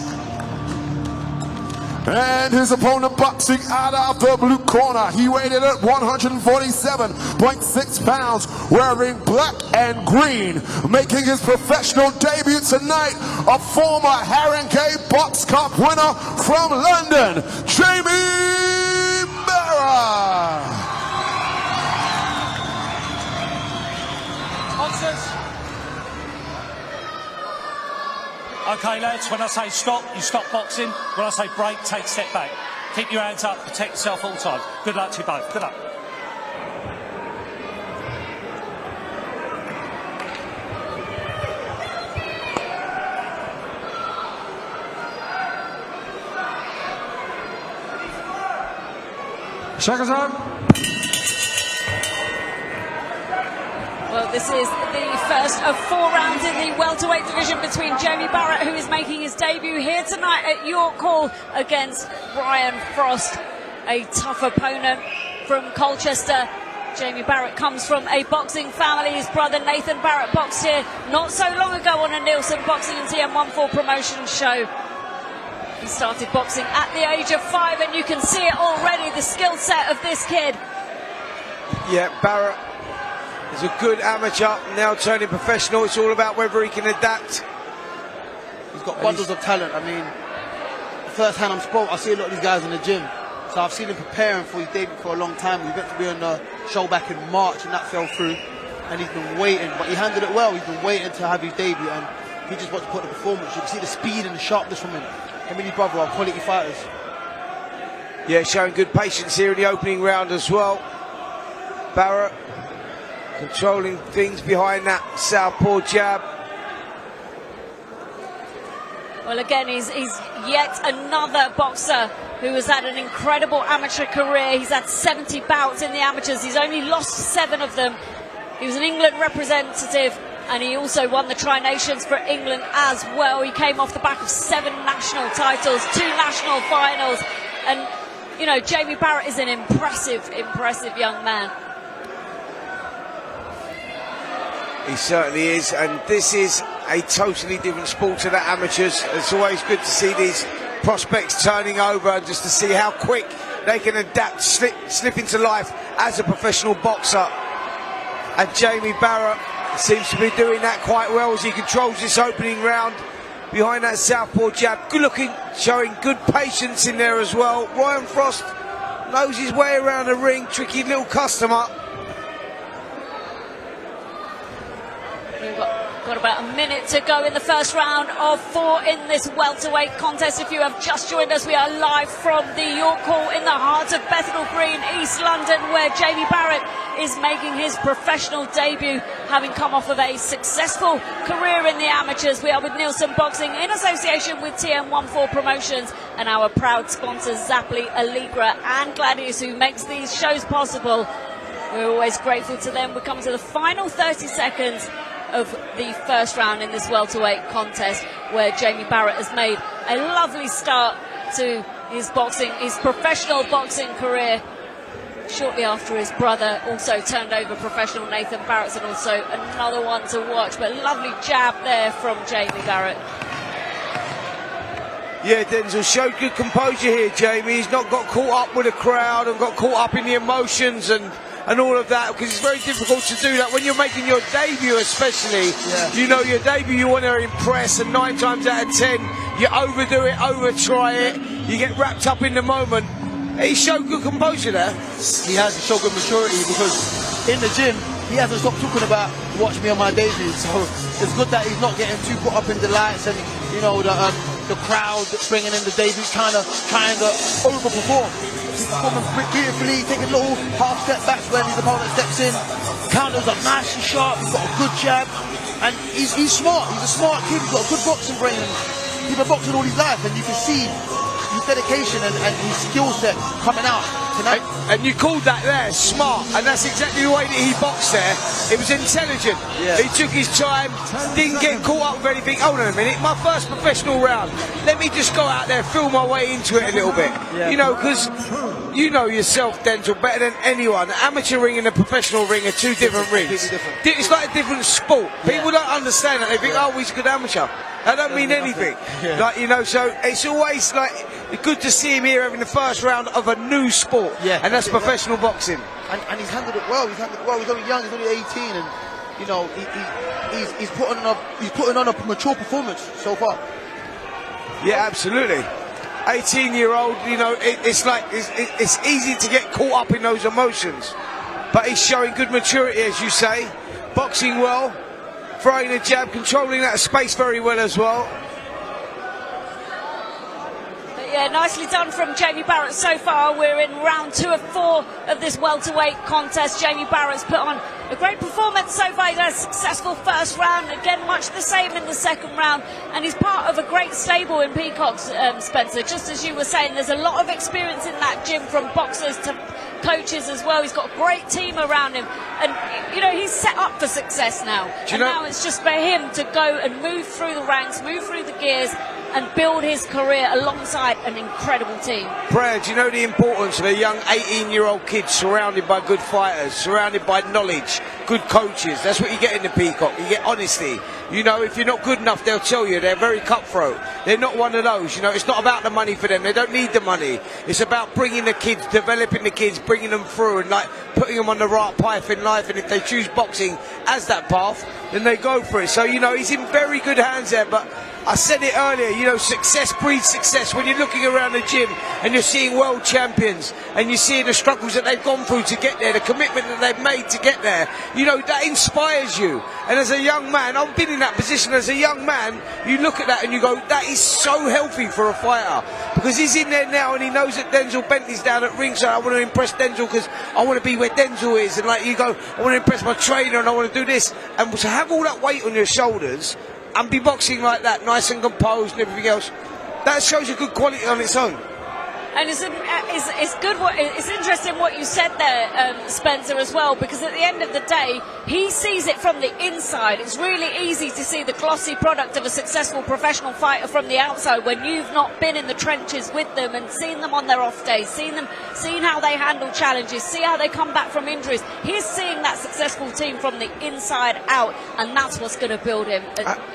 And his opponent boxing out of the blue corner. He weighed in at 147.6 pounds, wearing black and green, making his professional debut tonight, a former Haringey Box Cup winner from London, Jamie Barrett. Okay, lads, when I say stop, you stop boxing. When I say break, take a step back. Keep your hands up, protect yourself all the time. Good luck to you both. Good luck. Seconds on. Well, this is the first of 4 rounds in the welterweight division between Jamie Barrett, who is making his debut here tonight at York Hall, against Brian Frost, a tough opponent from Colchester. Jamie Barrett comes from a boxing family. His brother Nathan Barrett boxed here not so long ago on a Neilson Boxing and TM14 promotion show. He started boxing at the age of 5, and you can see it already, the skill set of this kid. Yeah, Barrett is a good amateur, now turning professional. It's all about whether he can adapt. He's got bundles of talent. I mean, first hand I'm spoke, I see a lot of these guys in the gym. So I've seen him preparing for his debut for a long time. He meant to be on the show back in March, and that fell through. And he's been waiting, but he handled it well. He's been waiting to have his debut, and he just wants to put the performance. You can see the speed and the sharpness from him. Him and his brother are quality fighters. Yeah, showing good patience here in the opening round as well. Barrett controlling things behind that southpaw jab. Well, again, he's yet another boxer who has had an incredible amateur career. He's had 70 bouts in the amateurs. He's only lost 7 of them. He was an England representative, and he also won the Tri-Nations for England as well. He came off the back of 7 national titles, 2 national finals. And, you know, Jamie Barrett is an impressive young man. He certainly is, and this is a totally different sport to the amateurs. It's always good to see these prospects turning over, just to see how quick they can adapt, slip into life as a professional boxer. And Jamie Barrett seems to be doing that quite well as he controls this opening round behind that southpaw jab. Good looking, showing good patience in there as well. Ryan Frost knows his way around the ring, tricky little customer. We've got about a minute to go in the first round of 4 in this welterweight contest. If you have just joined us, we are live from the York Hall in the heart of Bethnal Green, East London, where Jamie Barrett is making his professional debut, having come off of a successful career in the amateurs. We are with Nielson Boxing in association with TM14 Promotions and our proud sponsors Zapply, Allegra and Gladius, who makes these shows possible. We're always grateful to them. We're coming to the final 30 seconds of the first round in this welterweight contest, where Jamie Barrett has made a lovely start to his professional boxing career shortly after his brother also turned over professional. Nathan Barrett's and also another one to watch, but lovely jab there from Jamie Barrett. Yeah, Denzel showed good composure here, Jamie. He's not got caught up with the crowd and got caught up in the emotions and all of that, because it's very difficult to do that when you're making your debut, especially. Yeah. You know, your debut, you want to impress, and 9 times out of 10 you overdo it, over-try it, you get wrapped up in the moment. He showed good composure there. He has showed good maturity, because in the gym he hasn't stopped talking about watch me on my debut. So it's good that he's not getting too caught up in the lights and, you know, the crowd bringing in the debut, trying to overperform. He's performing beautifully, taking little half step backs when his opponent steps in. Counters are nice and sharp. He's got a good jab, and he's smart. He's a smart kid. He's got a good boxing brain. He's been boxing all his life, and you can see his dedication and his skill set coming out tonight. And you called that there smart, and that's exactly the way that he boxed there. It was intelligent. Yeah. He took his time, didn't get caught up with anything. Hold on a minute, my first professional round. Let me just go out there, feel my way into it a little bit. Yeah. You know, because you know yourself, Denzel, better than anyone. The amateur ring and the professional ring are 2 different rings. It's like a different sport. People don't understand that. They think, oh, he's a good amateur. That don't mean anything. Yeah. Like, you know, so it's always like good to see him here having the first round of a new sport. Yeah. And that's professional boxing. And he's handled it well. He's only young. He's only 18, and you know he's putting on a mature performance so far. Yeah, absolutely. 18-year-old. You know, it's easy to get caught up in those emotions, but he's showing good maturity, as you say, boxing well, throwing a jab, controlling that space very well as well. Yeah, nicely done from Jamie Barrett so far. We're in round 2 of 4 of this welterweight contest. Jamie Barrett's put on a great performance so far. He's had a successful first round. Again, much the same in the second round. And he's part of a great stable in Peacock's, Spencer. Just as you were saying, there's a lot of experience in that gym, from boxers to coaches as well. He's got a great team around him, and you know, he's set up for success now. And now it's just for him to go and move through the ranks, move through the gears, and build his career alongside an incredible team. Perez, do you know the importance of a young 18-year-old kid surrounded by good fighters, surrounded by knowledge, good coaches? That's what you get in the Peacock. You get honesty. You know, if you're not good enough, they'll tell you. They're very cutthroat. They're not one of those. You know, it's not about the money for them. They don't need the money. It's about bringing the kids, developing the kids, bringing them through, and like putting them on the right path in life. And if they choose boxing as that path, then they go for it. So, you know, he's in very good hands there. But I said it earlier, you know, success breeds success. When you're looking around the gym and you're seeing world champions and you're seeing the struggles that they've gone through to get there, the commitment that they've made to get there, you know, that inspires you. And as a young man, I've been in that position as a young man, you look at that and you go, that is so healthy for a fighter. Because he's in there now and he knows that Denzel Bentley's down at ringside. I want to impress Denzel because I want to be where Denzel is. And like you go, I want to impress my trainer and I want to do this. And to have all that weight on your shoulders and be boxing like that, nice and composed and everything else, that shows a good quality on its own. And it's good. It's interesting what you said there, Spencer, as well, because at the end of the day, he sees it from the inside. It's really easy to see the glossy product of a successful professional fighter from the outside when you've not been in the trenches with them and seen them on their off days, seen how they handle challenges, see how they come back from injuries. He's seeing that successful team from the inside out, and that's what's going to build him.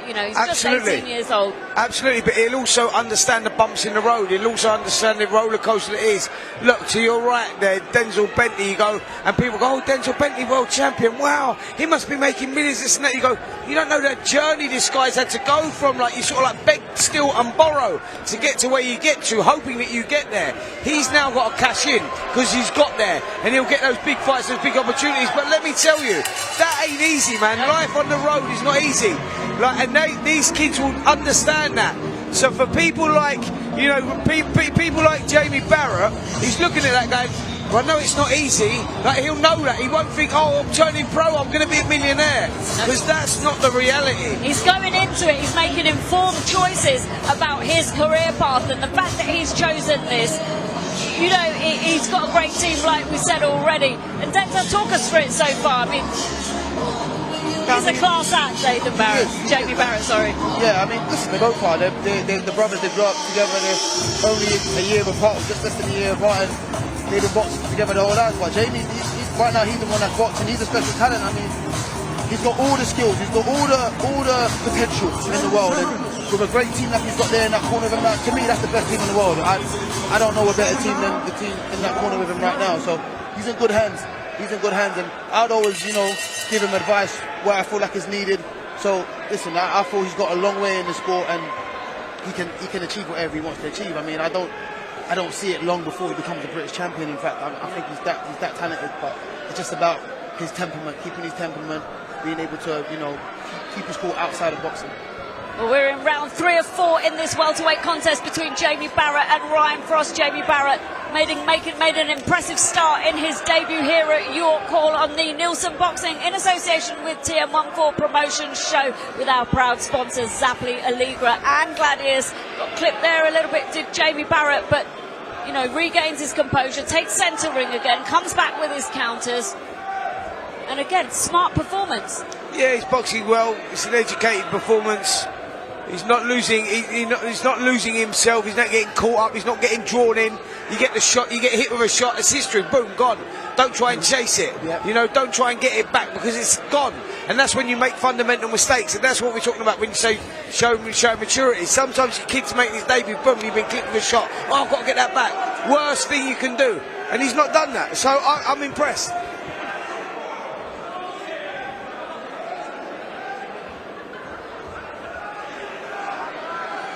You know, he's just 18 years old. Absolutely, but he'll also understand the bumps in the road. He'll also understand the roller coaster it is. Look, to your right there, Denzel Bentley, you go, and people go, oh, Denzel Bentley, world champion, wow, he must be making millions, this and that. You go, you don't know that journey this guy's had to go from, like, you sort of like beg, steal and borrow to get to where you get to, hoping that you get there. He's now got to cash in, because he's got there, and he'll get those big fights, those big opportunities. But let me tell you, that ain't easy, man. Life on the road is not easy. Like, and these kids will understand that. So for people like, you know, people like Jamie Barrett, he's looking at that going, well, no, it's not easy. Like, he'll know that. He won't think, oh, I'm turning pro, I'm going to be a millionaire. Because that's not the reality. He's going into it. He's making informed choices about his career path. And the fact that he's chosen this, you know, he's got a great team, like we said already. And Denzel, talk us through it so far. I mean, he's a class act, Jamie Barrett, sorry. Yeah, I mean, listen, they both are. The brothers, they grew up together. They're only a year apart, just less than a year apart, and they've been boxing together the whole life. But Jamie, right now, he's the one that's boxing. He's a special talent. I mean, he's got all the skills. He's got all the potential in the world. And with a great team that he's got there in that corner of him, to me, that's the best team in the world. I don't know a better team than the team in that corner with him right now. So he's in good hands. He's in good hands, and I'd always, you know, give him advice where I feel like it's needed. So listen, I feel he's got a long way in the sport, and he can achieve whatever he wants to achieve. I mean, I don't see it long before he becomes a British champion. In fact, I think he's that talented, but it's just about his temperament, keeping his temperament, being able to, you know, keep his cool outside of boxing. Well, we're in round 3 of 4 in this welterweight contest between Jamie Barrett and Ryan Frost. Jamie Barrett made an impressive start in his debut here at York Hall on the Nielson Boxing in association with TM14 Promotions show with our proud sponsors Zapply, Allegra and Gladius. Got clipped there a little bit, did Jamie Barrett, but, you know, regains his composure, takes centre ring again, comes back with his counters. And again, smart performance. Yeah, he's boxing well. It's an educated performance. He's not losing. He's not losing himself. He's not getting caught up. He's not getting drawn in. You get the shot. You get hit with a shot. It's history. Boom, gone. Don't try and chase it. Yep. You know, don't try and get it back because it's gone. And that's when you make fundamental mistakes. And that's what we're talking about when you say show maturity. Sometimes your kids make his debut. Boom, you've been clipped with a shot. Oh, I've got to get that back. Worst thing you can do. And he's not done that. So I'm impressed.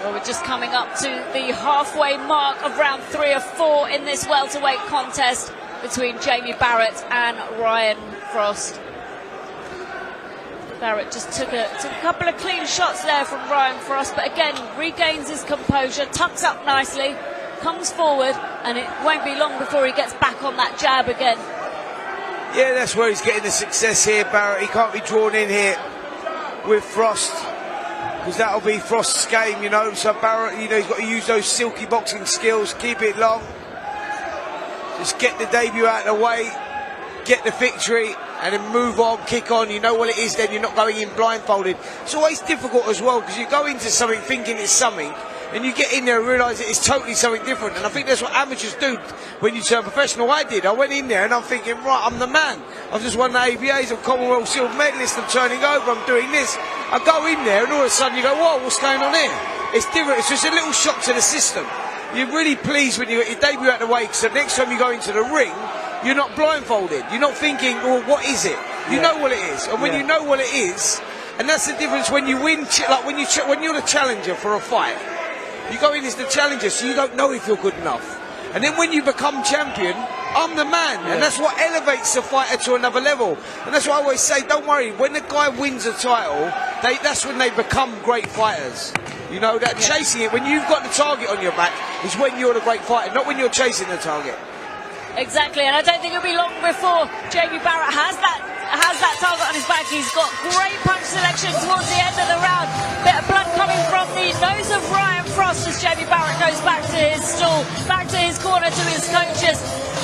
Well, we're just coming up to the halfway mark of round 3 of 4 in this welterweight contest between Jamie Barrett and Ryan Frost. Barrett just took a couple of clean shots there from Ryan Frost, but again regains his composure, tucks up nicely, comes forward, and it won't be long before he gets back on that jab again. Yeah, that's where he's getting the success here, Barrett. He can't be drawn in here with Frost, because that'll be Frost's game, you know. So Barrett, you know, he's got to use those silky boxing skills, keep it long. Just get the debut out of the way, get the victory, and then move on, kick on. You know what it is then, you're not going in blindfolded. It's always difficult as well, because you go into something thinking it's something, and you get in there and realise that it's totally something different. And I think that's what amateurs do when you turn professional. I did. I went in there and I'm thinking, right, I'm the man. I've just won the ABAs, I'm Commonwealth silver medalist, I'm turning over, I'm doing this. I go in there and all of a sudden you go, whoa, what's going on here? It's different. It's just a little shock to the system. You're really pleased when you get your debut out of the way, because the next time you go into the ring, you're not blindfolded. You're not thinking, well, what is it? You know what it is. And when you know what it is, and that's the difference when you win, like when you're the challenger for a fight, you go in as the challenger, so you don't know if you're good enough. And then when you become champion, I'm the man. And that's what elevates the fighter to another level. And that's what I always say, don't worry, when the guy wins a title, that's when they become great fighters. You know, that chasing it, when you've got the target on your back, is when you're the great fighter, not when you're chasing the target. Exactly, and I don't think it'll be long before Jamie Barrett has that target on his back. He's got great punch selection towards the end of the round. Bit of blood coming from the nose of Ryan Frost as Jamie Barrett goes back to his stool, back to his corner, to his coaches.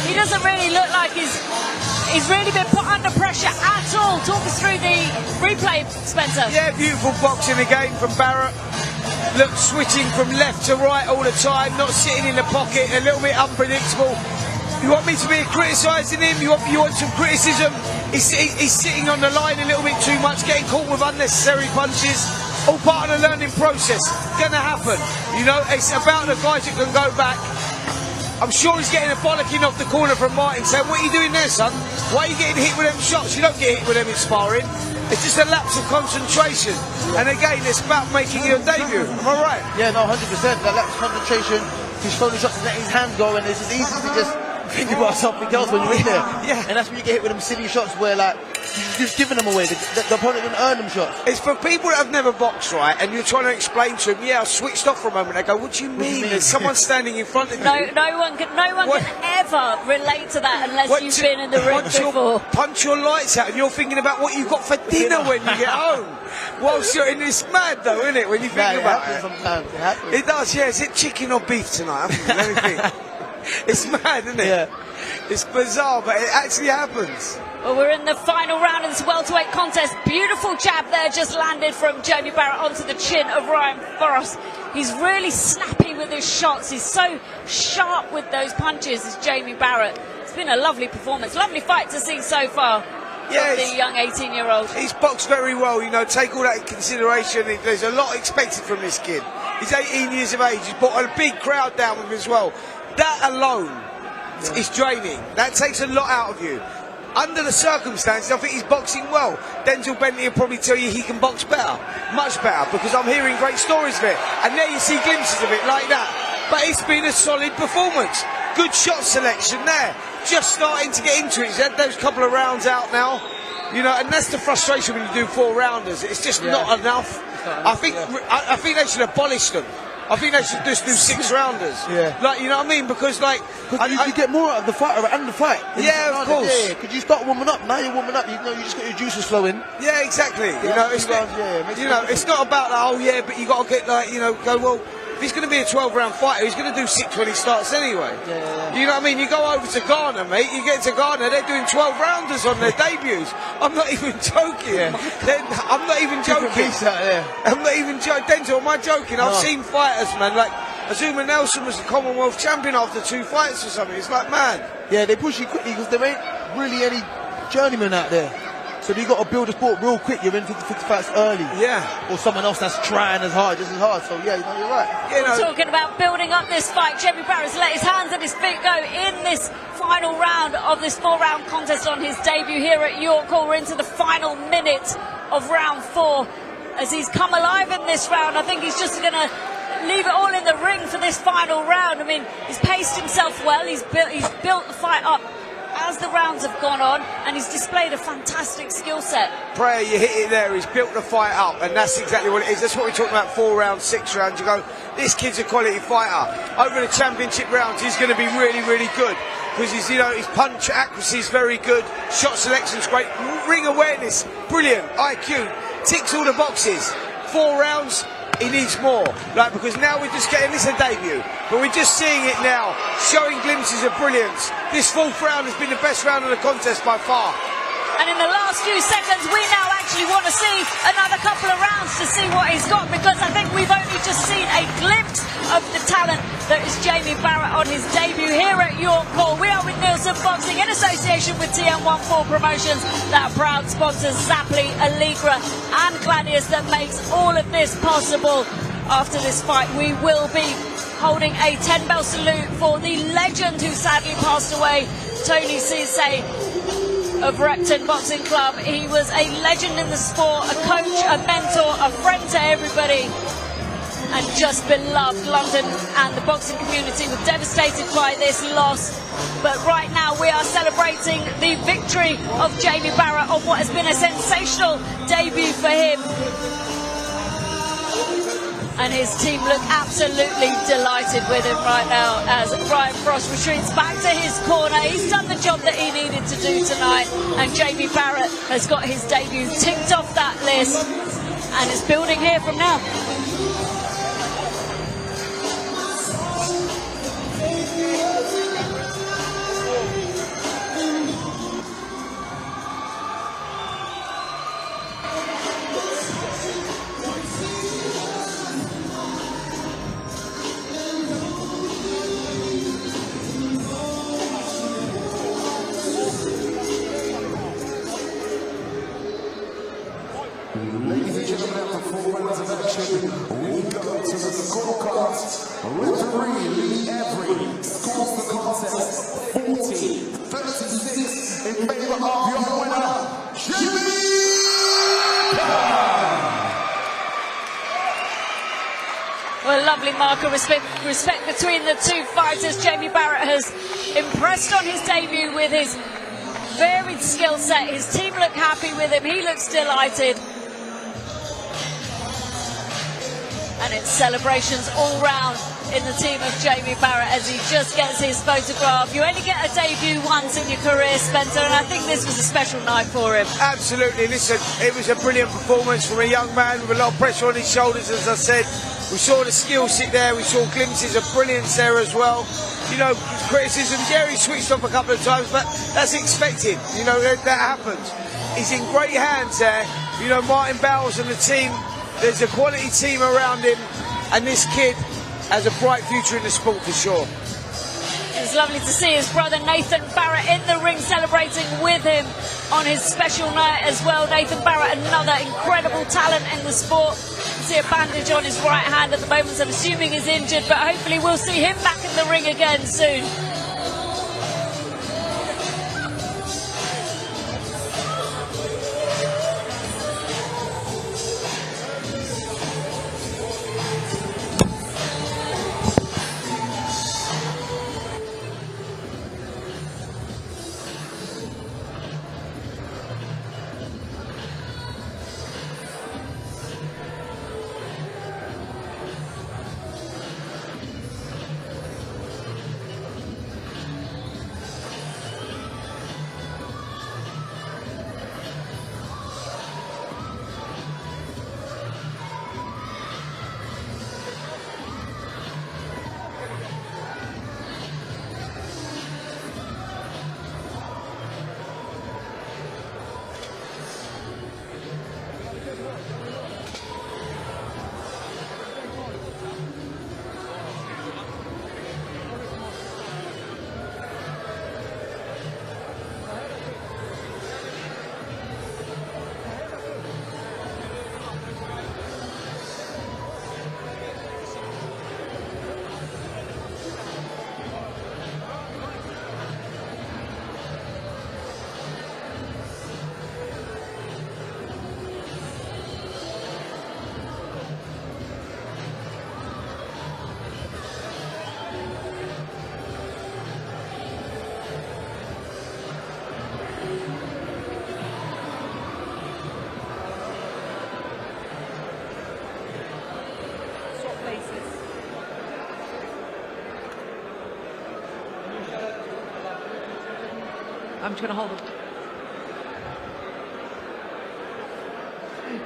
He doesn't really look like he's really been put under pressure at all. Talk us through the replay, Spencer. Yeah, beautiful boxing again from Barrett. Look, switching from left to right all the time, not sitting in the pocket, a little bit unpredictable. You want me to be criticising him? You want some criticism? He's sitting on the line a little bit too much, getting caught with unnecessary punches. All part of the learning process. Gonna happen. You know, it's about the guys that can go back. I'm sure he's getting a bollocking off the corner from Martin, saying, what are you doing there, son? Why are you getting hit with them shots? You don't get hit with them in sparring. It's just a lapse of concentration. And again, it's about making your debut. Am I right? Yeah, no, 100%. That lapse of concentration, he's throwing the shots and letting his hand go, and it's just easy to just think about something else when you're in there. Yeah. And that's when you get hit with them silly shots where, like, you're just giving them away. The opponent didn't earn them shots. It's for people that have never boxed, right, and you're trying to explain to them, I switched off for a moment. They go, what do you mean? There's someone standing in front of you. No one can ever relate to that unless you've been in the ring before. Punch your lights out and you're thinking about what you've got for dinner when you get home. Whilst you're in this mad though, isn't it, when you think about it? Sometimes it happens. It does, yeah. Is it chicken or beef tonight? Let me think. It's mad, isn't it? Yeah. It's bizarre, but it actually happens. Well, we're in the final round of this welterweight contest. Beautiful jab there just landed from Jamie Barrett onto the chin of Ryan Frost. He's really snappy with his shots. He's so sharp with those punches, is Jamie Barrett. It's been a lovely performance, lovely fight to see so far. Yeah, the young 18-year-old. He's boxed very well, you know, take all that in consideration. There's a lot expected from this kid. He's 18 years of age. He's brought a big crowd down with him as well. That alone is draining. That takes a lot out of you. Under the circumstances, I think he's boxing well. Denzel Bentley will probably tell you he can box better, much better, because I'm hearing great stories of it. And there you see glimpses of it like that. But it's been a solid performance. Good shot selection there. Just starting to get into it. He's had those couple of rounds out now. You know, and that's the frustration when you do 4-rounders. It's just not enough. I think they should abolish them. I think they should just do 6-rounders. Yeah. Like, you know what I mean? Because, like... you get more out of the fighter and the fight. Yeah, of course. Yeah, because you start warming up. Now you're warming up. You know, you just got your juices flowing. Yeah, exactly. You know, it's it's not about that, but you got to get, like, you know, go, well, if he's going to be a 12-round fighter, he's going to do 6 when he starts anyway. Yeah. You know what I mean? You go over to Ghana, mate, you get to Ghana, they're doing 12-rounders on their debuts. I'm not even joking. I'm not even joking. I'm not even joking. Denzel, am I joking? No. I've seen fighters, man, like Azuma Neilson was the Commonwealth champion after 2 fights or something. It's like, man. Yeah, they push you quickly because there ain't really any journeyman out there. So you got to build a sport real quick. You're in 50 fights early. Yeah. Or someone else that's trying just as hard. So yeah, you're right. We're talking about building up this fight. Jamie Barrett's let his hands and his feet go in this final round of this 4-round contest on his debut here at York Hall. We're into the final minute of round 4. As he's come alive in this round, I think he's just going to leave it all in the ring for this final round. I mean, he's paced himself well. He's built the fight up as the rounds have gone on, and he's displayed a fantastic skill set. Prayer, you hit it there. He's built the fight up, and that's exactly what it is. That's what we're talking about, 4 rounds, 6 rounds. You go, this kid's a quality fighter. Over the championship rounds, he's going to be really, really good. Because his punch accuracy is very good. Shot selection's great. Ring awareness, brilliant. IQ, ticks all the boxes. 4 rounds, he needs more. Like, because now we're just getting this a debut, but we're just seeing it now, showing glimpses of brilliance. This fourth round has been the best round of the contest by far. And in the last few seconds, we now actually want to see another couple of rounds to see what he's got, because I think we've only just seen a glimpse of the talent that is Jamie Barrett on his debut here at York Hall. We are with Neilson Boxing in association with TM14 Promotions, that proud sponsors Zapply, Allegra and Gladius, that makes all of this possible. After this fight, we will be holding a 10-bell salute for the legend who sadly passed away, Tony Cisse of Repton Boxing Club. He was a legend in the sport, a coach, a mentor, a friend to everybody, and just beloved. London and the boxing community were devastated by this loss, but right now we are celebrating the victory of Jamie Barrett on what has been a sensational debut for him. And his team look absolutely delighted with him right now as Ryan Frost retreats back to his corner. He's done the job that he needed to do tonight, and Jamie Barrett has got his debut ticked off that list and is building here from now. Ladies and gentlemen, after 4 rounds of action, we go to the scorecards. Referee Lee Every scores the contest 40-36 in favor of your winner, Jamie Barrett. Well, a lovely mark of respect between the two fighters. Jamie Barrett has impressed on his debut with his varied skill set. His team look happy with him. He looks delighted. And it's celebrations all round in the team of Jamie Barrett as he just gets his photograph. You only get a debut once in your career, Spencer, and I think this was a special night for him. Absolutely. Listen, it was a brilliant performance from a young man with a lot of pressure on his shoulders, as I said. We saw the skill sit there. We saw glimpses of brilliance there as well. You know, criticism, Jerry switched off a couple of times, but that's expected. You know, that happens. He's in great hands there. You know, Martin Bowles and the team, there's a quality team around him, and this kid has a bright future in the sport for sure. It's lovely to see his brother Nathan Barrett in the ring celebrating with him on his special night as well. Nathan Barrett, another incredible talent in the sport. You see a bandage on his right hand at the moment, so I'm assuming he's injured, but hopefully we'll see him back in the ring again soon. I'm just going to hold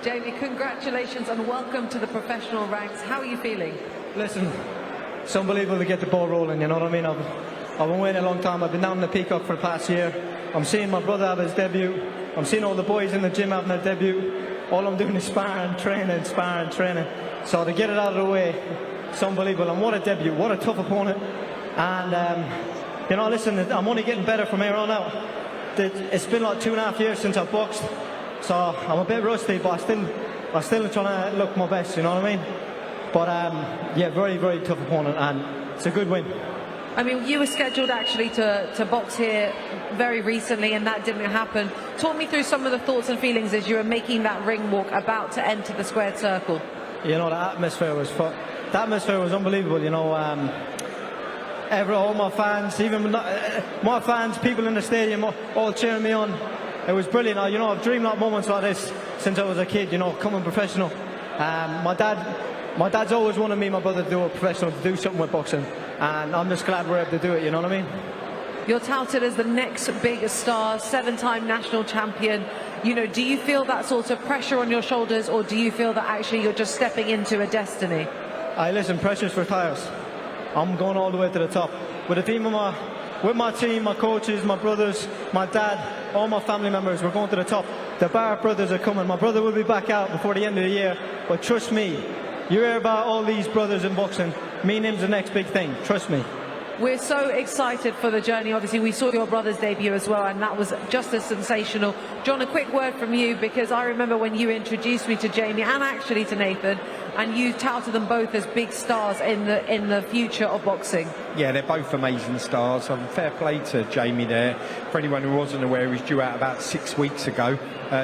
Jamie, congratulations and welcome to the professional ranks. How are you feeling? Listen, it's unbelievable to get the ball rolling, you know what I mean? I've been waiting a long time. I've been down in the Peacock for the past year. I'm seeing my brother have his debut. I'm seeing all the boys in the gym having their debut. All I'm doing is sparring, training. So to get it out of the way, it's unbelievable. And what a debut, what a tough opponent. And, you know, listen, I'm only getting better from here on out. It's been like 2.5 years since I've boxed. So I'm a bit rusty, but I'm still trying to look my best, you know what I mean? But yeah, very, very tough opponent, and it's a good win. I mean, you were scheduled actually to box here very recently, and that didn't happen. Talk me through some of the thoughts and feelings as you were making that ring walk, about to enter the squared circle. You know, the atmosphere was unbelievable. You know, all my fans, even my fans, people in the stadium, all cheering me on. It was brilliant. You know, I've dreamed of moments like this since I was a kid. You know, coming professional. My dad's always wanted me and my brother to do a professional, to do something with boxing, and I'm just glad we're able to do it, you know what I mean? You're touted as the next big star, 7-time national champion. You know, do you feel that sort of pressure on your shoulders, or do you feel that actually you're just stepping into a destiny? Listen, pressure's for tires. I'm going all the way to the top. With my team, my coaches, my brothers, my dad, all my family members, we're going to the top. The Barrett brothers are coming. My brother will be back out before the end of the year, but trust me, you hear about all these brothers in boxing, me and him's the next big thing, trust me. We're so excited for the journey. Obviously, we saw your brother's debut as well, and that was just as sensational. John, a quick word from you, because I remember when you introduced me to Jamie and actually to Nathan, and you touted them both as big stars in the future of boxing. Yeah, they're both amazing stars. Fair play to Jamie there. For anyone who wasn't aware, he was due out about 6 weeks ago.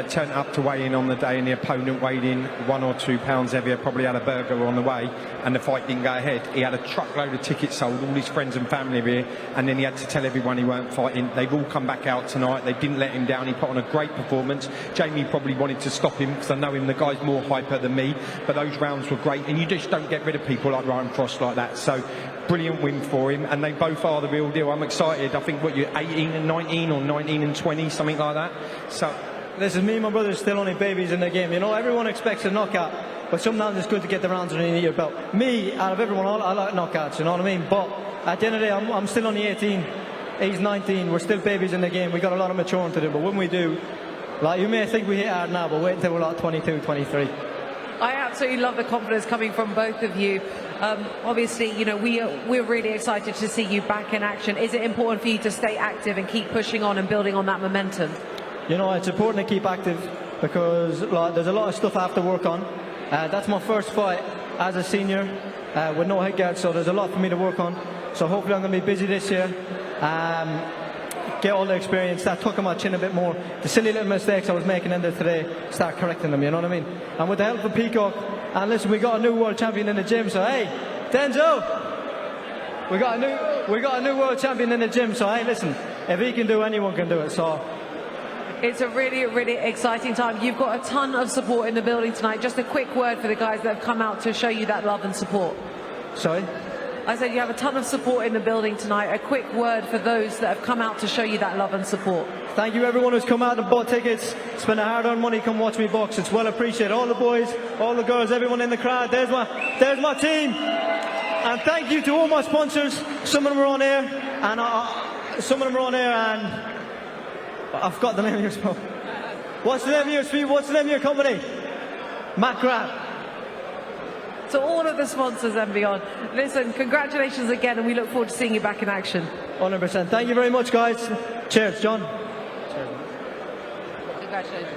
Turned up to weigh in on the day, and the opponent weighed in 1 or 2 pounds heavier, probably had a burger on the way, and the fight didn't go ahead. He had a truckload of tickets sold, all his friends and family here, and then he had to tell everyone he weren't fighting. They've all come back out tonight. They didn't let him down. He put on a great performance. Jamie probably wanted to stop him, because I know him, the guy's more hyper than me, but those rounds were great, and you just don't get rid of people like Ryan Frost like that. So brilliant win for him, and they both are the real deal. I'm excited. I think, what, you're 18 and 19 or 19 and 20, something like that. So listen, me and my brother are still only babies in the game. You know, everyone expects a knockout, but sometimes it's good to get the rounds underneath your belt. Me, out of everyone, I like knockouts, you know what I mean? But at the end of the day, I'm still only 18. He's 19. We're still babies in the game. We got a lot of maturing to do, but when we do, like, you may think we hit hard now, but wait until we're like 22, 23. I absolutely love the confidence coming from both of you. Obviously, you know, we're really excited to see you back in action. Is it important for you to stay active and keep pushing on and building on that momentum? You know, it's important to keep active, because like, there's a lot of stuff I have to work on. That's my first fight as a senior with no head guard, so there's a lot for me to work on. So hopefully I'm going to be busy this year. Get all the experience, start tucking my chin a bit more. The silly little mistakes I was making in there today, start correcting them, you know what I mean? And with the help of Peacock, and listen, we got a new world champion in the gym, so hey, Denzel, we got a new world champion in the gym, so hey, listen, if he can do it, anyone can do it. So it's a really, really exciting time. You've got a ton of support in the building tonight. Just a quick word for the guys that have come out to show you that love and support. Sorry? I said you have a ton of support in the building tonight. A quick word for those that have come out to show you that love and support. Thank you everyone who's come out and bought tickets, spent a hard-earned money, come watch me box. It's well appreciated. All the boys, all the girls, everyone in the crowd. There's my team. And thank you to all my sponsors. Some of them are on air, and I've got the name of your sponsor. What's the name of your company? Macra. To all of the sponsors and beyond, listen, congratulations again, and we look forward to seeing you back in action. 100%. Thank you very much, guys. Cheers, John. Cheers. Congratulations.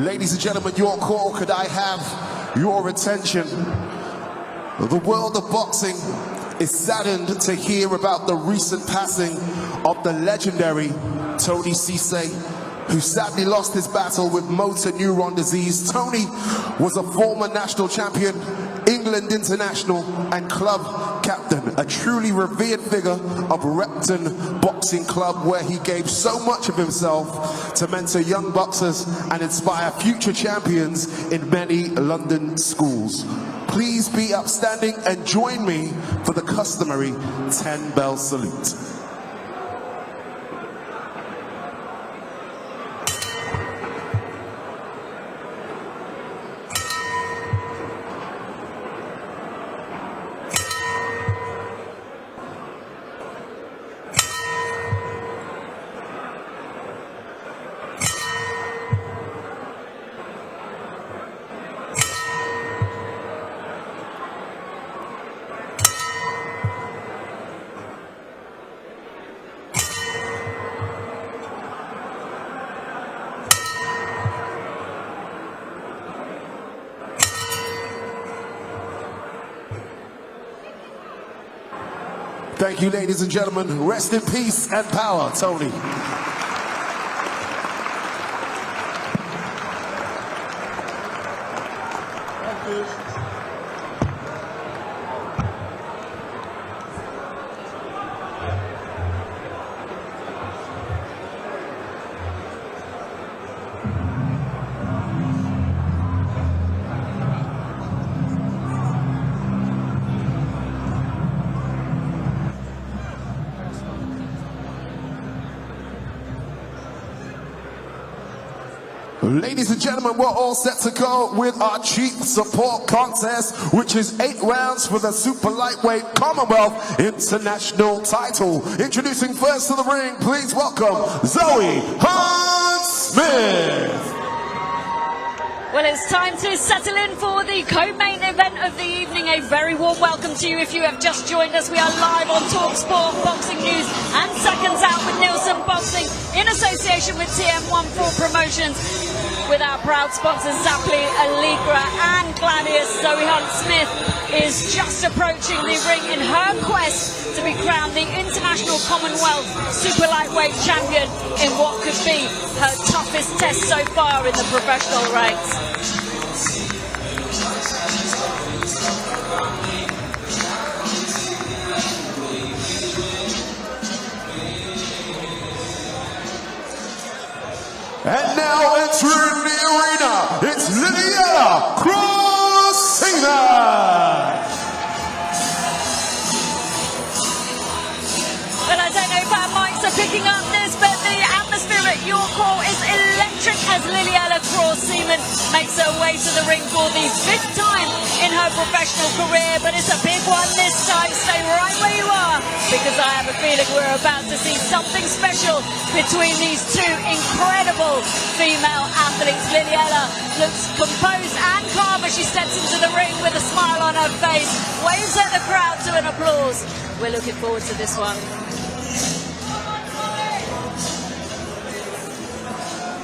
Ladies and gentlemen, your call, could I have your attention? The world of boxing is saddened to hear about the recent passing of the legendary Tony Cisse, who sadly lost his battle with motor neuron disease. Tony was a former national champion, England international and club captain, a truly revered figure of Repton Boxing Club, where he gave so much of himself to mentor young boxers and inspire future champions in many London schools. Please be upstanding and join me for the customary 10-bell salute. Thank you, ladies and gentlemen. Rest in peace and power, Tony. Thank you. Ladies and gentlemen, we're all set to go with our cheap support contest, which is 8 rounds for the super lightweight Commonwealth International Title. Introducing first to the ring, please welcome Zoe Hunte-Smith. Well, it's time to settle in for the co-main event of the evening. A very warm welcome to you if you have just joined us. We are live on TalkSport Boxing News and Seconds Out with Neilson Boxing in association with TM14 Promotions, with our proud sponsors Zappli, Allegra and Gladius. Zoe Hunte-Smith is just approaching the ring in her quest to be crowned the International Commonwealth Super Lightweight Champion in what could be her toughest test so far in the professional ranks. And now entering the arena, it's Lilyella, Craw, Seaman. Well, I don't know if our mics are picking up this, but the atmosphere at your call is electric as Lilyella Craw Seaman makes her way to the ring for the 5th time in her professional career. But it's a big one this time. Stay right where you are, because I have a feeling we're about to see something special between these two incredible female athletes. Lilyella looks composed and calm as she steps into the ring with a smile on her face, waves at the crowd to an applause. We're looking forward to this one.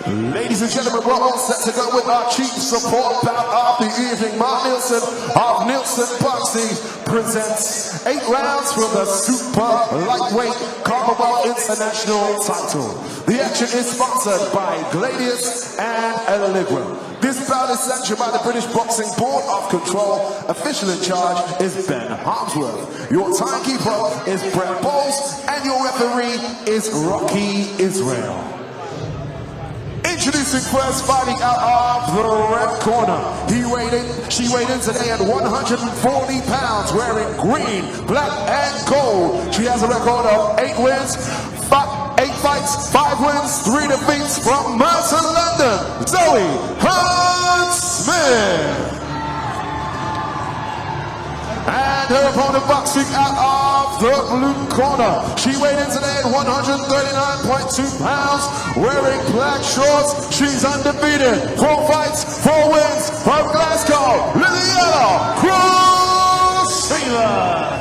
Ladies and gentlemen, we're all set to go with our chief support bout of the evening. Mark Nielson of Nielson Boxing presents 8 rounds for the super lightweight Commonwealth International Title. The action is sponsored by Gladius and Allegra. This bout is sanctioned by the British Boxing Board of Control. Official in charge is Ben Harmsworth. Your timekeeper is Brett Bowles, and your referee is Rocky Israel. Introducing first, fighting out of the red corner. She weighed in today at 140 pounds, wearing green, black, and gold. She has a record of 8 wins, 8 fights, 5 wins, 3 defeats from Mercer, London. Zoe Hunte-Smith. And her opponent boxing out of the blue corner. She weighed in today at 139.2 pounds, wearing black shorts. She's undefeated. 4 fights, 4 wins from Glasgow. Lilyella Craw Seaman.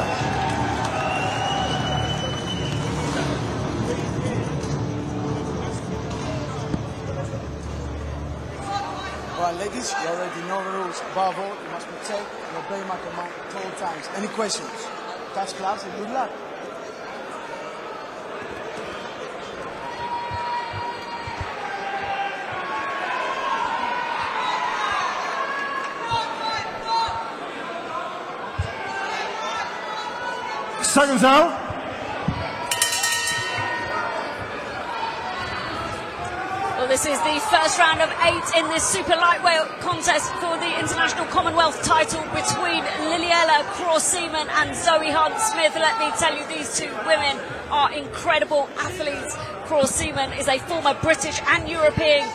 ladies, you already know the rules. Above all, you must protect and obey my command at all times. Any questions? Touch gloves and good luck. Seconds out. Well, this is the first round of 8 in this super lightweight contest for the International Commonwealth title between Lilyella, Craw, Seaman and Zoe Hunte-Smith. Let me tell you, these two women are incredible athletes. Craw Seaman is a former British and European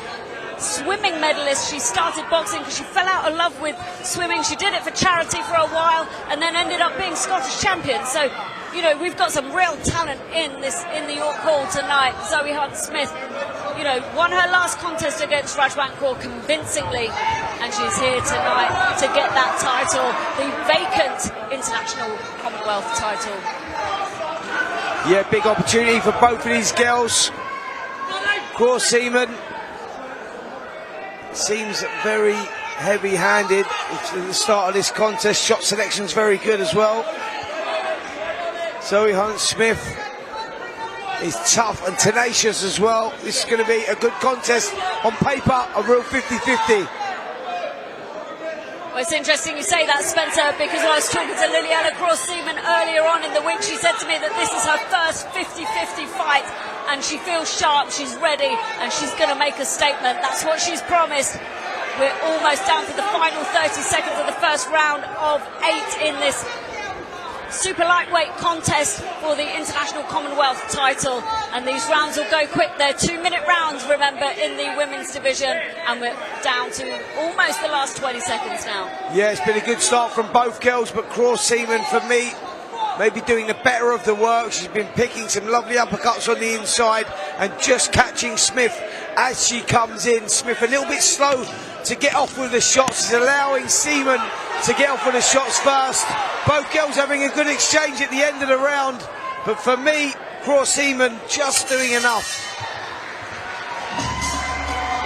swimming medalist. She started boxing because she fell out of love with swimming. She did it for charity for a while and then ended up being Scottish champion. So, you know, we've got some real talent in the York Hall tonight. Zoe Hunte-Smith, you know, won her last contest against Rajwan Kaur convincingly, and she's here tonight to get that title, the vacant International Commonwealth title. Yeah, big opportunity for both of these girls. Craw Seaman seems very heavy-handed at the start of this contest. Shot selection's very good as well. Zoe Hunte-Smith is tough and tenacious as well. This is going to be a good contest. On paper, a real 50-50. Well, it's interesting you say that, Spencer, because when I was talking to Lilyella Craw Seaman earlier on in the week, she said to me that this is her first 50-50 fight, and she feels sharp, she's ready, and she's going to make a statement. That's what she's promised. We're almost down to the final 30 seconds of the first round of 8 in this super lightweight contest for the International Commonwealth title, and these rounds will go quick. They're 2-minute rounds, remember, in the women's division, and we're down to almost the last 20 seconds now. Yeah, it's been a good start from both girls, but Craw Seaman, for me, maybe doing the better of the work. She's been picking some lovely uppercuts on the inside and just catching Smith as she comes in. Smith a little bit slow to get off with the shots. She's allowing Seaman to get off with the shots first. Both girls having a good exchange at the end of the round, but for me, Craw Seaman just doing enough.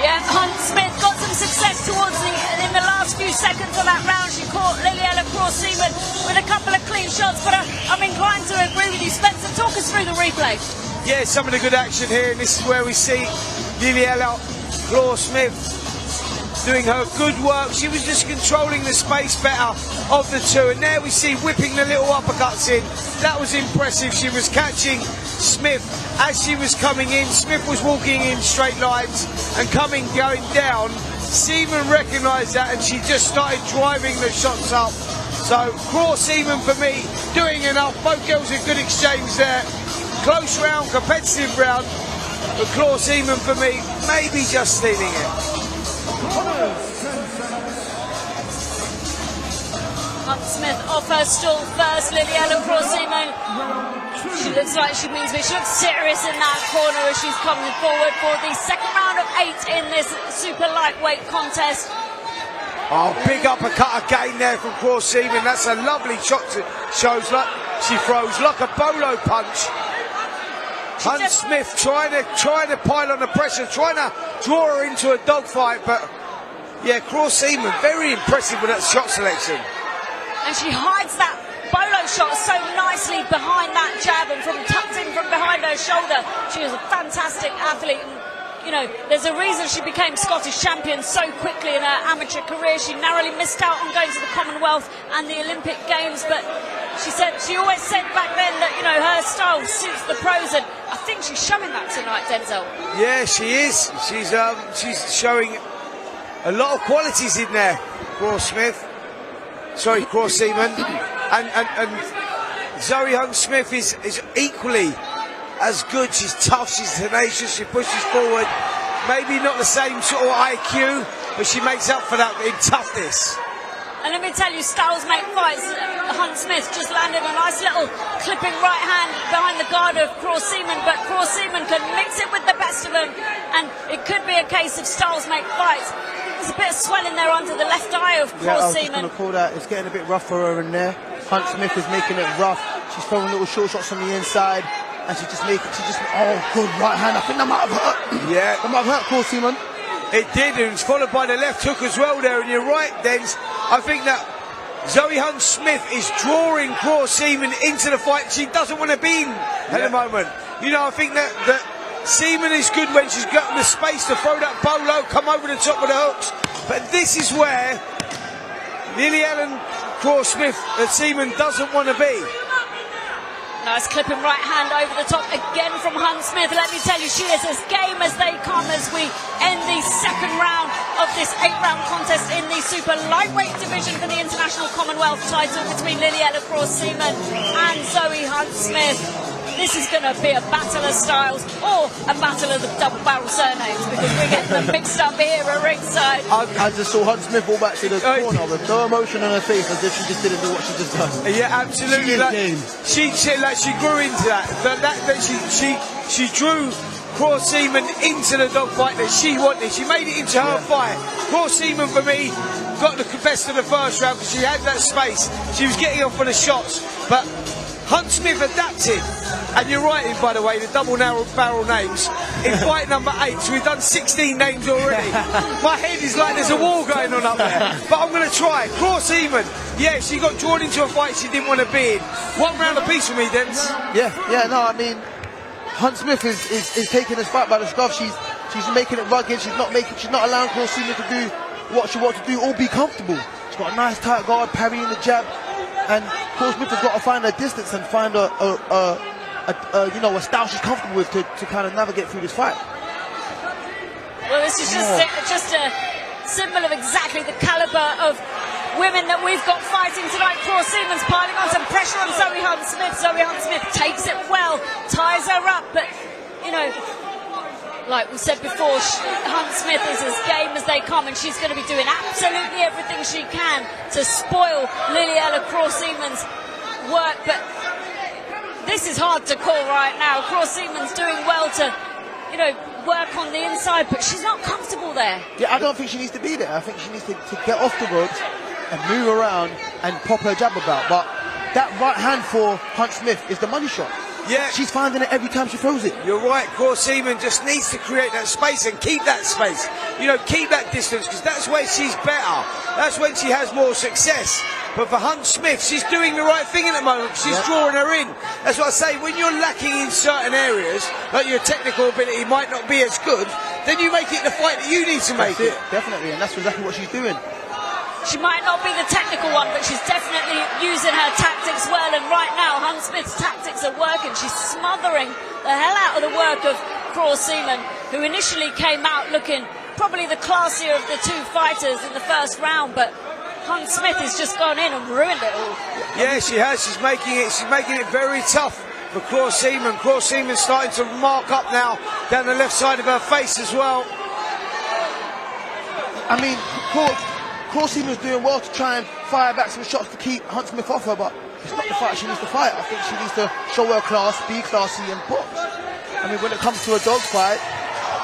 Yeah, Hunte-Smith got some success in the last few seconds of that round. She caught Lilyella Craw Seaman with a couple of clean shots, but I'm inclined to agree with you. Spencer, talk us through the replay. Yeah, some of the good action here, and this is where we see Lilyella Craw Smith doing her good work. She was just controlling the space better of the two, and there we see whipping the little uppercuts in. That was impressive. She was catching Smith as she was coming in. Smith was walking in straight lines and going down. Seaman recognised that, and she just started driving the shots up. So Craw Seaman, for me, doing enough. Both girls a good exchange there. Close round, competitive round, but Craw Seaman, for me, maybe just stealing it. Hunte-Smith off her stool first. Lilyella Craw Seaman, she looks like she means it. She looks serious in that corner as she's coming forward for the second round of 8 in this super lightweight contest. Oh, big uppercut again there from Craw Seaman. That's a lovely shot. Shows like she throws like a bolo punch. Hunte-Smith trying to pile on the pressure, trying to draw her into a dogfight, but yeah, Craw Seaman very impressive with that shot selection. And she hides that bolo shot so nicely behind that jab and tucked in from behind her shoulder. She is a fantastic athlete, and you know, there's a reason she became Scottish champion so quickly in her amateur career. She narrowly missed out on going to the Commonwealth and the Olympic Games, but she always said back then that, you know, her style suits the pros, and I think she's showing that tonight, Denzel. Yeah, she is. She's showing a lot of qualities in there, Craw Seaman, and Zoe Hunte-Smith is equally as good. She's tough, she's tenacious, she pushes forward. Maybe not the same sort of IQ, but she makes up for that in toughness. And let me tell you, styles make fights. Hunte-Smith just landed a nice little clipping right hand behind the guard of Craw Seaman, but Craw Seaman can mix it with the best of them, and it could be a case of styles make fights. There's a bit of swelling there under the left eye of Craw Seaman. I was going to call that. It's getting a bit rough for her in there. Hunte-Smith is making it rough. She's throwing little short shots on the inside, and oh, good right hand. I think that might have hurt. Yeah. That might have hurt Craw Seaman. It did, and it's followed by the left hook as well there, and you're right, Dens. I think that Zoe Hunte-Smith is drawing Craw Seaman into the fight she doesn't want to be in at the moment. You know, I think that Seaman is good when she's got the space to throw that bolo, come over the top of the hooks. But this is where Lilyella Seaman doesn't want to be. Nice clipping right hand over the top again from Hunte-Smith. Let me tell you, she is as game as they come as we end the second round of this 8-round contest in the super lightweight division for the International Commonwealth title between Lilyella Seaman and Zoe Hunte-Smith. This is going to be a battle of styles or a battle of the double-barrel surnames, because we're getting them mixed up here at ringside. I just saw Hunte-Smith fall back to the corner with no emotion on her face, as if she just didn't do what she just done. Yeah, absolutely. She grew into that. She drew Craw Seaman into the dogfight that she wanted. She made it into her fight. Craw Seaman, for me, got the best of the first round because she had that space. She was getting off on the shots, but Hunte-Smith adapted. And you're right, by the way, the double-barrel names. In fight number 8, so we've done 16 names already. My head is like there's a war going on up there. But I'm going to try. Craw Seaman, yeah, she got drawn into a fight she didn't want to be in. 1 round apiece for me, Dens. Yeah, no, I mean, Hunte-Smith is taking this fight by the scruff. She's making it rugged. She's not allowing Craw Seaman to do what she wants to do or be comfortable. She's got a nice tight guard, parrying the jab. And Craw Smith has got to find her distance and find a style she's comfortable with to kind of navigate through this fight. Well, this is just a symbol of exactly the caliber of women that we've got fighting tonight. Craw Seaman's piling on some pressure on Zoe Hunte-Smith. Zoe Hunte-Smith takes it well, ties her up, but you know, like we said before, Hunte-Smith is as game as they come, and she's going to be doing absolutely everything she can to spoil Lilyella Craw Seaman's work. But this is hard to call right now. Craw Seaman's doing well to, you know, work on the inside, but she's not comfortable there. Yeah, I don't think she needs to be there. I think she needs to get off the ropes and move around and pop her jab about. But that right hand for Hunte-Smith is the money shot. Yeah, she's finding it every time she throws it. You're right, Craw Seaman just needs to create that space and keep that space. You know, keep that distance, because that's where she's better. That's when she has more success. But for Hunte-Smith, she's doing the right thing at the moment. She's drawing her in. That's what I say, when you're lacking in certain areas, like your technical ability might not be as good, then you make it the fight that you need to make it. Definitely, and that's exactly what she's doing. She might not be the technical one, but she's definitely using her tactics well. And right now, Hunte-Smith's tactics are working. She's smothering the hell out of the work of Craw Seaman, who initially came out looking probably the classier of the two fighters in the first round, but Hunte-Smith has just gone in and ruined it all. Yeah, she has. She's making it very tough for Craw Seaman. Craw Seaman's starting to mark up now down the left side of her face as well. I mean, Craw Seaman's doing well to try and fire back some shots to keep Hunte-Smith off her, but it's not the fight she needs to fight. I think she needs to show her class, be classy and box. I mean, when it comes to a dog fight,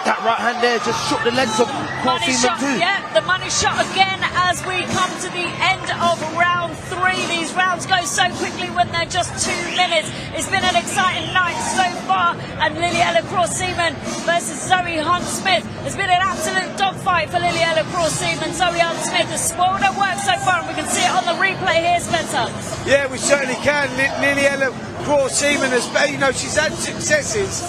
that right hand there just shook the legs of Craw Seaman too. Yeah, the money shot again as we come to the end of round 3. These rounds go so quickly when they're just 2 minutes. It's been an exciting night so far, and Lilyella Craw Seaman versus Zoe Hunte-Smith has been an absolute dogfight for Lilyella Craw Seaman. Zoe Hunte-Smith has spoiled her work so far, and we can see it on the replay here, Spencer. Yeah, we certainly can. Lilyella Craw Seaman has, you know, she's had successes,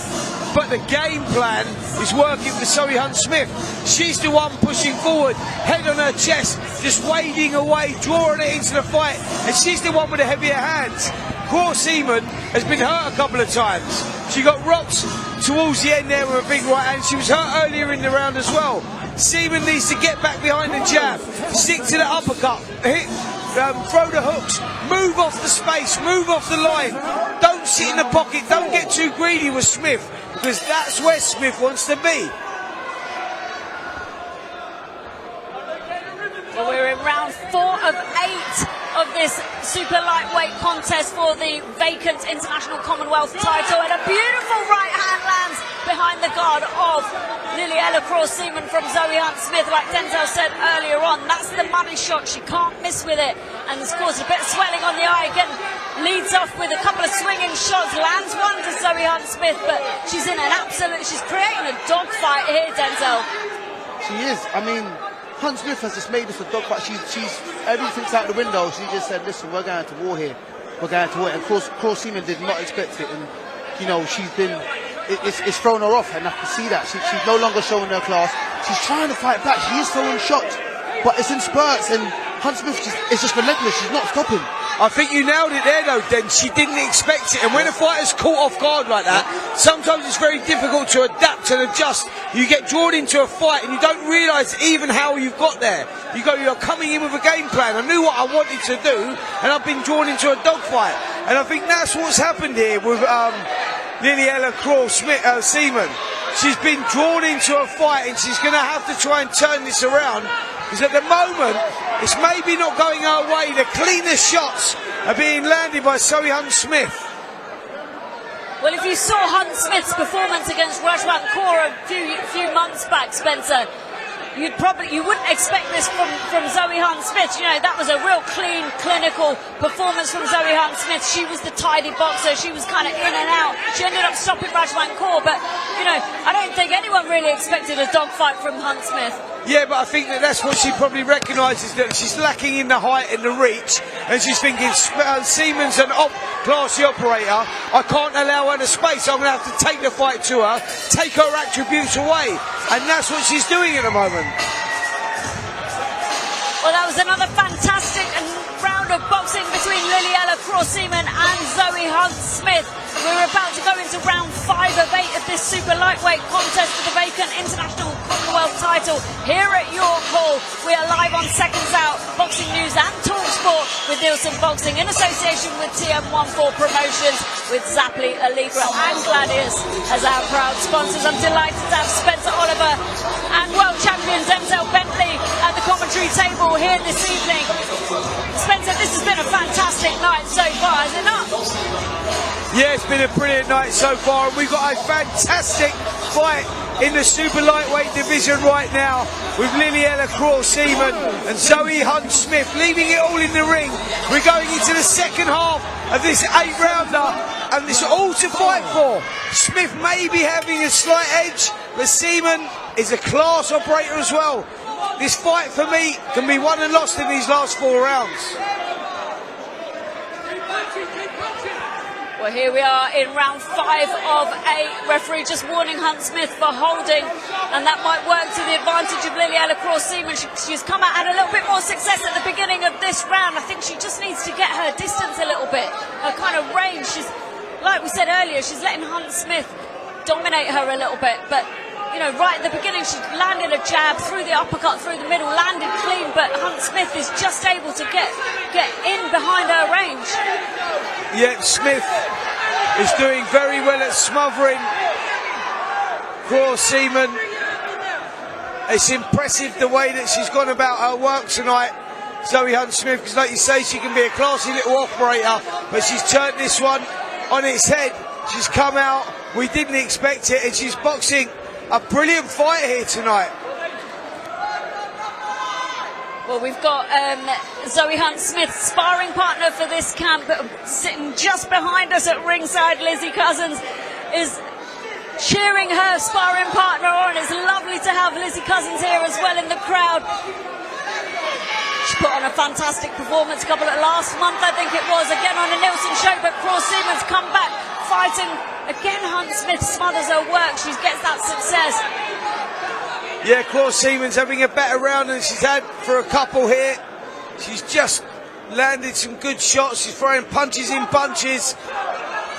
but the game plan is working for Zoe Hunte-Smith. She's the one pushing forward, head on her chest, just wading away, drawing it into the fight, and she's the one with the heavier hands. Craw Seaman has been hurt a couple of times. She got rocked towards the end there with a big right hand. She was hurt earlier in the round as well. Seaman needs to get back behind the jab, stick to the uppercut, hit, throw the hooks, move off the space, move off the line. Don't sit in the pocket, don't get too greedy with Smith, because that's where Smith wants to be. Well, we're in round 4 of 8 of this super lightweight contest for the vacant International Commonwealth title, and a beautiful right hand lands behind the guard of Lilyella Craw Seaman from Zoe Hunte-Smith. Like Denzel said earlier on, that's the money shot. She can't miss with it, and it's caused a bit of swelling on the eye. Again, leads off with a couple of swinging shots, lands one to Zoe Hunte-Smith, but she's in an absolute, she's creating a dogfight here, Denzel. She is. I mean, Hunte-Smith has just made this a dogfight. She's everything's out the window. She just said, listen, we're going to war here. We're going to war. And Craw Seaman did not expect it. And, you know, she's been, it's thrown her off. And I can see that. She's no longer showing her class. She's trying to fight back. She is throwing shots. But it's in spurts. And Hunte-Smith is just relentless. She's not stopping. I think you nailed it there, though, Den. She didn't expect it. And when a fighter's caught off guard like that, sometimes it's very difficult to adapt and adjust. You get drawn into a fight and you don't realise even how you've got there. You're coming in with a game plan. I knew what I wanted to do, and I've been drawn into a dogfight. And I think that's what's happened here with Lilyella Seaman. She's been drawn into a fight, and she's going to have to try and turn this around. Because at the moment, it's maybe not going her way. The cleanest shots are being landed by Zoe Hunte-Smith. Well, if you saw Hunte-Smith's performance against Rajwan Kaur a few months back, Spencer, you wouldn't expect this from Zoe Hunte-Smith. You know, that was a real clean, clinical performance from Zoe Hunte-Smith. She was the tidy boxer. She was kind of in and out. She ended up stopping Rajwan Kaur, but, you know, I don't think anyone really expected a dogfight from Hunte-Smith. Yeah, but I think that's what she probably recognises, that she's lacking in the height and the reach, and she's thinking, Seaman's an classy operator, I can't allow her the space, I'm going to have to take the fight to her, take her attributes away, and that's what she's doing at the moment. Well, that was another fantastic round of boxing between Lilyella Seaman and Zoe Hunte-Smith. We're about to go into round 5 of 8 of this super lightweight contest for the vacant international Commonwealth title here at York Hall. We are live on Seconds Out, Boxing News and Talk Sport with Neilson Boxing in association with TM14 Promotions, with Zapply, Allegra and Gladius as our proud sponsors. I'm delighted to have Spencer Oliver and world champion Denzel Bentley at the commentary table here this evening. Spencer, this has been a fantastic night so far, has it not? Yeah, it's been a brilliant night so far, and we've got a fantastic fight in the super lightweight division right now with Lilyella Seaman and Zoe Hunte-Smith leaving it all in the ring. We're going into the second half of this 8-rounder, and it's all to fight for. Smith may be having a slight edge, but Seaman is a class operator as well. This fight for me can be won and lost in these last 4 rounds. Well, here we are in round 5 of 8. Referee just warning Hunte-Smith for holding, and that might work to the advantage of Lilyella Seaman. She's come out, had a little bit more success at the beginning of this round. I think she just needs to get her distance a little bit, her kind of range. She's, like we said earlier, she's letting Hunte-Smith dominate her a little bit, but you know, right at the beginning she landed a jab through the uppercut, through the middle, landed clean, but Hunte-Smith is just able to get in behind her range. Yeah, Smith is doing very well at smothering Craw Seaman. It's impressive the way that she's gone about her work tonight, Zoe Hunte-Smith, because like you say, she can be a classy little operator, but she's turned this one on its head. She's come out, we didn't expect it, and she's boxing a brilliant fight here tonight. Well, we've got Zoe Hunte-Smith's sparring partner for this camp, sitting just behind us at ringside. Lizzie Cousins is cheering her sparring partner on. It's lovely to have Lizzie Cousins here as well in the crowd. She put on a fantastic performance last month, I think it was, again on a Nielson show, but Craw Seaman's come back fighting again. Hunte-Smith smothers her work, she gets that success. Yeah, Craw Seaman's having a better round than she's had for a couple here. She's just landed some good shots. She's throwing punches in bunches.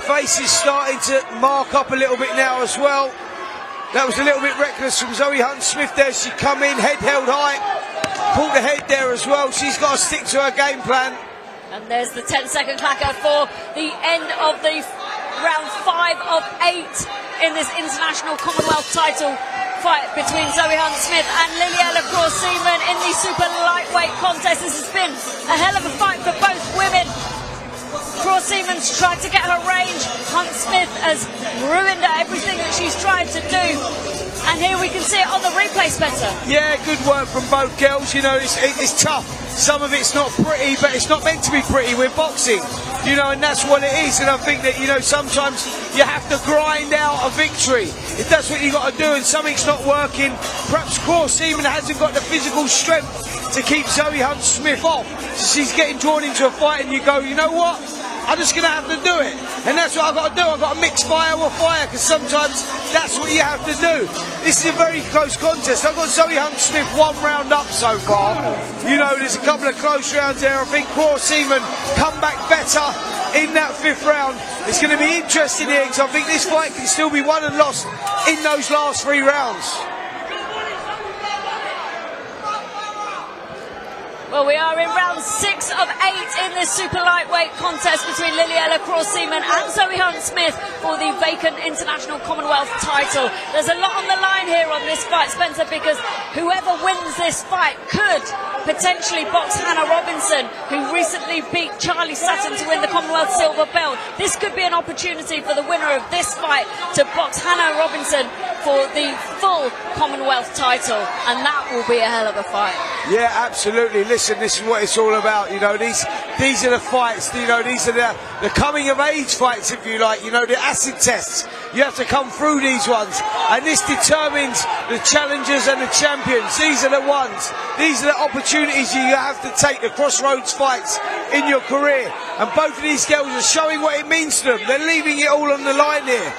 Face is starting to mark up a little bit now as well. That was a little bit reckless from Zoe Hunte-Smith there. She come in, head held high, pulled the head there as well. She's got to stick to her game plan. And there's the 10-second clacker for the end of the round 5 of 8 in this international Commonwealth title fight between Zoe Hunte-Smith and Lilyella Seaman in the super lightweight contest. This has been a hell of a fight for both women. Craw Seaman's tried to get her range. Hunte-Smith has ruined everything that she's tried to do. And here we can see it on the replay, Spencer. Yeah, good work from both girls. You know, it's tough some of it's not pretty, but it's not meant to be pretty. We're boxing, you know, and that's what it is. And I think that, you know, sometimes you have to grind out a victory. If that's what you got to do and something's not working, perhaps Craw Seaman hasn't got the physical strength to keep Zoe Hunte-Smith off. So she's getting drawn into a fight and you go, you know what? I'm just going to have to do it. And that's what I've got to do. I've got to mix fire with fire, because sometimes that's what you have to do. This is a very close contest. I've got Zoe Hunte-Smith 1 round up so far. You know, there's a couple of close rounds there. I think Craw Seaman come back better in that 5th round. It's going to be interesting here, because I think this fight can still be won and lost in those last 3 rounds. Well, we are in round 6 of 8 in this super lightweight contest between Lilyella, Craw Seaman and Zoe Hunte-Smith for the vacant International Commonwealth title. There's a lot on the line here on this fight, Spencer, because whoever wins this fight could potentially box Hannah Robinson, who recently beat Charlie Sutton to win the Commonwealth silver belt. This could be an opportunity for the winner of this fight to box Hannah Robinson for the full Commonwealth title, and that will be a hell of a fight. Yeah, absolutely. Listen, this is what it's all about. You know, these are the fights. You know, these are the coming of age fights, if you like. You know, the acid tests. You have to come through these ones, and this determines the challengers and the champions. These are the ones. These are the opportunities you have to take, the crossroads fights in your career. And both of these girls are showing what it means to them. They're leaving it all on the line here.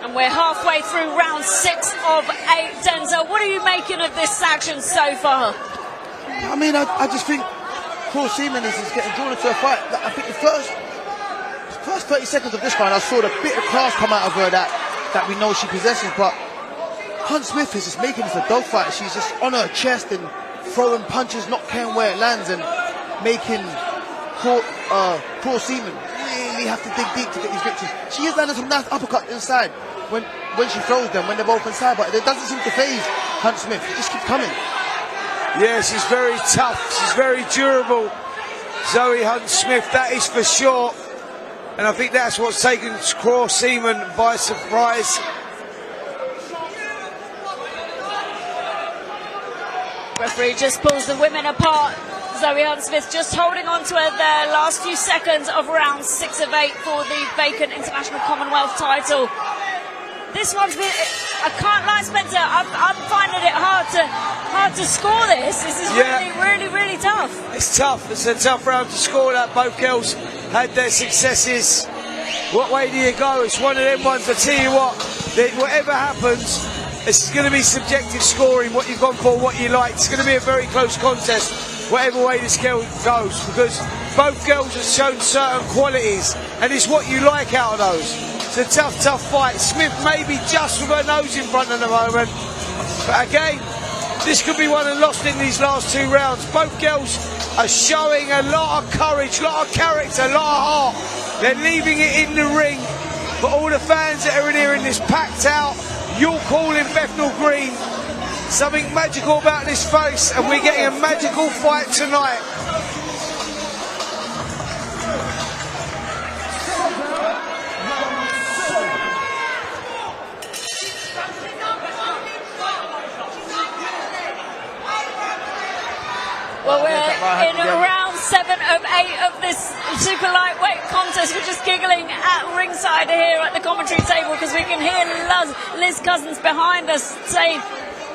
And we're halfway through round 6 of 8. Denzel, what are you making of this action so far? I mean, I just think Craw Seaman is getting drawn into a fight. I think the first 30 seconds of this fight, I saw the bit of class come out of her that we know she possesses, but Hunte-Smith is just making this a dogfight. She's just on her chest and throwing punches, not caring where it lands, and making Craw Seaman really have to dig deep to get these victories. She is landing some nice uppercut inside when she throws them, when they're both inside, but it doesn't seem to faze Hunte-Smith. She just keeps coming. Yeah, she's very tough. She's very durable. Zoe Hunte-Smith, that is for sure. And I think that's what's taken Craw Seaman by surprise. Referee just pulls the women apart. Zoe Hunte-Smith just holding on to her there. Last few seconds of round 6 of 8 for the vacant International Commonwealth title. This one's been, I can't lie, Spencer, I'm finding it hard to score this. This is really tough. It's tough. It's a tough round to score that. Both girls had their successes. What way do you go? It's one of them ones. I tell you what, whatever happens, it's going to be subjective scoring, what you've gone for, what you like. It's going to be a very close contest, whatever way this girl goes, because both girls have shown certain qualities, and it's what you like out of those. It's a tough fight. Smith maybe just with her nose in front at the moment, but again, this could be won and lost in these last 2 rounds. Both girls are showing a lot of courage, a lot of character, a lot of heart. They're leaving it in the ring. For all the fans that are in here in this packed out York Hall in Bethnal Green, something magical about this face, and we're getting a magical fight tonight. Well, we're in round 7 of 8 of this super lightweight contest. We're just giggling at ringside here at the commentary table because we can hear Liz Cousins behind us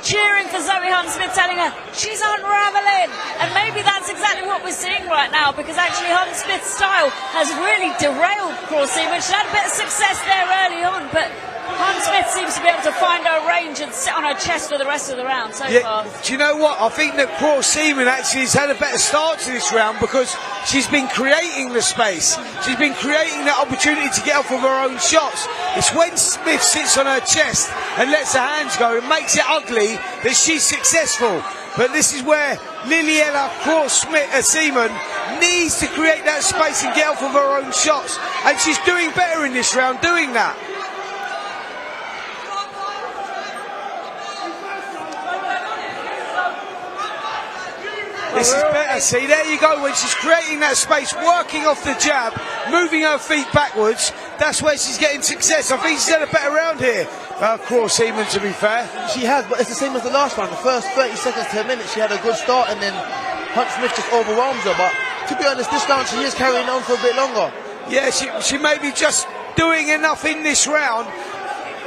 cheering for Zoe Hunte-Smith, telling her she's unraveling. And maybe that's exactly what we're seeing right now, because actually Hunte-Smith's style has really derailed Craw Seaman. She had a bit of success there early on, but Hunte-Smith seems to be able to find her range and sit on her chest for the rest of the round so far. Do you know what? I think that Craw Seaman actually has had a better start to this round because she's been creating the space. She's been creating that opportunity to get off of her own shots. It's when Smith sits on her chest and lets her hands go and makes it ugly that she's successful. But this is where Lilyella Seaman needs to create that space and get off of her own shots. And she's doing better in this round doing that. This is better, see, there you go, when she's creating that space, working off the jab, moving her feet backwards, that's where she's getting success. I think she's had a better round here, Craw Seaman, to be fair. She has, but it's the same as the last round. The first 30 seconds to a minute, she had a good start, and then Hunte-Smith just overwhelms her. But to be honest, this round she is carrying on for a bit longer. Yeah, she may be just doing enough in this round.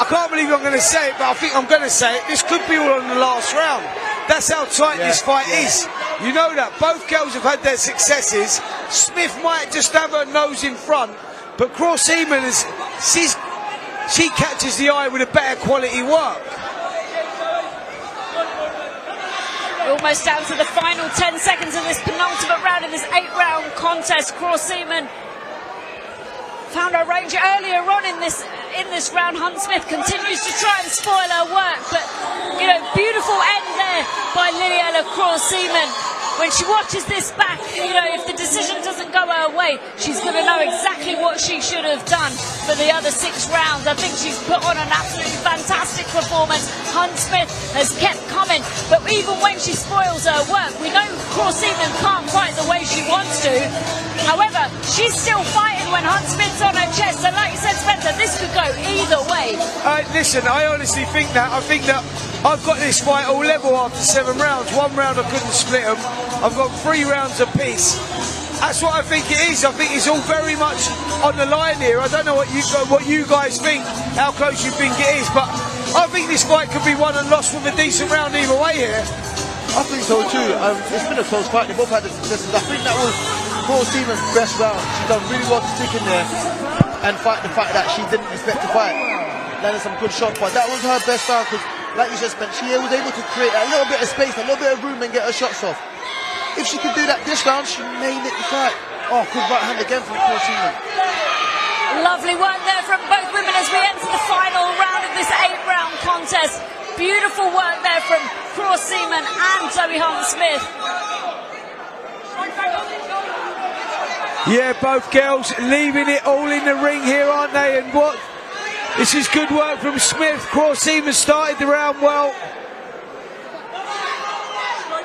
I can't believe I'm going to say it, but I think I'm going to say it. This could be all on the last round. That's how tight this fight is. You know that. Both girls have had their successes. Smith might just have her nose in front, but Craw Seaman she catches the eye with a better quality work. Almost down to the final 10 seconds of this penultimate round of this 8-round contest. Craw Seaman found her range earlier on in this round. Hunte-Smith continues to try and spoil her work, but you know, beautiful end there by Lilyella Craw Seaman. When she watches this back, you know, if the decision doesn't go her way, she's going to know exactly what she should have done for the other 6 rounds. I think she's put on an absolutely fantastic performance. Hunte-Smith has kept coming, but even when she spoils her work, we know Craw Seaman can't fight the way she wants to. However, she's still fighting when Hunte-Smith's on her chest, and like you said, Spencer, this could go either way. Listen, I honestly think that. I think that I've got this fight all level after 7 rounds. 1 round I couldn't split them. I've got 3 rounds apiece. That's what I think it is. I think it's all very much on the line here. I don't know what you guys think, how close you think it is, but I think this fight could be won and lost with a decent round either way here. I think so too. It's been a close fight. They both had the successes. I think that was Craw Seaman's best round. She done really well to stick in there and fight the fight that she didn't expect to fight. Landed some good shots, but that was her best round because, like you just mentioned, she was able to create a little bit of space, a little bit of room and get her shots off. If she could do that this round, she may nick the fight. Oh, good right hand again from Craw Seaman. Lovely work there from both women as we enter the final round of this 8-round contest. Beautiful work there from Craw Seaman and Zoe Hunte-Smith. Yeah, both girls leaving it all in the ring here, aren't they? And what? This is good work from Smith. Craw Seaman started the round well.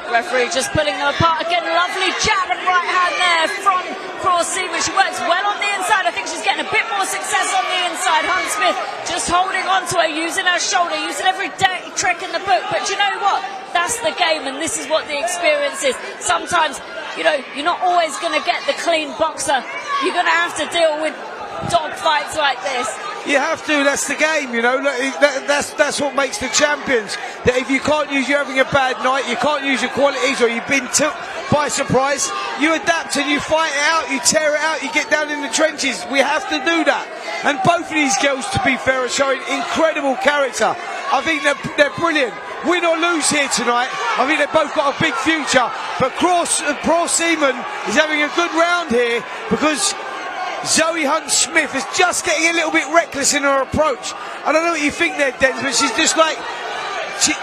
Referee just pulling them apart again. Lovely jab and right hand there from Craw Seaman. She works well on the inside. I think she's getting a bit more success on the inside. Hunte-Smith just holding on to her, using her shoulder, using every trick in the book. But you know what? That's the game, and this is what the experience is. Sometimes, you know, you're not always going to get the clean boxer. You're going to have to deal with dog fights like this. You have to, that's the game, you know. That's what makes the champions. That if you can't use, you're having a bad night, you can't use your qualities, or you've been took by surprise, you adapt and you fight it out, you tear it out, you get down in the trenches. We have to do that. And both of these girls, to be fair, are showing incredible character. I think they're brilliant. Win or lose here tonight, I think they've both got a big future. But Craw Seaman is having a good round here because Zoe Hunte-Smith is just getting a little bit reckless in her approach. I don't know what you think there, Denz, but she's just like, she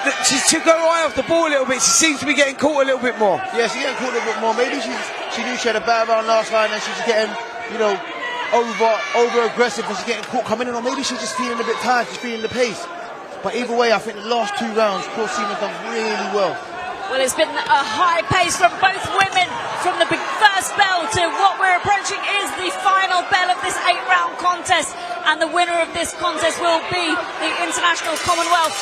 took her eye off the ball a little bit. She seems to be getting caught a little bit more. Yeah, she's getting caught a little bit more. Maybe she knew she had a bad round last round and she's just getting, you know, over aggressive and she's getting caught coming in, or maybe she's just feeling a bit tired, she's feeling the pace. But either way, I think the last 2 rounds, Craw Seaman's done really well. Well, it's been a high pace from both women, from the first bell to what we're approaching is the final bell of this 8-round contest, and the winner of this contest will be the International Commonwealth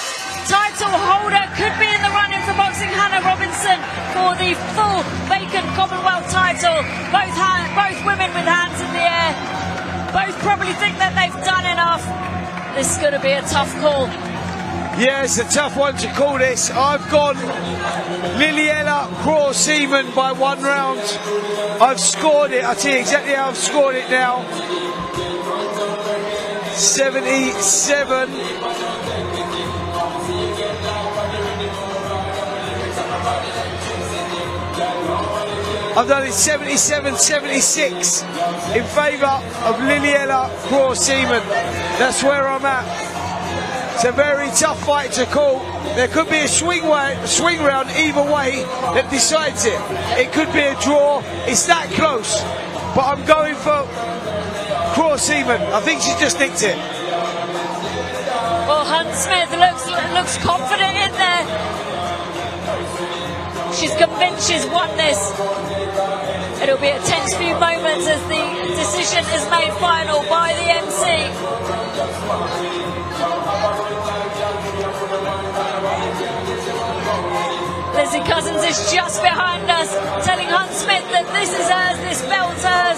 title holder. Could be in the running for boxing Hannah Robinson for the full vacant Commonwealth title. Both women with hands in the air, both probably think that they've done enough. This is going to be a tough call. Yeah, it's a tough one to call this. I've gone Lilyella Craw Seaman by 1 round. I've scored it. I'll tell you exactly how I've scored it now. 77. I've done it 77-76 in favour of Lilyella Craw Seaman. That's where I'm at. It's a very tough fight to call. There could be a swing round either way that decides it. It could be a draw. It's that close. But I'm going for Craw Seaman. I think she's just nicked it. Well, Hunte-Smith looks confident in there. She's convinced she's won this. It'll be a tense few moments as the decision is made final by the MC. Leslie Cousins is just behind us, telling Hunte-Smith that this is hers, this belt's hers.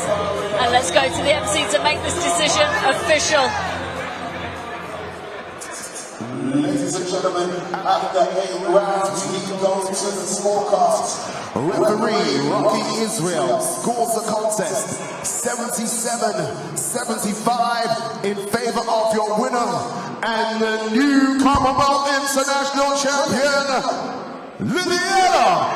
And let's go to the MC to make this decision official. Ladies and gentlemen, after 8 rounds, we go to the scorecards. Referee Rocky Israel scores the contest 77-75 in favor of your winner and the new Commonwealth International Champion, Lilyella.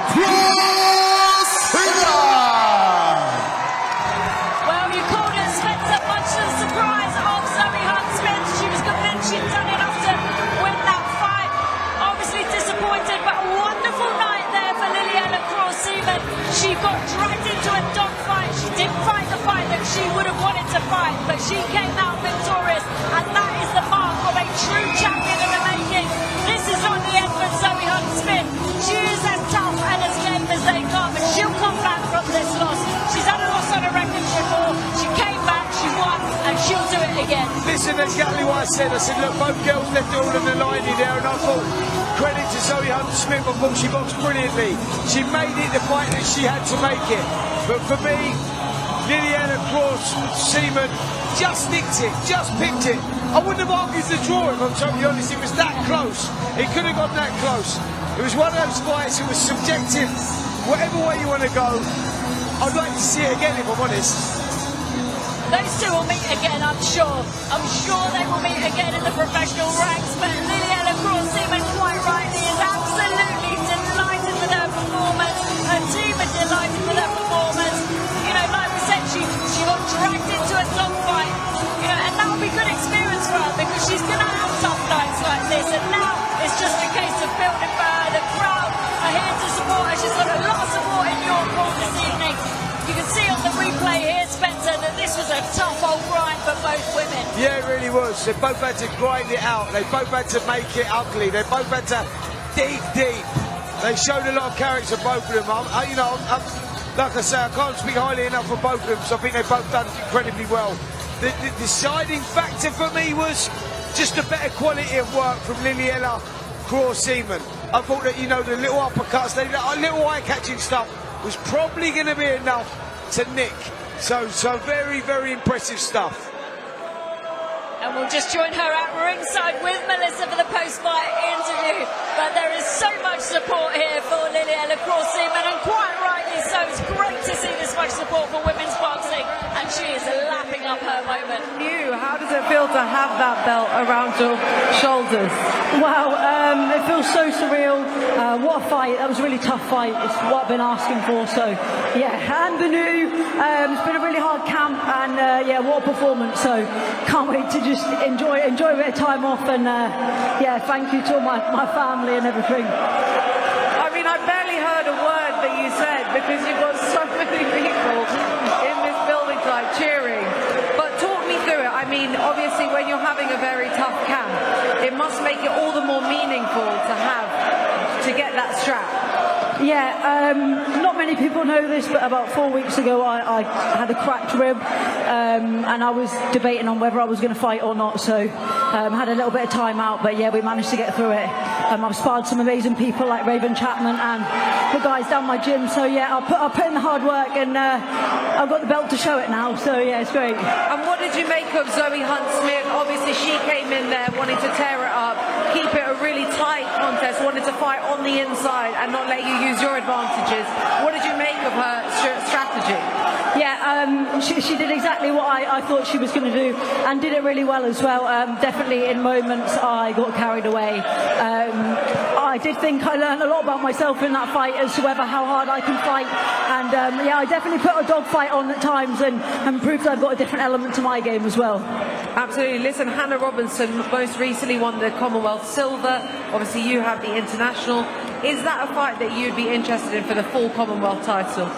Well, you called it, Spencer, much to the surprise of Zoe Hunte-Smith. She was convinced she'd done enough to win that fight. Obviously disappointed, but a wonderful night there for Lilyella Craw Seaman. She got dragged into a dogfight. She didn't fight the fight that she would have wanted to fight, but she came out victorious, and that is the mark of a true champion in the making. This is not the end for Zoe Hunte-Smith. She is as tough and as game as they come, and she'll come back from this loss. She's had a loss on her record before. She came back, she won, and she'll do it again. Listen, exactly what I said. I said, look, both girls left it all in the line there, and I thought, credit to Zoe Hunte-Smith. I thought she boxed brilliantly. She made it the fight that she had to make it. But for me, Lilyella Craw Seaman just nicked it, just picked it. I wouldn't have argued the draw if I'm totally honest. It was that close. It could have gone that close. It was one of those fights. It was subjective. Whatever way you want to go, I'd like to see it again if I'm honest. Those two will meet again, I'm sure. I'm sure they will meet again in the professional ranks, but Lilyella Craw Seaman, quite rightly, is absolutely delighted with her performance. Her team are delighted with her performance. You know, like we said, she got dragged into a dogfight. You know, and that will be good experience for her because she's going to have tough nights like this. And now it's just a case of building for her. The crowd are here to support her. She's got a lot of support in York Hall this evening. You can see on the replay here, Spencer, that this was a tough old grind for both women. Yeah, it really was. They both had to grind it out. They both had to make it ugly. They both had to dig deep. They showed a lot of character, both of them. Like I say, I can't speak highly enough of both of them, so I think they've both done incredibly well. The deciding factor for me was just a better quality of work from Lilyella Craw Seaman. I thought that, you know, the little uppercuts, the little eye-catching stuff was probably going to be enough to nick. So very, very impressive stuff. And we'll just join her at ringside with Melissa for the post-fight interview. But there is so much support here for Lilyella Craw Seaman, and quite rightly so. It's great to see this much support for women's boxing, and she is lapping up her moment. How does it feel to have that belt around your shoulders? Wow, it feels so surreal. What a fight. That was a really tough fight. It's what I've been asking for. So, yeah, and the new. It's been a really hard camp, and yeah, what a performance. So, can't wait to just enjoy a bit of time off, and yeah, thank you to all my family and everything. I mean, I barely heard a word that you said because you've got so many people in this building tonight cheering. But talk me through it. I mean, obviously, when you're having a very tough camp, it must make it all the more meaningful to get that strap. Yeah, not many people know this, but about 4 weeks ago I had a cracked rib, and I was debating on whether I was going to fight or not, so had a little bit of time out, but yeah, we managed to get through it. I've sparred some amazing people like Raven Chapman and the guys down my gym, so yeah, I'll put in the hard work, and I've got the belt to show it now, so yeah, it's great. And what did you make of Zoe Hunte-Smith? Obviously she came in there wanting to tear it up, keep it a really tight contest, wanted to fight on the inside and not let you use your advantages. What did you make of her strategy? Yeah, she did exactly what I thought she was going to do, and did it really well as well. Definitely in moments I got carried away. I did think I learned a lot about myself in that fight as to how hard I can fight, and yeah, I definitely put a dog fight on at times, and proved I've got a different element to my game as well. Absolutely. Listen, Hannah Robinson most recently won the Commonwealth Silver. Obviously you have the International. Is that a fight that you'd be interested in for the full Commonwealth title?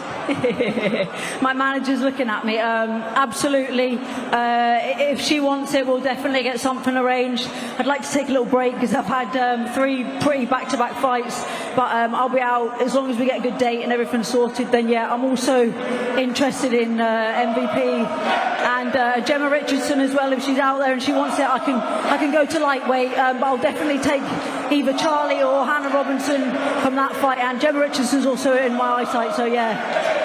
My manager's looking at me. Absolutely. If she wants it, we'll definitely get something arranged. I'd like to take a little break because I've had 3 pretty back-to-back fights, but I'll be out as long as we get a good date and everything's sorted. Then yeah, I'm also interested in MVP and Gemma Richardson as well. If she's out there and she wants it, I can go to lightweight, but I'll definitely take either Charlie or Hannah Robinson from that fight, and Gemma Richardson's also in my eyesight, so yeah.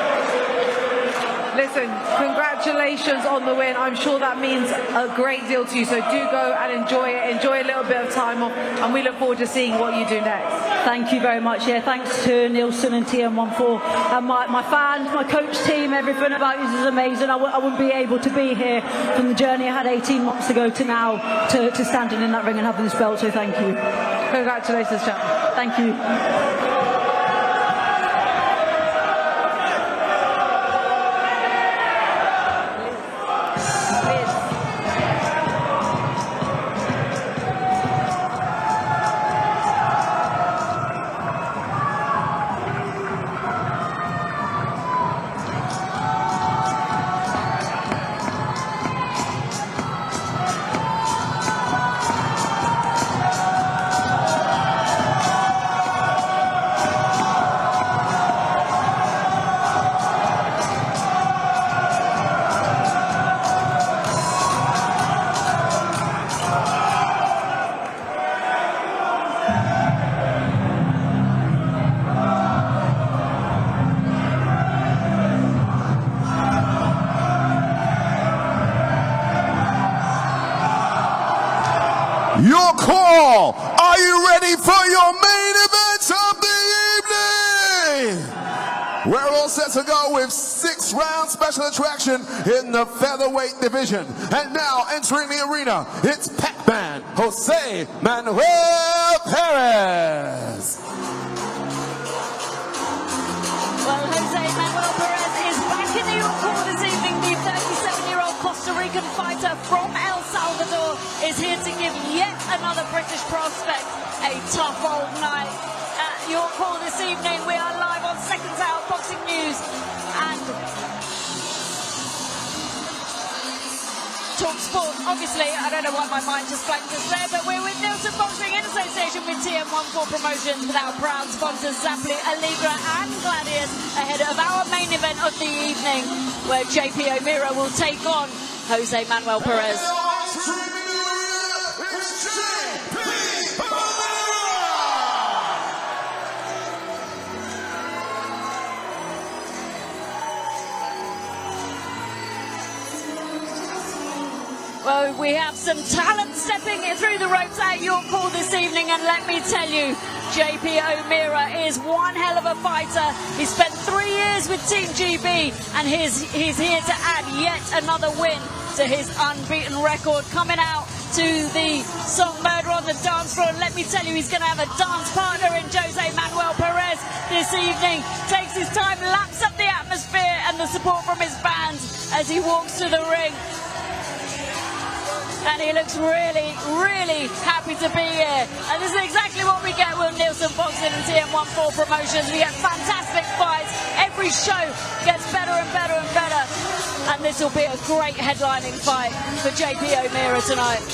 Listen, congratulations on the win. I'm sure that means a great deal to you, so do go and enjoy it. Enjoy a little bit of time off, and we look forward to seeing what you do next. Thank you very much. Yeah, thanks to Nielson and TM14 and my fans, my coach team. Everything about you is amazing. I wouldn't be able to be here from the journey I had 18 months ago to now to standing in that ring and having this belt, so thank you. Congratulations, champ. Thank you. Your call. Are you ready for your main event of the evening? We're all set to go with 6-round special attraction in the featherweight division. And now entering the arena, it's Pac-Man Jose Manuel Perez. Well, Jose Manuel Perez is back in New York Court this evening. The 37-year-old Costa Rican fighter from El Salvador is here to give yet another British prospect a tough old night. At York Hall this evening, we are live on Seconds Out Boxing News and Talk Sport. Obviously, I don't know why my mind just blanked us there, but we're with Nielson Boxing in association with TM14 Promotions with our proud sponsors Zappli, Allegra and Gladius ahead of our main event of the evening, where JP Omira will take on Jose Manuel Perez. Well, we have some talent stepping through the ropes at York Hall this evening, and let me tell you, JP Omira is one hell of a fighter. He spent 3 years with Team GB, and he's here to add yet another win to his unbeaten record. Coming out to the song Murder on the Dance Floor, and let me tell you, he's going to have a dance partner in Jose Manuel Perez this evening. Takes his time, laps up the atmosphere and the support from his fans as he walks to the ring. And he looks really, really happy to be here. And this is exactly what we get with Nielson Boxing and TM14 Promotions. We get fantastic fights. Every show gets better and better and better. And this will be a great headlining fight for JP Omira tonight.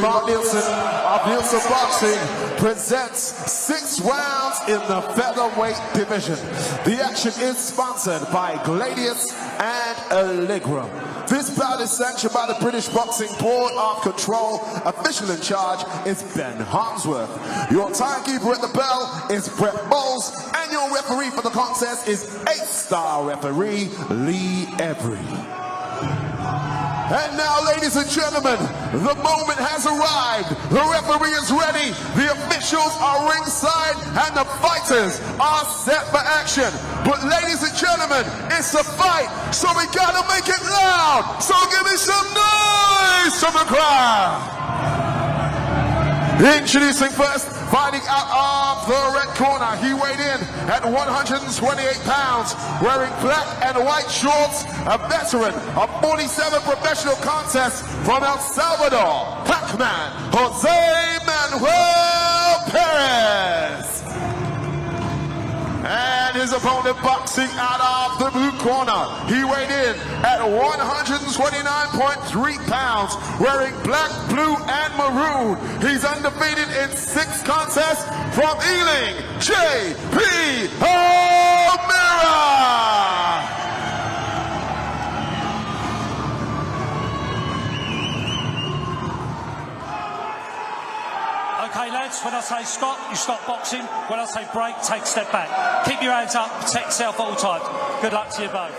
Mark Nielson of Nielson Boxing presents 6 rounds in the featherweight division. The action is sponsored by Gladius and Allegra. This bout is sanctioned by the British Boxing Board of Control. Official in charge is Ben Harmsworth. Your timekeeper at the bell is Brett Bowles, and your referee for the contest is 8-star referee Lee Every. And now, ladies and gentlemen, the moment has arrived. The referee is ready, the officials are ringside, and the fighters are set for action. But ladies and gentlemen, it's a fight, so we gotta make it loud. So give me some noise from the crowd. Introducing first, fighting out of the red corner. He weighed in at 128 pounds, wearing black and white shorts, a veteran of 47 professional contests from El Salvador, Pac-Man Jose Manuel Perez. And his opponent boxing out of the blue corner. He weighed in at 129.3 pounds, wearing black, blue, and maroon. He's undefeated in 6 contests from Ealing, J.P. Omira. Okay, lads, when I say stop, you stop boxing. When I say break, take a step back. Keep your hands up, protect yourself at all times. Good luck to you both.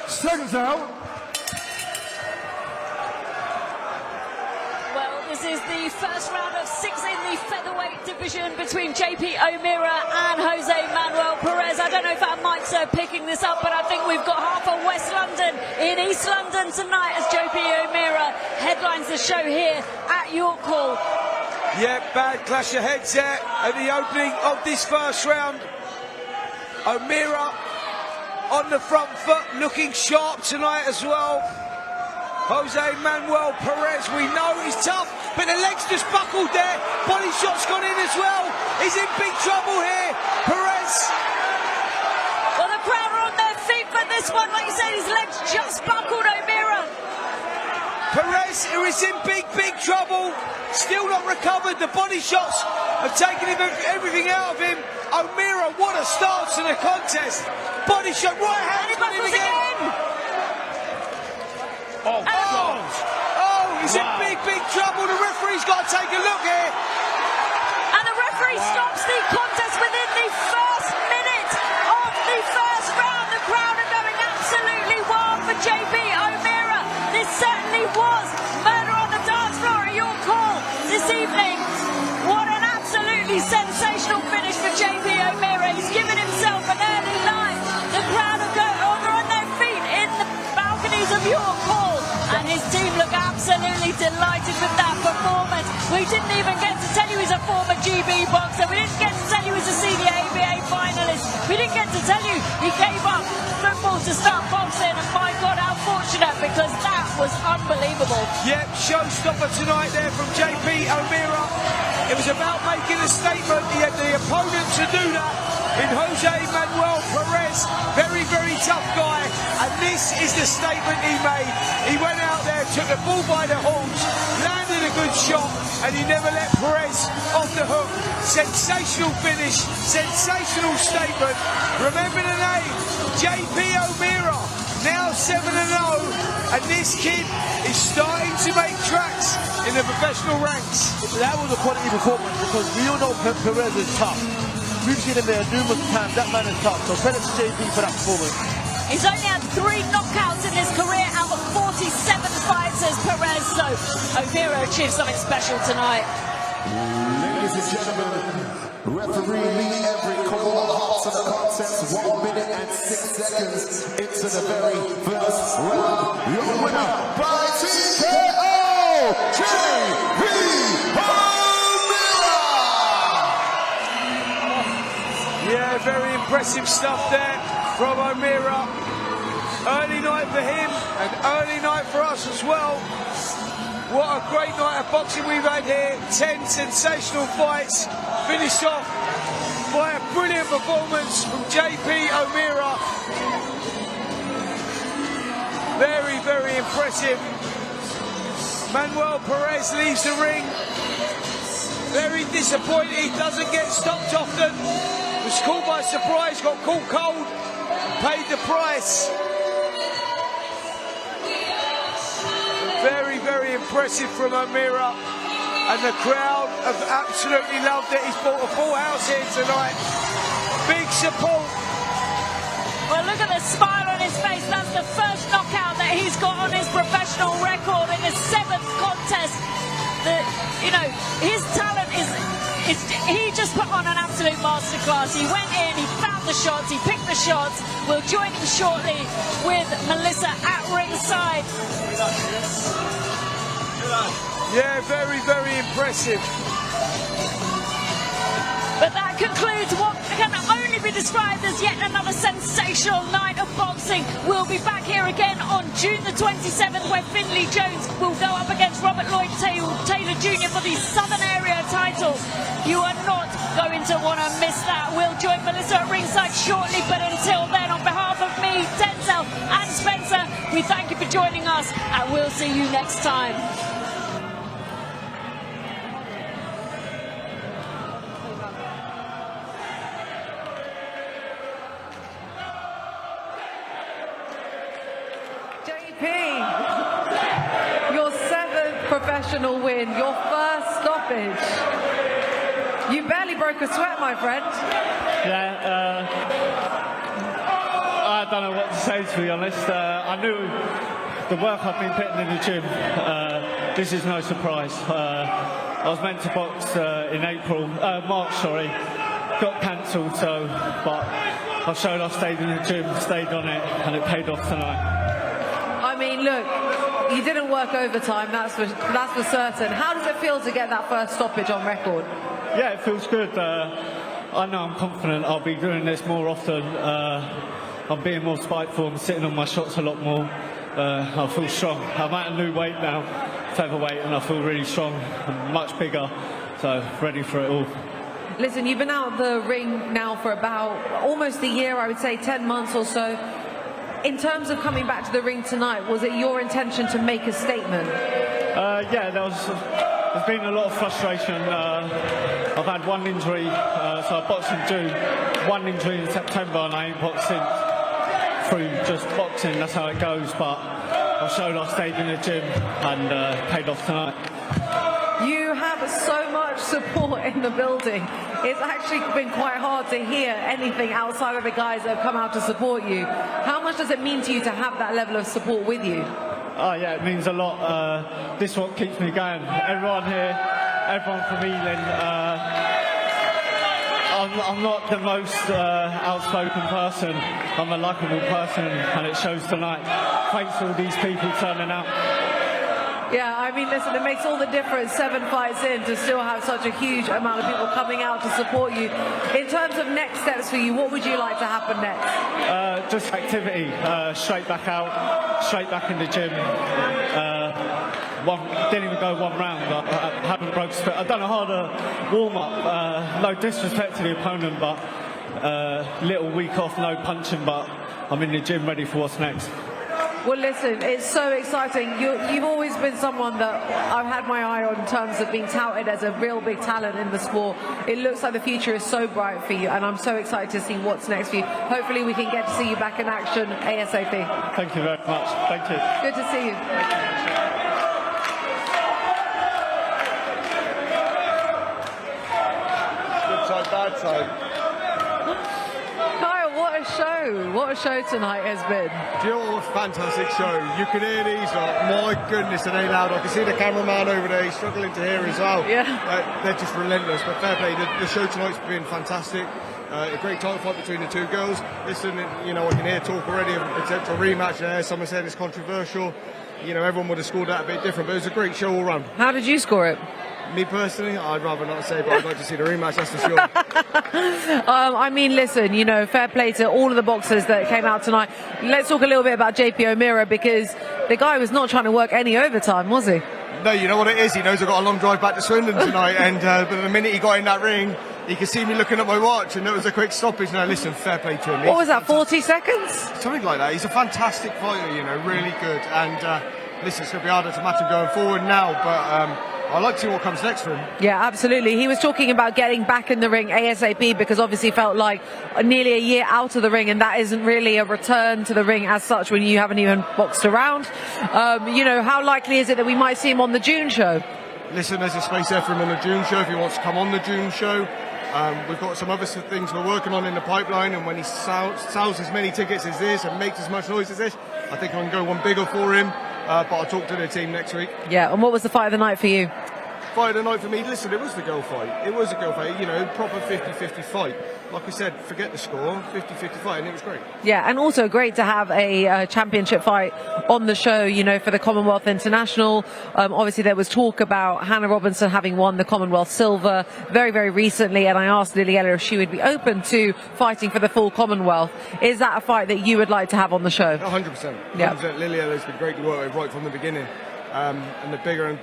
Seconds out. This is the first round of 6 in the featherweight division between JP Omira and Jose Manuel Perez. I don't know if our mics are picking this up, but I think we've got half of West London in East London tonight as JP Omira headlines the show here at York Hall. Yeah, bad clash of heads there at the opening of this first round. Omira on the front foot, looking sharp tonight as well. Jose Manuel Perez, we know he's tough, but the legs just buckled there. Body shot's gone in as well. He's in big trouble here, Perez. Well, the crowd are on their feet for this one. Like you said, his legs just buckled, Omira. Perez, who is in big, big trouble, still not recovered. The body shots have taken everything out of him. Omira, what a start to the contest. Body shot, right hand, got it again. Oh, he's in big, big trouble. The referee's got to take a look here. And the referee stops the contest within the first minute of the first round. The crowd are going absolutely wild for JP Omira. This certainly was murder on the dance floor at York Hall this evening. What an absolutely sensational finish for JP Omira. He's given himself an early line. The crowd are on their feet in the balconies of York Hall. And his team look absolutely delighted with that performance. We didn't even get to tell you he's a former GB boxer. We didn't get to tell you he's a senior ABA finalist. We didn't get to tell you he gave up football to start boxing. And my God, how fortunate, because that was unbelievable. Yep, showstopper tonight there from JP Omira. It was about making a statement. He had the opponent to do that in Jose Manuel Perez. Very, very tough guy. And this is the statement he made. He went out there, took the bull by the horns, landed a good shot, and he never let Perez off the hook. Sensational finish, sensational statement. Remember the name, JP Omira, now 7-0, and this kid is starting to make tracks in the professional ranks. That was a quality performance, because we all know Perez is tough. We've seen him there numerous times. That man is tough. So credit to JP for that performance. He's only had 3 knockouts in his career out of 47 fights as Perez. So Omira achieved something special tonight. Ladies and gentlemen, referee Lee Everett called the hearts of the contest. 1 minute and 6 seconds into the very first round. Your winner by TKO, JP Omira. Yeah, very impressive stuff there from Omira. Early night for him and early night for us as well. What a great night of boxing we've had here. 10 sensational fights, finished off by a brilliant performance from JP Omira. Very, very impressive. Manuel Perez leaves the ring. Very disappointed, he doesn't get stopped often. Was caught by surprise, got caught cold, paid the price. Very, very impressive from Omira. And the crowd have absolutely loved it. He's brought a full house here tonight. Big support. Well, look at the smile on his face. That's the first knockout that he's got on his professional record in his 7th contest. His talent is he just put on an absolute masterclass. He went in, he found the shots, he picked the shots. We'll join him shortly with Melissa at ringside. Yeah, very, very impressive. But that concludes what can only be described as yet another sensational night of Boxing. We'll be back here again on June the 27th, where Finley Jones will go up against Robert Lloyd Taylor Jr. for the Southern Area title. You are not going to want to miss that. We'll join Melissa at ringside shortly, but until then, on behalf of me, Denzel and Spencer, we thank you for joining us, and we'll see you next time. Your 7th professional win, your first stoppage. You barely broke a sweat, my friend. Yeah, I don't know what to say, to be honest. I knew the work I've been putting in the gym. This is no surprise. I was meant to box in March, sorry. Got cancelled, but I showed I stayed in the gym, stayed on it, and it paid off tonight. I mean, look, you didn't work overtime, that's for certain. How does it feel to get that first stoppage on record? Yeah, it feels good. I know I'm confident I'll be doing this more often. I'm being more spiteful, I'm sitting on my shots a lot more. I feel strong. I'm at a new weight now, featherweight, and I feel really strong. I'm much bigger, so ready for it all. Listen, you've been out of the ring now for about almost a year, I would say 10 months or so. In terms of coming back to the ring tonight, was it your intention to make a statement? Yeah, there's been a lot of frustration. I've had one injury, so I boxed in June, one injury in September, and I ain't boxed since. Through just boxing, that's how it goes, but I showed I stayed in the gym and paid off tonight. You have so much support in the building. It's actually been quite hard to hear anything outside of the guys that have come out to support you. How much does it mean to you to have that level of support with you? Oh yeah, it means a lot. This is what keeps me going. Everyone here, everyone from Ealing. I'm not the most outspoken person. I'm a likeable person, and it shows tonight. Thanks to all these people turning out. Yeah, I mean, listen, it makes all the difference 7 fights in to still have such a huge amount of people coming out to support you. In terms of next steps for you, what would you like to happen next? Just activity, straight back out, straight back in the gym. Didn't even go one round. I haven't broke. I've done a harder warm-up. No disrespect to the opponent, but little week off, no punching, but I'm in the gym ready for what's next. Well, listen, it's so exciting. You've always been someone that I've had my eye on in terms of being touted as a real big talent in the sport. It looks like the future is so bright for you, and I'm so excited to see what's next for you. Hopefully we can get to see you back in action ASAP. Thank you very much. Thank you. Good to see you. Good side, bad side. What a show tonight has been. Do you know what a fantastic show? You can hear these, my goodness, are they loud. I can see the cameraman over there, he's struggling to hear as well. Yeah. They're just relentless, but fair play. The show tonight's been fantastic. A great title fight between the two girls. Listen, you know, I can hear talk already of except a rematch there. Someone said it's controversial. You know, everyone would have scored that a bit different, but it was a great show all round. How did you score it? Me personally, I'd rather not say, but I'd like to see the rematch, that's for sure. I mean, listen, you know, fair play to all of the boxers that came out tonight. Let's talk a little bit about JP Omira, because the guy was not trying to work any overtime, was he? No, you know what it is? He knows I've got a long drive back to Swindon tonight, and but the minute he got in that ring, he could see me looking at my watch, and it was a quick stoppage. No, listen, fair play to him. What was that, 40 seconds? Something like that. He's a fantastic fighter, you know, really good. And listen, it's going to be harder to match him going forward now, but I'd like to see what comes next for him. Yeah, absolutely. He was talking about getting back in the ring ASAP, because obviously felt like nearly a year out of the ring, and that isn't really a return to the ring as such when you haven't even boxed around. You know, how likely is it that we might see him on the June show? Listen, there's a space there for him on the June show if he wants to come on the June show. We've got some other things we're working on in the pipeline, and when he sells as many tickets as this and makes as much noise as this, I think I can go one bigger for him. But I'll talk to the team next week. Yeah, and what was the fight of the night for you? fight of the night for me. Listen, it was the girl fight. It was a girl fight, you know, proper 50-50 fight. Like I said, forget the score, 50-50 fight, and it was great. Yeah, and also great to have a championship fight on the show, you know, for the Commonwealth International. Obviously, there was talk about Hannah Robinson having won the Commonwealth Silver very, very recently, and I asked Lilyella if she would be open to fighting for the full Commonwealth. Is that a fight that you would like to have on the show? 100%. Yeah. Lilyella's been great to work with right from the beginning. And the bigger and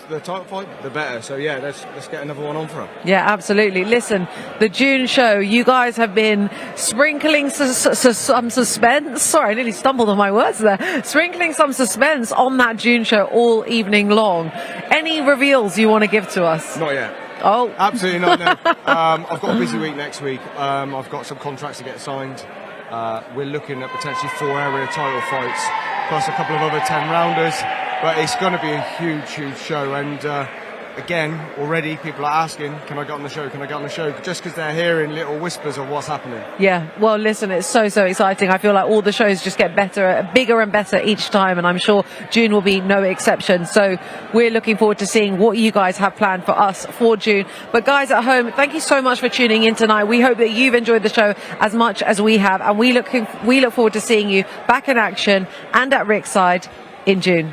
the title fight, the better. So yeah, let's get another one on for her. Yeah, absolutely. Listen, the June show, you guys have been sprinkling some suspense. Sorry, I nearly stumbled on my words there. Sprinkling some suspense on that June show all evening long. Any reveals you want to give to us? Not yet. Oh, absolutely not. No. I've got a busy week next week. I've got some contracts to get signed. We're looking at potentially 4 area title fights, plus a couple of other 10-rounders. But it's going to be a huge, huge show. And again, already people are asking, can I get on the show? Can I get on the show? Just because they're hearing little whispers of what's happening. Yeah, well, listen, it's so exciting. I feel like all the shows just get better, bigger and better each time. And I'm sure June will be no exception. So we're looking forward to seeing what you guys have planned for us for June. But guys at home, thank you so much for tuning in tonight. We hope that you've enjoyed the show as much as we have. And we look forward to seeing you back in action and at Rickside in June.